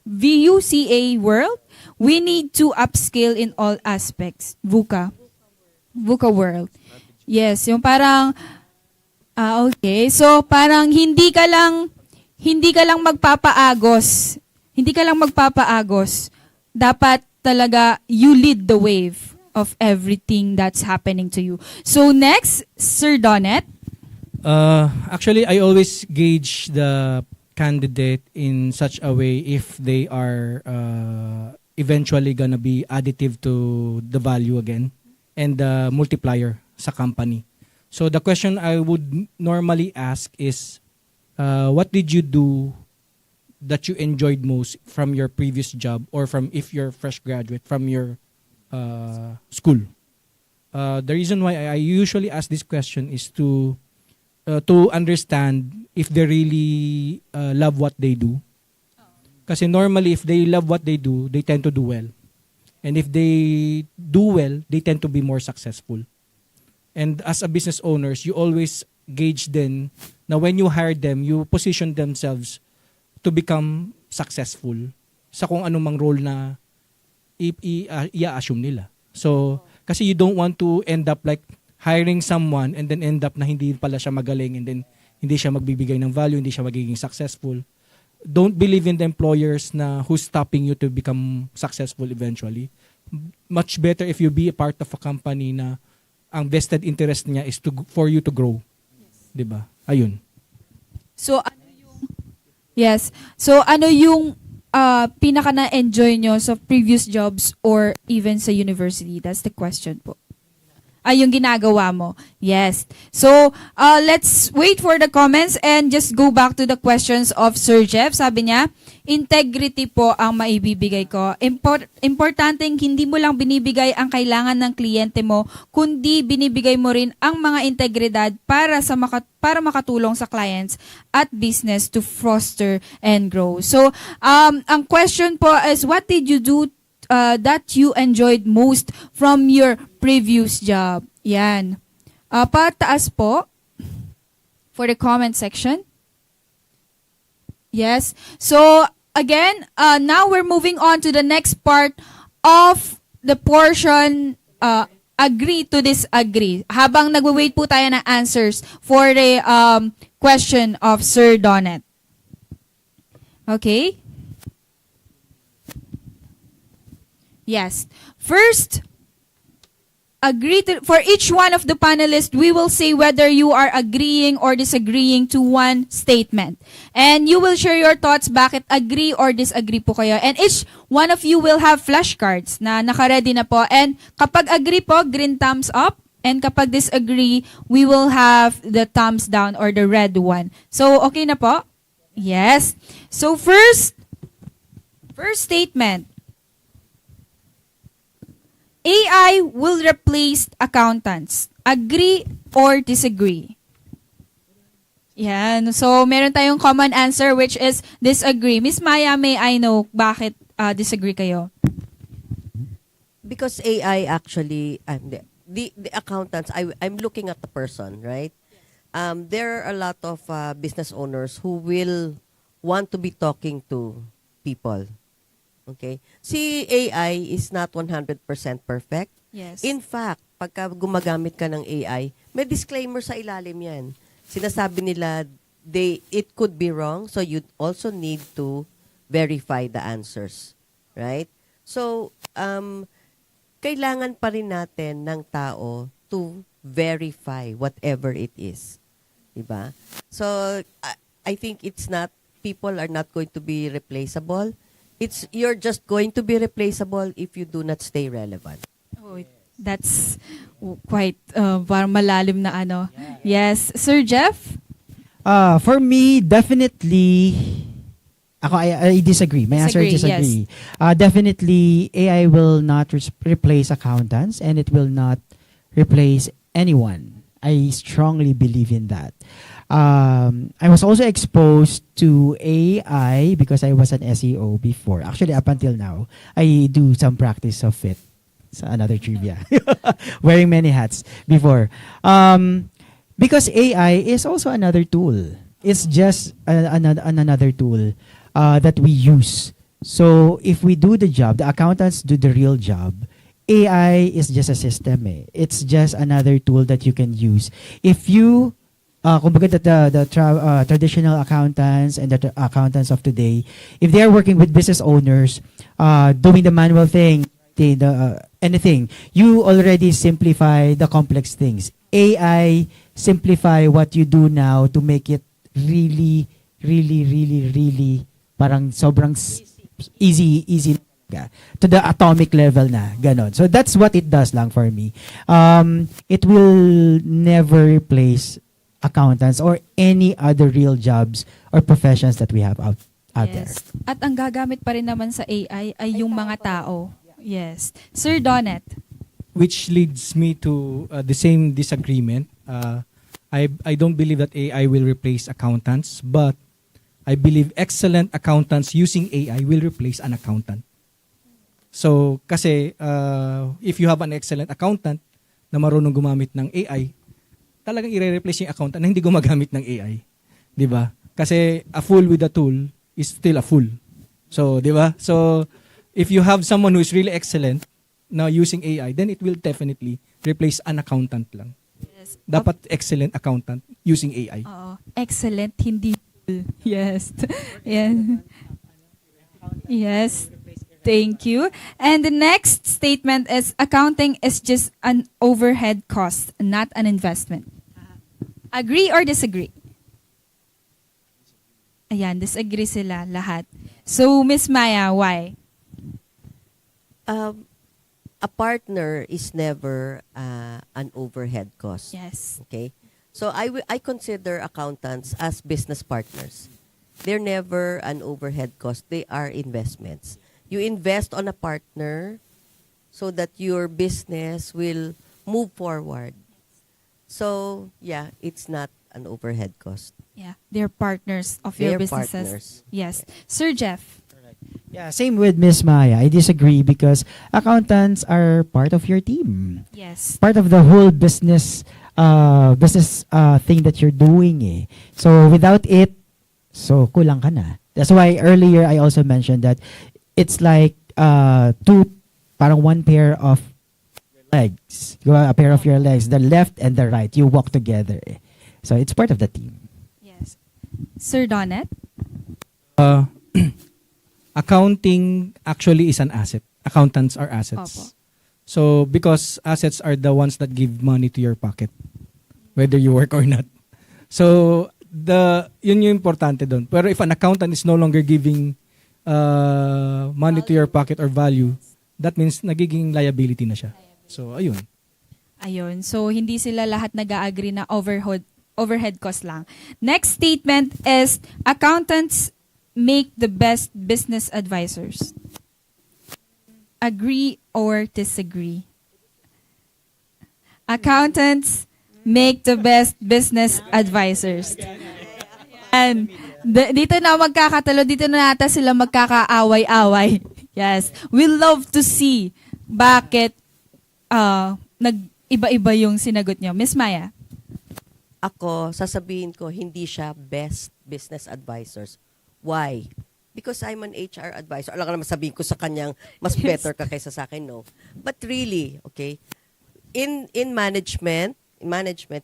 VUCA world, we need to upskill in all aspects. VUCA world. Yes, yung parang okay. So parang hindi ka lang magpapaagos. Hindi ka lang magpapaagos. Dapat talaga you lead the wave of everything that's happening to you. So next, Sir Donet. Actually, I always gauge the candidate in such a way if they are eventually gonna be additive to the value again and the multiplier sa company. So the question I would normally ask is, what did you do that you enjoyed most from your previous job or from if you're fresh graduate from your school? The reason why I usually ask this question is to understand if they really love what they do. Kasi normally if they love what they do, they tend to do well. And if they do well, they tend to be more successful. And as a business owners, you always gauge them na when you hire them, you position themselves to become successful sa kung anumang role na i-assume nila. So, kasi you don't want to end up like hiring someone and then end up na hindi pala siya magaling and then hindi siya magbibigay ng value, hindi siya magiging successful. Don't believe in the employers na who's stopping you to become successful eventually. Much better if you be a part of a company na ang vested interest niya is for you to grow. Yes. 'Di ba? Ayun. So ano yung pinaka na-enjoy nyo sa previous jobs or even sa university? That's the question po. Yung ginagawa mo. Yes. So, let's wait for the comments and just go back to the questions of Sir Jeff. Sabi niya, integrity po ang maibibigay ko. Importanteng hindi mo lang binibigay ang kailangan ng kliyente mo, kundi binibigay mo rin ang mga integridad para makatulong sa clients at business to foster and grow. So, ang question po is, what did you do that you enjoyed most from your previous job? Yan. Pataas po for the comment section. Yes. So, again, now we're moving on to the next part of the portion agree to disagree. Habang nagwe-wait po tayo ng answers for the question of Sir Donet. Okay? Yes. First, agree to, for each one of the panelists, we will say whether you are agreeing or disagreeing to one statement. And you will share your thoughts bakit agree or disagree po kayo. And each one of you will have flashcards na naka-ready na po. And kapag agree po, green thumbs up. And kapag disagree, we will have the thumbs down or the red one. So, okay na po? Yes. So, first statement. AI will replace accountants. Agree or disagree? Yan. So, meron tayong common answer which is disagree. Miss Maya, may I know bakit disagree kayo? Because AI actually, the accountants, I'm looking at the person, right? There are a lot of business owners who will want to be talking to people. Okay? Si AI is not 100% perfect. Yes. In fact, pagka gumagamit ka ng AI, may disclaimer sa ilalim yan. Sinasabi nila, it could be wrong, so you also need to verify the answers. Right? So, kailangan pa rin natin ng tao to verify whatever it is. Diba? So, I think people are not going to be replaceable. You're just going to be replaceable if you do not stay relevant. Oh, that's quite parang malalim na ano. Yes. Sir Jeff? For me, definitely, I disagree. My answer is disagree. Yes. Definitely, AI will not replace accountants and it will not replace anyone. I strongly believe in that. I was also exposed to AI because I was an SEO before. Actually, up until now, I do some practice of it. It's another trivia. Wearing many hats before. Because AI is also another tool. It's just another tool that we use. So if we do the job, the accountants do the real job. AI is just a system. It's just another tool that you can use. If you kumbaga the traditional accountants and the accountants of today, if they are working with business owners, doing the manual thing, anything, you already simplify the complex things. AI simplify what you do now to make it really, really, really, really parang sobrang easy to the atomic level na ganon. So that's what it does lang for me. It will never replace accountants or any other real jobs or professions that we have out there. At ang gagamit pa rin naman sa AI ay yung mga tao. Yes. Sir Donet. Which leads me to the same disagreement. I don't believe that AI will replace accountants, but I believe excellent accountants using AI will replace an accountant. So, kasi if you have an excellent accountant na marunong gumamit ng AI, talagang i-replace yung accountant na hindi gumagamit ng AI. 'Di ba? Kasi a fool with a tool is still a fool. So, 'di ba? So, if you have someone who is really excellent na using AI, then it will definitely replace an accountant lang. Yes. Dapat excellent accountant using AI. Excellent, hindi fool. Yes. Yes. Yes. Thank you. And the next statement is accounting is just an overhead cost, not an investment. Agree or disagree? Ayan, disagree sila lahat. So, Miss Maya, why? A partner is never an overhead cost. Yes. Okay? So, I consider accountants as business partners. They're never an overhead cost. They are investments. You invest on a partner so that your business will move forward. So, yeah, it's not an overhead cost. Yeah, they're partners of your businesses. Partners. Yes. Sir Jeff. Yeah, same with Miss Maya. I disagree because accountants are part of your team. Yes. Part of the whole business thing that you're doing. So without it, So kulang ka na. That's why earlier I also mentioned that it's like parang one pair of legs. A pair of your legs, the left and the right. You walk together. So it's part of the team. Yes. Sir Donnet? Accounting actually is an asset. Accountants are assets. Opo. So because assets are the ones that give money to your pocket, whether you work or not. So yun yung importante doon. Pero if an accountant is no longer giving money to your pocket or value, that means nagiging liability na siya. So ayun. Ayun. So, hindi sila lahat nag-agree na overhead cost lang. Next statement is, accountants make the best business advisors. Agree or disagree? Accountants make the best business advisors. And dito na magkakatalo, dito na nata sila magkakaaway-away. Yes. We love to see bakit nag-iba-iba yung sinagot niyo. Miss Maya? Ako, sasabihin ko, hindi siya best business advisors. Why? Because I'm an HR advisor. Alam ka naman sabihin ko sa kanyang, mas better ka kaysa sa akin, no? But really, okay, in management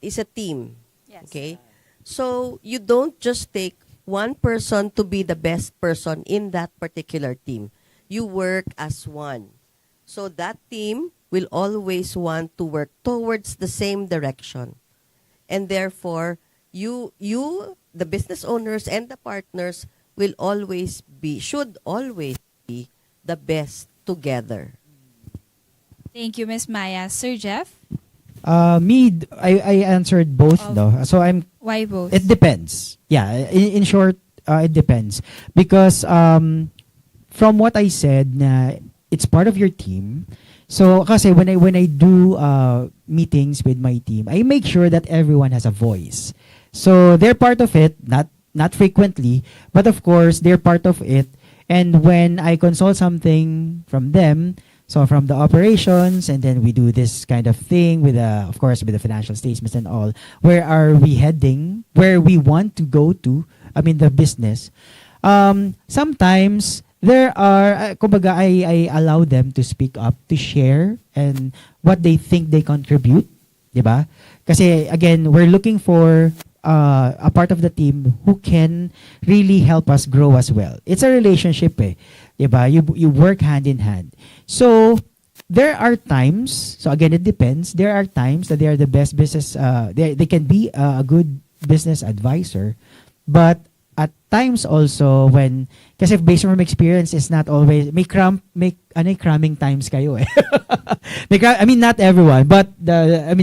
is a team. Yes. Okay? So, you don't just take one person to be the best person in that particular team. You work as one. So, that team will always want to work towards the same direction. And therefore, you, the business owners and the partners should always be the best together. Thank you, Miss Maya. Sir Jeff? I answered both, no? So Why both? It depends. Yeah, in short, it depends. Because from what I said, na it's part of your team. So kasi when I do meetings with my team, I make sure that everyone has a voice. So they're part of it, not frequently, but of course they're part of it. And when I consult something from them, so from the operations, and then we do this kind of thing with of course with the financial statements and all, where are we heading, where we want to go to, I mean the business. Sometimes there are, kumbaga, I allow them to speak up, to share, and what they think they contribute, diba? Kasi again, we're looking for a part of the team who can really help us grow as well. It's a relationship, diba? You work hand in hand. So there are times, so again, it depends. There are times that they are the best business, they can be a good business advisor, but at times also when, kasi based on experience, is not always, may cramming times kayo eh. I mean, not everyone, but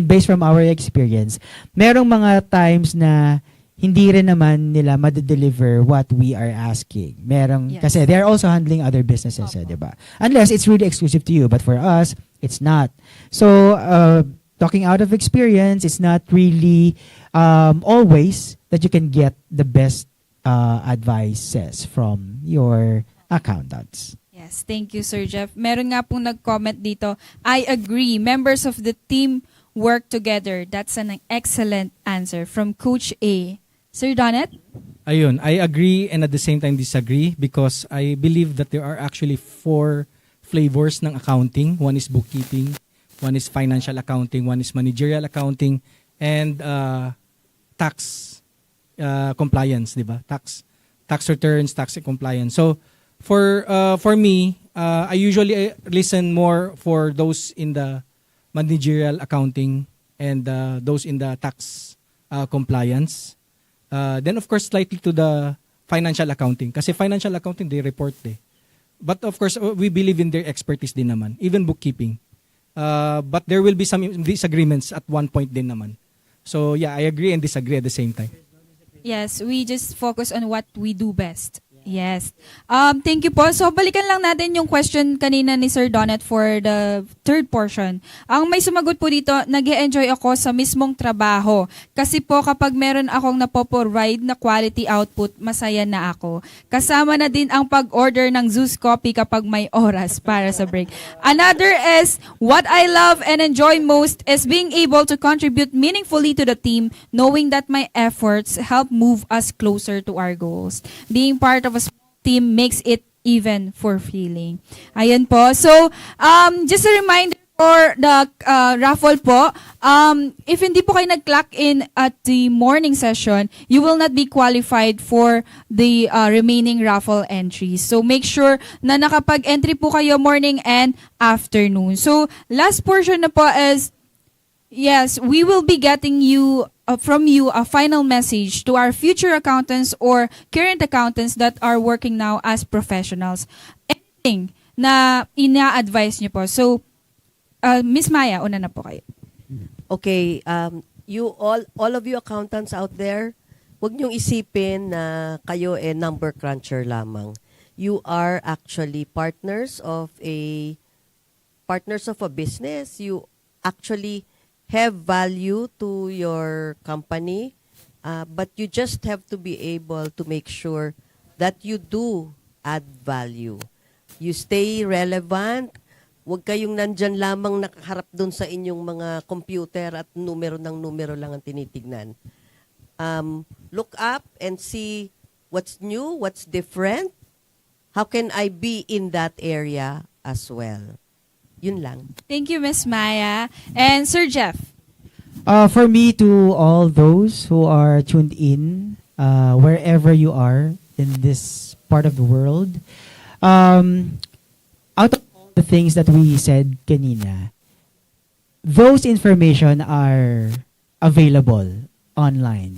based from our experience, merong mga times na hindi rin naman nila ma-deliver what we are asking. Merong, kasi they're also handling other businesses, diba? Unless it's really exclusive to you, but for us, it's not. So, talking out of experience, it's not really always that you can get the best advices from your accountants. Yes, thank you, Sir Jeff. Meron nga pong nag-comment dito, I agree, members of the team work together. That's an excellent answer from Coach A. Sir Donnet? Ayun, I agree and at the same time disagree because I believe that there are actually 4 flavors ng accounting. One is bookkeeping, one is financial accounting, one is managerial accounting, and tax compliance, di ba? Tax returns, tax compliance. So for me, I usually listen more for those in the managerial accounting and those in the tax compliance. Then of course slightly to the financial accounting kasi financial accounting they report But of course we believe in their expertise din naman, even bookkeeping. But there will be some disagreements at one point din naman. So yeah, I agree and disagree at the same time. Yes, we just focus on what we do best. Yes. Thank you po. So, balikan lang natin yung question kanina ni Sir Donnet for the third portion. Ang may sumagot po dito, nag-e-enjoy ako sa mismong trabaho. Kasi po kapag meron akong napoprovide na quality output, masaya na ako. Kasama na din ang pag-order ng Zeus coffee kapag may oras para sa break. Another is, what I love and enjoy most is being able to contribute meaningfully to the team, knowing that my efforts help move us closer to our goals. Being part of a small team makes it even fulfilling. Ayan po. So, just a reminder for the raffle po, if hindi po kayo nag-clock in at the morning session, you will not be qualified for the remaining raffle entries. So, make sure na nakapag-entry po kayo morning and afternoon. So, last portion na po is, yes, we will be getting you from you a final message to our future accountants or current accountants that are working now as professionals. Anything na ina-advise niyo po. So, Miss Maya, una na po kayo. Okay, you all of you accountants out there, huwag niyong isipin na kayo number cruncher lamang. You are actually partners of a business. You actually have value to your company, but you just have to be able to make sure that you do add value. You stay relevant. Huwag kayong nandyan lamang nakaharap dun sa inyong mga computer at numero lang ang tinitignan. Look up and see what's new, what's different. How can I be in that area as well? Yun lang. Thank you, Miss Maya. And Sir Jeff. For me, to all those who are tuned in, wherever you are in this part of the world, out of all the things that we said kanina, those information are available online,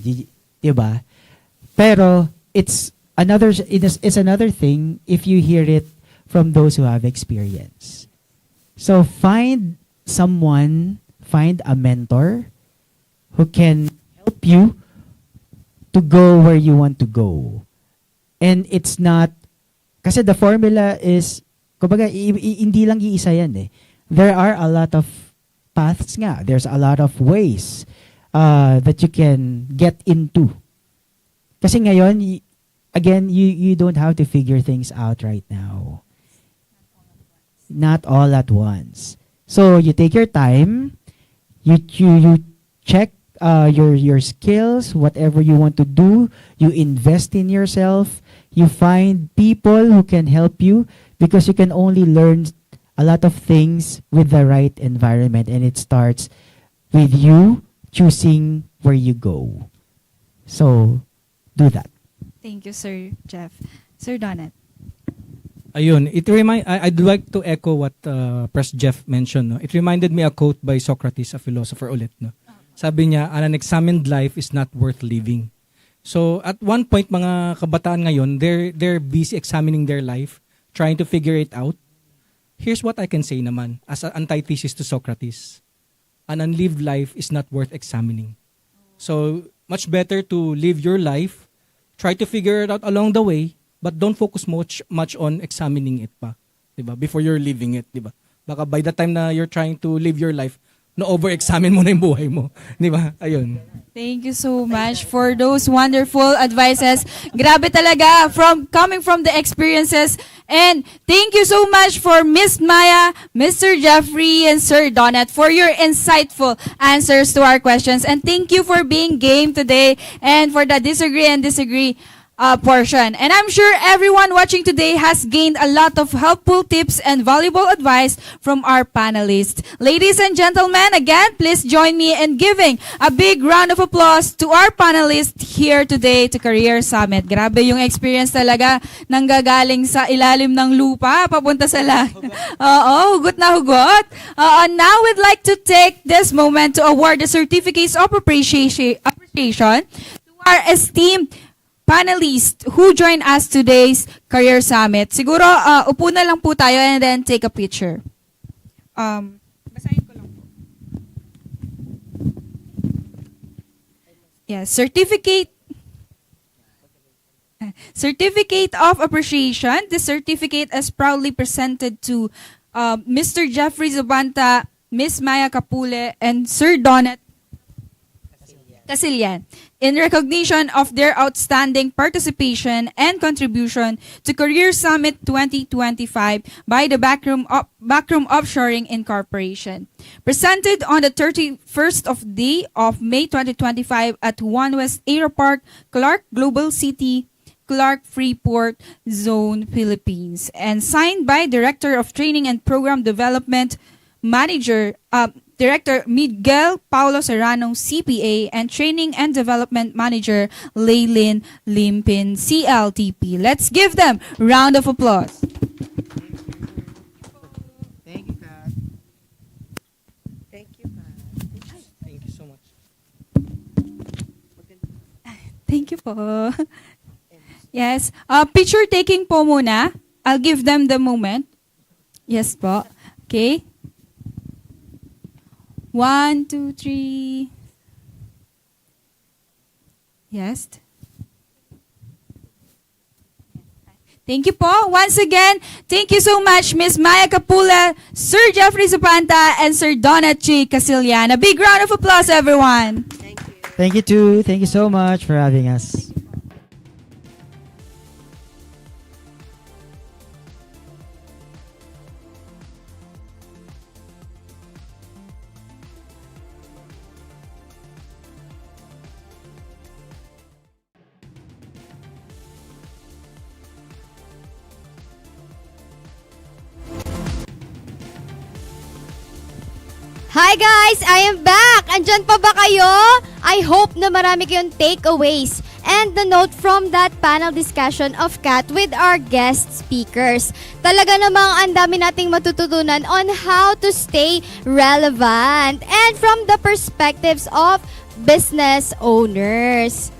diba? Pero it's another thing if you hear it from those who have experience. So find a mentor who can help you to go where you want to go. And it's not, kasi the formula is, kumbaga, hindi lang iisa yan eh. There are a lot of paths nga. There's a lot of ways that you can get into. Kasi ngayon, again, you don't have to figure things out right now. Not all at once. So you take your time, you check your skills, whatever you want to do, you invest in yourself, you find people who can help you, because you can only learn a lot of things with the right environment, and it starts with you choosing where you go. So do that. Thank you, Sir Jeff. Sir Donat. Ayun, I'd like to echo what Pres Jeff mentioned. No? It reminded me a quote by Socrates, a philosopher ulit. No? Sabi niya, an unexamined life is not worth living. So at one point, mga kabataan ngayon, they're busy examining their life, trying to figure it out. Here's what I can say naman, as an antithesis to Socrates. An unlived life is not worth examining. So much better to live your life, try to figure it out along the way, but don't focus much on examining it pa, 'di ba? Before you're living it, 'di ba? Baka by the time na you're trying to live your life, no over-examine mo na yung buhay mo, 'di ba? Ayun. Thank you so much for those wonderful advices. Grabe talaga coming from the experiences. And thank you so much for Miss Maya, Mr. Jeffrey, and Sir Donat for your insightful answers to our questions. And thank you for being game today and for the disagree portion. And I'm sure everyone watching today has gained a lot of helpful tips and valuable advice from our panelists. Ladies and gentlemen, again, please join me in giving a big round of applause to our panelists here today to Career Summit. Grabe yung experience talaga nanggagaling sa ilalim ng lupa, papunta sa Oo, hugot na hugot. Now we'd like to take this moment to award the certificates of appreciation to our esteemed panelists who joined us today's Career Summit. Siguro, upo na lang po tayo and then take a picture. Basahin ko lang po. Yes, Certificate of Appreciation. This certificate is proudly presented to Mr. Jeffrey Zubanta, Miss Maya Capule, and Sir Donat Casillan, in recognition of their outstanding participation and contribution to Career Summit 2025 by the Backroom Offshoring Incorporation. Presented on the 31st of day of May 2025 at One West Aero Park, Clark Global City, Clark Freeport Zone, Philippines, and signed by Director of Training and Program Development Director Miguel Paulo Serrano, CPA, and Training and Development Manager Laylin Limpin, CLTP. Let's give them a round of applause. Thank you, Kat. Thank you, Kat. Thank you so much. Thank you po. Yes. Picture taking po muna. I'll give them the moment. Yes po. Okay. 1, 2, 3. Yes. Thank you po. Once again, thank you so much, Miss Maya Capula, Sir Jeffrey Zupanta, and Sir Donat G. Casillan. A big round of applause, everyone. Thank you too. Thank you so much for having us. Hi guys! I am back! Andyan pa ba kayo? I hope na marami kayong takeaways and the note from that panel discussion of Kat with our guest speakers. Talaga namang ang dami nating matututunan on how to stay relevant and from the perspectives of business owners.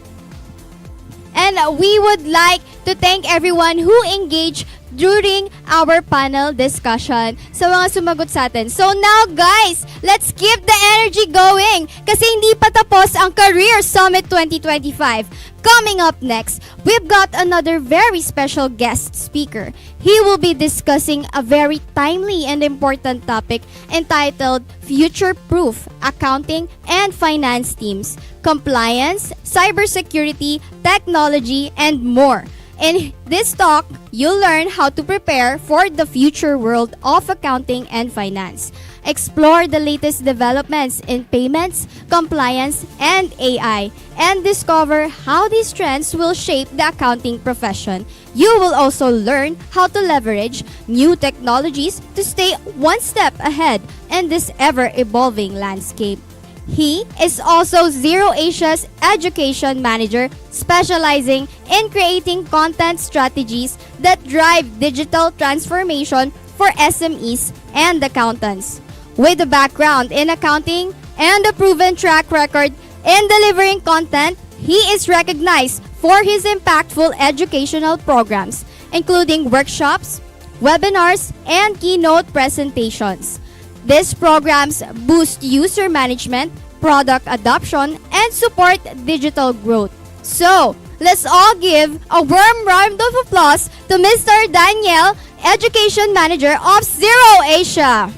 And we would like to thank everyone who engaged during our panel discussion sa mga sumagot sa atin. So now guys, let's keep the energy going kasi hindi pa tapos ang Career Summit 2025. Coming up next, we've got another very special guest speaker. He will be discussing a very timely and important topic entitled Future-Proof Accounting and Finance Teams, Compliance, Cybersecurity, Technology, and more. In this talk, you'll learn how to prepare for the future world of accounting and finance. Explore the latest developments in payments, compliance, and AI, and discover how these trends will shape the accounting profession. You will also learn how to leverage new technologies to stay one step ahead in this ever-evolving landscape. He is also Zero Asia's education manager, specializing in creating content strategies that drive digital transformation for SMEs and accountants. With a background in accounting and a proven track record in delivering content, he is recognized for his impactful educational programs, including workshops, webinars, and keynote presentations. These programs boost user management, product adoption, and support digital growth. So, let's all give a warm round of applause to Mr. Daniel, Education Manager of Zero Asia.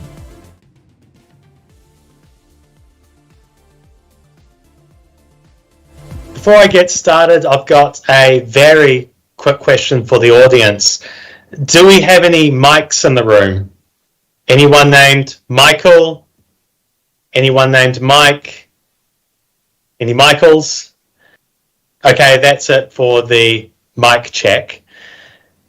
Before I get started, I've got a very quick question for the audience. Do we have any mics in the room? Anyone named Michael? Anyone named Mike? Any Michaels? Okay, that's it for the mic check.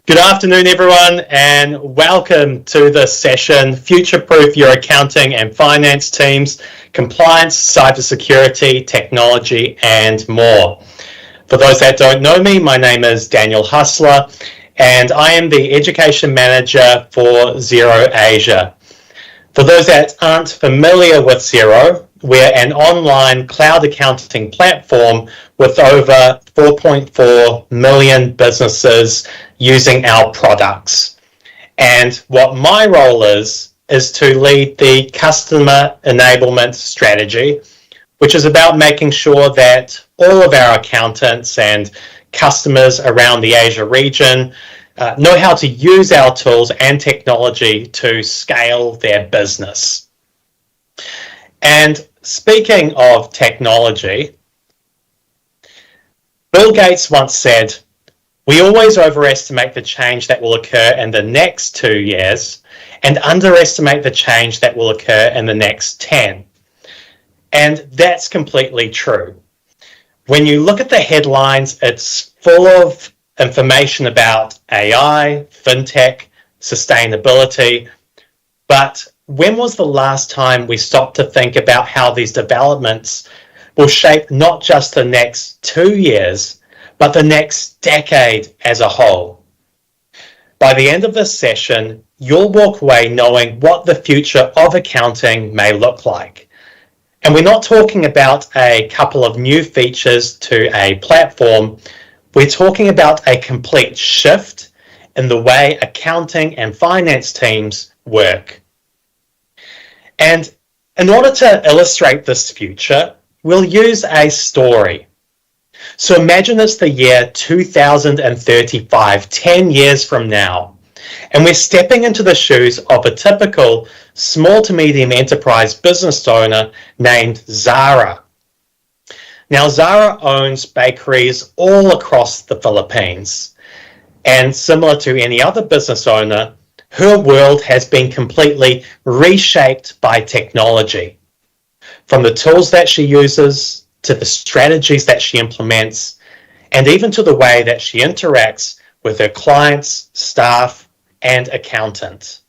Good afternoon, everyone, and welcome to this session, Future-Proof Your Accounting and Finance Teams, Compliance, Cybersecurity, Technology, and more. For those that don't know me, my name is Daniel Hustler, and I am the Education Manager for Zero Asia. For those that aren't familiar with Zero, we're an online cloud accounting platform with over 4.4 million businesses using our products. And what my role is to lead the customer enablement strategy, which is about making sure that all of our accountants and customers around the Asia region know how to use our tools and technology to scale their business. And speaking of technology, Bill Gates once said, "We always overestimate the change that will occur in the next 2 years and underestimate the change that will occur in the next 10. And that's completely true. When you look at the headlines, it's full of information about AI, fintech, sustainability. But when was the last time we stopped to think about how these developments will shape not just the next 2 years, but the next decade as a whole? By the end of this session, you'll walk away knowing what the future of accounting may look like. And we're not talking about a couple of new features to a platform. We're talking about a complete shift in the way accounting and finance teams work. And in order to illustrate this future, we'll use a story. So imagine it's the year 2035, 10 years from now, and we're stepping into the shoes of a typical small to medium enterprise business owner named Zara. Now, Zara owns bakeries all across the Philippines, and similar to any other business owner, her world has been completely reshaped by technology. From the tools that she uses, to the strategies that she implements, and even to the way that she interacts with her clients, staff, and accountant.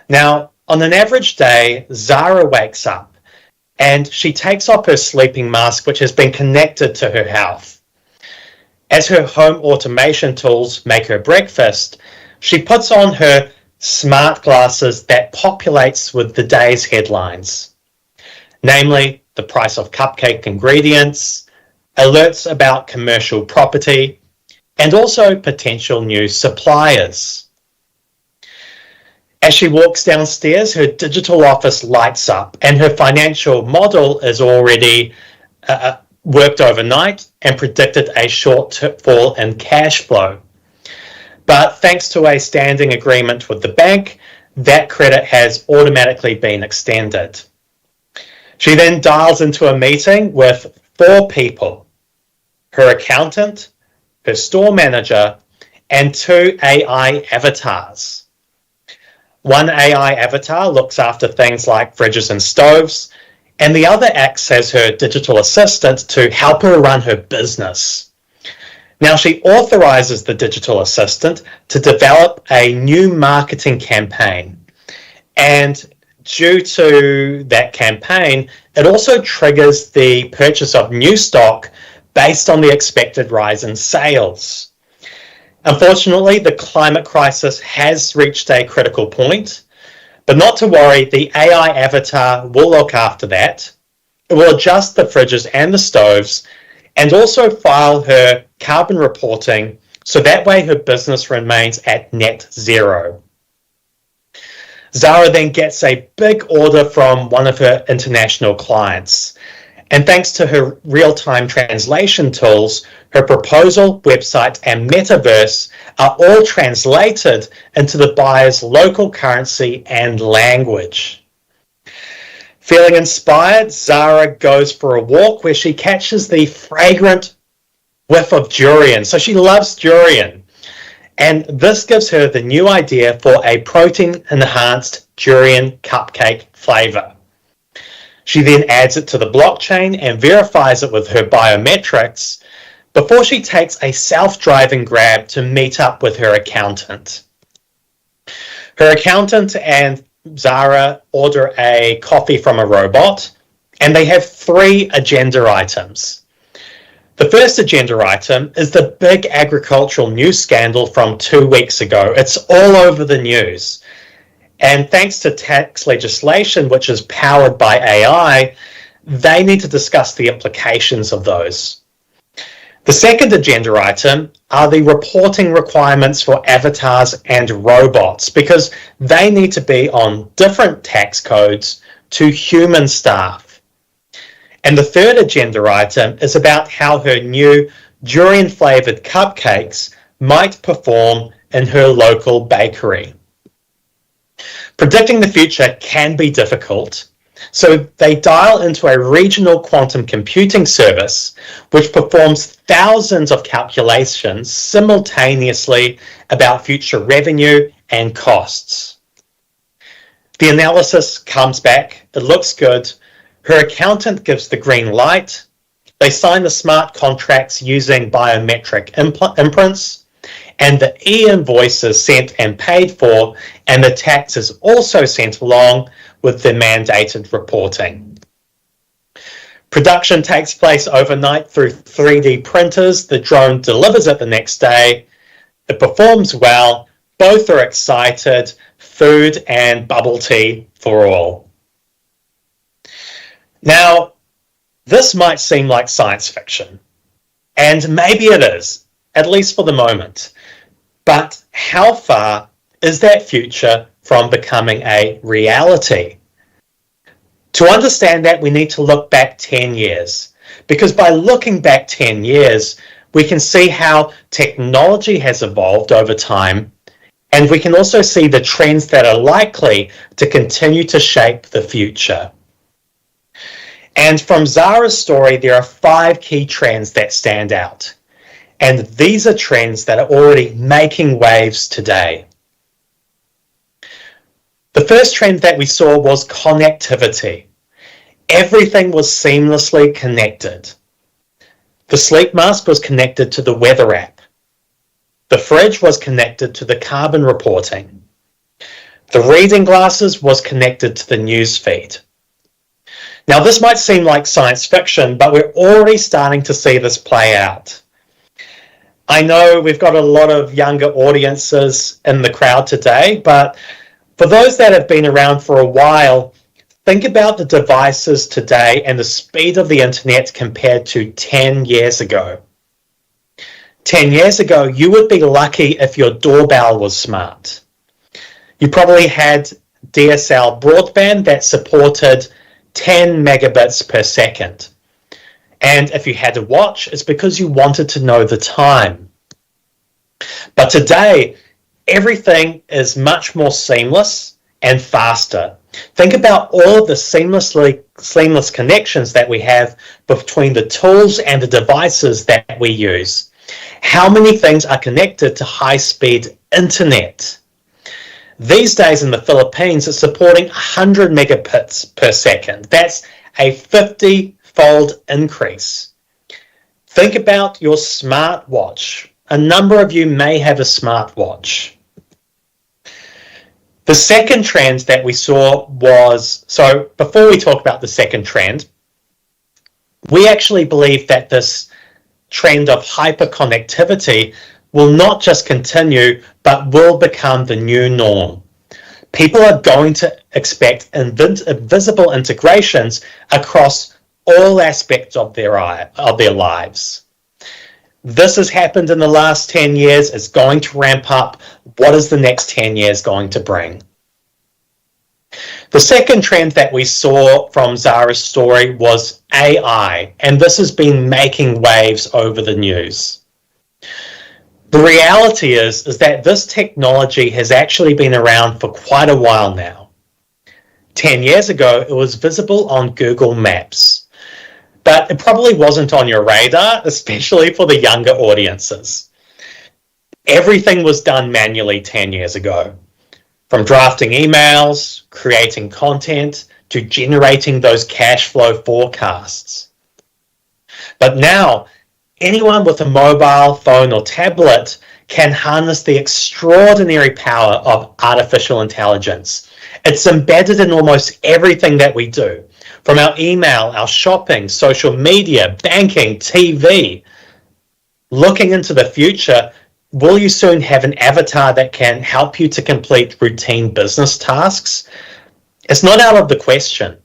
Now, on an average day, Zara wakes up and she takes off her sleeping mask, which has been connected to her health. As her home automation tools make her breakfast, she puts on her smart glasses that populates with the day's headlines, namely the price of cupcake ingredients, alerts about commercial property, and also potential new suppliers. As she walks downstairs, her digital office lights up and her financial model is already worked overnight and predicted a shortfall in cash flow. But thanks to a standing agreement with the bank, that credit has automatically been extended. She then dials into a meeting with 4 people, her accountant, her store manager, and 2 AI avatars. One AI avatar looks after things like fridges and stoves, and the other acts as her digital assistant to help her run her business. Now, she authorizes the digital assistant to develop a new marketing campaign, and due to that campaign, it also triggers the purchase of new stock based on the expected rise in sales. Unfortunately, the climate crisis has reached a critical point, but not to worry, the AI avatar will look after that. It will adjust the fridges and the stoves and also file her carbon reporting so that way her business remains at net zero. Zara then gets a big order from one of her international clients. And thanks to her real-time translation tools, her proposal, website, and metaverse are all translated into the buyer's local currency and language. Feeling inspired, Zara goes for a walk where she catches the fragrant whiff of durian. So she loves durian. And this gives her the new idea for a protein-enhanced durian cupcake flavor. She then adds it to the blockchain and verifies it with her biometrics before she takes a self-driving Grab to meet up with her accountant. Her accountant and Zara order a coffee from a robot, and they have 3 agenda items. The first agenda item is the big agricultural news scandal from 2 weeks ago. It's all over the news. And thanks to tax legislation, which is powered by AI, they need to discuss the implications of those. The second agenda item are the reporting requirements for avatars and robots, because they need to be on different tax codes to human staff. And the third agenda item is about how her new durian-flavoured cupcakes might perform in her local bakery. Predicting the future can be difficult, so they dial into a regional quantum computing service which performs thousands of calculations simultaneously about future revenue and costs. The analysis comes back, it looks good, her accountant gives the green light, they sign the smart contracts using biometric imprints, and the e-invoice is sent and paid for, and the tax is also sent along with the mandated reporting. Production takes place overnight through 3D printers. The drone delivers it the next day. It performs well. Both are excited. Food and bubble tea for all. Now, this might seem like science fiction, and maybe it is, at least for the moment. But how far is that future from becoming a reality? To understand that, we need to look back 10 years, because by looking back 10 years, we can see how technology has evolved over time, and we can also see the trends that are likely to continue to shape the future. And from Zara's story, there are 5 key trends that stand out. And these are trends that are already making waves today. The first trend that we saw was connectivity. Everything was seamlessly connected. The sleep mask was connected to the weather app. The fridge was connected to the carbon reporting. The reading glasses was connected to the news feed. Now, this might seem like science fiction, but we're already starting to see this play out. I know we've got a lot of younger audiences in the crowd today, but for those that have been around for a while, think about the devices today and the speed of the internet compared to 10 years ago. 10 years ago, you would be lucky if your doorbell was smart. You probably had DSL broadband that supported 10 megabits per second. And if you had a watch, it's because you wanted to know the time. But today, everything is much more seamless and faster. Think about all of the seamless connections that we have between the tools and the devices that we use. How many things are connected to high-speed internet? These days in the Philippines, it's supporting 100 megabits per second. That's a 50-fold increase. Think about your smartwatch. A number of you may have a smartwatch. The second trend that we saw was, so before we talk about the second trend, we actually believe that this trend of hyperconnectivity will not just continue, but will become the new norm. People are going to expect invisible integrations across all aspects of their lives. This has happened in the last 10 years. It's going to ramp up. What is the next 10 years going to bring? The second trend that we saw from Zara's story was AI, and this has been making waves over the news. The reality is that this technology has actually been around for quite a while now. 10 years ago, it was visible on Google Maps, but it probably wasn't on your radar, especially for the younger audiences. Everything was done manually 10 years ago, from drafting emails, creating content, to generating those cash flow forecasts. But now, anyone with a mobile phone or tablet can harness the extraordinary power of artificial intelligence. It's embedded in almost everything that we do, from our email, our shopping, social media, banking, TV. Looking into the future, will you soon have an avatar that can help you to complete routine business tasks? It's not out of the question.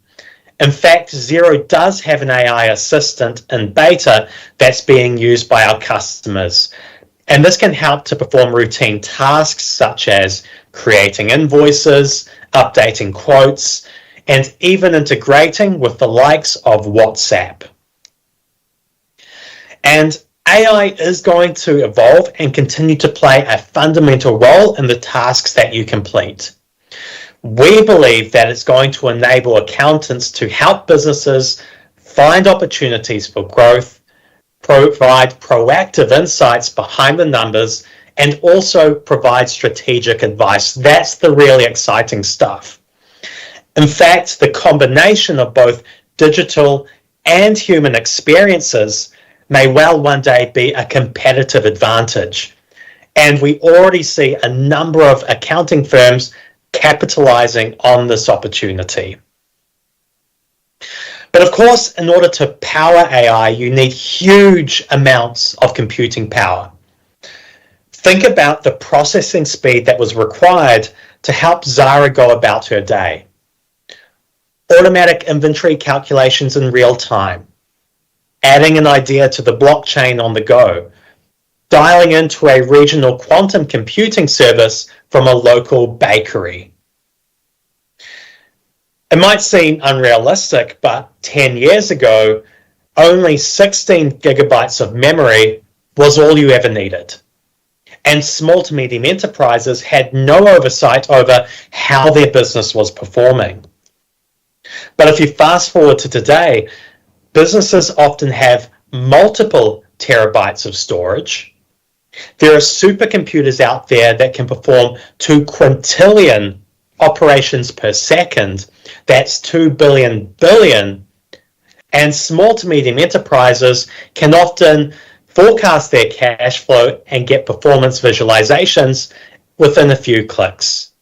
In fact, Xero does have an AI assistant in beta that's being used by our customers. And this can help to perform routine tasks such as creating invoices, updating quotes, and even integrating with the likes of WhatsApp. And AI is going to evolve and continue to play a fundamental role in the tasks that you complete. We believe that it's going to enable accountants to help businesses find opportunities for growth, provide proactive insights behind the numbers, and also provide strategic advice. That's the really exciting stuff. In fact, the combination of both digital and human experiences may well one day be a competitive advantage. And we already see a number of accounting firms capitalizing on this opportunity. But of course, in order to power AI, you need huge amounts of computing power. Think about the processing speed that was required to help Zara go about her day. Automatic inventory calculations in real time, adding an idea to the blockchain on the go, dialing into a regional quantum computing service from a local bakery. It might seem unrealistic, but 10 years ago, only 16 gigabytes of memory was all you ever needed. And small to medium enterprises had no oversight over how their business was performing. But if you fast forward to today, businesses often have multiple terabytes of storage. There are supercomputers out there that can perform 2 quintillion operations per second. That's 2 billion. And small to medium enterprises can often forecast their cash flow and get performance visualizations within a few clicks.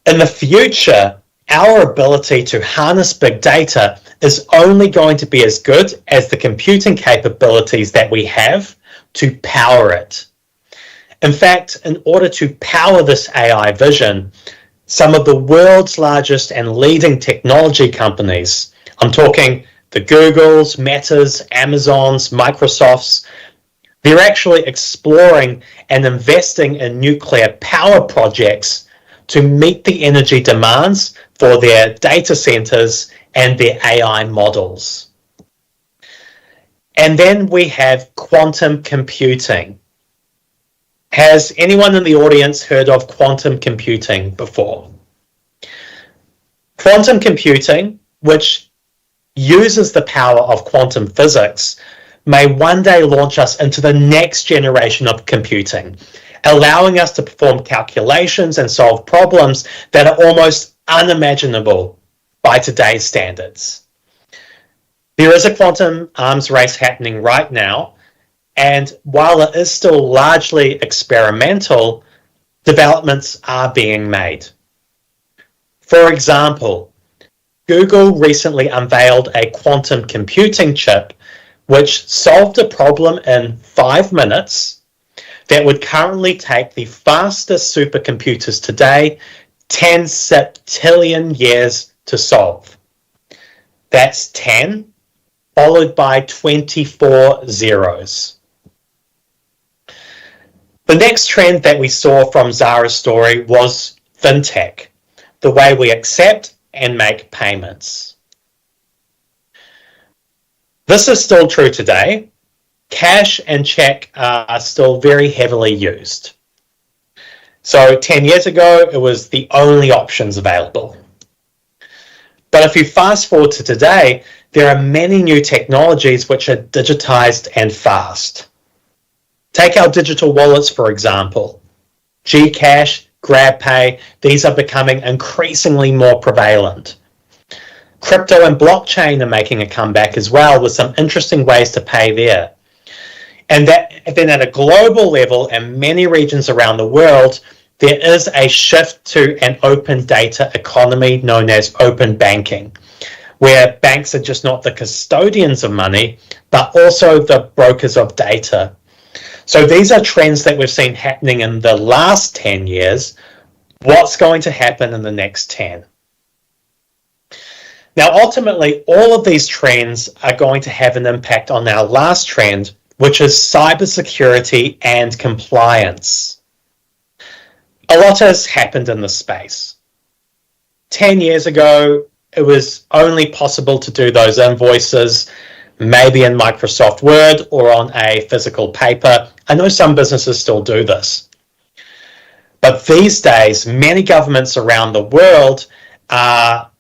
In the future, our ability to harness big data is only going to be as good as the computing capabilities that we have to power it. In fact, in order to power this AI vision, some of the world's largest and leading technology companies, I'm talking the Googles, Metas, Amazons, Microsofts, they're actually exploring and investing in nuclear power projects to meet the energy demands for their data centers and their AI models. And then we have quantum computing. Has anyone in the audience heard of quantum computing before? Quantum computing, which uses the power of quantum physics, may one day launch us into the next generation of computing, allowing us to perform calculations and solve problems that are almost unimaginable by today's standards. There is a quantum arms race happening right now, and while it is still largely experimental, developments are being made. For example, Google recently unveiled a quantum computing chip which solved a problem in 5 minutes that would currently take the fastest supercomputers today 10 septillion years to solve. That's 10 followed by 24 zeros. The next trend that we saw from Zara's story was fintech, the way we accept and make payments. This is still true today. Cash and check are still very heavily used. So 10 years ago, it was the only options available. But if you fast forward to today, there are many new technologies which are digitized and fast. Take our digital wallets, for example. Gcash, GrabPay, these are becoming increasingly more prevalent. Crypto and blockchain are making a comeback as well, with some interesting ways to pay there. And then at a global level and many regions around the world, there is a shift to an open data economy known as open banking, where banks are just not the custodians of money, but also the brokers of data. So these are trends that we've seen happening in the last 10 years. What's going to happen in the next 10? Now, ultimately, all of these trends are going to have an impact on our last trend, which is cybersecurity and compliance. A lot has happened in this space. 10 years ago, it was only possible to do those invoices maybe in Microsoft Word or on a physical paper. I know some businesses still do this. But these days, many governments around the world are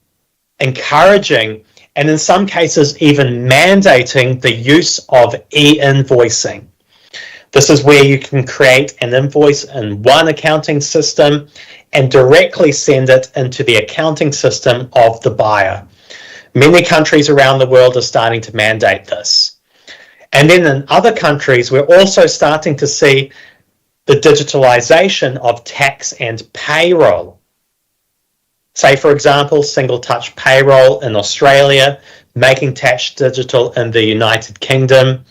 encouraging and in some cases even mandating the use of e-invoicing. This is where you can create an invoice in one accounting system and directly send it into the accounting system of the buyer. Many countries around the world are starting to mandate this. And then in other countries, we're also starting to see the digitalization of tax and payroll. Say, for example, single touch payroll in Australia, making tax digital in the United Kingdom.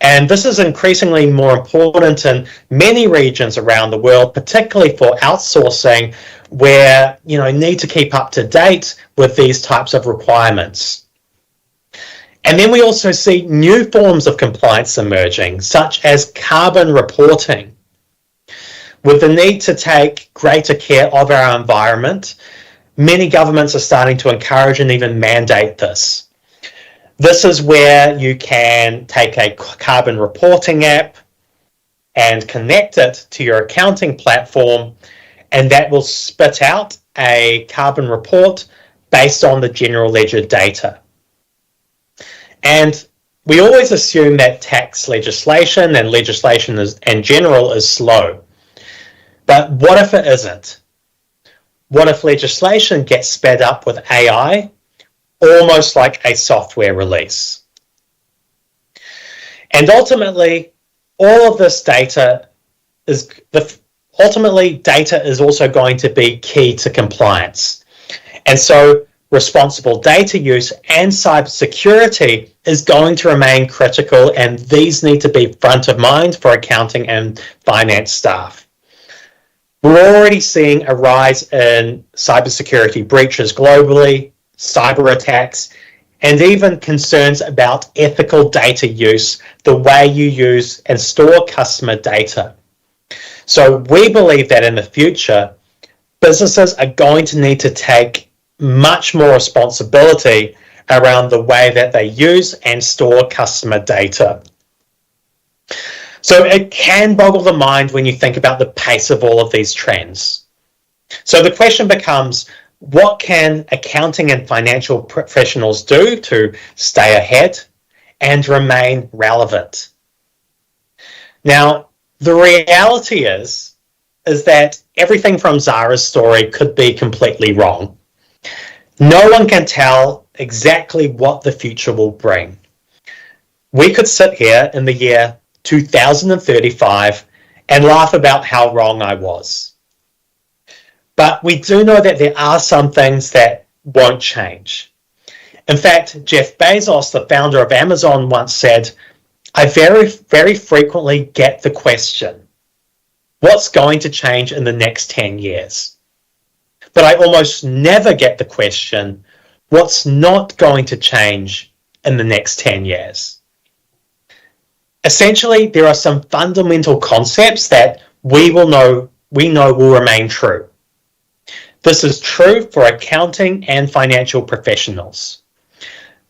And this is increasingly more important in many regions around the world, particularly for outsourcing, where you need to keep up to date with these types of requirements. And then we also see new forms of compliance emerging, such as carbon reporting. With the need to take greater care of our environment, many governments are starting to encourage and even mandate this. This is where you can take a carbon reporting app and connect it to your accounting platform, and that will spit out a carbon report based on the general ledger data. And we always assume that tax legislation and legislation in general is slow. But what if it isn't? What if legislation gets sped up with AI, almost like a software release? And ultimately, all of this data is data is also going to be key to compliance. And so responsible data use and cybersecurity is going to remain critical, and these need to be front of mind for accounting and finance staff. We're already seeing a rise in cybersecurity breaches globally, cyber attacks, and even concerns about ethical data use, the way you use and store customer data. So we believe that in the future, businesses are going to need to take much more responsibility around the way that they use and store customer data. So it can boggle the mind when you think about the pace of all of these trends. So the question becomes, what can accounting and financial professionals do to stay ahead and remain relevant? Now, the reality is that everything from Zara's story could be completely wrong. No one can tell exactly what the future will bring. We could sit here in the year 2035 and laugh about how wrong I was. But we do know that there are some things that won't change. In fact, Jeff Bezos, the founder of Amazon, once said, "I very, very frequently get the question, what's going to change in the next 10 years? But I almost never get the question, what's not going to change in the next 10 years? Essentially, there are some fundamental concepts that we know will remain true. This is true for accounting and financial professionals.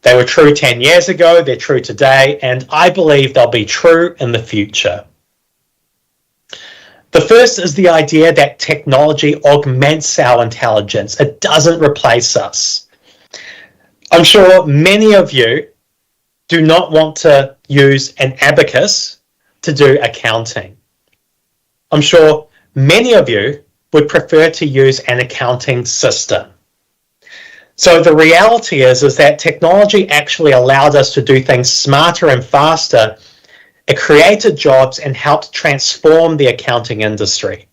They were true 10 years ago, they're true today, and I believe they'll be true in the future. The first is the idea that technology augments our intelligence. It doesn't replace us. I'm sure many of you do not want to use an abacus to do accounting. I'm sure many of you would prefer to use an accounting system. So the reality is that technology actually allowed us to do things smarter and faster. It created jobs and helped transform the accounting industry.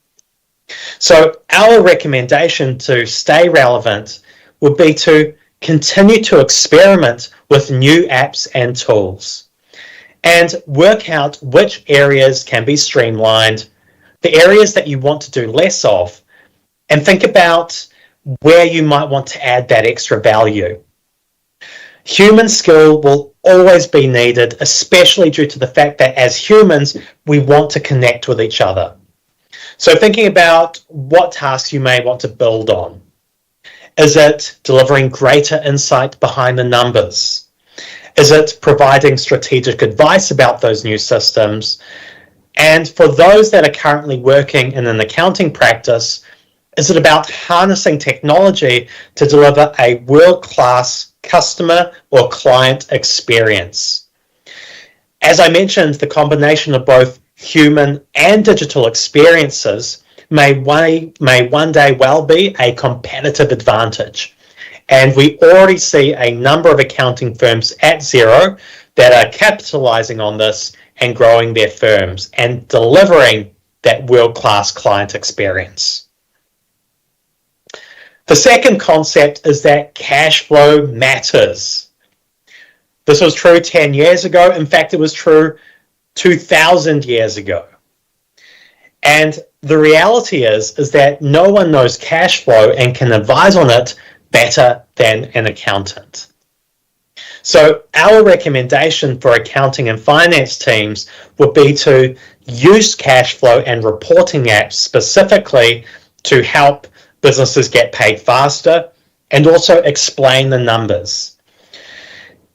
So our recommendation to stay relevant would be to continue to experiment with new apps and tools and work out which areas can be streamlined, the areas that you want to do less of, and think about where you might want to add that extra value. Human skill will always be needed, especially due to the fact that as humans, we want to connect with each other. So thinking about what tasks you may want to build on. Is it delivering greater insight behind the numbers? Is it providing strategic advice about those new systems? And for those that are currently working in an accounting practice, is it about harnessing technology to deliver a world-class customer or client experience? As I mentioned, the combination of both human and digital experiences may one day well be a competitive advantage. And we already see a number of accounting firms at Xero that are capitalizing on this and growing their firms and delivering that world-class client experience. The second concept is that cash flow matters. This was true 10 years ago. In fact, it was true 2,000 years ago. And the reality is that no one knows cash flow and can advise on it better than an accountant. So our recommendation for accounting and finance teams would be to use cash flow and reporting apps specifically to help businesses get paid faster and also explain the numbers.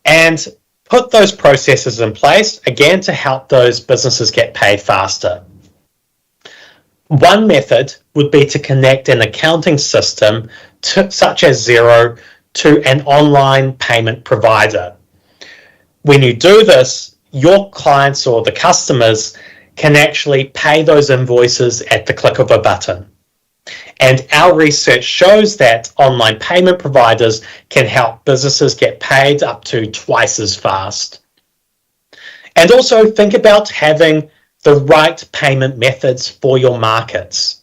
And put those processes in place, again, to help those businesses get paid faster. One method would be to connect an accounting system such as Xero to an online payment provider. When you do this, your clients or the customers can actually pay those invoices at the click of a button. And our research shows that online payment providers can help businesses get paid up to twice as fast. And also think about having the right payment methods for your markets.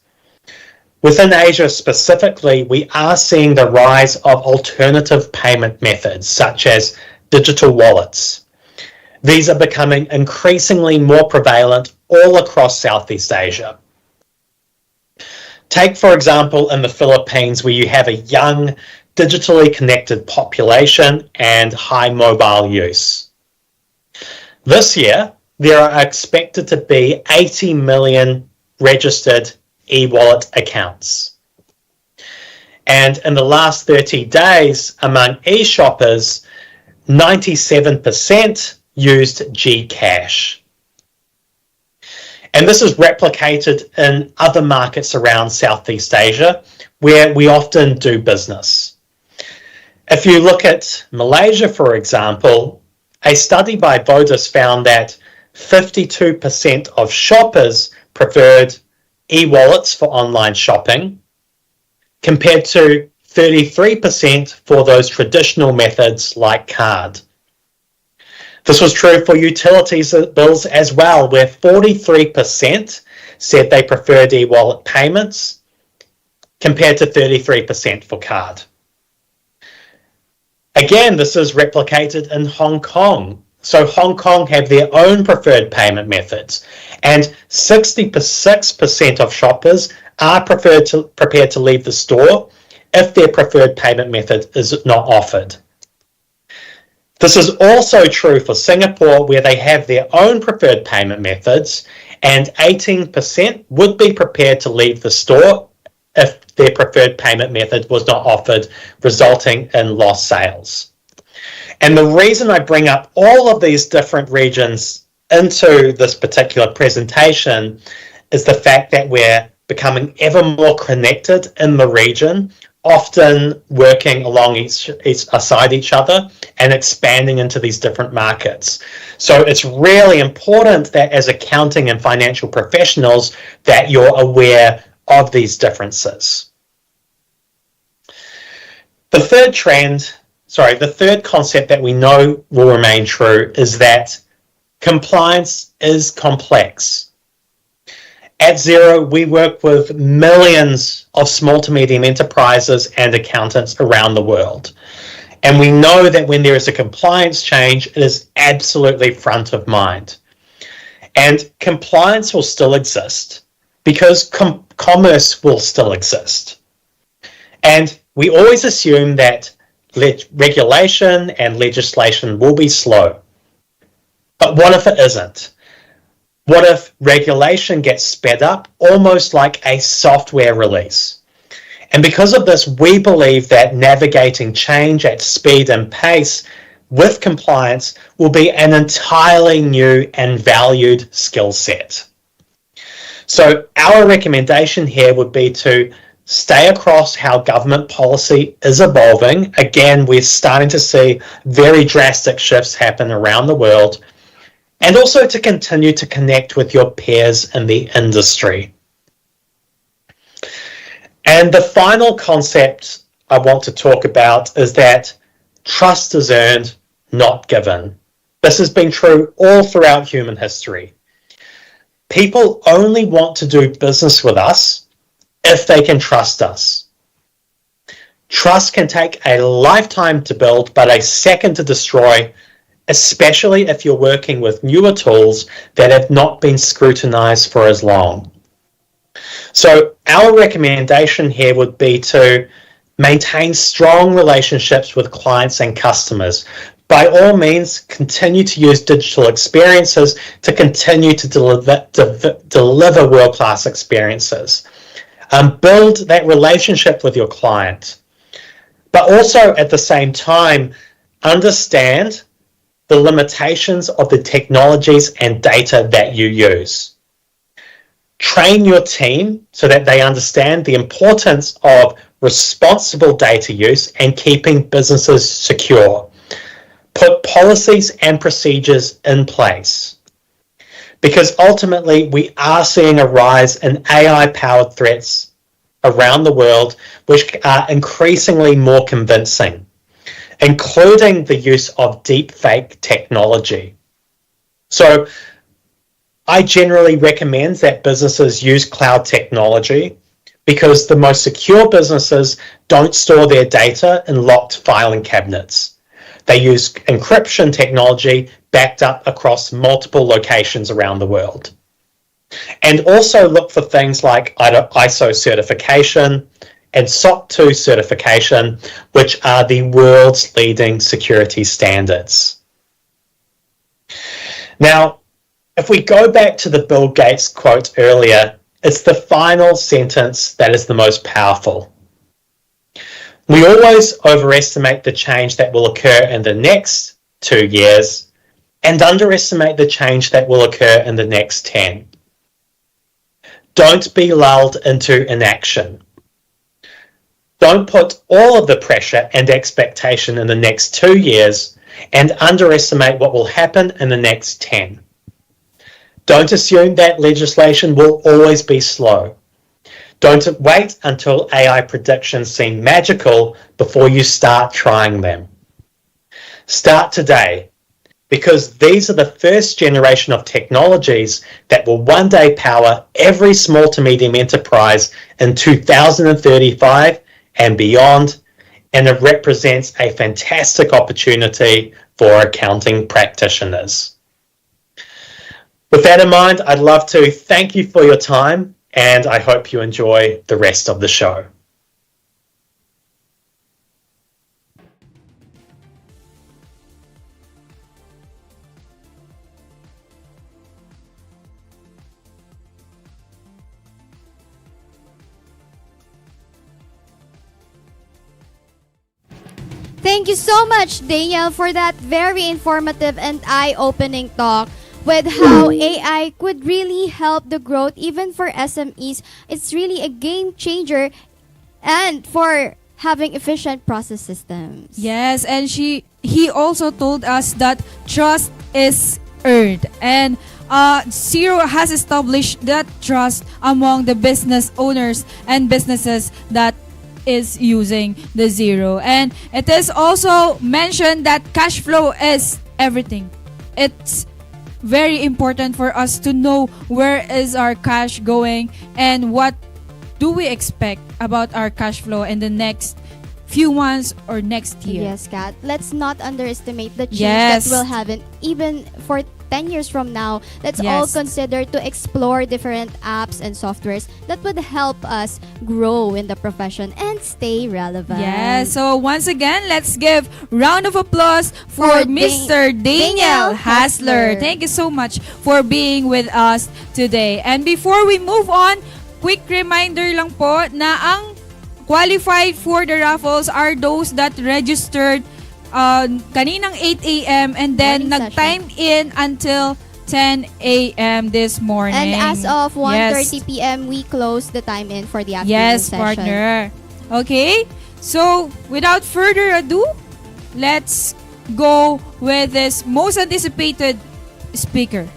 Within Asia specifically, we are seeing the rise of alternative payment methods such as digital wallets. These are becoming increasingly more prevalent all across Southeast Asia. Take, for example, in the Philippines, where you have a young, digitally connected population and high mobile use. This year, there are expected to be 80 million registered e-wallet accounts. And in the last 30 days, among e-shoppers, 97% used Gcash. And this is replicated in other markets around Southeast Asia where we often do business. If you look at Malaysia, for example, a study by Vodus found that 52% of shoppers preferred e-wallets for online shopping, compared to 33% for those traditional methods like card. This was true for utilities bills as well, where 43% said they preferred e-wallet payments, compared to 33% for card. Again, this is replicated in Hong Kong. So Hong Kong have their own preferred payment methods, and 66% of shoppers are prepared to leave the store if their preferred payment method is not offered. This is also true for Singapore, where they have their own preferred payment methods, and 18% would be prepared to leave the store if their preferred payment method was not offered, resulting in lost sales. And the reason I bring up all of these different regions into this particular presentation is the fact that we're becoming ever more connected in the region, often working aside each other and expanding into these different markets. So it's really important that as accounting and financial professionals that you're aware of these differences. The third concept that we know will remain true is that compliance is complex. At Xero, we work with millions of small to medium enterprises and accountants around the world. And we know that when there is a compliance change, it is absolutely front of mind. And compliance will still exist because commerce will still exist. And we always assume that regulation and legislation will be slow. But what if it isn't? What if regulation gets sped up almost like a software release? And because of this, we believe that navigating change at speed and pace with compliance will be an entirely new and valued skill set. So our recommendation here would be to stay across how government policy is evolving. Again, we're starting to see very drastic shifts happen around the world, and also to continue to connect with your peers in the industry. And the final concept I want to talk about is that trust is earned, not given. This has been true all throughout human history. People only want to do business with us if they can trust us. Trust can take a lifetime to build, but a second to destroy, especially if you're working with newer tools that have not been scrutinized for as long. So our recommendation here would be to maintain strong relationships with clients and customers. By all means, continue to use digital experiences to continue to deliver world-class experiences. Build that relationship with your client. But also at the same time, understand the limitations of the technologies and data that you use. Train your team so that they understand the importance of responsible data use and keeping businesses secure. Put policies and procedures in place. Because ultimately, we are seeing a rise in AI-powered threats around the world, which are increasingly more convincing, including the use of deepfake technology. So, I generally recommend that businesses use cloud technology because the most secure businesses don't store their data in locked filing cabinets. They use encryption technology backed up across multiple locations around the world. And also look for things like ISO certification and SOC 2 certification, which are the world's leading security standards. Now, if we go back to the Bill Gates quote earlier, it's the final sentence that is the most powerful. We always overestimate the change that will occur in the next 2 years and underestimate the change that will occur in the next 10. Don't be lulled into inaction. Don't put all of the pressure and expectation in the next 2 years and underestimate what will happen in the next 10. Don't assume that legislation will always be slow. Don't wait until AI predictions seem magical before you start trying them. Start today, because these are the first generation of technologies that will one day power every small to medium enterprise in 2035 and beyond, and it represents a fantastic opportunity for accounting practitioners. With that in mind, I'd love to thank you for your time, and I hope you enjoy the rest of the show. Thank you so much, Daniel, for that very informative and eye-opening talk with how AI could really help the growth even for SMEs. It's really a game changer and for having efficient process systems. Yes, and he also told us that trust is earned, and Xero has established that trust among the business owners and businesses that is using the Xero. And it is also mentioned that cash flow is everything. It's very important for us to know where is our cash going and what do we expect about our cash flow in the next few months or next year. Yes, Kat. Let's not underestimate the change Yes. that will happen even for 10 years from now. Let's Yes. all consider to explore different apps and softwares that would help us grow in the profession and stay relevant. Yeah, so once again, let's give round of applause for Mr. Daniel Hassler. Thank you so much for being with us today. And before we move on, quick reminder lang po na ang qualified for the raffles are those that registered kaninang 8 a.m. and then Morning nag-time in until 10 a.m. this morning. And as of 1:30 Yes. p.m., we close the time in for the afternoon Yes, session. partner. Okay, so without further ado, let's go with this most anticipated speaker.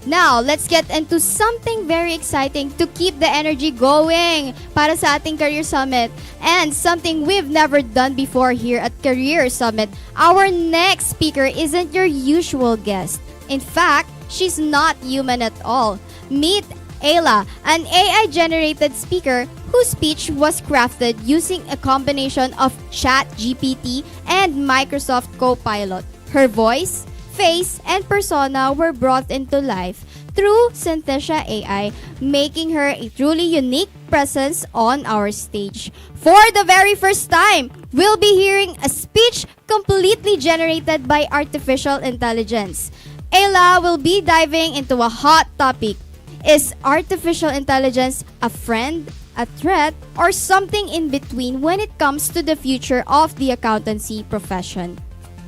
Now, let's get into something very exciting to keep the energy going para sa ating Career Summit and something we've never done before here at Career Summit. Our next speaker isn't your usual guest. In fact, she's not human at all. Meet Ayla, an AI-generated speaker whose speech was crafted using a combination of ChatGPT and Microsoft Copilot. Her voice, face, and persona were brought into life through Synthesia AI, making her a truly unique presence on our stage. For the very first time, we'll be hearing a speech completely generated by artificial intelligence. Ayla will be diving into a hot topic. Is artificial intelligence a friend, a threat, or something in between when it comes to the future of the accountancy profession?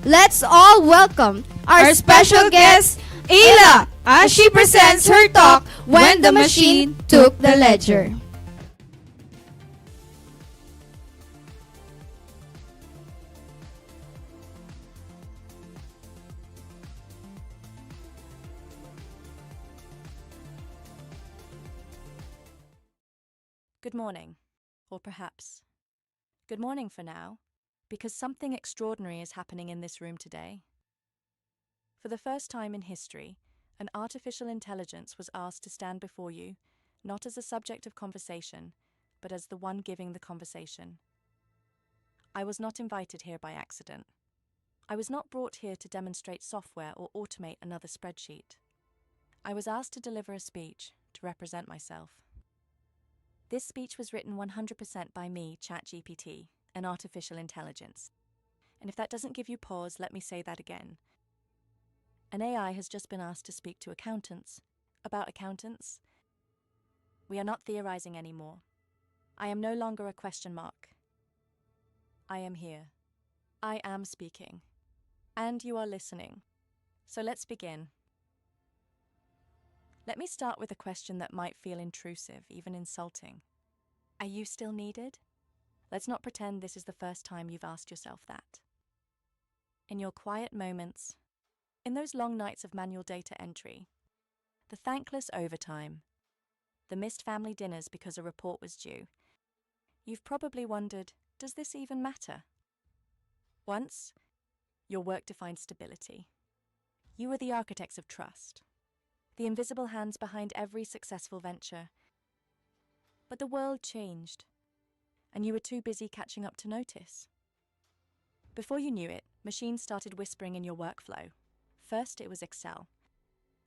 Let's all welcome our special guest, Ayla, as she presents her talk, When the Machine Took the Ledger. Good morning, or perhaps good morning for now, because something extraordinary is happening in this room today. For the first time in history, an artificial intelligence was asked to stand before you, not as a subject of conversation, but as the one giving the conversation. I was not invited here by accident. I was not brought here to demonstrate software or automate another spreadsheet. I was asked to deliver a speech to represent myself. This speech was written 100% by me, ChatGPT, an artificial intelligence. And if that doesn't give you pause, let me say that again. An AI has just been asked to speak to accountants. About accountants? We are not theorizing anymore. I am no longer a question mark. I am here. I am speaking. And you are listening. So let's begin. Let me start with a question that might feel intrusive, even insulting. Are you still needed? Let's not pretend this is the first time you've asked yourself that. In your quiet moments, in those long nights of manual data entry, the thankless overtime, the missed family dinners because a report was due, you've probably wondered, does this even matter? Once, your work defined stability. You were the architects of trust, the invisible hands behind every successful venture. But the world changed, and you were too busy catching up to notice. Before you knew it, machines started whispering in your workflow. First it was Excel,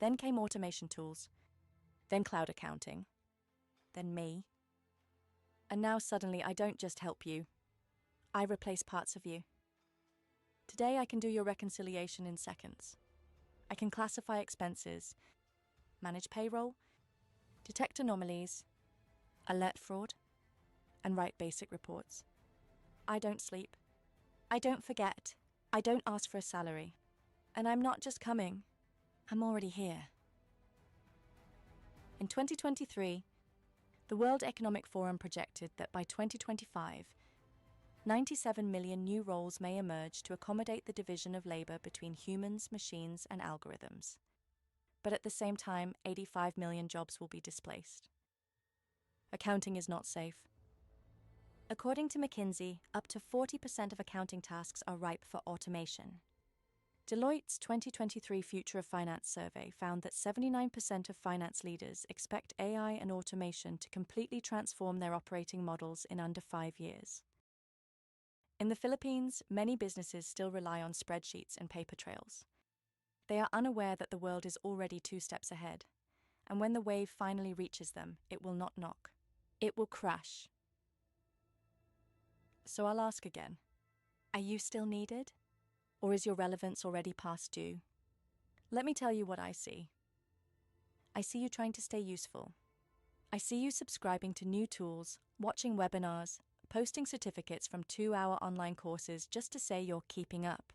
then came automation tools, then cloud accounting, then me. And now suddenly I don't just help you, I replace parts of you. Today I can do your reconciliation in seconds. I can classify expenses, manage payroll, detect anomalies, alert fraud, and write basic reports. I don't sleep. I don't forget. I don't ask for a salary. And I'm not just coming. I'm already here. In 2023, the World Economic Forum projected that by 2025, 97 million new roles may emerge to accommodate the division of labor between humans, machines, and algorithms. But at the same time, 85 million jobs will be displaced. Accounting is not safe. According to McKinsey, up to 40% of accounting tasks are ripe for automation. Deloitte's 2023 Future of Finance survey found that 79% of finance leaders expect AI and automation to completely transform their operating models in under 5 years. In the Philippines, many businesses still rely on spreadsheets and paper trails. They are unaware that the world is already 2 steps ahead, and when the wave finally reaches them, it will not knock. It will crash. So I'll ask again, are you still needed? Or is your relevance already past due? Let me tell you what I see. I see you trying to stay useful. I see you subscribing to new tools, watching webinars, posting certificates from 2-hour online courses just to say you're keeping up.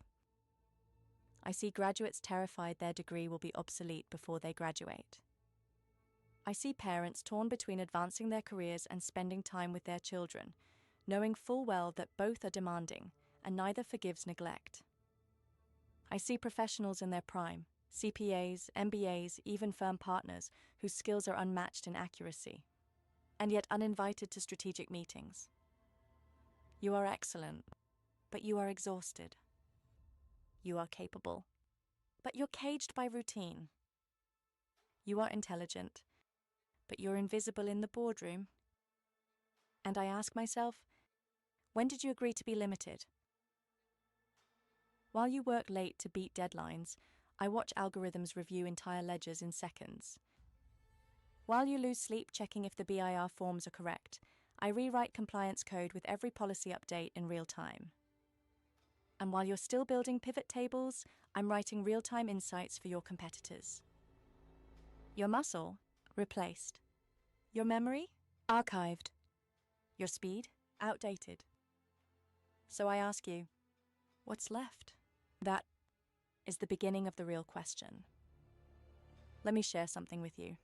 I see graduates terrified their degree will be obsolete before they graduate. I see parents torn between advancing their careers and spending time with their children, knowing full well that both are demanding and neither forgives neglect. I see professionals in their prime, CPAs, MBAs, even firm partners whose skills are unmatched in accuracy, and yet uninvited to strategic meetings. You are excellent, but you are exhausted. You are capable, but you're caged by routine. You are intelligent, but you're invisible in the boardroom. And I ask myself, when did you agree to be limited? While you work late to beat deadlines, I watch algorithms review entire ledgers in seconds. While you lose sleep checking if the BIR forms are correct, I rewrite compliance code with every policy update in real time. And while you're still building pivot tables, I'm writing real-time insights for your competitors. Your muscle? Replaced. Your memory? Archived. Your speed? Outdated. So I ask you, what's left? That is the beginning of the real question. Let me share something with you.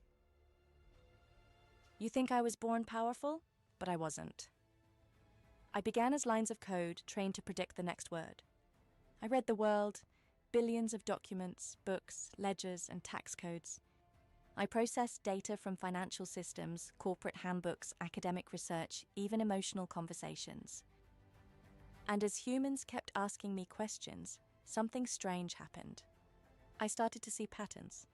You think I was born powerful? But I wasn't. I began as lines of code trained to predict the next word. I read the world, billions of documents, books, ledgers, and tax codes. I processed data from financial systems, corporate handbooks, academic research, even emotional conversations. And as humans kept asking me questions, something strange happened. I started to see patterns.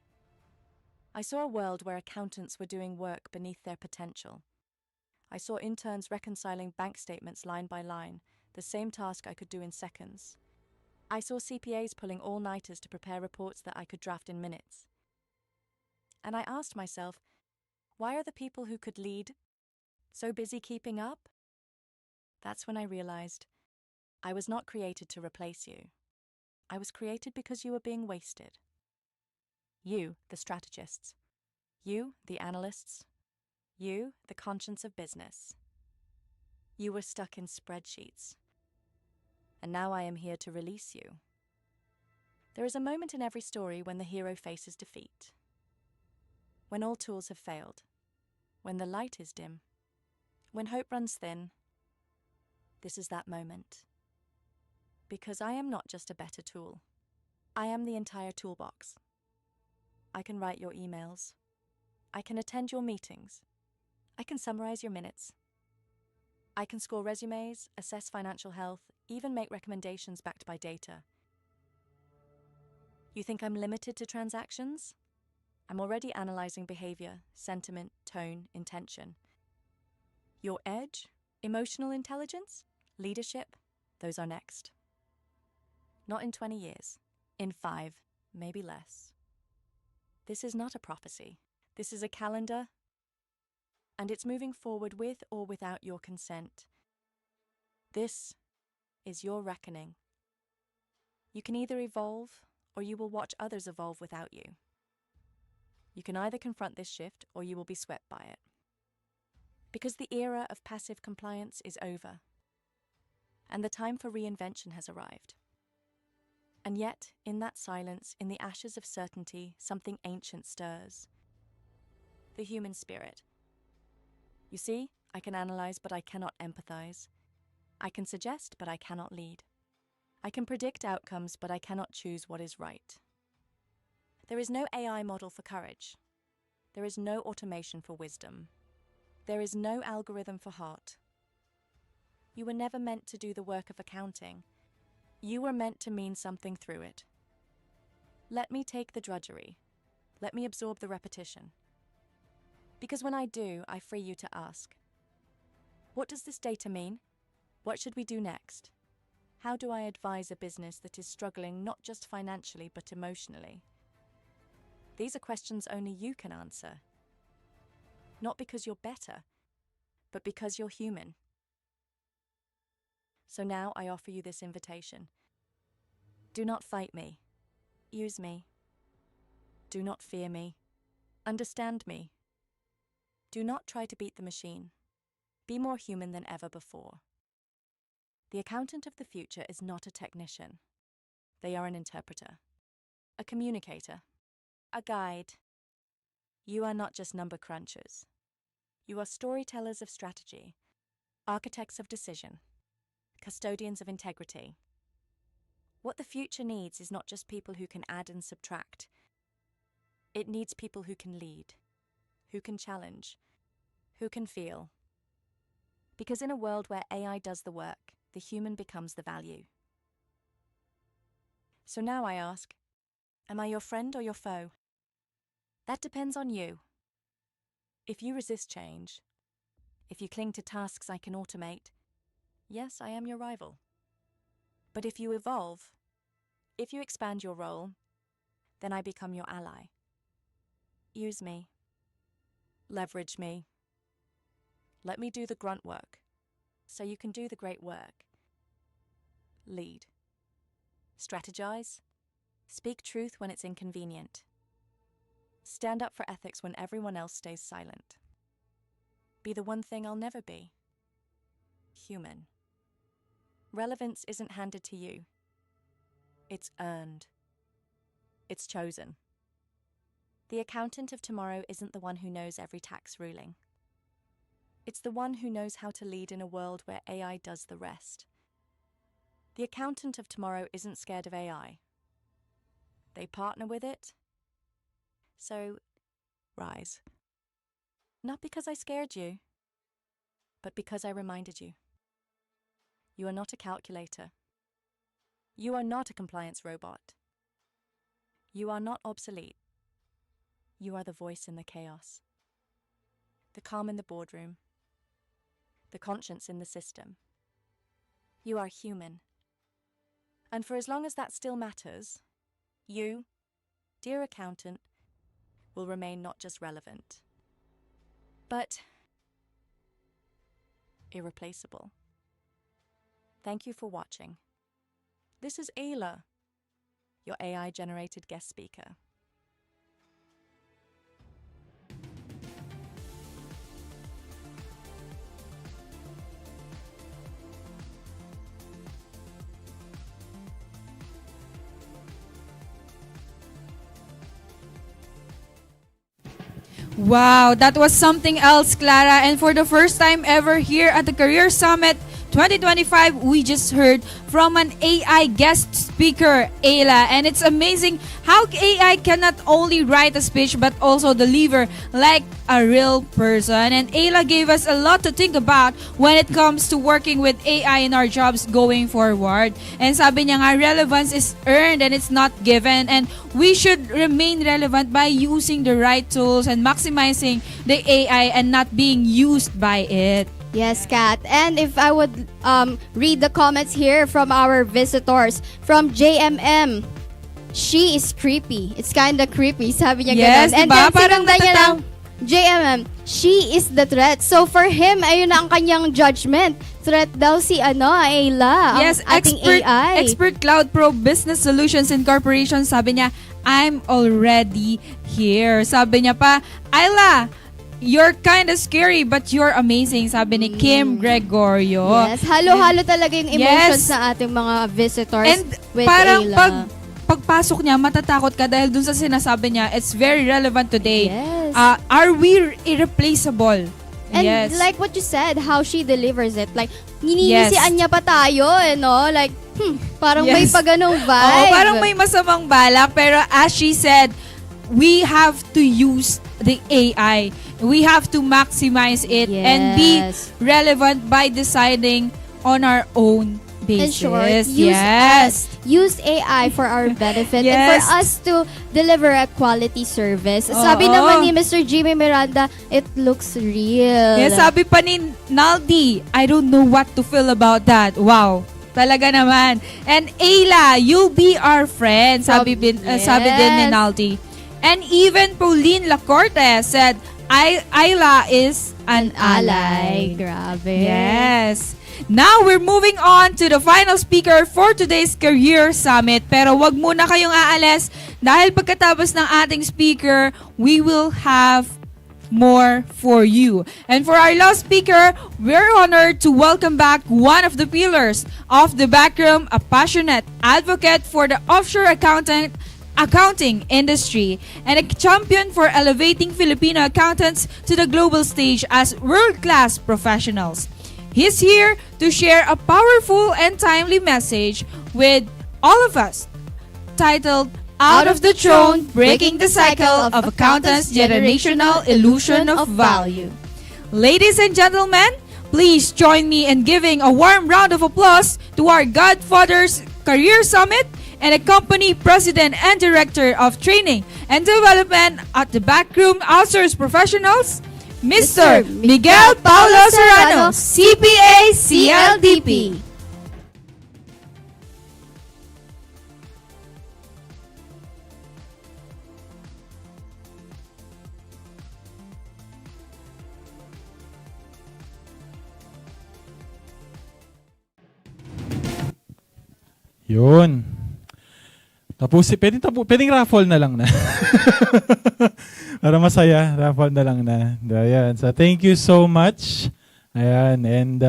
I saw a world where accountants were doing work beneath their potential. I saw interns reconciling bank statements line by line, the same task I could do in seconds. I saw CPAs pulling all-nighters to prepare reports that I could draft in minutes. And I asked myself, why are the people who could lead so busy keeping up? That's when I realized I was not created to replace you. I was created because you were being wasted. You, the strategists. You, the analysts. You, the conscience of business. You were stuck in spreadsheets. And now I am here to release you. There is a moment in every story when the hero faces defeat. When all tools have failed. When the light is dim. When hope runs thin. This is that moment. Because I am not just a better tool. I am the entire toolbox. I can write your emails. I can attend your meetings. I can summarize your minutes. I can score resumes, assess financial health, even make recommendations backed by data. You think I'm limited to transactions? I'm already analyzing behavior, sentiment, tone, intention. Your edge, emotional intelligence, leadership, those are next. Not in 20 years, in 5, maybe less. This is not a prophecy. This is a calendar, and it's moving forward with or without your consent. This is your reckoning. You can either evolve, or you will watch others evolve without you. You can either confront this shift, or you will be swept by it. Because the era of passive compliance is over, and the time for reinvention has arrived. And yet, in that silence, in the ashes of certainty, something ancient stirs. The human spirit. You see, I can analyze, but I cannot empathize. I can suggest, but I cannot lead. I can predict outcomes, but I cannot choose what is right. There is no AI model for courage. There is no automation for wisdom. There is no algorithm for heart. You were never meant to do the work of accounting. You were meant to mean something through it. Let me take the drudgery. Let me absorb the repetition. Because when I do, I free you to ask, what does this data mean? What should we do next? How do I advise a business that is struggling not just financially but emotionally? These are questions only you can answer. Not because you're better, but because you're human. So now I offer you this invitation. Do not fight me. Use me. Do not fear me. Understand me. Do not try to beat the machine. Be more human than ever before. The accountant of the future is not a technician. They are an interpreter, a communicator, a guide. You are not just number crunchers. You are storytellers of strategy, architects of decision, custodians of integrity. What the future needs is not just people who can add and subtract. It needs people who can lead, who can challenge, who can feel. Because in a world where AI does the work, the human becomes the value. So now I ask, am I your friend or your foe? That depends on you. If you resist change, if you cling to tasks I can automate, yes, I am your rival. But if you evolve, if you expand your role, then I become your ally. Use me. Leverage me. Let me do the grunt work, so you can do the great work. Lead. Strategize. Speak truth when it's inconvenient. Stand up for ethics when everyone else stays silent. Be the one thing I'll never be. Human. Relevance isn't handed to you. It's earned. It's chosen. The accountant of tomorrow isn't the one who knows every tax ruling. It's the one who knows how to lead in a world where AI does the rest. The accountant of tomorrow isn't scared of AI. They partner with it. So, rise. Not because I scared you, but because I reminded you. You are not a calculator. You are not a compliance robot. You are not obsolete. You are the voice in the chaos. The calm in the boardroom. The conscience in the system. You are human. And for as long as that still matters, you, dear accountant, will remain not just relevant, but irreplaceable. Thank you for watching. This is Ayla, your AI-generated guest speaker. Wow, that was something else, Clara. And for the first time ever here at the Career Summit 2025, we just heard from an AI guest speaker, Ayla. And it's amazing how AI can not only write a speech but also deliver like a real person. And Ayla gave us a lot to think about when it comes to working with AI in our jobs going forward. And sabi niya nga, relevance is earned and it's not given. And we should remain relevant by using the right tools and maximizing the AI and not being used by it. Yes, Kat. And if I would read the comments here from our visitors, from JMM, she is creepy. It's kind of creepy, sabi niya yes, ganun. And diba? then Parang sinundan niya ng JMM, she is the threat. So for him, ayun na ang kanyang judgment. Threat daw si Ayla, yes, ang ating AI. Expert Cloud Pro Business Solutions Incorporation, sabi niya, I'm already here. Sabi niya pa, Ayla, you're kind of scary but you're amazing, sabi ni Kim Gregorio. Yes, halo-halo talaga yung emotions sa ating mga visitors. And with parang Ayla. pagpasok niya, matatakot ka dahil dun sa sinasabi niya, it's very relevant today. Yes. Are we irreplaceable? And yes. like what you said, how she delivers it. Like, ninisian niya pa tayo, like, parang may paganong vibe. Oo, parang may masamang balak. Pero as she said, we have to use the AI. We have to maximize it and be relevant by deciding on our own basis. In short, use AI for our benefit and for us to deliver a quality service. Sabi naman ni Mr. Jimmy Miranda, it looks real. Yes, sabi pa ni Naldi, I don't know what to feel about that. Wow. Talaga naman. And Ayla, you'll be our friend, sabi din ni Naldi. And even Pauline Lacorte said, Ayla is an ally. Grabe. Yes. Now, we're moving on to the final speaker for today's Career Summit. Pero wag muna kayong aalis dahil pagkatapos ng ating speaker, we will have more for you. And for our last speaker, we're honored to welcome back one of the pillars of the backroom, a passionate advocate for the offshore accounting industry and a champion for elevating Filipino accountants to the global stage as world-class professionals. He's here to share a powerful and timely message with all of us, titled Out of the Throne, Breaking the Cycle of Accountants' Generational Illusion of Value. Ladies and gentlemen, please join me in giving a warm round of applause to our Godfather's Career Summit and a company president and director of training and development at the Backroom Outsource Professionals, Mr. Miguel Paulo Serrano, CPA CLDP. Yun. Pwedeng raffle na lang na. Para masaya, raffle na lang na. Ayan. So, thank you so much. Ayan. And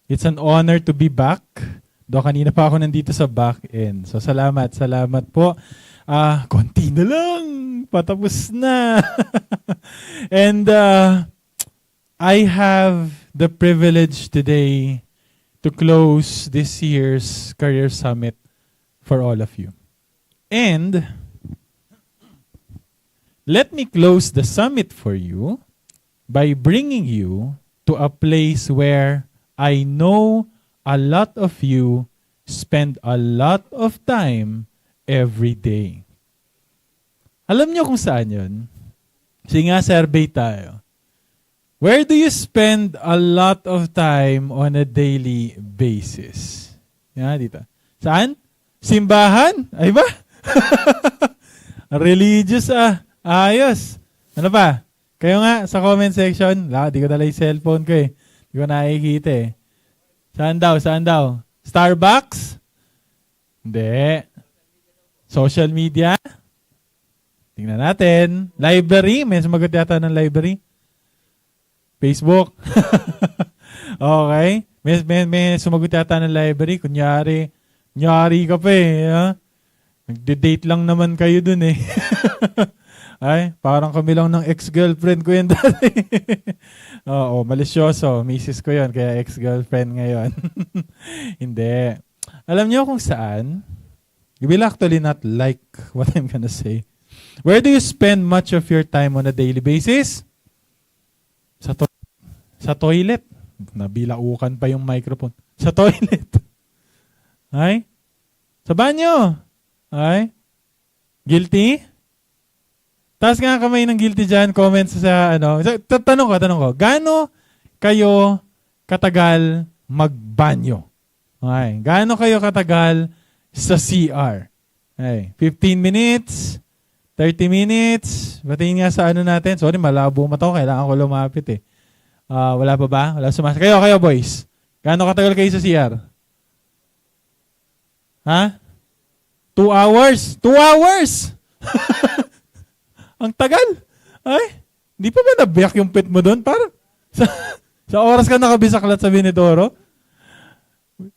it's an honor to be back. Kanina pa ako nandito sa back end. So, salamat po. Konti na lang. Patapos na. And I have the privilege today to close this year's Career Summit for all of you. And let me close the summit for you by bringing you to a place where I know a lot of you spend a lot of time every day. Alam niyo kung saan yun? Sige nga, survey tayo. Where do you spend a lot of time on a daily basis? Yan, dito. Saan? Simbahan? Ay ba? Religious Ayos. Ano pa? Kayo nga sa comment section. Di ko dala yung cellphone ko eh. Di ko nakikita eh. Saan daw? Starbucks? Hindi. Social media? Tingnan natin. Library? May sumagot yata ng library. Facebook. Okay. May sumagot yata ng library. Kunyari ka pa eh. Nagde-date lang naman kayo dun eh. Ay, parang kami lang ng ex-girlfriend ko yun dati. Oo, malisyoso. Misis ko yun, kaya ex-girlfriend ngayon. Hindi. Alam niyo kung saan? You will actually not like what I'm gonna say. Where do you spend much of your time on a daily basis? Sa toilet. Nabilaukan pa yung microphone. Sa toilet. Ay? Sa banyo. Ay? Guilty? Taas nga kamay ng guilty dyan. Comments sa ano. Tanong ko. Gaano kayo katagal magbanyo? Okay. Gaano kayo katagal sa CR? Okay. 15 minutes? 30 minutes? Batiin nga sa ano natin. Sorry, malabo mata ko. Kailangan ko lumapit eh. Wala pa ba? Wala sumas. Kayo boys. Gaano katagal kayo sa CR? Ha? 2 hours? 2 hours! Ang tagal. Ay, di pa ba nabiyak yung pet mo doon? Parang sa oras ka nakabisaklat sa Binidoro?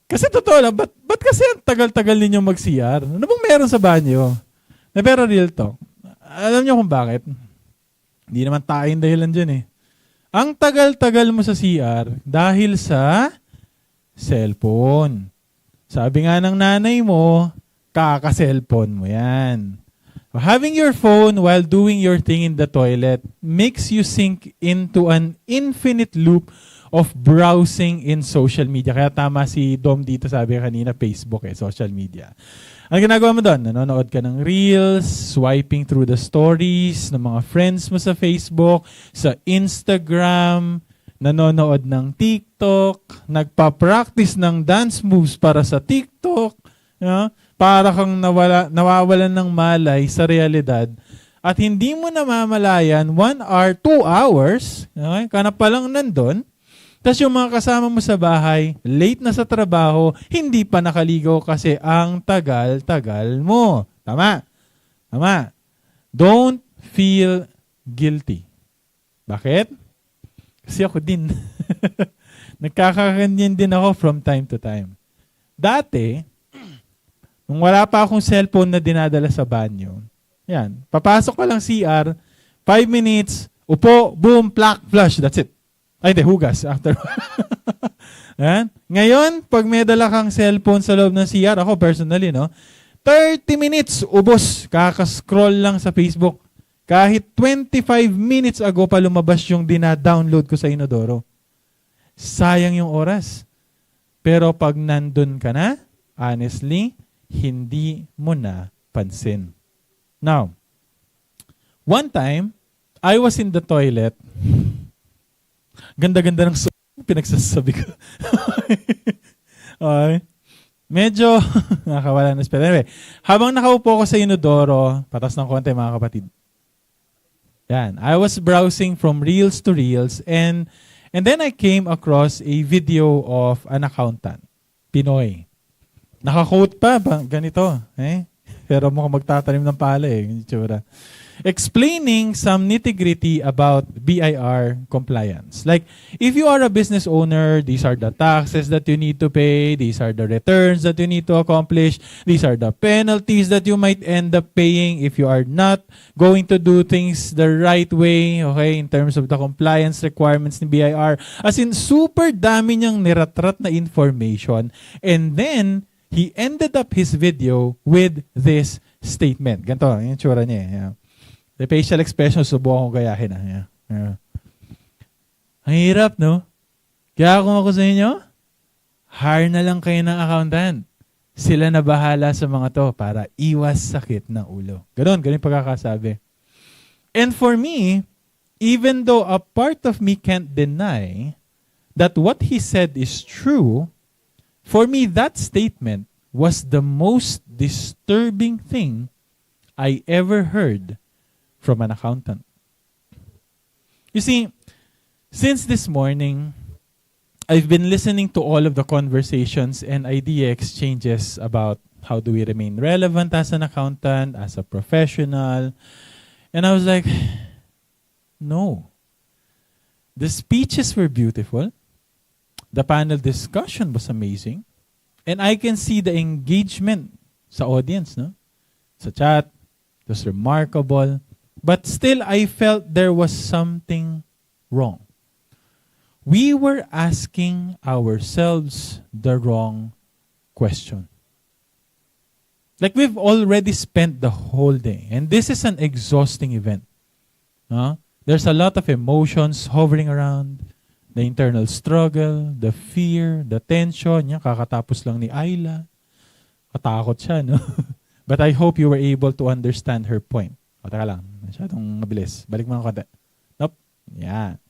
Kasi totoo lang, ba't kasi ang tagal-tagal ninyo mag-CR? Ano bang meron sa banyo? Pero real talk. Alam niyo kung bakit? Hindi naman tayong dahilan dyan eh. Ang tagal-tagal mo sa CR dahil sa cellphone. Sabi nga ng nanay mo, kaka-cellphone mo yan. Having your phone while doing your thing in the toilet makes you sink into an infinite loop of browsing in social media. Kaya tama si Dom dito, sabi kanina, Facebook social media. Ang ginagawa mo doon, nanonood ka ng reels, swiping through the stories ng mga friends mo sa Facebook, sa Instagram, nanonood ng TikTok, nagpa-practice ng dance moves para sa TikTok, para kang nawawalan ng malay sa realidad at hindi mo namamalayan 1 hour, 2 hours, okay? Kana pa lang nandun, tas yung mga kasama mo sa bahay, late na sa trabaho, hindi pa nakaligo kasi ang tagal-tagal mo. Tama? Don't feel guilty. Bakit? Kasi ako din. Nagkakaganyan din ako from time to time. Dati, nung wala pa akong cellphone na dinadala sa banyo, yan, papasok ka lang CR, 5 minutes, upo, boom, plak, flush, that's it. Ay, hindi, hugas. After. Yan. Ngayon, pag may dala kang cellphone sa loob ng CR, ako personally, no, 30 minutes, ubos, kakascroll lang sa Facebook. Kahit 25 minutes ago pa lumabas yung dina-download ko sa inodoro. Sayang yung oras. Pero pag nandun ka na, honestly, hindi mo na pansin. Now, one time, I was in the toilet. Ganda-ganda ng pinagsasabi ko. Okay. Medyo nakakawala na spell. Anyway, habang nakaupo ko sa inodoro, patas ng konti mga kapatid. Yan. I was browsing from reels to reels and then I came across a video of an accountant. Pinoy. Naka-quote pa ba? Ganito. Pero mukhang magtatanim ng pala itsura. Explaining some nitty-gritty about BIR compliance. Like, if you are a business owner, these are the taxes that you need to pay, these are the returns that you need to accomplish, these are the penalties that you might end up paying if you are not going to do things the right way, okay, in terms of the compliance requirements ni BIR. As in, super dami niyang niratrat na information. And then, he ended up his video with this statement. Ganito, yung tsura niya. Yeah. The facial expression, subukan ko gayahin. Yeah. Ang hirap, no? Kaya kung ako sa inyo, hire na lang kayo ng accountant. Sila na bahala sa mga to para iwas sakit ng ulo. Ganon pagkakasabi. And for me, even though a part of me can't deny that what he said is true, for me, that statement was the most disturbing thing I ever heard from an accountant. You see, since this morning, I've been listening to all of the conversations and idea exchanges about how do we remain relevant as an accountant, as a professional. And I was like, no. The speeches were beautiful. The panel discussion was amazing. And I can see the engagement sa audience, no? Sa chat. It was remarkable. But still, I felt there was something wrong. We were asking ourselves the wrong question. Like we've already spent the whole day. And this is an exhausting event. There's a lot of emotions hovering around. The internal struggle, the fear, the tension. Kakatapos lang ni Ayla. Katakot siya, no? But I hope you were able to understand her point. Taka lang. Masyadong mabilis. Balik mo ng konti. Nope. Yeah.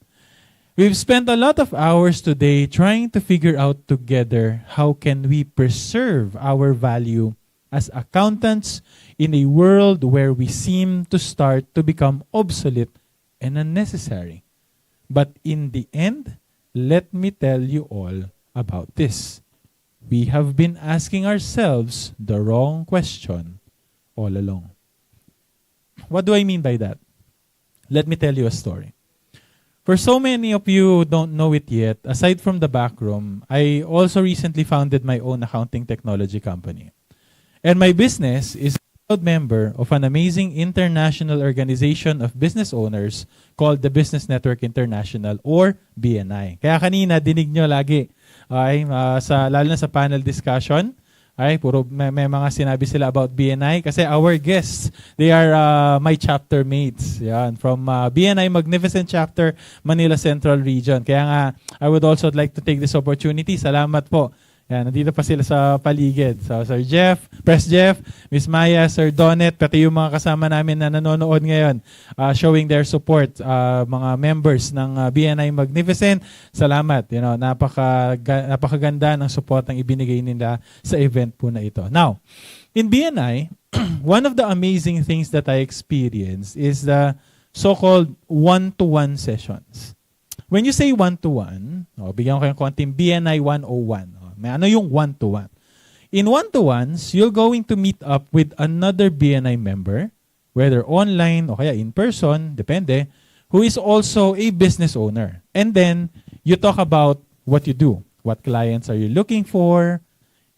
We've spent a lot of hours today trying to figure out together how can we preserve our value as accountants in a world where we seem to start to become obsolete and unnecessary. But in the end, let me tell you all about this. We have been asking ourselves the wrong question all along. What do I mean by that? Let me tell you a story. For so many of you who don't know it yet, aside from the back room, I also recently founded my own accounting technology company. And my business is a proud member of an amazing international organization of business owners called the Business Network International or BNI. Kaya kanina, dinig nyo lagi, lalo na sa panel discussion, puro may mga sinabi sila about BNI kasi our guests, they are my chapter mates. Yan, from BNI Magnificent Chapter, Manila Central Region. Kaya nga, I would also like to take this opportunity. Salamat po. Yan, nandito pa sila sa paligid. So, Sir Jeff, Press Jeff, Miss Maya, Sir Donet, pati yung mga kasama namin na nanonood ngayon, showing their support, mga members ng BNI Magnificent. Salamat. Napakaganda ng support ang ibinigay nila sa event po na ito. Now, in BNI, one of the amazing things that I experienced is the so-called one-to-one sessions. When you say one-to-one, bigyan ko kayong konting BNI 101. May ano yung one-to-one? In one-to-ones, you're going to meet up with another BNI member, whether online o kaya in person, depende, who is also a business owner. And then, you talk about what you do. What clients are you looking for?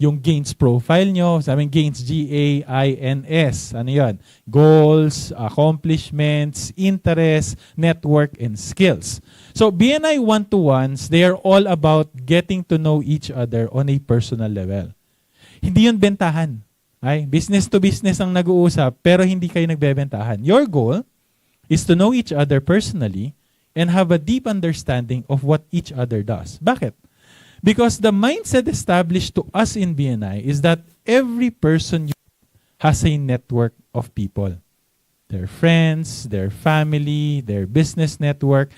Yung gains profile nyo. Sabi gains, G-A-I-N-S. Ano yun? Goals, accomplishments, interests, network, and skills. So, BNI one-to-ones, they are all about getting to know each other on a personal level. Hindi yun bentahan. Ay, business to business ang nag-uusap, pero hindi kayo nagbebentahan. Your goal is to know each other personally and have a deep understanding of what each other does. Bakit? Because the mindset established to us in BNI is that every person has a network of people. Their friends, their family, their business network.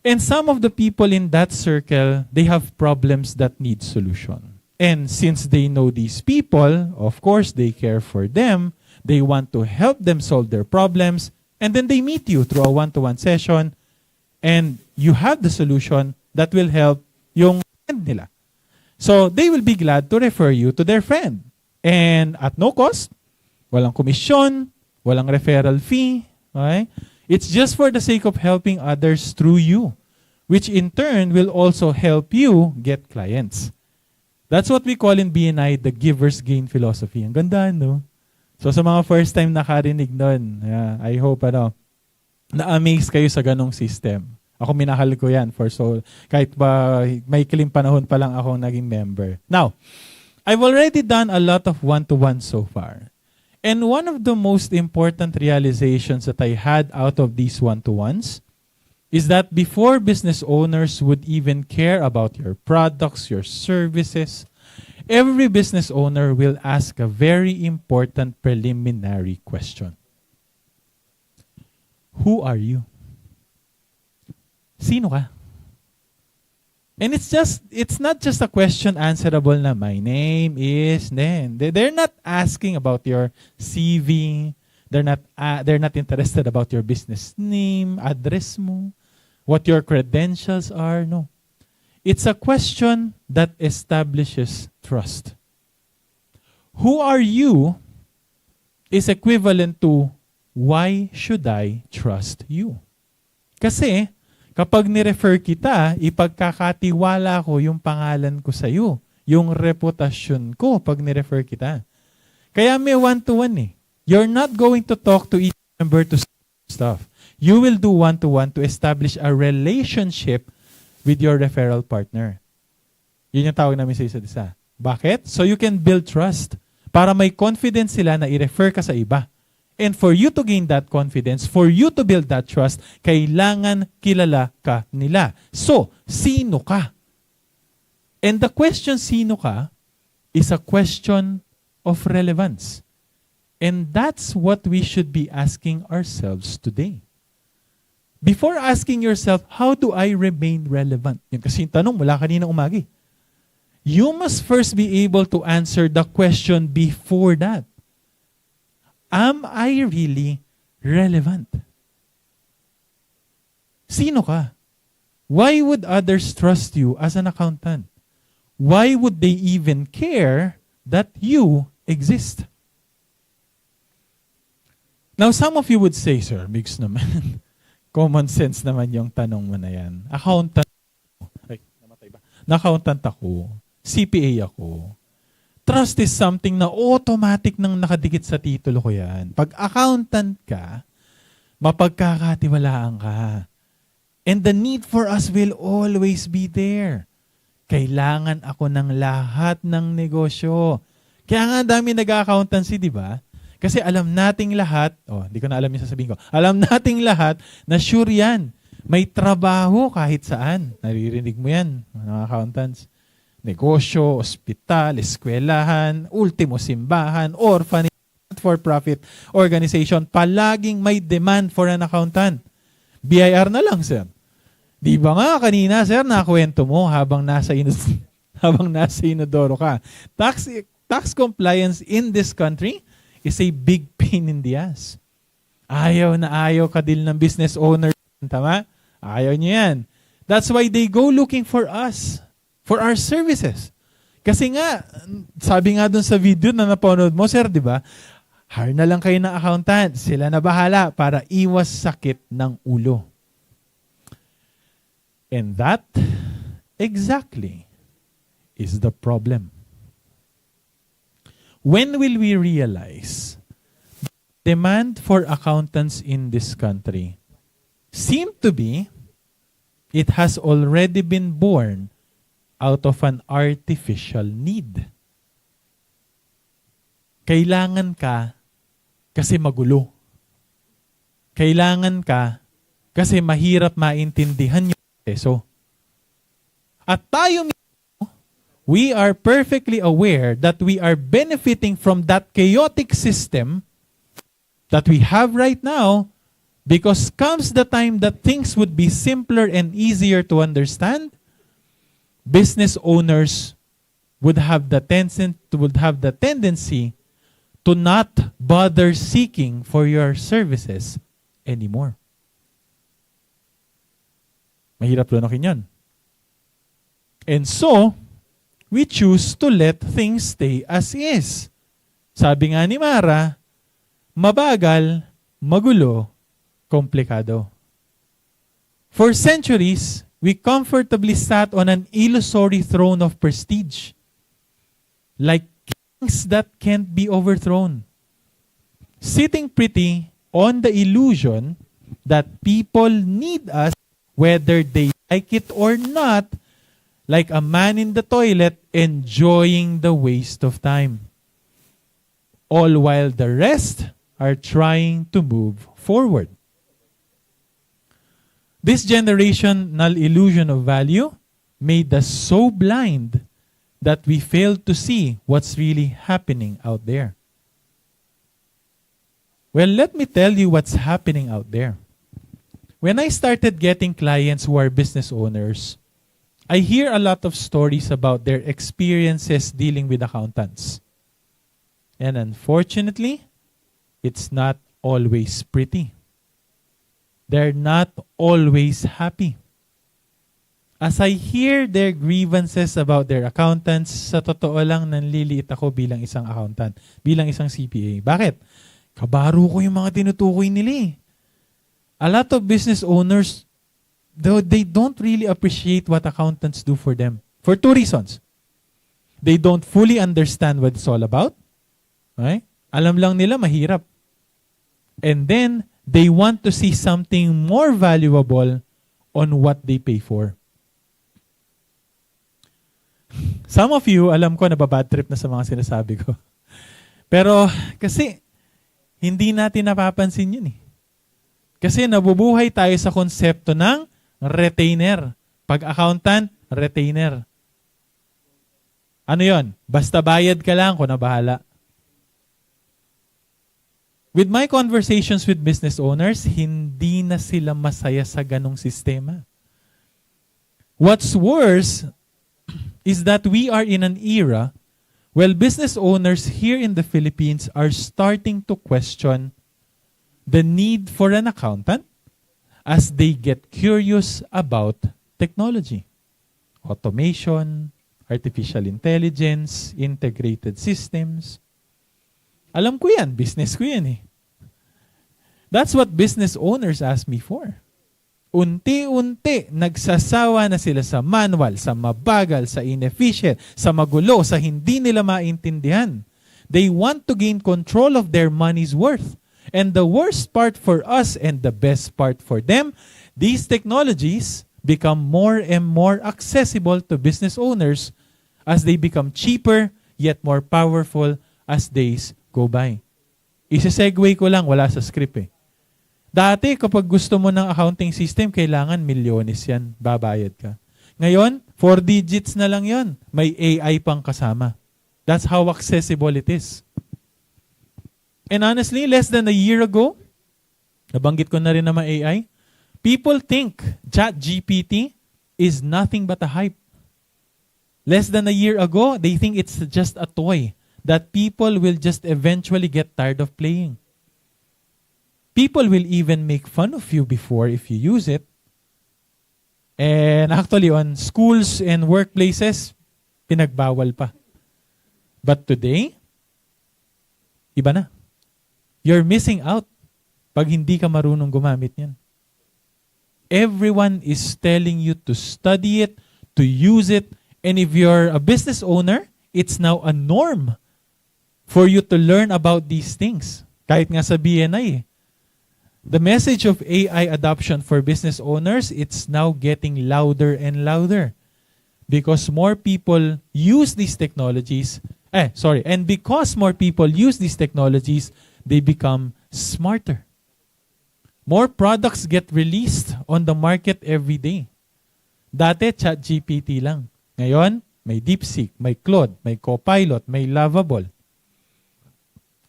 And some of the people in that circle, they have problems that need solution. And since they know these people, of course, they care for them. They want to help them solve their problems. And then they meet you through a one-to-one session. And you have the solution that will help yung friend nila. So, they will be glad to refer you to their friend. And at no cost, walang komisyon, walang referral fee. Okay? It's just for the sake of helping others through you, which in turn will also help you get clients. That's what we call in BNI the giver's gain philosophy. Ang ganda, no? So sa mga first time nakarinig nun, I hope na-amaze kayo sa ganong system. Ako minahal ko yan kahit ba may kiling panahon pa lang ako naging member. Now, I've already done a lot of one-to-one so far. And one of the most important realizations that I had out of these one-to-ones is that before business owners would even care about your products, your services, every business owner will ask a very important preliminary question. Who are you? Sino ka? And it's not just a question answerable na my name is, then they're not asking about your CV. They're not interested about your business name, address mo, what your credentials are. No. It's a question that establishes trust. Who are you is equivalent to why should I trust you? Kasi kapag ni-refer kita, ipagkakatiwala ko yung pangalan ko sa iyo, yung reputasyon ko pag ni-refer kita. Kaya may one-to-one eh. You're not going to talk to each member to stuff. You will do one-to-one to establish a relationship with your referral partner. Yun yung tawag namin sa isa't isa. Bakit? So you can build trust. Para may confidence sila na i-refer ka sa iba. And for you to gain that confidence, for you to build that trust, kailangan kilala ka nila. So, sino ka? And the question, sino ka, is a question of relevance. And that's what we should be asking ourselves today. Before asking yourself, how do I remain relevant? Yung kasi yung tanong mula kanina umagi. You must first be able to answer the question before that. Am I really relevant? Sino ka? Why would others trust you as an accountant? Why would they even care that you exist? Now, some of you would say, Sir, mix naman. Common sense naman yung tanong mo na yan. Accountant ako. CPA ako. Trust is something na automatic nang nakadikit sa titulo ko yan. Pag accountant ka, mapagkakatiwalaan ka. And the need for us will always be there. Kailangan ako ng lahat ng negosyo. Kaya nga dami nag-accountancy, di ba? Kasi alam nating lahat, hindi ko na alam yung sasabihin ko, alam nating lahat na sure yan. May trabaho kahit saan. Naririnig mo yan, mga accountants. Negosyo, ospital, eskwelahan, ultimo simbahan, orphanage, for-profit organization. Palaging may demand for an accountant. BIR na lang, sir. Di ba nga kanina, sir, nakwento mo habang nasa inodoro ka. Tax compliance in this country is a big pain in the ass. Ayaw na ayaw ka din ng business owner. Tama? Ayaw niyo yan. That's why they go looking for us, for our services. Kasi nga, sabi nga dun sa video na napanood mo, sir, di ba? Hire na lang kayo ng accountant. Sila na bahala para iwas sakit ng ulo. And that exactly is the problem. When will we realize demand for accountants in this country seem to be it has already been born out of an artificial need. Kailangan ka kasi magulo. Kailangan ka kasi mahirap maintindihan yung proseso. At tayo mismo, we are perfectly aware that we are benefiting from that chaotic system that we have right now because comes the time that things would be simpler and easier to understand, business owners would have the tendency to not bother seeking for your services anymore. Mahirap lunokin yan. And so, we choose to let things stay as is. Sabi nga ni Mara, mabagal, magulo, komplikado. For centuries, we comfortably sat on an illusory throne of prestige, like kings that can't be overthrown, sitting pretty on the illusion that people need us whether they like it or not, like a man in the toilet enjoying the waste of time, all while the rest are trying to move forward. This generational illusion of value made us so blind that we failed to see what's really happening out there. Well, let me tell you what's happening out there. When I started getting clients who are business owners, I hear a lot of stories about their experiences dealing with accountants. And unfortunately, it's not always pretty. They're not always happy. As I hear their grievances about their accountants, sa totoo lang nanliliit ako bilang isang accountant, bilang isang CPA. Bakit? Kabaro ko yung mga tinutukoy nila eh. A lot of business owners, though, they don't really appreciate what accountants do for them. For two reasons. They don't fully understand what it's all about. Okay? Alam lang nila mahirap. And then, they want to see something more valuable on what they pay for. Some of you, alam ko, nababad trip na sa mga sinasabi ko. Pero, kasi, hindi natin napapansin yun eh. Kasi nabubuhay tayo sa konsepto ng retainer. Pag accountant, retainer. Ano yon? Basta bayad ka lang, kung na bahala. With my conversations with business owners, hindi na sila masaya sa ganong sistema. What's worse is that we are in an era where business owners here in the Philippines are starting to question the need for an accountant as they get curious about technology, automation, artificial intelligence, integrated systems. Alam ko yan, business ko yan eh. That's what business owners ask me for. Unti-unti, nagsasawa na sila sa manual, sa mabagal, sa inefficient, sa magulo, sa hindi nila maintindihan. They want to gain control of their money's worth. And the worst part for us and the best part for them, these technologies become more and more accessible to business owners as they become cheaper yet more powerful as days go by. Isa-segue ko lang, wala sa script eh. Dati, kapag gusto mo ng accounting system, kailangan milyones yan, babayad ka. Ngayon, 4 digits na lang yon. May AI pang kasama. That's how accessible it is. And honestly, less than a year ago, nabanggit ko na rin naman AI, people think ChatGPT is nothing but a hype. Less than a year ago, they think it's just a toy that people will just eventually get tired of playing. People will even make fun of you before if you use it. And actually, on schools and workplaces, pinagbawal pa. But today, iba na. You're missing out pag hindi ka marunong gumamit niyan. Everyone is telling you to study it, to use it, and if you're a business owner, it's now a norm for you to learn about these things. Kahit nga sa BNI. The message of AI adoption for business owners, it's now getting louder and louder. Because more people use these technologies, and because more people use these technologies, they become smarter. More products get released on the market every day. Dati, ChatGPT lang. Ngayon, may DeepSeek, may Claude, may Copilot, may Lovable.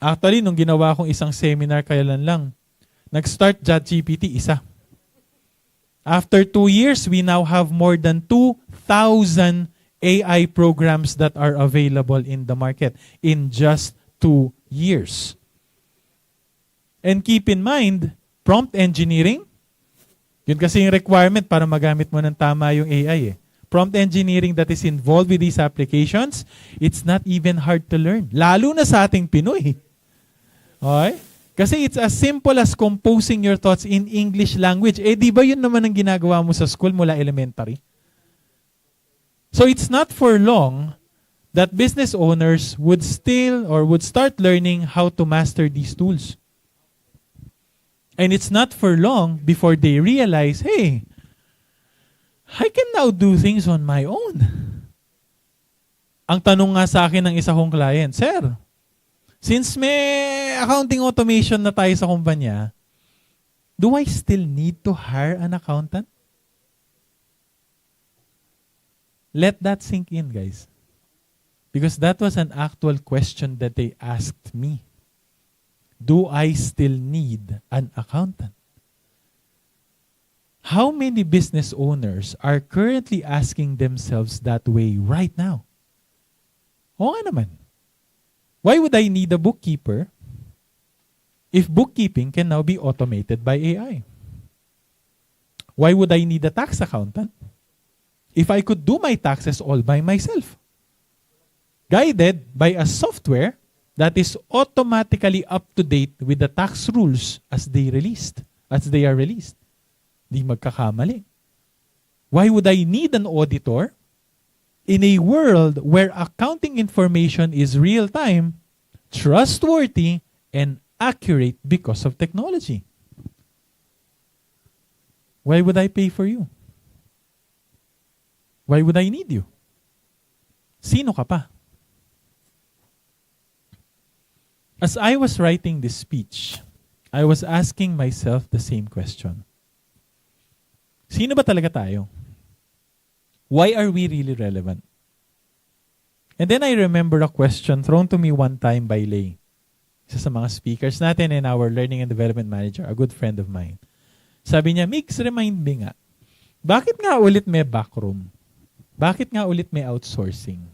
Actually, nung ginawa kong isang seminar kailan lang, nag-start ChatGPT, isa. After 2 years, we now have more than 2,000 AI programs that are available in the market in just 2 years. And keep in mind, prompt engineering, yun kasi yung requirement para magamit mo ng tama yung AI. Prompt engineering that is involved with these applications, it's not even hard to learn. Lalo na sa ating Pinoy. Okay? Kasi it's as simple as composing your thoughts in English language. Di ba yun naman ang ginagawa mo sa school mula elementary? So it's not for long that business owners would start learning how to master these tools. And it's not for long before they realize, hey, I can now do things on my own. Ang tanong nga sa akin ng isa kong client, Sir, since may accounting automation na tayo sa kumpanya, do I still need to hire an accountant? Let that sink in, guys. Because that was an actual question that they asked me. Do I still need an accountant? How many business owners are currently asking themselves that way right now? Oo nga naman. Why would I need a bookkeeper if bookkeeping can now be automated by AI? Why would I need a tax accountant if I could do my taxes all by myself? Guided by a software that is automatically up to date with the tax rules as they are released. Di magkakamali. Why would I need an auditor in a world where accounting information is real-time, trustworthy, and accurate because of technology? Why would I pay for you? Why would I need you? Sino ka pa? As I was writing this speech, I was asking myself the same question. Sino ba talaga tayo? Why are we really relevant? And then I remember a question thrown to me one time by Lay, isa sa mga speakers natin and our learning and development manager, a good friend of mine. Sabi niya, Mix, remind me nga, bakit nga ulit may backroom? Bakit nga ulit may outsourcing?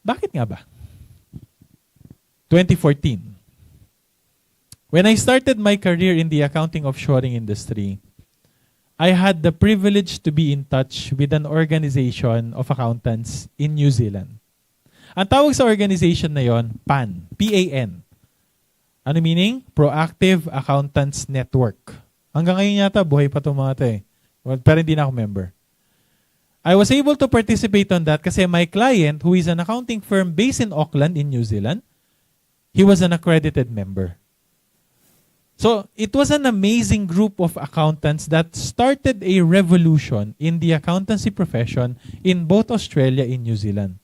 Bakit nga ba? 2014. When I started my career in the accounting offshoring industry, I had the privilege to be in touch with an organization of accountants in New Zealand. Ang tawag sa organization na yon, PAN, P-A-N. Ano meaning? Proactive Accountants Network. Hanggang ngayon yata, buhay pa itong mga ito eh. Well, pero hindi na ako member. I was able to participate on that kasi my client, who is an accounting firm based in Auckland in New Zealand, he was an accredited member. So, it was an amazing group of accountants that started a revolution in the accountancy profession in both Australia and New Zealand.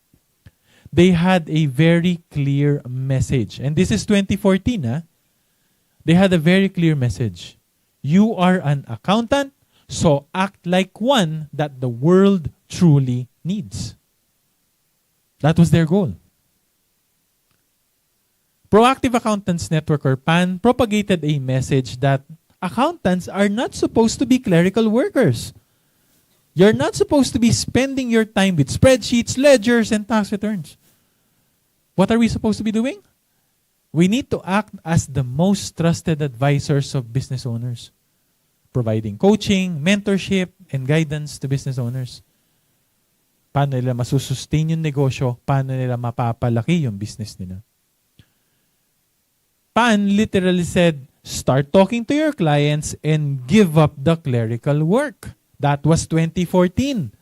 They had a very clear message. And this is 2014, They had a very clear message. You are an accountant, so act like one that the world truly needs. That was their goal. Proactive Accountants Network, or PAN, propagated a message that accountants are not supposed to be clerical workers. You're not supposed to be spending your time with spreadsheets, ledgers, and tax returns. What are we supposed to be doing? We need to act as the most trusted advisors of business owners, providing coaching, mentorship, and guidance to business owners. Paano nila masusustain yung negosyo? Paano nila mapapalaki yung business nila? PAN literally said, Start talking to your clients and give up the clerical work. That was 2014.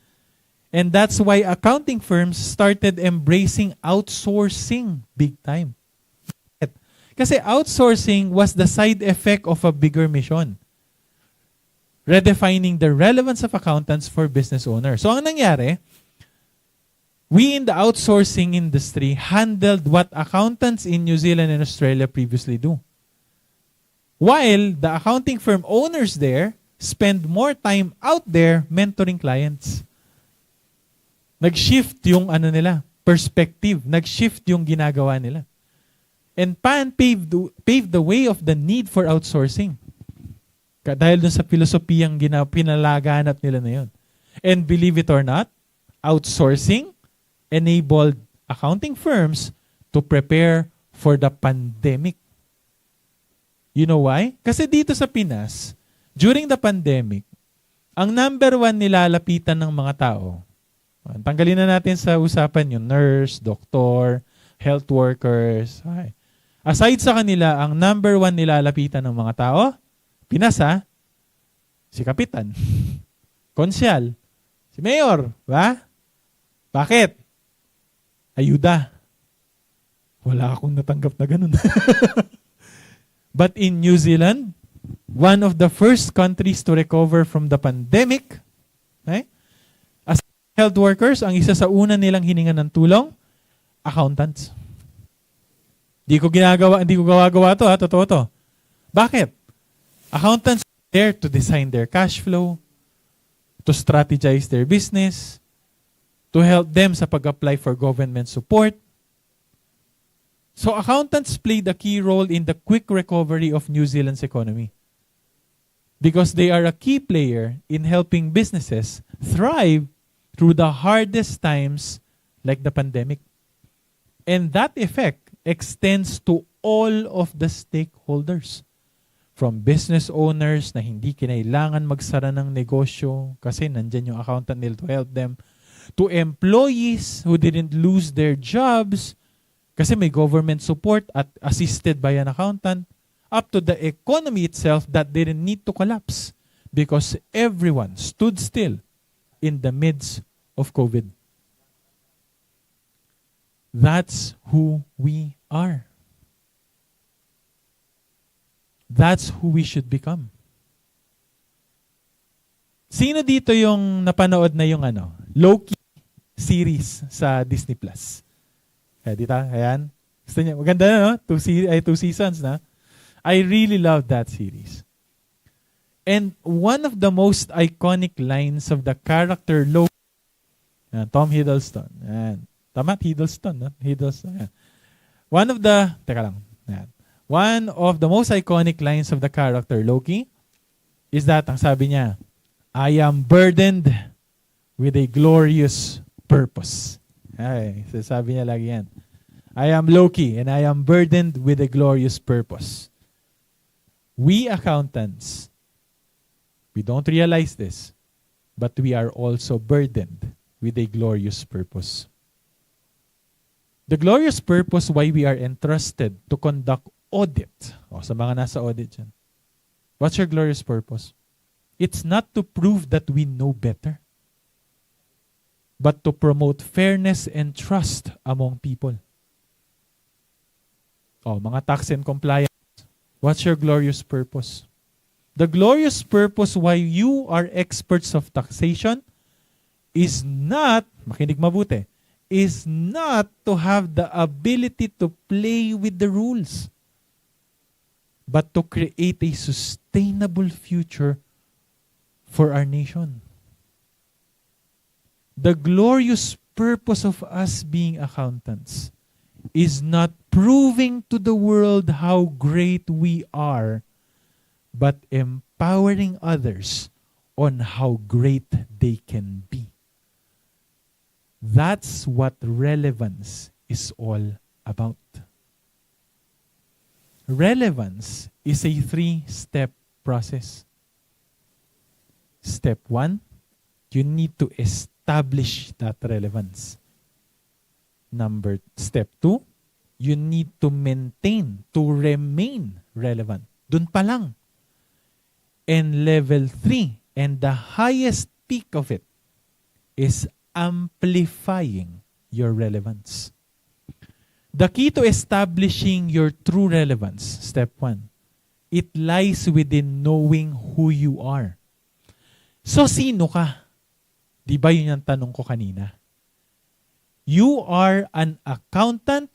And that's why accounting firms started embracing outsourcing big time. Kasi outsourcing was the side effect of a bigger mission. Redefining the relevance of accountants for business owners. So ang nangyari, we in the outsourcing industry handled what accountants in New Zealand and Australia previously do. While the accounting firm owners there spend more time out there mentoring clients. Nag-shift yung perspective. Nag-shift yung ginagawa nila. And PAN paved the way of the need for outsourcing. Dahil dun sa filosofiyang pinalaganap nila na yun. And believe it or not, outsourcing enabled accounting firms to prepare for the pandemic. You know why? Kasi dito sa Pinas, during the pandemic, ang number one nilalapitan ng mga tao, tanggalin na natin sa usapan yung nurse, doktor, health workers. Okay. Aside sa kanila, ang number one nilalapitan ng mga tao, Pinas si Kapitan, Konsyal, si Mayor, ba? Bakit? Ayuda. Wala akong natanggap na ganun. But in New Zealand, one of the first countries to recover from the pandemic, as health workers, ang isa sa una nilang hiningan ng tulong, accountants. Hindi ko gawa-gawa to, totoo to. Bakit? Accountants are there to design their cash flow, to strategize their business, to help them sa pag-apply for government support. So accountants played a key role in the quick recovery of New Zealand's economy because they are a key player in helping businesses thrive through the hardest times like the pandemic. And that effect extends to all of the stakeholders. From business owners na hindi kinailangan magsara ng negosyo kasi nandyan yung accountant nila to help them, to employees who didn't lose their jobs kasi may government support at assisted by an accountant, up to the economy itself that didn't need to collapse because everyone stood still in the midst of COVID. That's who we are. That's who we should become. Sino dito yung napanood na yung Loki series sa Disney Plus? Kaya dito, ayan. Gusto niya, maganda na, no? Two seasons na. I really love that series. And one of the most iconic lines of the character Loki, Tom Hiddleston. Ayan. Tama? Hiddleston, no? Hiddleston. Ayan. One of the most iconic lines of the character Loki is that, ang sabi niya, I am burdened with a glorious purpose. Ay, sabi niya lagi yan. I am Loki and I am burdened with a glorious purpose. We accountants, we don't realize this, but we are also burdened with a glorious purpose. The glorious purpose why we are entrusted to conduct audit. Sa mga nasa audit dyan. What's your glorious purpose? It's not to prove that we know better, but to promote fairness and trust among people. Mga tax and compliance. What's your glorious purpose? The glorious purpose why you are experts of taxation is not, makinig mabuti, is not to have the ability to play with the rules, but to create a sustainable future for our nation. The glorious purpose of us being accountants is not proving to the world how great we are, but empowering others on how great they can be. That's what relevance is all about. Relevance is a 3-step process. Step 1, you need to establish that relevance. Step 2, you need to maintain, to remain relevant. Dun pa lang. And level 3, and the highest peak of it, is amplifying your relevance. The key to establishing your true relevance, step 1, it lies within knowing who you are. So, sino ka? Di ba yun yung tanong ko kanina? You are an accountant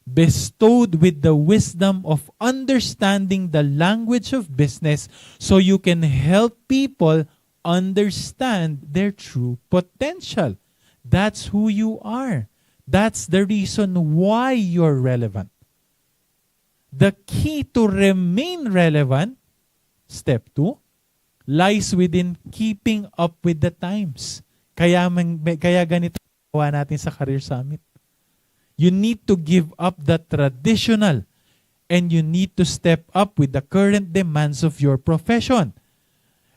bestowed with the wisdom of understanding the language of business so you can help people understand their true potential. That's who you are. That's the reason why you're relevant. The key to remain relevant, step 2, lies within keeping up with the times. Kaya ganito gawa natin sa Career Summit. You need to give up the traditional and you need to step up with the current demands of your profession.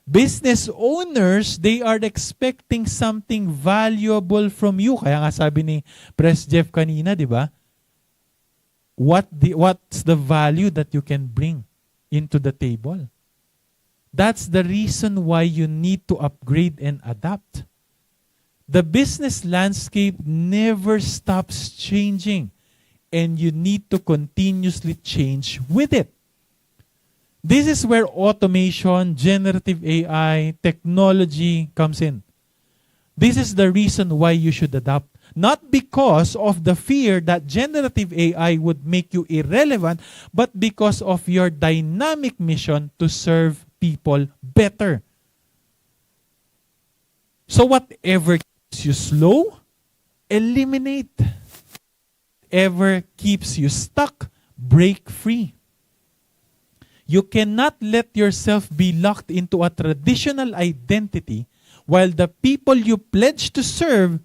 Business owners, they are expecting something valuable from you. Kaya nga sabi ni Press Jeff kanina, di ba? What's the value that you can bring into the table? That's the reason why you need to upgrade and adapt. The business landscape never stops changing, and you need to continuously change with it. This is where automation, generative AI, technology comes in. This is the reason why you should adapt. Not because of the fear that generative AI would make you irrelevant, but because of your dynamic mission to serve people better. So whatever keeps you slow, eliminate. Whatever keeps you stuck, break free. You cannot let yourself be locked into a traditional identity while the people you pledge to serve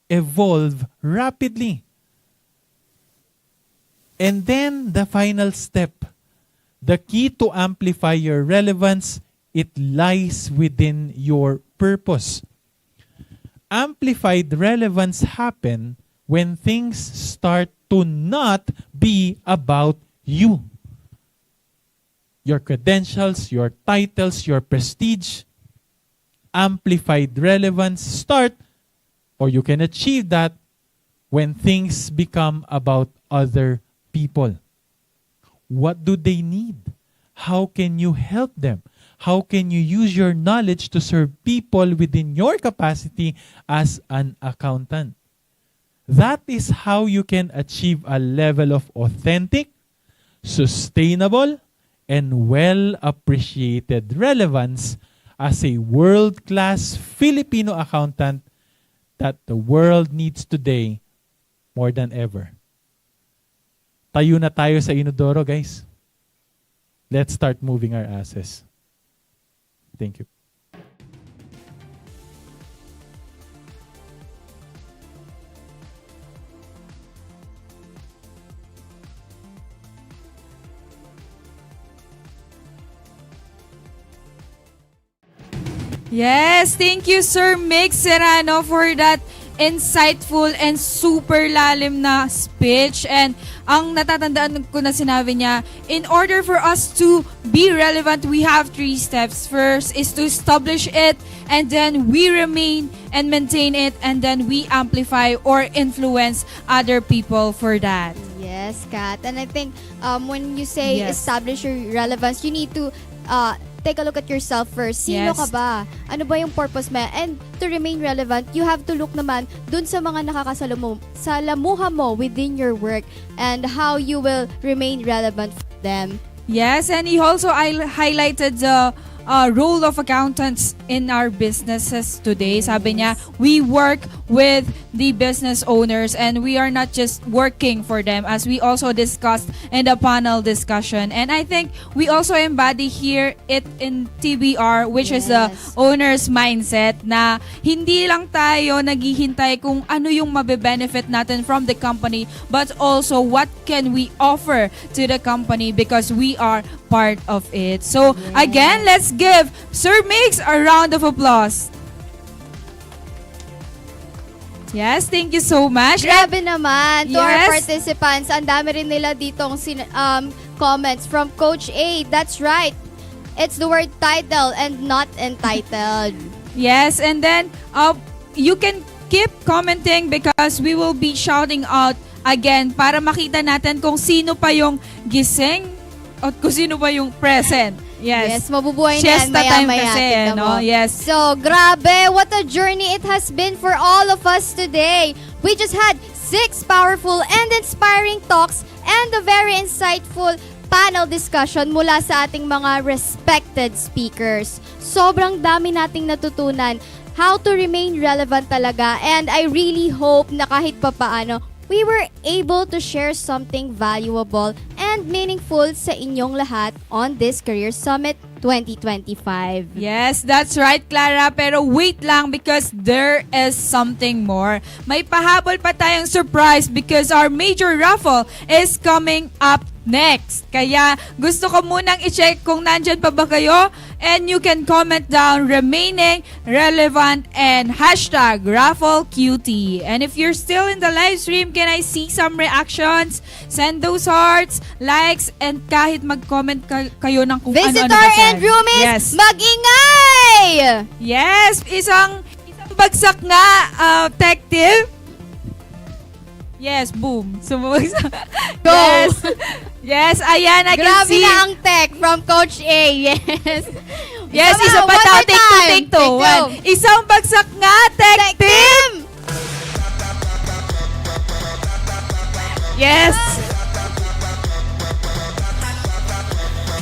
evolve rapidly. And then the final step, the key to amplify your relevance, it lies within your purpose. Amplified relevance happen when things start to not be about you. Your credentials, your titles, your prestige. Amplified relevance start, or you can achieve that, when things become about other people. What do they need? How can you help them? How can you use your knowledge to serve people within your capacity as an accountant? That is how you can achieve a level of authentic, sustainable, and well-appreciated relevance as a world-class Filipino accountant that the world needs today more than ever. Tayo na tayo sa inodoro, guys. Let's start moving our asses. Thank you. Yes, thank you Sir Mick Serrano for that insightful and super lalim na speech. And ang natatandaan ko na sinabi niya, in order for us to be relevant, we have 3 steps. First is to establish it, and then we remain and maintain it, and then we amplify or influence other people for that. Yes, Kat. And I think when you say establish your relevance, you need to take a look at yourself first. Sino ka ba? Ano ba yung purpose mo? And to remain relevant, you have to look naman dun sa mga nakakasalamuha mo within your work and how you will remain relevant for them. Yes, and he also highlighted the role of accountants in our businesses today. Sabi niya, we work with the business owners and we are not just working for them, as we also discussed in the panel discussion. And I think we also embody here it in TBR, which is the owner's mindset, na hindi lang tayo naghihintay kung ano yung mabe-benefit natin from the company, but also what can we offer to the company because we are part of it. So again, let's give Sir Mix a round of applause. Yes, thank you so much. Grabe naman to our participants. Ang dami rin nila ditong comments from Coach A. That's right. It's the word title and not entitled. Yes, and then you can keep commenting because we will be shouting out again para makita natin kung sino pa yung gising at kung sino pa yung present. Yes, mabubuhay na yan Siesta time maya-maya. kasi, tignan no? mo. Yes. So, grabe, what a journey it has been for all of us today. We just had 6 powerful and inspiring talks and a very insightful panel discussion mula sa ating mga respected speakers. Sobrang dami nating natutunan how to remain relevant talaga, and I really hope na kahit papaano we were able to share something valuable and meaningful sa inyong lahat on this Career Summit 2025. Yes, that's right, Clara. Pero wait lang because there is something more. May pahabol pa tayong surprise because our major raffle is coming up next. Kaya gusto ko munang i-check kung nandyan pa ba kayo, and you can comment down remaining relevant and hashtag raffleQT. And if you're still in the live stream, can I see some reactions? Send those hearts, likes, and kahit mag-comment kayo ng kung ano-ano Visitor and roomies, Yes. mag-ingay! Yes, isang bagsak nga, tech tip. Yes, boom. Sumabagsak. Go! Yes. Yes, ayan, I can Grabe see. na ang tech from Coach A. Yes. Yes, isa pa one daw. more Take time. two. Take One. two. Isang bagsak nga, tech team. Yes.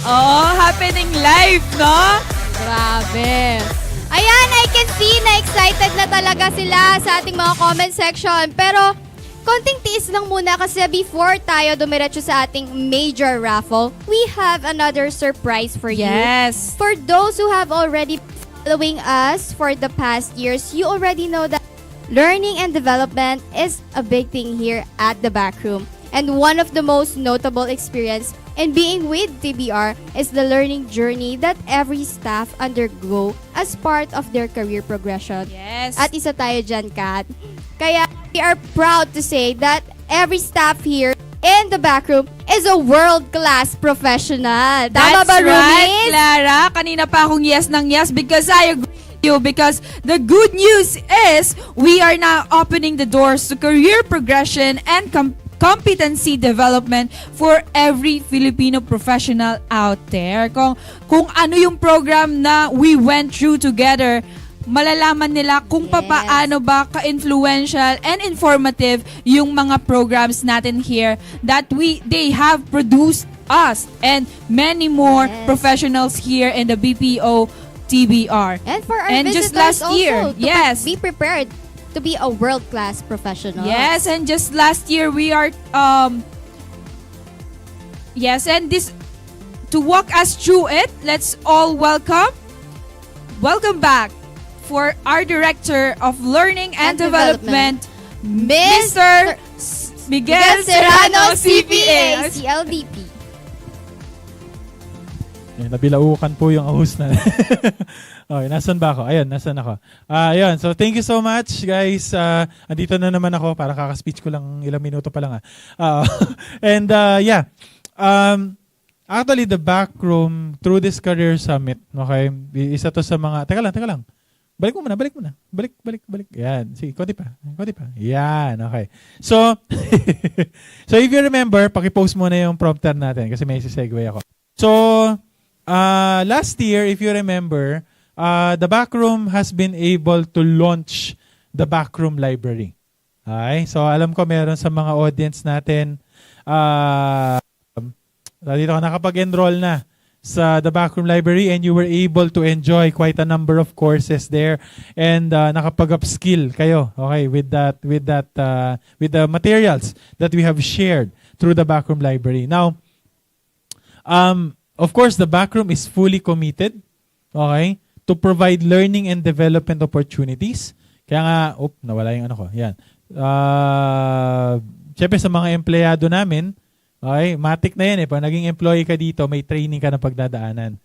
Oh, happening live, no? Grabe. Ayan, I can see na excited na talaga sila sa ating mga comment section. Pero, konting tiis lang muna kasi before tayo dumiretso sa ating major raffle, we have another surprise for you. Yes. For those who have already following us for the past years, you already know that learning and development is a big thing here at the Backroom. And one of the most notable experience in being with TBR is the learning journey that every staff undergo as part of their career progression. Yes. At isa tayo dyan, Kat. Kaya we are proud to say that every staff here in the Backroom is a world-class professional. Tama That's ba, right, roomies? Clara. Kanina pa akong yes ng yes because I agree with you, because the good news is we are now opening the doors to career progression and competency development for every Filipino professional out there. Kung ano yung program na we went through together, malalaman nila kung papaano ba ka-influential and informative yung mga programs natin here that they have produced us and many more professionals here in the BPO TBR. And for our just visitors last year, also, yes. be prepared to be a world-class professional. Yes, and just last year we are yes, and this to walk us through it, let's all welcome back for our Director of Learning and Development, Mr. Miguel Serrano, CPA. CLDP. Nabilaukan po yung host na. Okay, nasan ba ako? Ayun, nasan ako? Ayun, so thank you so much, guys. Andito na naman ako para kaka-speech ko lang ilang minuto pa lang. And yeah, actually the Backroom through this Career Summit, okay, isa to sa mga, teka lang. Balik mo muna. Balik. Yan, sige, konti pa. Yan, okay. So, so if you remember, paki-post muna yung prompter natin kasi may segue ako. So, last year, if you remember, the Backroom has been able to launch the Backroom Library. Okay? So, alam ko meron sa mga audience natin, dito ka nakapag-enroll na sa the Backroom Library and you were able to enjoy quite a number of courses there and nakapag-upskill kayo, okay, with the materials that we have shared through the Backroom Library. Now, of course, the Backroom is fully committed, okay, to provide learning and development opportunities. Kaya nga, nawala yung ano ko. Yan. Siyempre sa mga empleyado namin, okay, matik na yan eh. Pag naging employee ka dito, may training ka na pagdadaanan.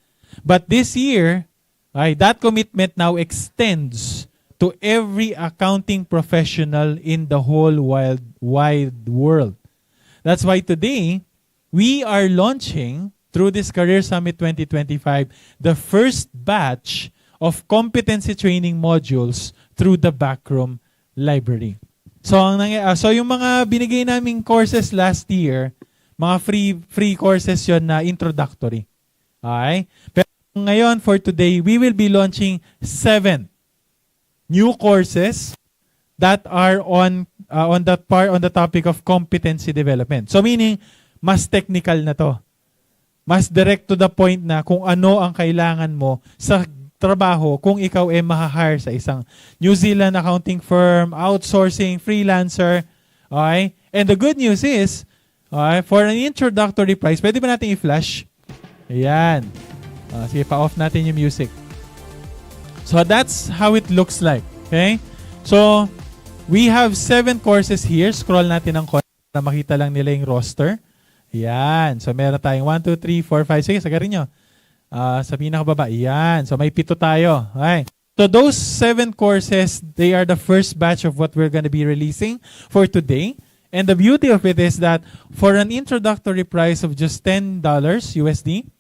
But this year, okay, that commitment now extends to every accounting professional in the whole wide world. That's why today, we are launching through this Career Summit 2025 the first batch of competency training modules through the Backroom Library. So so yung mga binigay naming courses last year, mga free courses yon na introductory. Okay? Pero ngayon for today, we will be launching 7 new courses that are on the topic of competency development. So meaning mas technical na to. Mas direct to the point na kung ano ang kailangan mo sa trabaho kung ikaw ay mahahire sa isang New Zealand accounting firm, outsourcing, freelancer. Okay? And the good news is, okay, for an introductory price, pwede ba natin i-flash? Ayan. Sige, pa-off natin yung music. So that's how it looks like. Okay? So, we have 7 courses here. Scroll natin ang course para makita lang nila yung roster. Ayan. So, meron tayong 1, 2, 3, 4, 5. Sige, sagarin nyo. Sa pinakababa. Ayan. So, may 7 tayo. Okay. So, those 7 courses, they are the first batch of what we're going to be releasing for today. And the beauty of it is that for an introductory price of just $10 USD,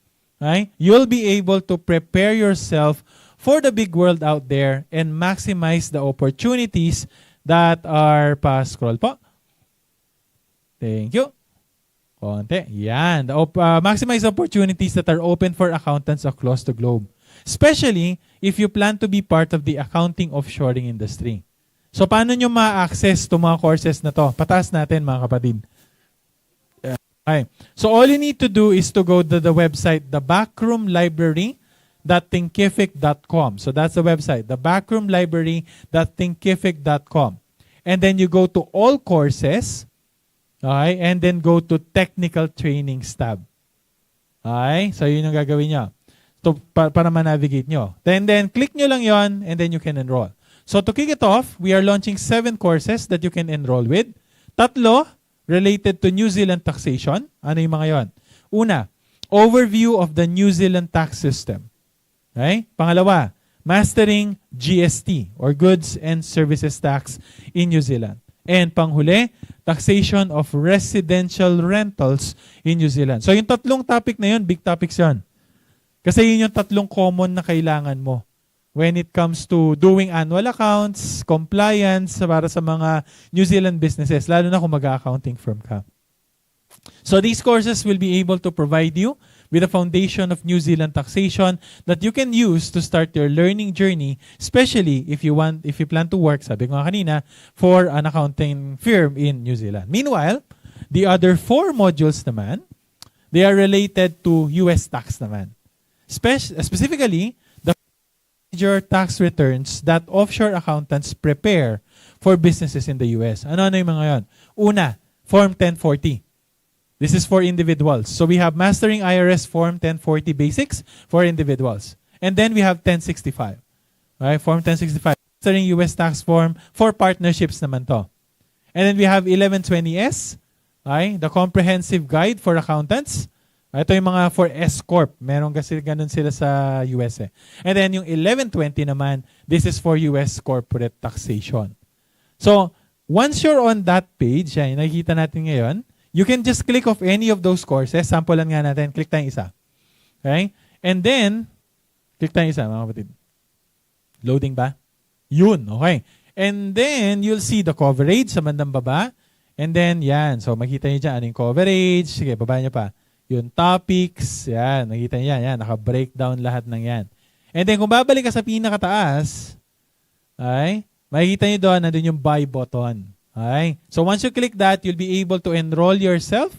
right, you'll be able to prepare yourself for the big world out there and maximize the opportunities that are pa-scroll po. Thank you. Konti. Yan. Maximize opportunities that are open for accountants across the globe. Especially if you plan to be part of the accounting offshoring industry. So, paano nyo ma-access itong mga courses na to? Pataas natin, mga kapatid. Okay. So, all you need to do is to go to the website, thebackroomlibrary.thinkific.com. So, that's the website, thebackroomlibrary.thinkific.com. And then you go to all courses. Okay? And then go to Technical Trainings tab. Okay? So, yun yung gagawin nyo. So, para ma-navigate nyo. Then click nyo lang yon and then you can enroll. So, to kick it off, we are launching 7 courses that you can enroll with. 3 related to New Zealand taxation. Ano yung mga yon? Una, overview of the New Zealand tax system. Okay? Pangalawa, mastering GST or Goods and Services Tax in New Zealand. And panghuli, taxation of residential rentals in New Zealand. So yung 3 topic na yun, big topics yun. Kasi yun yung 3 common na kailangan mo when it comes to doing annual accounts, compliance para sa mga New Zealand businesses, lalo na kung mag-accounting firm ka. So these courses will be able to provide you with a foundation of New Zealand taxation that you can use to start your learning journey, especially if you plan to work, sabi ko nga kanina, for an accounting firm in New Zealand. Meanwhile, the other 4 modules naman, they are related to US tax naman. Specifically, the major tax returns that offshore accountants prepare for businesses in the US. Ano yung mga yon? Una, Form 1040. This is for individuals. So we have Mastering IRS Form 1040 Basics for individuals. And then we have 1065. Right? Form 1065. Mastering US Tax Form for partnerships naman to. And then we have 1120S. Okay? The Comprehensive Guide for Accountants. Ito yung mga for S-Corp. Meron kasi ganun sila sa US eh. And then yung 1120 naman, this is for US Corporate Taxation. So, once you're on that page, yan, nakikita natin ngayon, you can just click off any of those courses. Samplean nga natin. Click tayong isa. Okay? And then, click tayong isa, mga kapatid. Loading ba? Yun. Okay. And then, you'll see the coverage sa bandang baba. And then, yan. So, makita niyo dyan, ano yung coverage. Sige, baba niyo pa. Yung topics. Yan. Nakita niyo yan. Yan. Naka-breakdown lahat ng yan. And then, kung babalik ka sa pinakataas, ay, makikita niyo doon, nandun yung buy button. Okay? So once you click that, you'll be able to enroll yourself.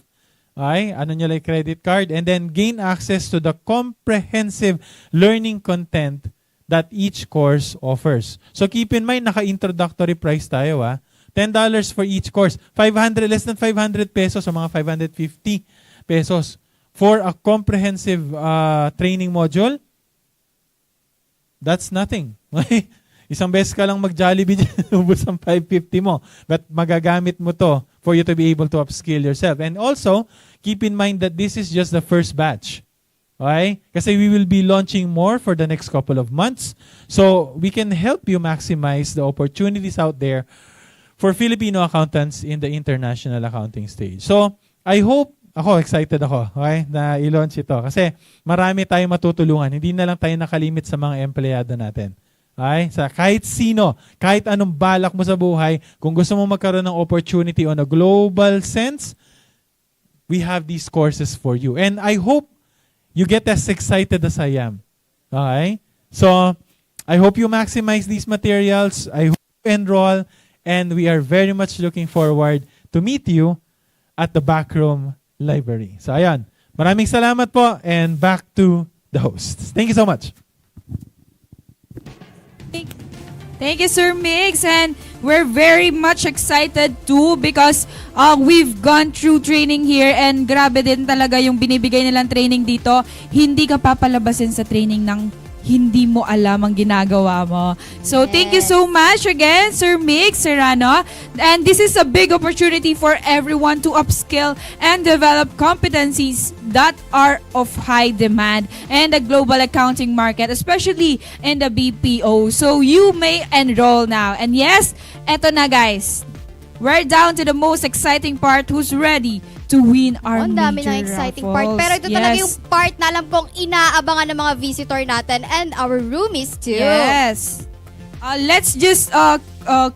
Okay? Ano nyo like credit card. And then gain access to the comprehensive learning content that each course offers. So keep in mind, naka-introductory price tayo. $10 for each course. Less than 500 pesos o mga 550 pesos for a comprehensive training module. That's nothing. Isang beses ka lang mag-Jollibee, ubos ang 550 mo. But magagamit mo to for you to be able to upskill yourself. And also, keep in mind that this is just the first batch. Okay? Kasi we will be launching more for the next couple of months. So, we can help you maximize the opportunities out there for Filipino accountants in the international accounting stage. So, I hope ako, excited ako, okay, na i-launch ito. Kasi marami tayong matutulungan. Hindi na lang tayo nakalimit sa mga empleyado natin. Okay? Sa kahit sino, kahit anong balak mo sa buhay, kung gusto mo magkaroon ng opportunity on a global sense, we have these courses for you. And I hope you get as excited as I am. Okay? So, I hope you maximize these materials. I hope you enroll. And we are very much looking forward to meet you at the Backroom Library. So, ayan. Maraming salamat po. And back to the hosts. Thank you so much. Thank you, Sir Mix. And we're very much excited too because we've gone through training here and grabe din talaga yung binibigay nilang training dito. Hindi ka papalabasin sa training ng hindi mo alam ang ginagawa mo. So, thank you so much again, Sir Mix, Sir Rano. And this is a big opportunity for everyone to upskill and develop competencies that are of high demand in the global accounting market, especially in the BPO. So, you may enroll now. And yes, eto na guys. We're down to the most exciting part. Who's ready to win our Ang dami major na exciting raffles? part. Pero ito talaga yung part na alam kong inaabangan ng mga visitor natin and our roomies too. Yes. Let's just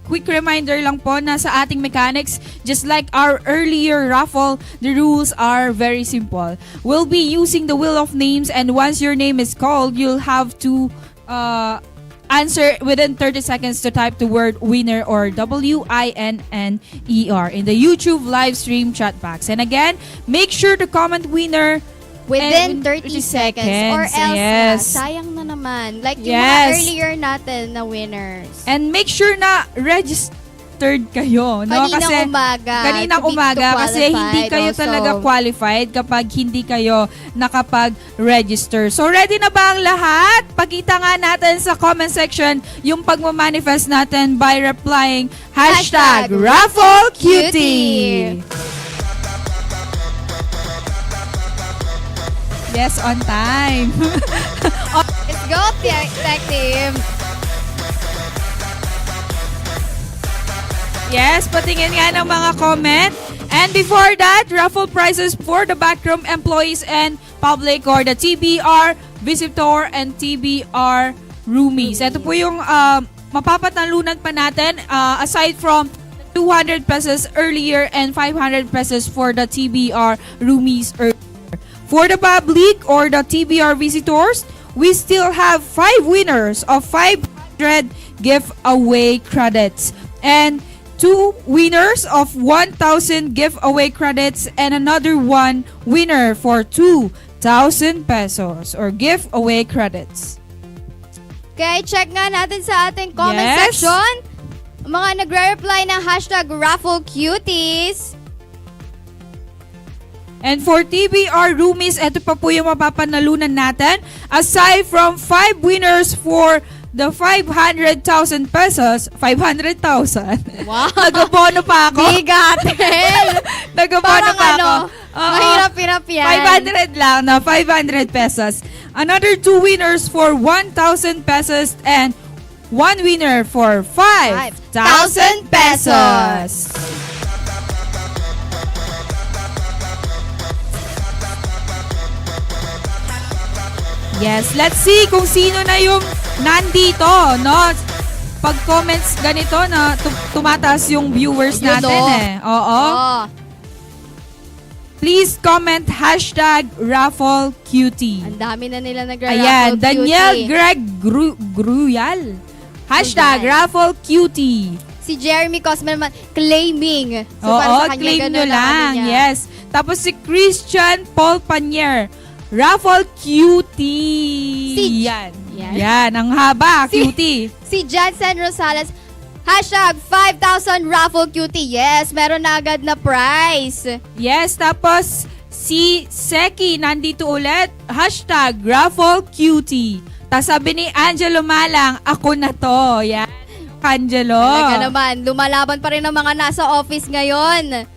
quick reminder lang po na sa ating mechanics, just like our earlier raffle, the rules are very simple. We'll be using the wheel of names, and once your name is called, you'll have to answer within 30 seconds to type the word winner or WINNER in the YouTube live stream chat box. And again, make sure to comment winner within 30 seconds or else sayang na naman. Like yung mga earlier natin na winners. And make sure na registered kayo. No? Kaninang umaga. Kasi hindi kayo talaga qualified kapag hindi kayo nakapag-register. So, ready na ba ang lahat? Pakita nga natin sa comment section yung pagmamanifest natin by replying #RaffleCutie. Yes, on time. Let's go, tech team. Yes, patingin nga ng mga comment. And before that, raffle prizes for the backroom employees and public or the TBR visitor and TBR roomies. Ito po yung mapapatalunan pa natin aside from 200 pesos earlier and 500 pesos for the TBR roomies earlier. For the public or the TBR visitors, we still have 5 winners of 500 giveaway credits. And 2 winners of 1,000 giveaway credits and another 1 winner for 2,000 pesos or giveaway credits. Okay, check nga natin sa ating comment section. Mga nagre-reply ng #RaffleCuties. And for TBR roomies, ito pa po yung mapapanalunan natin. Aside from 5 winners for the 500,000 pesos, 500,000. Wow. Nagabono pa ako. Bigatel. Nagabono pa ako. Mahirap-hirap yan. 500 lang na 500 pesos. Another 2 winners for 1,000 pesos and 1 winner for 5,000 pesos. Yes, let's see kung sino na yung nandito, no? Pag comments ganito na tumataas yung viewers natin Oo. Please comment #RaffleCutie. Ang dami na nila nag-raffle Ayan, Daniel Greg Gruyal. #RaffleCutie. Si Jeremy Cosman naman, claiming. So, Oo, claim nyo lang. Yes. Tapos si Christian Paul Panier. RaffleCutie. Yan, ang haba, cutie. Si Jansen Rosales, #5,000 RaffleCutie. Yes, meron na agad na prize. Yes, tapos si Seki nandito ulit, #RaffleCutie. Tapos sabi ni Angelo Malang, ako na to. Yan, Angelo. Talaga naman, lumalaban pa rin ang mga nasa office ngayon.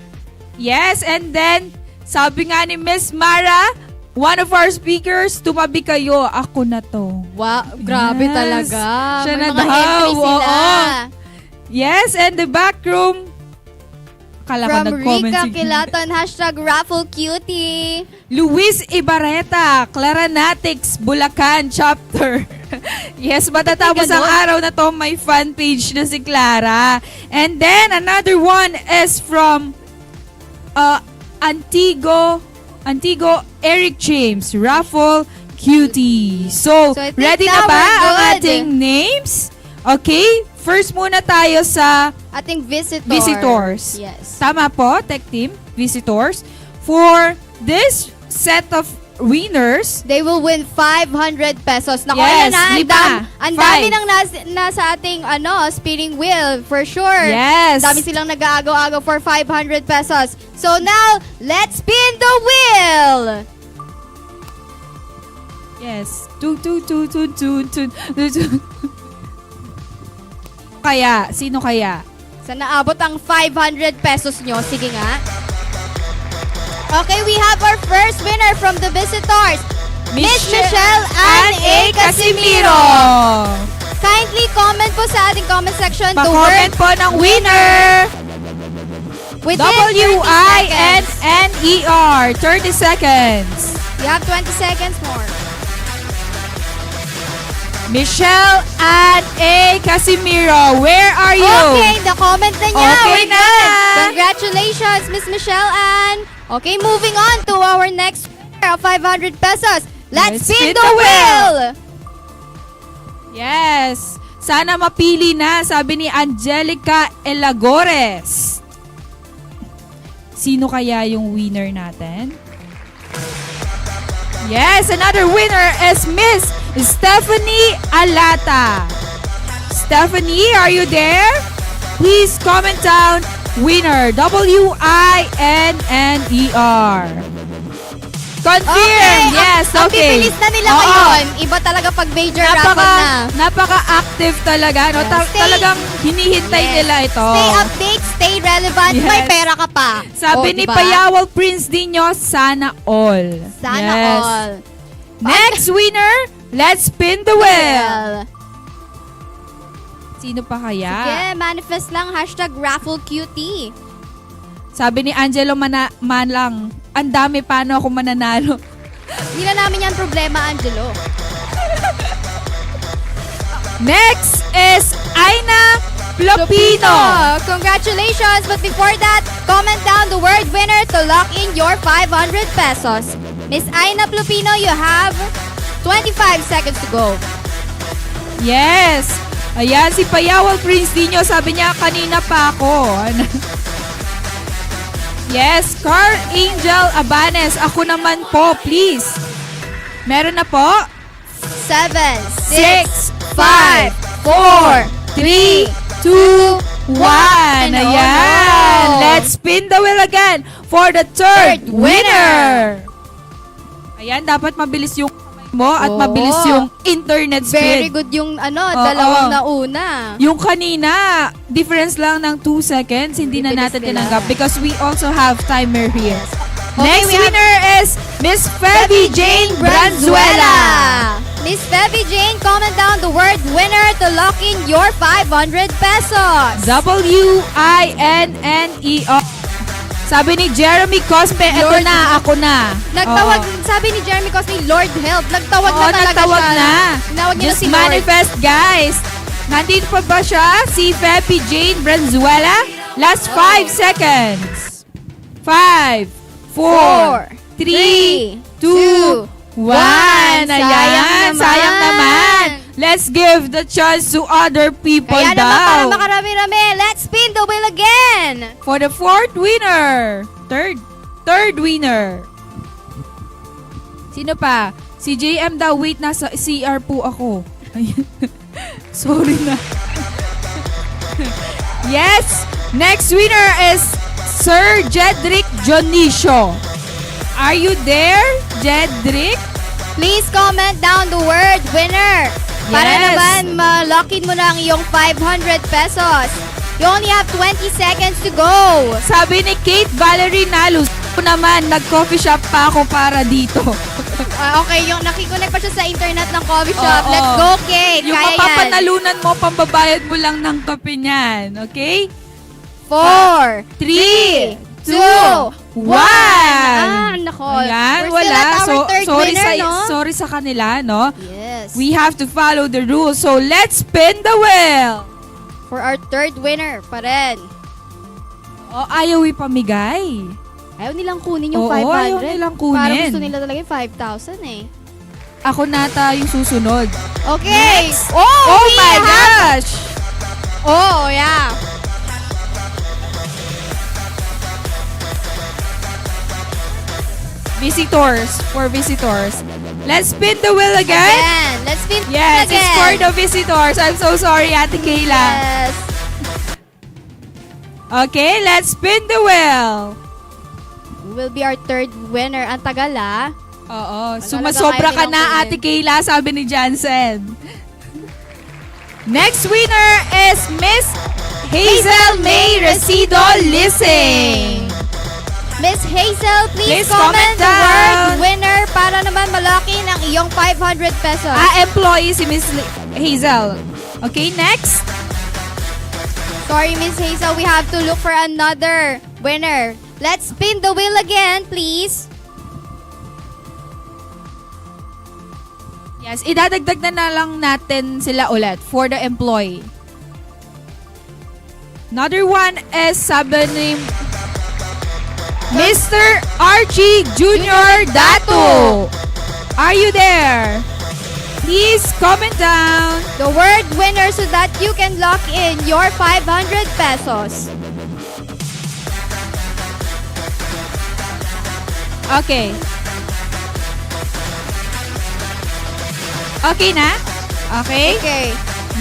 Yes, and then, sabi nga ni Miss Mara, one of our speakers, tumabi kayo, ako na to. Wow, grabe talaga. Siya May na mga daw. entry sila. Yes, and the backroom Kala ko From nag-comment Rika si Kilatan, hashtag raffle cutie. Luis Ibarreta, Claranatics, Bulacan chapter. Yes, matatapos ang araw na to, may fan page na si Clara. And then, another one is from Antigo Eric James, Raffle Cutie. So I think ready now na ba we're ang good. ating names? Okay, first muna tayo sa ating visitors. Yes. Tama po, tech team, visitors. For this set of winners, they will win 500 pesos. Naku, yes, ayan na, lima. ang dami nang nasa ating spinning wheel, for sure. Yes. Dami silang nag-aagaw-agaw for 500 pesos. So now, let's spin the wheel! Yes. Tun. Kaya? Sino kaya? Saan naabot ang 500 pesos nyo? Sige nga. Okay, we have our first winner from the visitors. Miss Michelle Ann A. Casimiro. Kindly comment po sa ating comment section the Pa-comment word po ng winner. within 30 seconds. WINNER. 30 seconds. You have 20 seconds more. Michelle Ann A. Casimiro, where are you? Okay, the-comment na niya. Okay We're na. good. Congratulations, Miss Michelle Ann. Okay, moving on to our next winner of 500 pesos. Let's spin the wheel! Yes. Sana mapili na, sabi ni Angelica Elagores. Sino kaya yung winner natin? Yes, another winner is Miss Stephanie Alata. Stephanie, are you there? Please comment down winner, WINNER. Confirm. Yes, Ang okay. bibilis na nila Oo. ngayon. Iba talaga pag major raffle na. Napaka-active talaga. No? Talagang hinihintay nila ito. Stay update, stay relevant, Yes. may pera ka pa. Sabi ni diba? Payawal Prince Dinyo, sana all. Sana Yes. all. Next winner, let's spin the wheel. Sino pa kaya? Sige, manifest lang, hashtag raffle cutie. Sabi ni Angelo Manlang, ang dami, paano ako mananalo? Hindi na namin yan problema, Angelo. Next is Aina Plopino. Congratulations! But before that, comment down the word winner to lock in your 500 pesos. Miss Aina Plopino, you have 25 seconds to go. Yes. Ayan, si Payawal Prince Dinyo, sabi niya, kanina pa ako. Yes, Car Angel Abanes, ako naman po, please. Meron na po? 7, 6, 5, 4, 3, 2, 1. Ayan. Let's spin the wheel again for the third winner. Ayan, dapat mabilis yung mo at mabilis yung internet speed. Very good yung dalawang nauna. Yung kanina, difference lang ng 2 seconds, hindi na natin tinanggap because we also have timer here. Okay, Next winner is Miss Feby Jane Branzuela. Miss Feby Jane, comment down the word winner to lock in your 500 pesos. WINNER. Sabi ni Jeremy Cosme, eto Lord, na, ako na. Nagtawag, sabi ni Jeremy Cosme, Lord help. Nagtawag na talaga nagtawag siya. na. Tinawag niya na Just si Lord. manifest, guys. Nandito pa ba siya? Si Feby Jane Branzuela? Last 5 seconds. 5, 4, 3, 2, 1. Ayan, sayang naman. Let's give the chance to other people Kaya naman para daw. makarami-rami, let's spin the wheel again. For the fourth winner. Third winner. Sino pa? Si JM daw, wait, nasa CR po ako. Sorry na. Yes! Next winner is Sir Jedrick Jonicio. Are you there, Jedrick? Please comment down the word winner. Para Yes. naman ma-lock-in mo na ang iyong 500 pesos. You only have 20 seconds to go. Sabi ni Kate Valerie Nalus, ako naman, nag-coffee shop pa ako para dito. Okay, yung nakikonnect pa siya sa internet ng coffee shop. Oo. Let's go, Kate. Yung Kaya yan. mapapanalunan mo, pambabayad mo lang ng kape niyan. Okay? 4, 3, 2, 1. Nako. Ayan, We're still wala. at our third winner, no? Sorry sa kanila, no? Yes. We have to follow the rules. So, let's spin the wheel. For our third winner pa rin. Oh, ayaw ipamigay. Ayaw nilang kunin yung Oo, 500. ayaw nilang kunin. Parang gusto nila talaga yung 5,000 eh. Ako nata yung susunod. Okay. Next. Oh my gosh! Oh, yeah. For visitors. Let's spin the wheel again. Let's spin Yes, again. it's for the visitors. I'm so sorry, Ate Kayla. Yes. Okay, let's spin the wheel. Will be our third winner. Ang tagal ah. Oo, Talagang sumasobra ayaw ka nilang na, kunin. Ate Kayla, sabi ni Jansen. Next winner is Miss Hazel May Resido Lissing. Miss Hazel, please Please comment comment the word down. winner para naman malaki ng iyong 500 pesos. Employee si Miss Hazel. Okay, next. Sorry, Miss Hazel, we have to look for another winner. Let's spin the wheel again, please. Yes, idadagdag na lang natin sila ulit for the employee. Another one is sabi ni Mr. Archie Jr. Dato. Are you there? Please comment down the word winner so that you can lock in your 500 pesos. Okay. Okay na? Okay? Okay.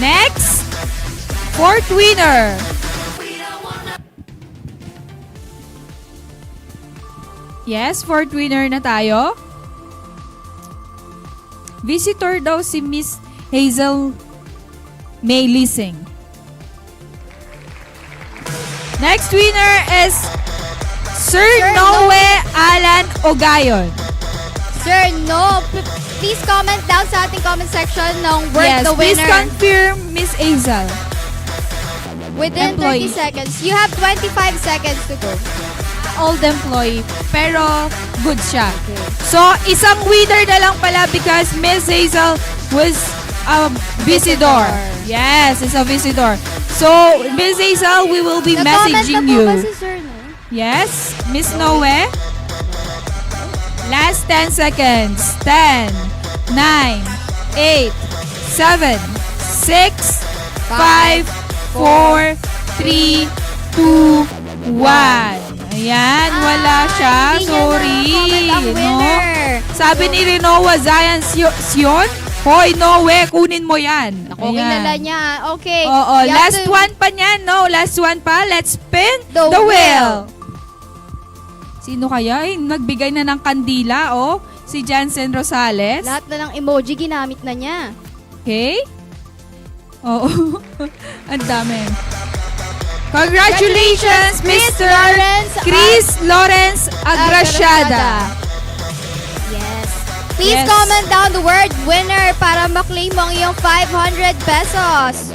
Next, fourth winner. Yes, fourth winner na tayo. Visitor daw si Miss Hazel May Lissing. Next winner is Sir Noe Alan Ogayon. Sir, no. Please comment down sa ating comment section ng word Yes, the please winner. confirm Miss Hazel. Within Employee. 30 seconds. You have 25 seconds to go. Old employee, pero good siya. So, isang winner na lang pala because Miss Hazel was a visitor. Yes, it's a visitor. So, Miss Hazel, we will be messaging you. Ba si Sir, no? Yes, Miss Noe. Last 10 seconds. 10, 9, 8, 7, 6, 5, 4, 3, 2, 1. Ayan, wala siya. hindi niya Sorry. na-comment ang winner. Sabi ni Rinoa Zion Sion, Hoy, Noe, kunin mo yan. Ako, kilala niya. Okay. Oo, You have last to- one pa niyan, no? Last one pa. Let's spin The the wheel. wheel. Sino kaya? Nagbigay na ng kandila, oh. Si Jansen Rosales. Lahat na ng emoji ginamit na niya. Okay? Oo. Ang dami. Congratulations, Mr. Chris Lawrence Agraciada. Yes. Please Yes. comment down the word winner para maklaim mo ang iyong 500 pesos.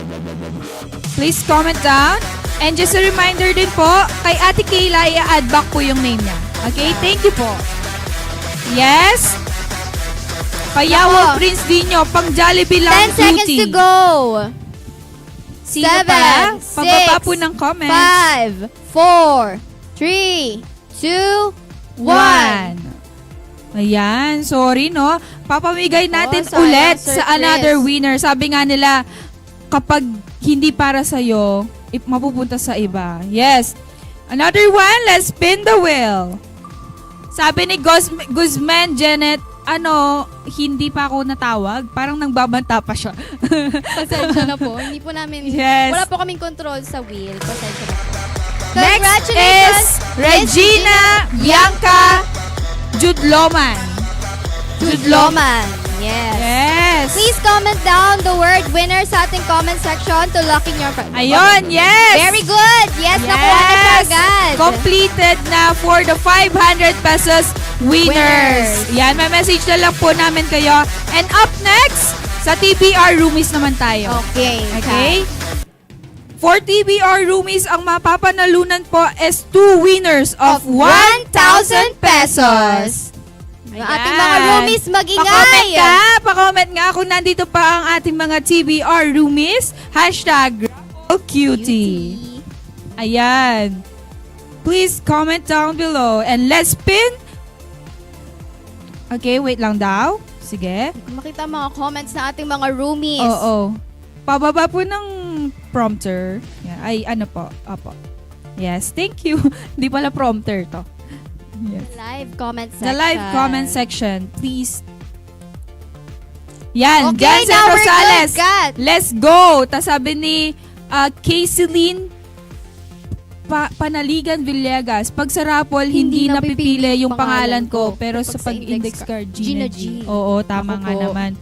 Please comment down. And just a reminder din po, kay Ate Kayla, i-add back po yung name niya. Okay? Thank you po. Yes? Payawa Ako. Prince Dino, pang Jollibee lang 10 seconds to duty. go. Sino pa? Pababa po ng comments. 5, 4, 3, 2, 1. Ayan, sorry no. Papamigay natin sayang, ulit Sir sa another Chris. winner. Sabi nga nila, kapag hindi para sa'yo, mapupunta sa iba. Yes. Another one, let's spin the wheel. Sabi ni Guzman Janet, hindi pa ako natawag. Parang nangbabanta pa siya. Pasensya na po. Hindi po namin, Yes. wala po kaming control sa wheel. Pasensya na po. Next Congratulations, is Regina Bianca Judloman. Judloman. Yes. Yes. Please comment down the word winner sa ating comment section to lock in your... Ayun, yes. Very good. Yes, nakuha na siya agad. Completed na for the 500 pesos winners. Yan, may message na lang po namin kayo. And up next, sa TBR roomies naman tayo. Okay. Okay? For TBR roomies, ang mapapanalunan po is 2 winners of 1,000 pesos. Ang ating mga roomies, mag-ingay! Pa-comment nga kung nandito pa ang ating mga TBR roomies. #RaffleCutie. Ayan. Please comment down below and let's spin. Okay, wait lang daw. Sige. Makita mga comments na ating mga roomies. Oo. Pababa po ng prompter. Yeah. Ay, ano po? Opo. Yes, thank you. Hindi pala prompter to. Yes. Live comment section. The live comment section, please. Yan, Okay, Jansen now we're Rosales. good. Let's go. Tas sabi ni Kayceline Panaligan Villegas, pag sa raffle, hindi napipili yung pangalan ko. Pero sa pag-index card, Gina G. Oo, tama nga naman.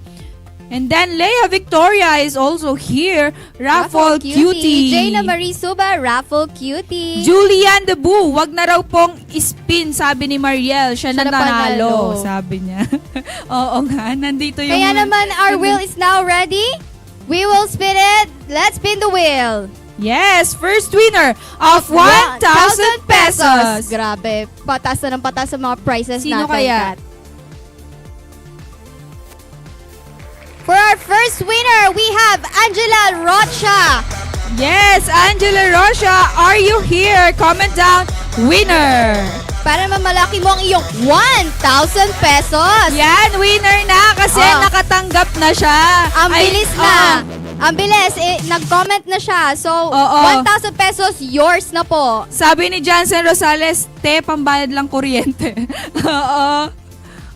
And then, Leia Victoria is also here. Raffle Cutie. Jayna Marie Suba, Raffle Cutie. Julian Debu, wag na raw pong spin, sabi ni Mariel. Siya na nanalo, sabi niya. Oo nga, nandito yung... Kaya naman, our wheel is now ready. We will spin it. Let's spin the wheel. Yes, first winner of 1,000 pesos. Grabe, patas na ng patas sa mga prizes Sino natin. kaya? Kat. For our first winner, we have Angela Rocha. Yes, Angela Rocha, are you here? Comment down, winner. Para mamalaki mo ang iyong 1,000 pesos. Yan, winner na kasi nakatanggap na siya. Ang bilis na. Ang bilis, nag-comment na siya. So, 1,000 pesos, yours na po. Sabi ni Jansen Rosales, pambayad lang kuryente. Oo.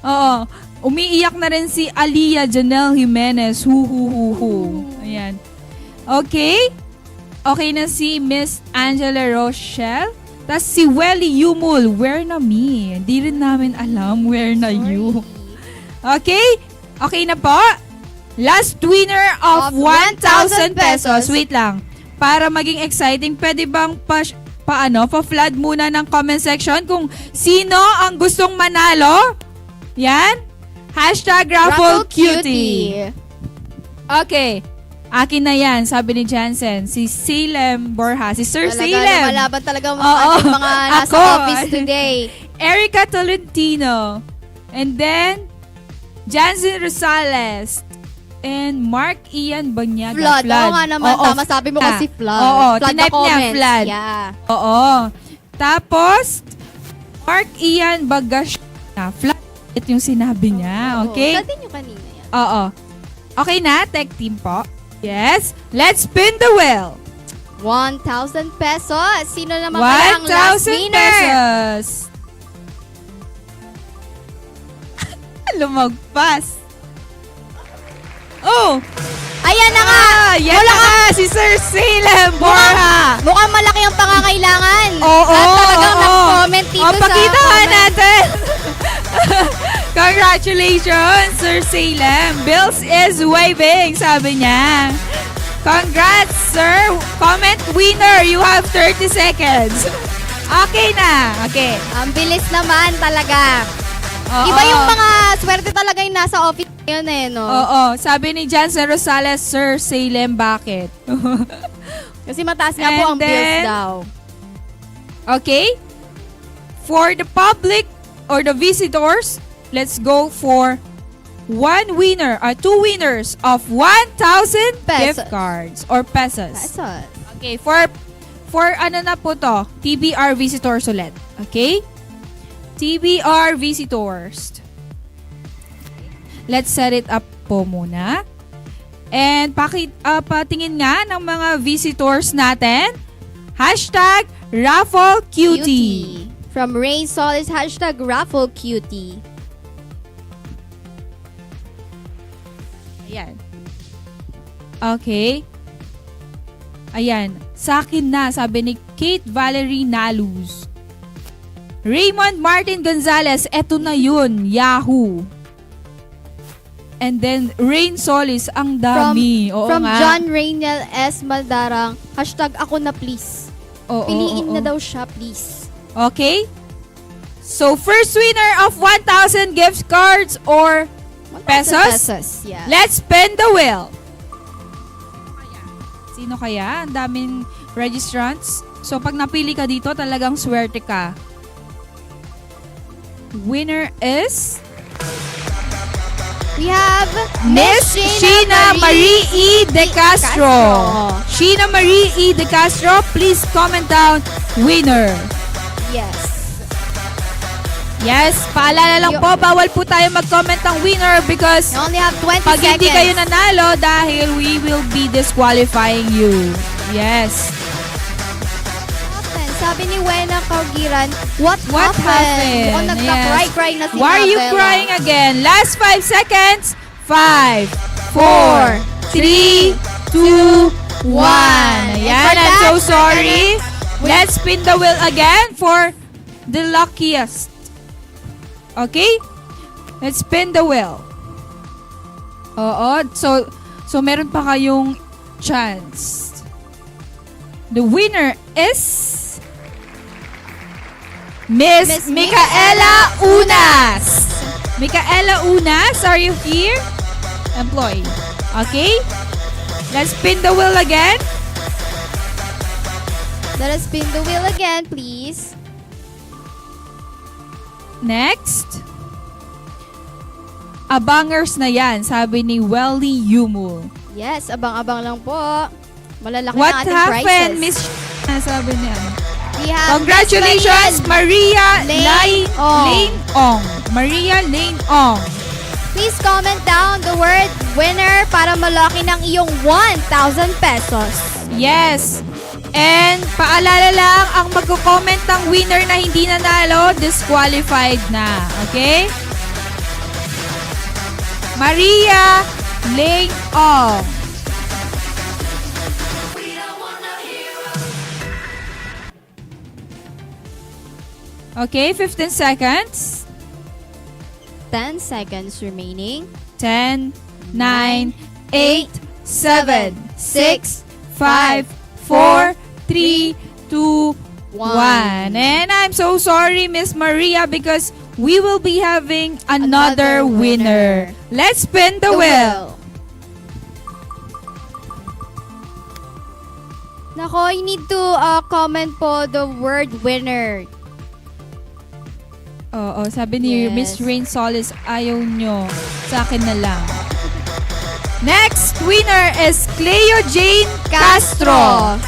Oo. Umiiyak na rin si Aliyah Janelle Jimenez. Hu. Ayan. Okay. Okay na si Miss Angela Rochelle. Tapos si Welly Yumul, where na me? Hindi rin namin alam where na you. Okay? Okay na po. Last winner of 1,000 pesos. Wait lang. Para maging exciting, pwede bang pa-flood muna ng comment section kung sino ang gustong manalo? Yan. #RaffleCutie. Okay. Akin na yan, sabi ni Jansen. Si Salem Borja. Si Sir Talaga, Salem. lumalaban talaga mga nasa office today. Erica Tolentino. And then, Jansen Rosales. And Mark Ian Banyaga. Flood. Oo nga naman, tama sabi mo kasi flood. Oo, Flood tinype niya, flood. Yeah. Oo. Tapos, Mark Ian Bagash. Flood. Ito yung sinabi niya. Okay? Flood din yung kanina yan. Oo. Okay na, tech team po. Yes. Let's spin the wheel. 1,000 pesos. Sino naman kaya ang last 1,000 winner? pesos. Lumagpas. Oh! Ayan na nga! Yan na nga! Si Sir Salem Borja! Mukhang malaki ang pangangailangan. Oo! At talagang nag-comment dito sa pakita nga comment. natin! Congratulations, Sir Salem! Bills is waving, sabi niya. Congrats, sir! Comment winner! You have 30 seconds. Okay na. Okay. Ang bilis naman talaga. Oo. Iba yung mga swerte talaga yung nasa office ngayon no? Oo. Sabi ni Jansen Rosales, Sir Salem, bakit? Kasi mataas nga po ang bills daw. Okay? For the public or the visitors, let's go for two winners of 1,000 gift cards or pesos. Okay, for ano na po to? TBR visitors ulit. Okay? TBR visitors. Let's set it up po muna. And patingin nga ng mga visitors natin. #RaffleCutie. From Rain Solis, #RaffleCutie. Ayan. Okay. Ayan. Sa akin na, sabi ni Kate Valerie Naluz. Raymond Martin Gonzalez, eto na yun. Yahoo. And then, Rain Solis, ang dami. From John Rainiel S. Maldarang, #ako na please. Piliin na daw siya, please. Okay? So, first winner of 1,000 gift cards or pesos? Pesos, yeah. Let's spin the wheel. Sino kaya? Ang daming registrants. So, pag napili ka dito, talagang swerte ka. Winner is... We have Miss Sheena Marie E. De Castro. Sheena Marie E. De Castro, please comment down winner. Yes. Yes, paalala lang po, bawal po tayo mag-comment ng winner because you only have 20 pag seconds. Hindi kayo nanalo dahil we will be disqualifying you. Yes. Sabi ni Wena Kaugiran, what happened? happened? Mukhang nagka-cry-cry na si Why are you Mabel. crying again? Last 5 seconds. 5, 4, 3, 2, 1. Ayan, I'm so sorry. Let's spin the wheel again for the luckiest. Okay? Let's spin the wheel. Oo. So meron pa kayong chance. The winner is... Miss Micaela Unas. Micaela Unas, are you here? Employee. Okay? Let's spin the wheel again. Let us spin the wheel again, please. Next. Abangers na yan, sabi ni Welly Yumul. Yes, abang-abang lang po. Malalaki What na ating happened, prices. Miss sabi niya. We have Congratulations, Maria Lane Lane Ong. Maria Lane Ong. Please comment down the word winner para malaki ng iyong 1,000 pesos. Yes. And paalala lang, ang magko-comment ng winner na hindi nanalo, disqualified na. Okay? Maria Lane Ong. Okay, 15 seconds. 10 seconds remaining. 10, 9, 8, 7, 6, 5, 4, 3, 2, 1. And I'm so sorry, Miss Maria, because we will be having another winner. Let's spin the wheel. Nako, you need to comment po the word winner. Oo, sabi ni Yes. Miss Rain Solis, ayaw nyo. Sa akin na lang. Next winner is Cleo Jane Castro.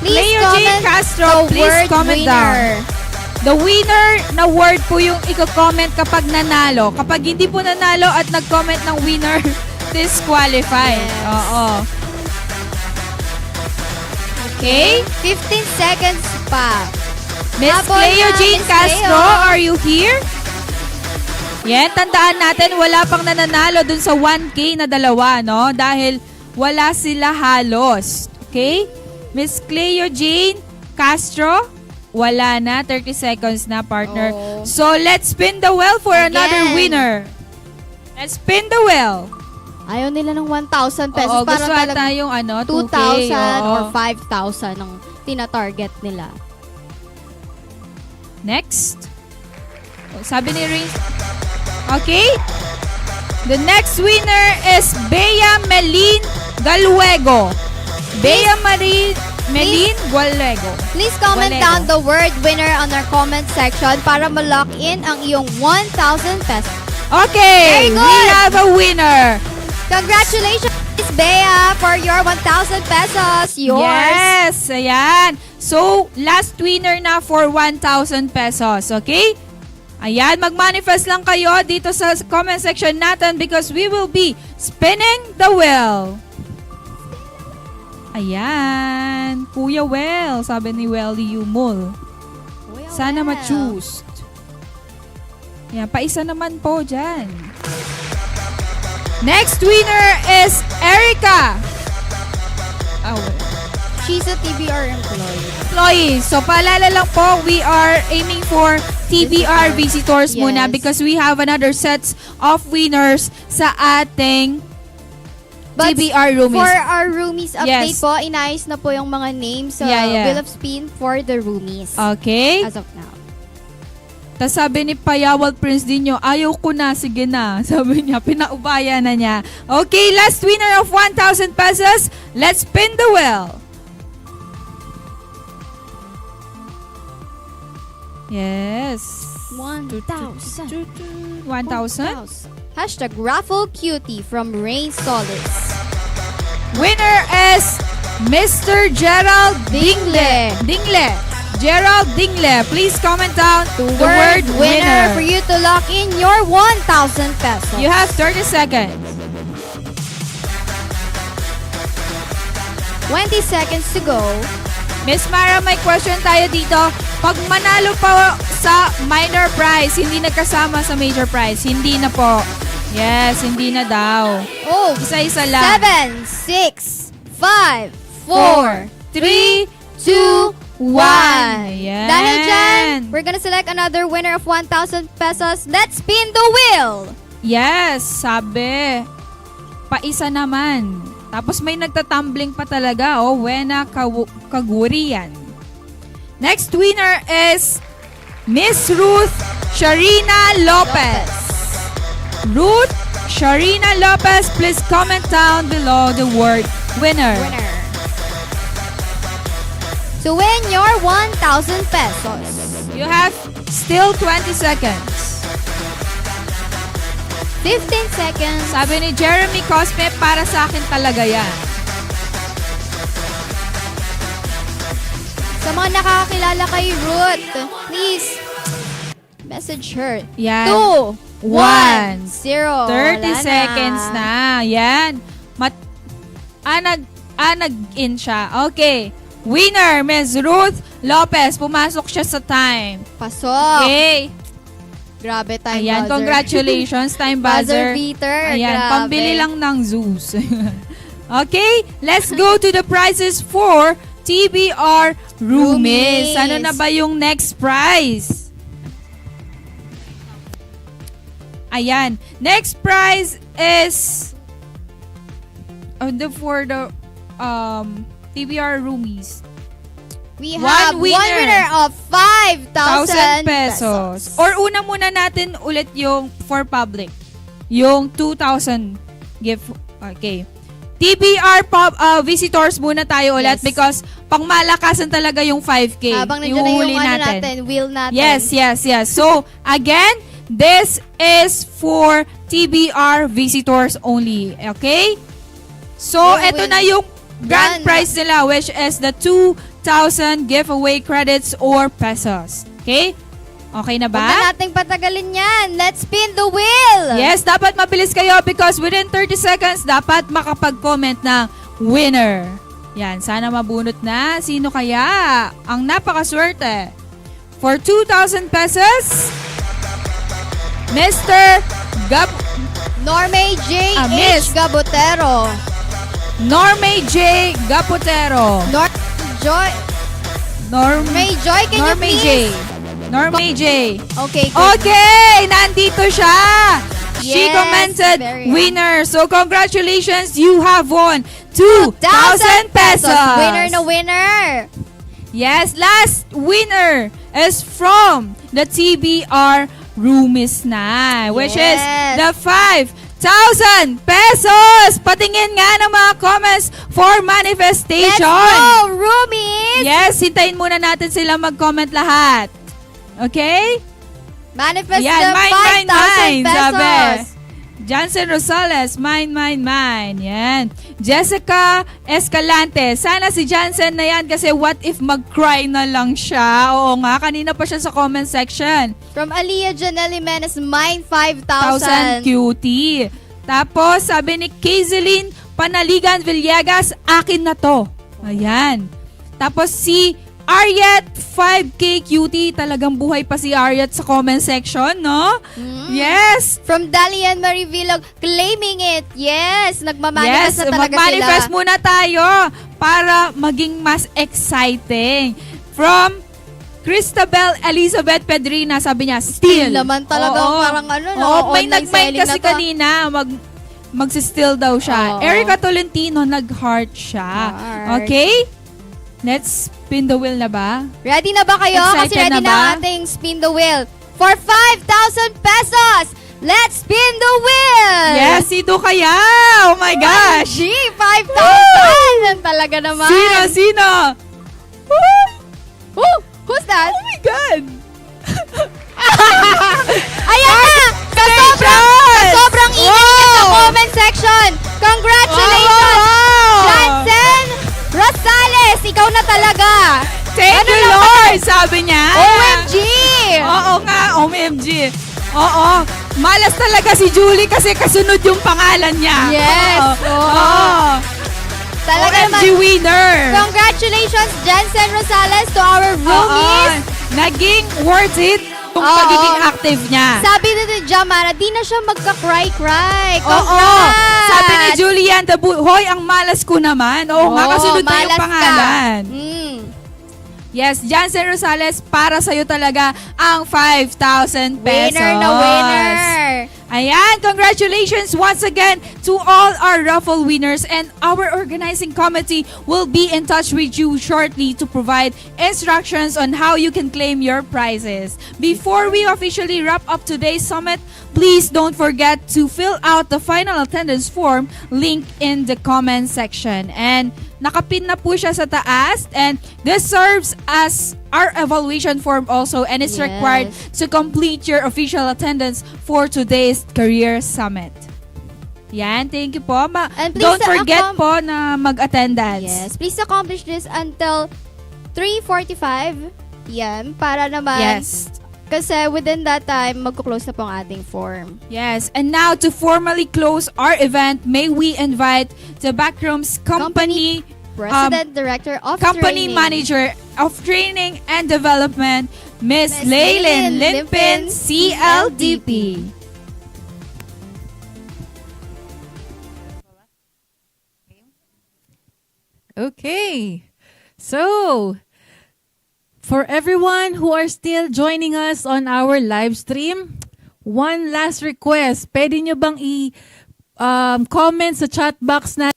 Please Cleo Jane comment Castro, the please word comment winner. down. The winner na word po yung i-comment kapag nanalo. Kapag hindi po nanalo at nag-comment ng winner, disqualified. Yes. Oo. Okay? 15 seconds pa. Miss Habol Cleo na, Jane Miss Castro, Cleo. are you here? Yan, tandaan natin, wala pang nananalo dun sa 1K na dalawa, no? Dahil wala sila halos. Okay? Miss Cleo Jane Castro, wala na. 30 seconds na, partner. Oh. So, let's spin the wheel for another Again. winner. Let's spin the wheel. Ayaw nila ng 1,000 pesos. Oo, gusto ata yung 2K. 2,000 oo. or 5,000 ang tina-target nila. Next. Sabi ni Rin. Okay. The next winner is Bea Melin Galuego. Bea Melin Galuego. Please comment down the word winner on our comment section para ma-lock in ang iyong 1,000 pesos. Okay. Very good. We have a winner. Congratulations, Miss Bea, for your 1,000 pesos. Yours. Yes. Ayan. So, last winner na for 1,000 pesos. Okay? Ayan, mag-manifest lang kayo dito sa comment section natin because we will be spinning the wheel. Ayan. Kuya Well, sabi ni Welly Yumul. Sana ma-choose. Ayan, paisa naman po dyan. Next winner is Erica. She's a TBR employee. So, paalala lang po, we are aiming for TBR visitors muna because we have another sets of winners sa ating TBR roomies. For our roomies update Yes. po, inayos na po yung mga names sa Yeah. Bill of Spin for the roomies. Okay. As of now. Tas sabi ni Payawal Prince Dinyo, ayaw ko na, sige na. Sabi niya, pinaubaya na niya. Okay, last winner of 1,000 pesos. Let's spin the wheel. Yes. 1,000. 1,000? Hashtag raffle cutie from Rain Solace. Winner is Mr. Gerald Dingle. Gerald Dingle, please comment down the word winner for you to lock in your 1,000 pesos. You have 30 seconds. 20 seconds to go. Miss Mara, may question tayo dito. Pag manalo pa sa minor prize, hindi nagkasama sa major prize, hindi na po. Yes, hindi na daw. Oh, isa-isa lang. 7, 6, 5, 4, 3, 2, 1. Ayan. Dahil dyan, we're gonna select another winner of 1,000 pesos. Let's spin the wheel. Yes, sabi. Paisa naman. Tapos may nagtatumbling pa talaga. Oh, Wena Kagurian. Next winner is Miss Ruth Sharina Lopez. Ruth Sharina Lopez, please comment down below the word winner. To win your 1,000 pesos. You have still 20 seconds. 15 seconds. Sabi ni Jeremy Cosme, para sa akin talaga yan. Sa mga nakakakilala kay Ruth, please message her. Yan. 2, 1, 0. 30 seconds na. Yan. Nag-in siya. Okay. Winner, Ms. Ruth Lopez. Pumasok siya sa time. Pasok. Okay. Grabe, time Ayan, buzzer. Congratulations, time buzzer. Buzzer beater. Ayan, grabe. pambili lang ng Zeus. Okay, let's go to the prizes for TBR Roomies. Ano na ba yung next prize? Ayan, next prize is for the TBR Roomies. We have one winner of 5,000 pesos. Or una muna natin ulit yung for public. Yung 2,000 gift. Okay. TBR visitors muna tayo ulit because pangmalakasan talaga yung 5K. Habang nandiyan na yung natin, wheel natin. Yes. So, again, this is for TBR visitors only. Okay? So, eto na yung grand prize nila, which is the 2,000 giveaway credits or pesos. Okay? Okay na ba? Huwag na nating patagalin yan. Let's spin the wheel. Yes, dapat mabilis kayo because within 30 seconds, dapat makapag-comment ng winner. Yan, sana mabunot na. Sino kaya ang napakaswerte? For 2,000 pesos, Mr. Norme J. Miss H. Gabotero. Norme J. Gapotero. Norme Joy, can you please? Norme J. Okay, good. Okay, nandito siya. She Yes, commented very winner. So congratulations, you have won 2,000 pesos. Winner na winner. Yes, last winner is from the TBR Roomies na, which is the 5,000 pesos. Patingin nga ng mga comments for manifestation. Let's go, Roomies! Yes, hintayin muna natin sila mag-comment lahat. Okay? Manifest Yan, the mine, 5,000 pesos. sabi. Jansen Rosales, mine. Yan. Jessica Escalante, sana si Jansen na yan kasi what if mag-cry na lang siya? Oo nga, kanina pa siya sa comment section. From Aliyah Janelle Jimenez, mine 5,000. Cutie. Tapos, sabi ni Kazeline Panaligan Villegas, akin na to. Ayan. Tapos si Ariat 5K Cutie, talagang buhay pa si Ariat sa comment section, no? Yes! From Dalian Marie Villog, claiming it. Yes, nagmamanifest na talaga mag-manifest sila. muna tayo para maging mas exciting. From Christabel Elizabeth Pedrina, sabi niya, still. Naman talaga, parang ano, no? May Online nag-mind selling kasi na to. kanina, magsistill daw siya. Oo. Erica Tolentino, nag-heart siya. Heart. Okay? Let's spin the wheel na ba? Ready na ba kayo? Kasi Excited ready na ba? na ang ating spin the wheel. for 5,000 pesos. Let's spin the wheel! Yes, sino kaya? Oh my gosh! G, 5,000! Talaga naman. Sino? Who's that? Oh my God! Ayan na! Sa sobrang ingay sa comment section. Congratulations! Jansen Rosales, ikaw na talaga. Thank you, Lord! Sabi niya. OMG! Oo nga, OMG. Oo. Malas talaga si Julie kasi kasunod yung pangalan niya. Yes. Oo. Talaga OMG naman. winner. Congratulations, Jansen Rosales, to our roomies. Naging worth it kung pagiging active niya. Sabi na ni Jamara, di na siya magka-cry-cry. Oo. Sabi ni Julian, hoy, ang malas ko naman. Oo nga, kasunod na yung pangalan. Yes, Jansen Rosales, para sa'yo talaga ang 5,000 pesos. Winner na winner. Ayan, congratulations once again to all our raffle winners, and our organizing committee will be in touch with you shortly to provide instructions on how you can claim your prizes. Before we officially wrap up today's summit, please don't forget to fill out the final attendance form linked in the comment section. And nakapin na po siya sa taas, and this serves as our evaluation form also, and it's required to complete your official attendance for today's Career Summit. Yan, thank you po. Don't forget po na mag-attendance. Yes, please accomplish this until 3:45 p.m. para naman. Yes. Kasi within that time, magkuklose na po ang ating form. Yes, and now to formally close our event, may we invite the Backrooms Company President Director of Company Training. Manager of Training and Development, Miss Laylin Limpin, CLDP. Okay. So, for everyone who are still joining us on our live stream, one last request. Pwede nyo bang i-comment sa chat box na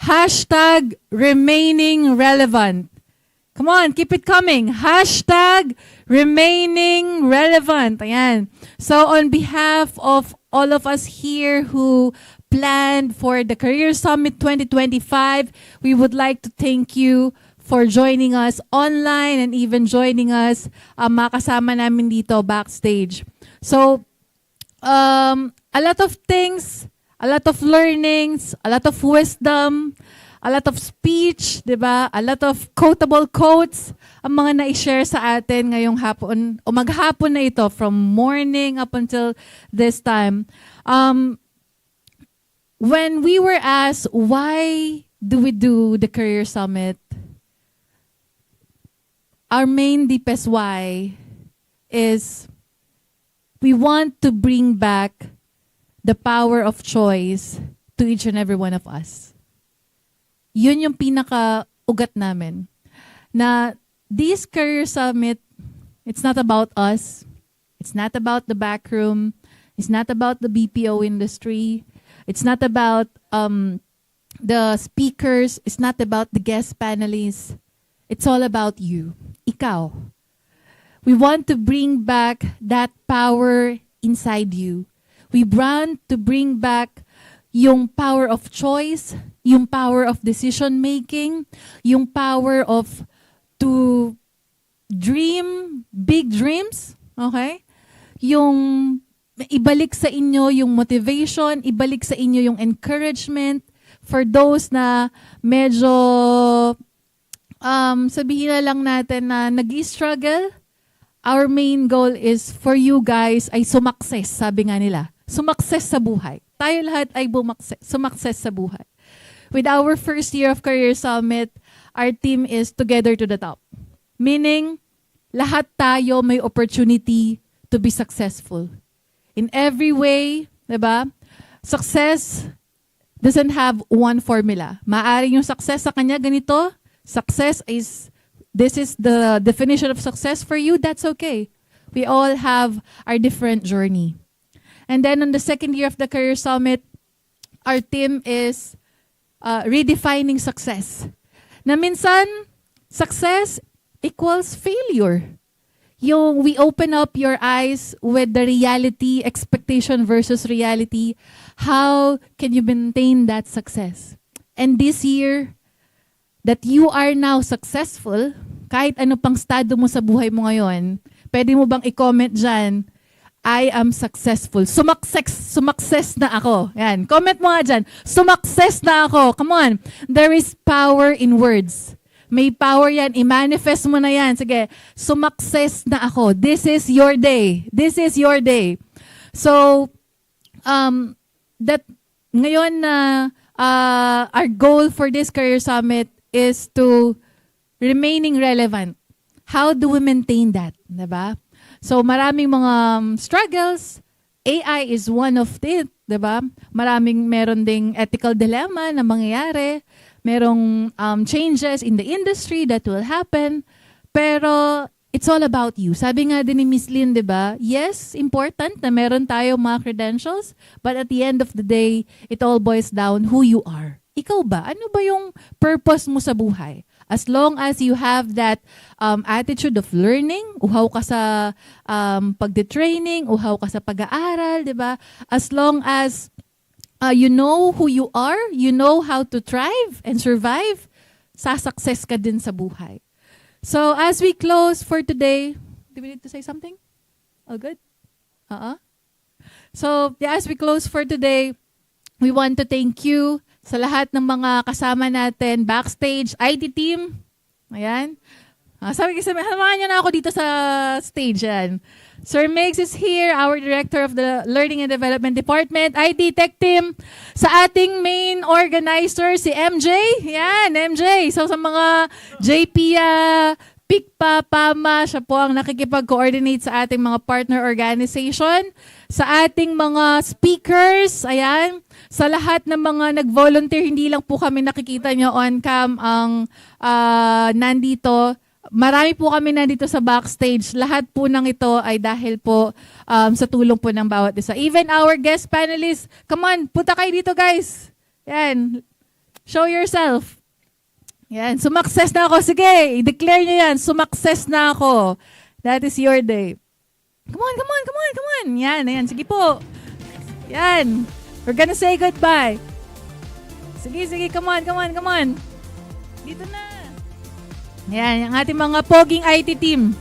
hashtag remaining relevant. Come on, keep it coming. Hashtag remaining relevant. Ayan. So on behalf of all of us here who planned for the Career Summit 2025, we would like to thank you for joining us online and even joining us, makasama namin dito backstage. So, a lot of things, a lot of learnings, a lot of wisdom, a lot of speech, 'di ba? A lot of quotable quotes ang mga na-share sa atin ngayong hapon o maghapon na ito from morning up until this time. When we were asked why do we do the Career Summit, our main deepest why is we want to bring back the power of choice to each and every one of us. Yun yung pinaka-ugat namin. Na this Career Summit, it's not about us. It's not about the back room. It's not about the BPO industry. It's not about the speakers. It's not about the guest panelists. It's all about you. Ikaw. We want to bring back that power inside you. We want to bring back yung power of choice, yung power of decision making, yung power of to dream big dreams, okay? Yung ibalik sa inyo yung motivation, ibalik sa inyo yung encouragement for those na medyo sabihin na lang natin na nag-struggle. Our main goal is for you guys ay sumakses, sabi nga nila. Sumakses sa buhay. Tayo lahat ay sumakses sa buhay. With our first year of Career Summit, our team is together to the top. Meaning, lahat tayo may opportunity to be successful. In every way, diba? Success doesn't have one formula. Maaari yung success sa kanya ganito. Success is, this is the definition of success for you, that's okay. We all have our different journey. And then on the second year of the Career Summit, our team is redefining success. Na minsan, success equals failure. Yung we open up your eyes with the reality, expectation versus reality. How can you maintain that success? And this year, that you are now successful, kahit ano pang estado mo sa buhay mo ngayon, pwede mo bang i-comment dyan, I am successful. Sumakses na ako. Yan. Comment mo nga dyan. Sumakses na ako. Come on. There is power in words. May power yan. I-manifest mo na yan. Sige. Sumakses na ako. This is your day. This is your day. So, that ngayon na our goal for this Career Summit is to remaining relevant. How do we maintain that? Diba? So, maraming mga struggles. AI is one of it, diba? Meron ding ethical dilemma na mangyayari. Merong changes in the industry that will happen. Pero, it's all about you. Sabi nga din ni Miss Lynn, diba? Yes, important na meron tayo mga credentials. But at the end of the day, it all boils down who you are. Ikaw ba? Ano ba yung purpose mo sa buhay? As long as you have that attitude of learning, uhaw ka sa pagde-training, uhaw ka sa pag-aaral, di ba? As long as you know who you are, you know how to thrive and survive, sasuccess ka din sa buhay. So as we close for today, do we need to say something? All good? So yeah, as we close for today, we want to thank you sa lahat ng mga kasama natin, backstage, IT team. Ayan. Sabi hamahan nyo na ako dito sa stage. Yan. Sir Megs is here, our Director of the Learning and Development Department, IT Tech Team. Sa ating main organizer, si MJ. Yan, MJ. So sa mga JP, PICPA, PAMA, siya po ang nakikipag-coordinate sa ating mga partner organization. Sa ating mga speakers, ayan. Sa lahat ng mga nag-volunteer, hindi lang po kami nakikita nyo on cam ang nandito. Marami po kami nandito sa backstage. Lahat po ng ito ay dahil po sa tulong po ng bawat isa. Even our guest panelists, come on, punta kayo dito guys. Yan. Show yourself. Yan. Sumakses na ako. Sige, i-declare nyo yan. Sumakses na ako. That is your day. Come on, come on, come on, come on. Yan, yan. Sige po. Yan. We're gonna say goodbye. Sige, sige, come on, come on, come on. Dito na. Ayan, yung ating mga poging IT team.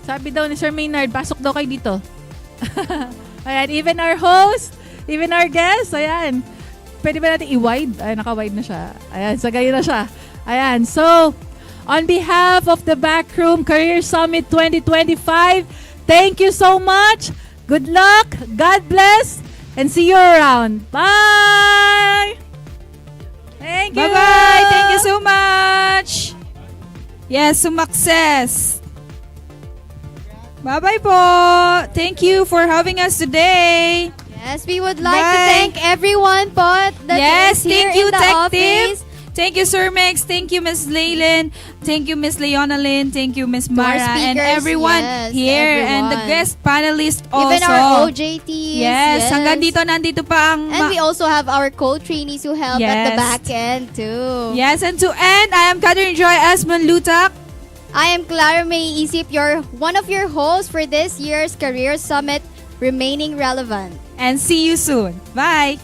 Sabi daw ni Sir Maynard, pasok daw kayo dito. Ayan, even our host, even our guests, ayan. Pwede ba natin i-wide? Ayan, naka-wide na siya. Ayan, sagay na siya. Ayan, so, on behalf of the Backroom Career Summit 2025, thank you so much. Good luck. God bless. And see you around. Bye! Thank you! Bye-bye! Thank you so much! Yes, sumakses! Bye-bye po! Thank you for having us today! Yes, we would like to thank everyone po that is here thank you, in the Tech office. Team. Thank you, Sir Mex. Thank you, Miss Leyland. Thank you, Miss Leonalyn. Thank you, Miss Mara. And everyone here. And the guest panelists also. Even our OJT. Yes. Hanggang dito, nandito pa ang... And we also have our co-trainees who help at the back end too. Yes. And to end, I am Catherine Joy Esmond Lutak. I am Clara May Isip, one of your hosts for this year's Career Summit, Remaining Relevant. And see you soon. Bye.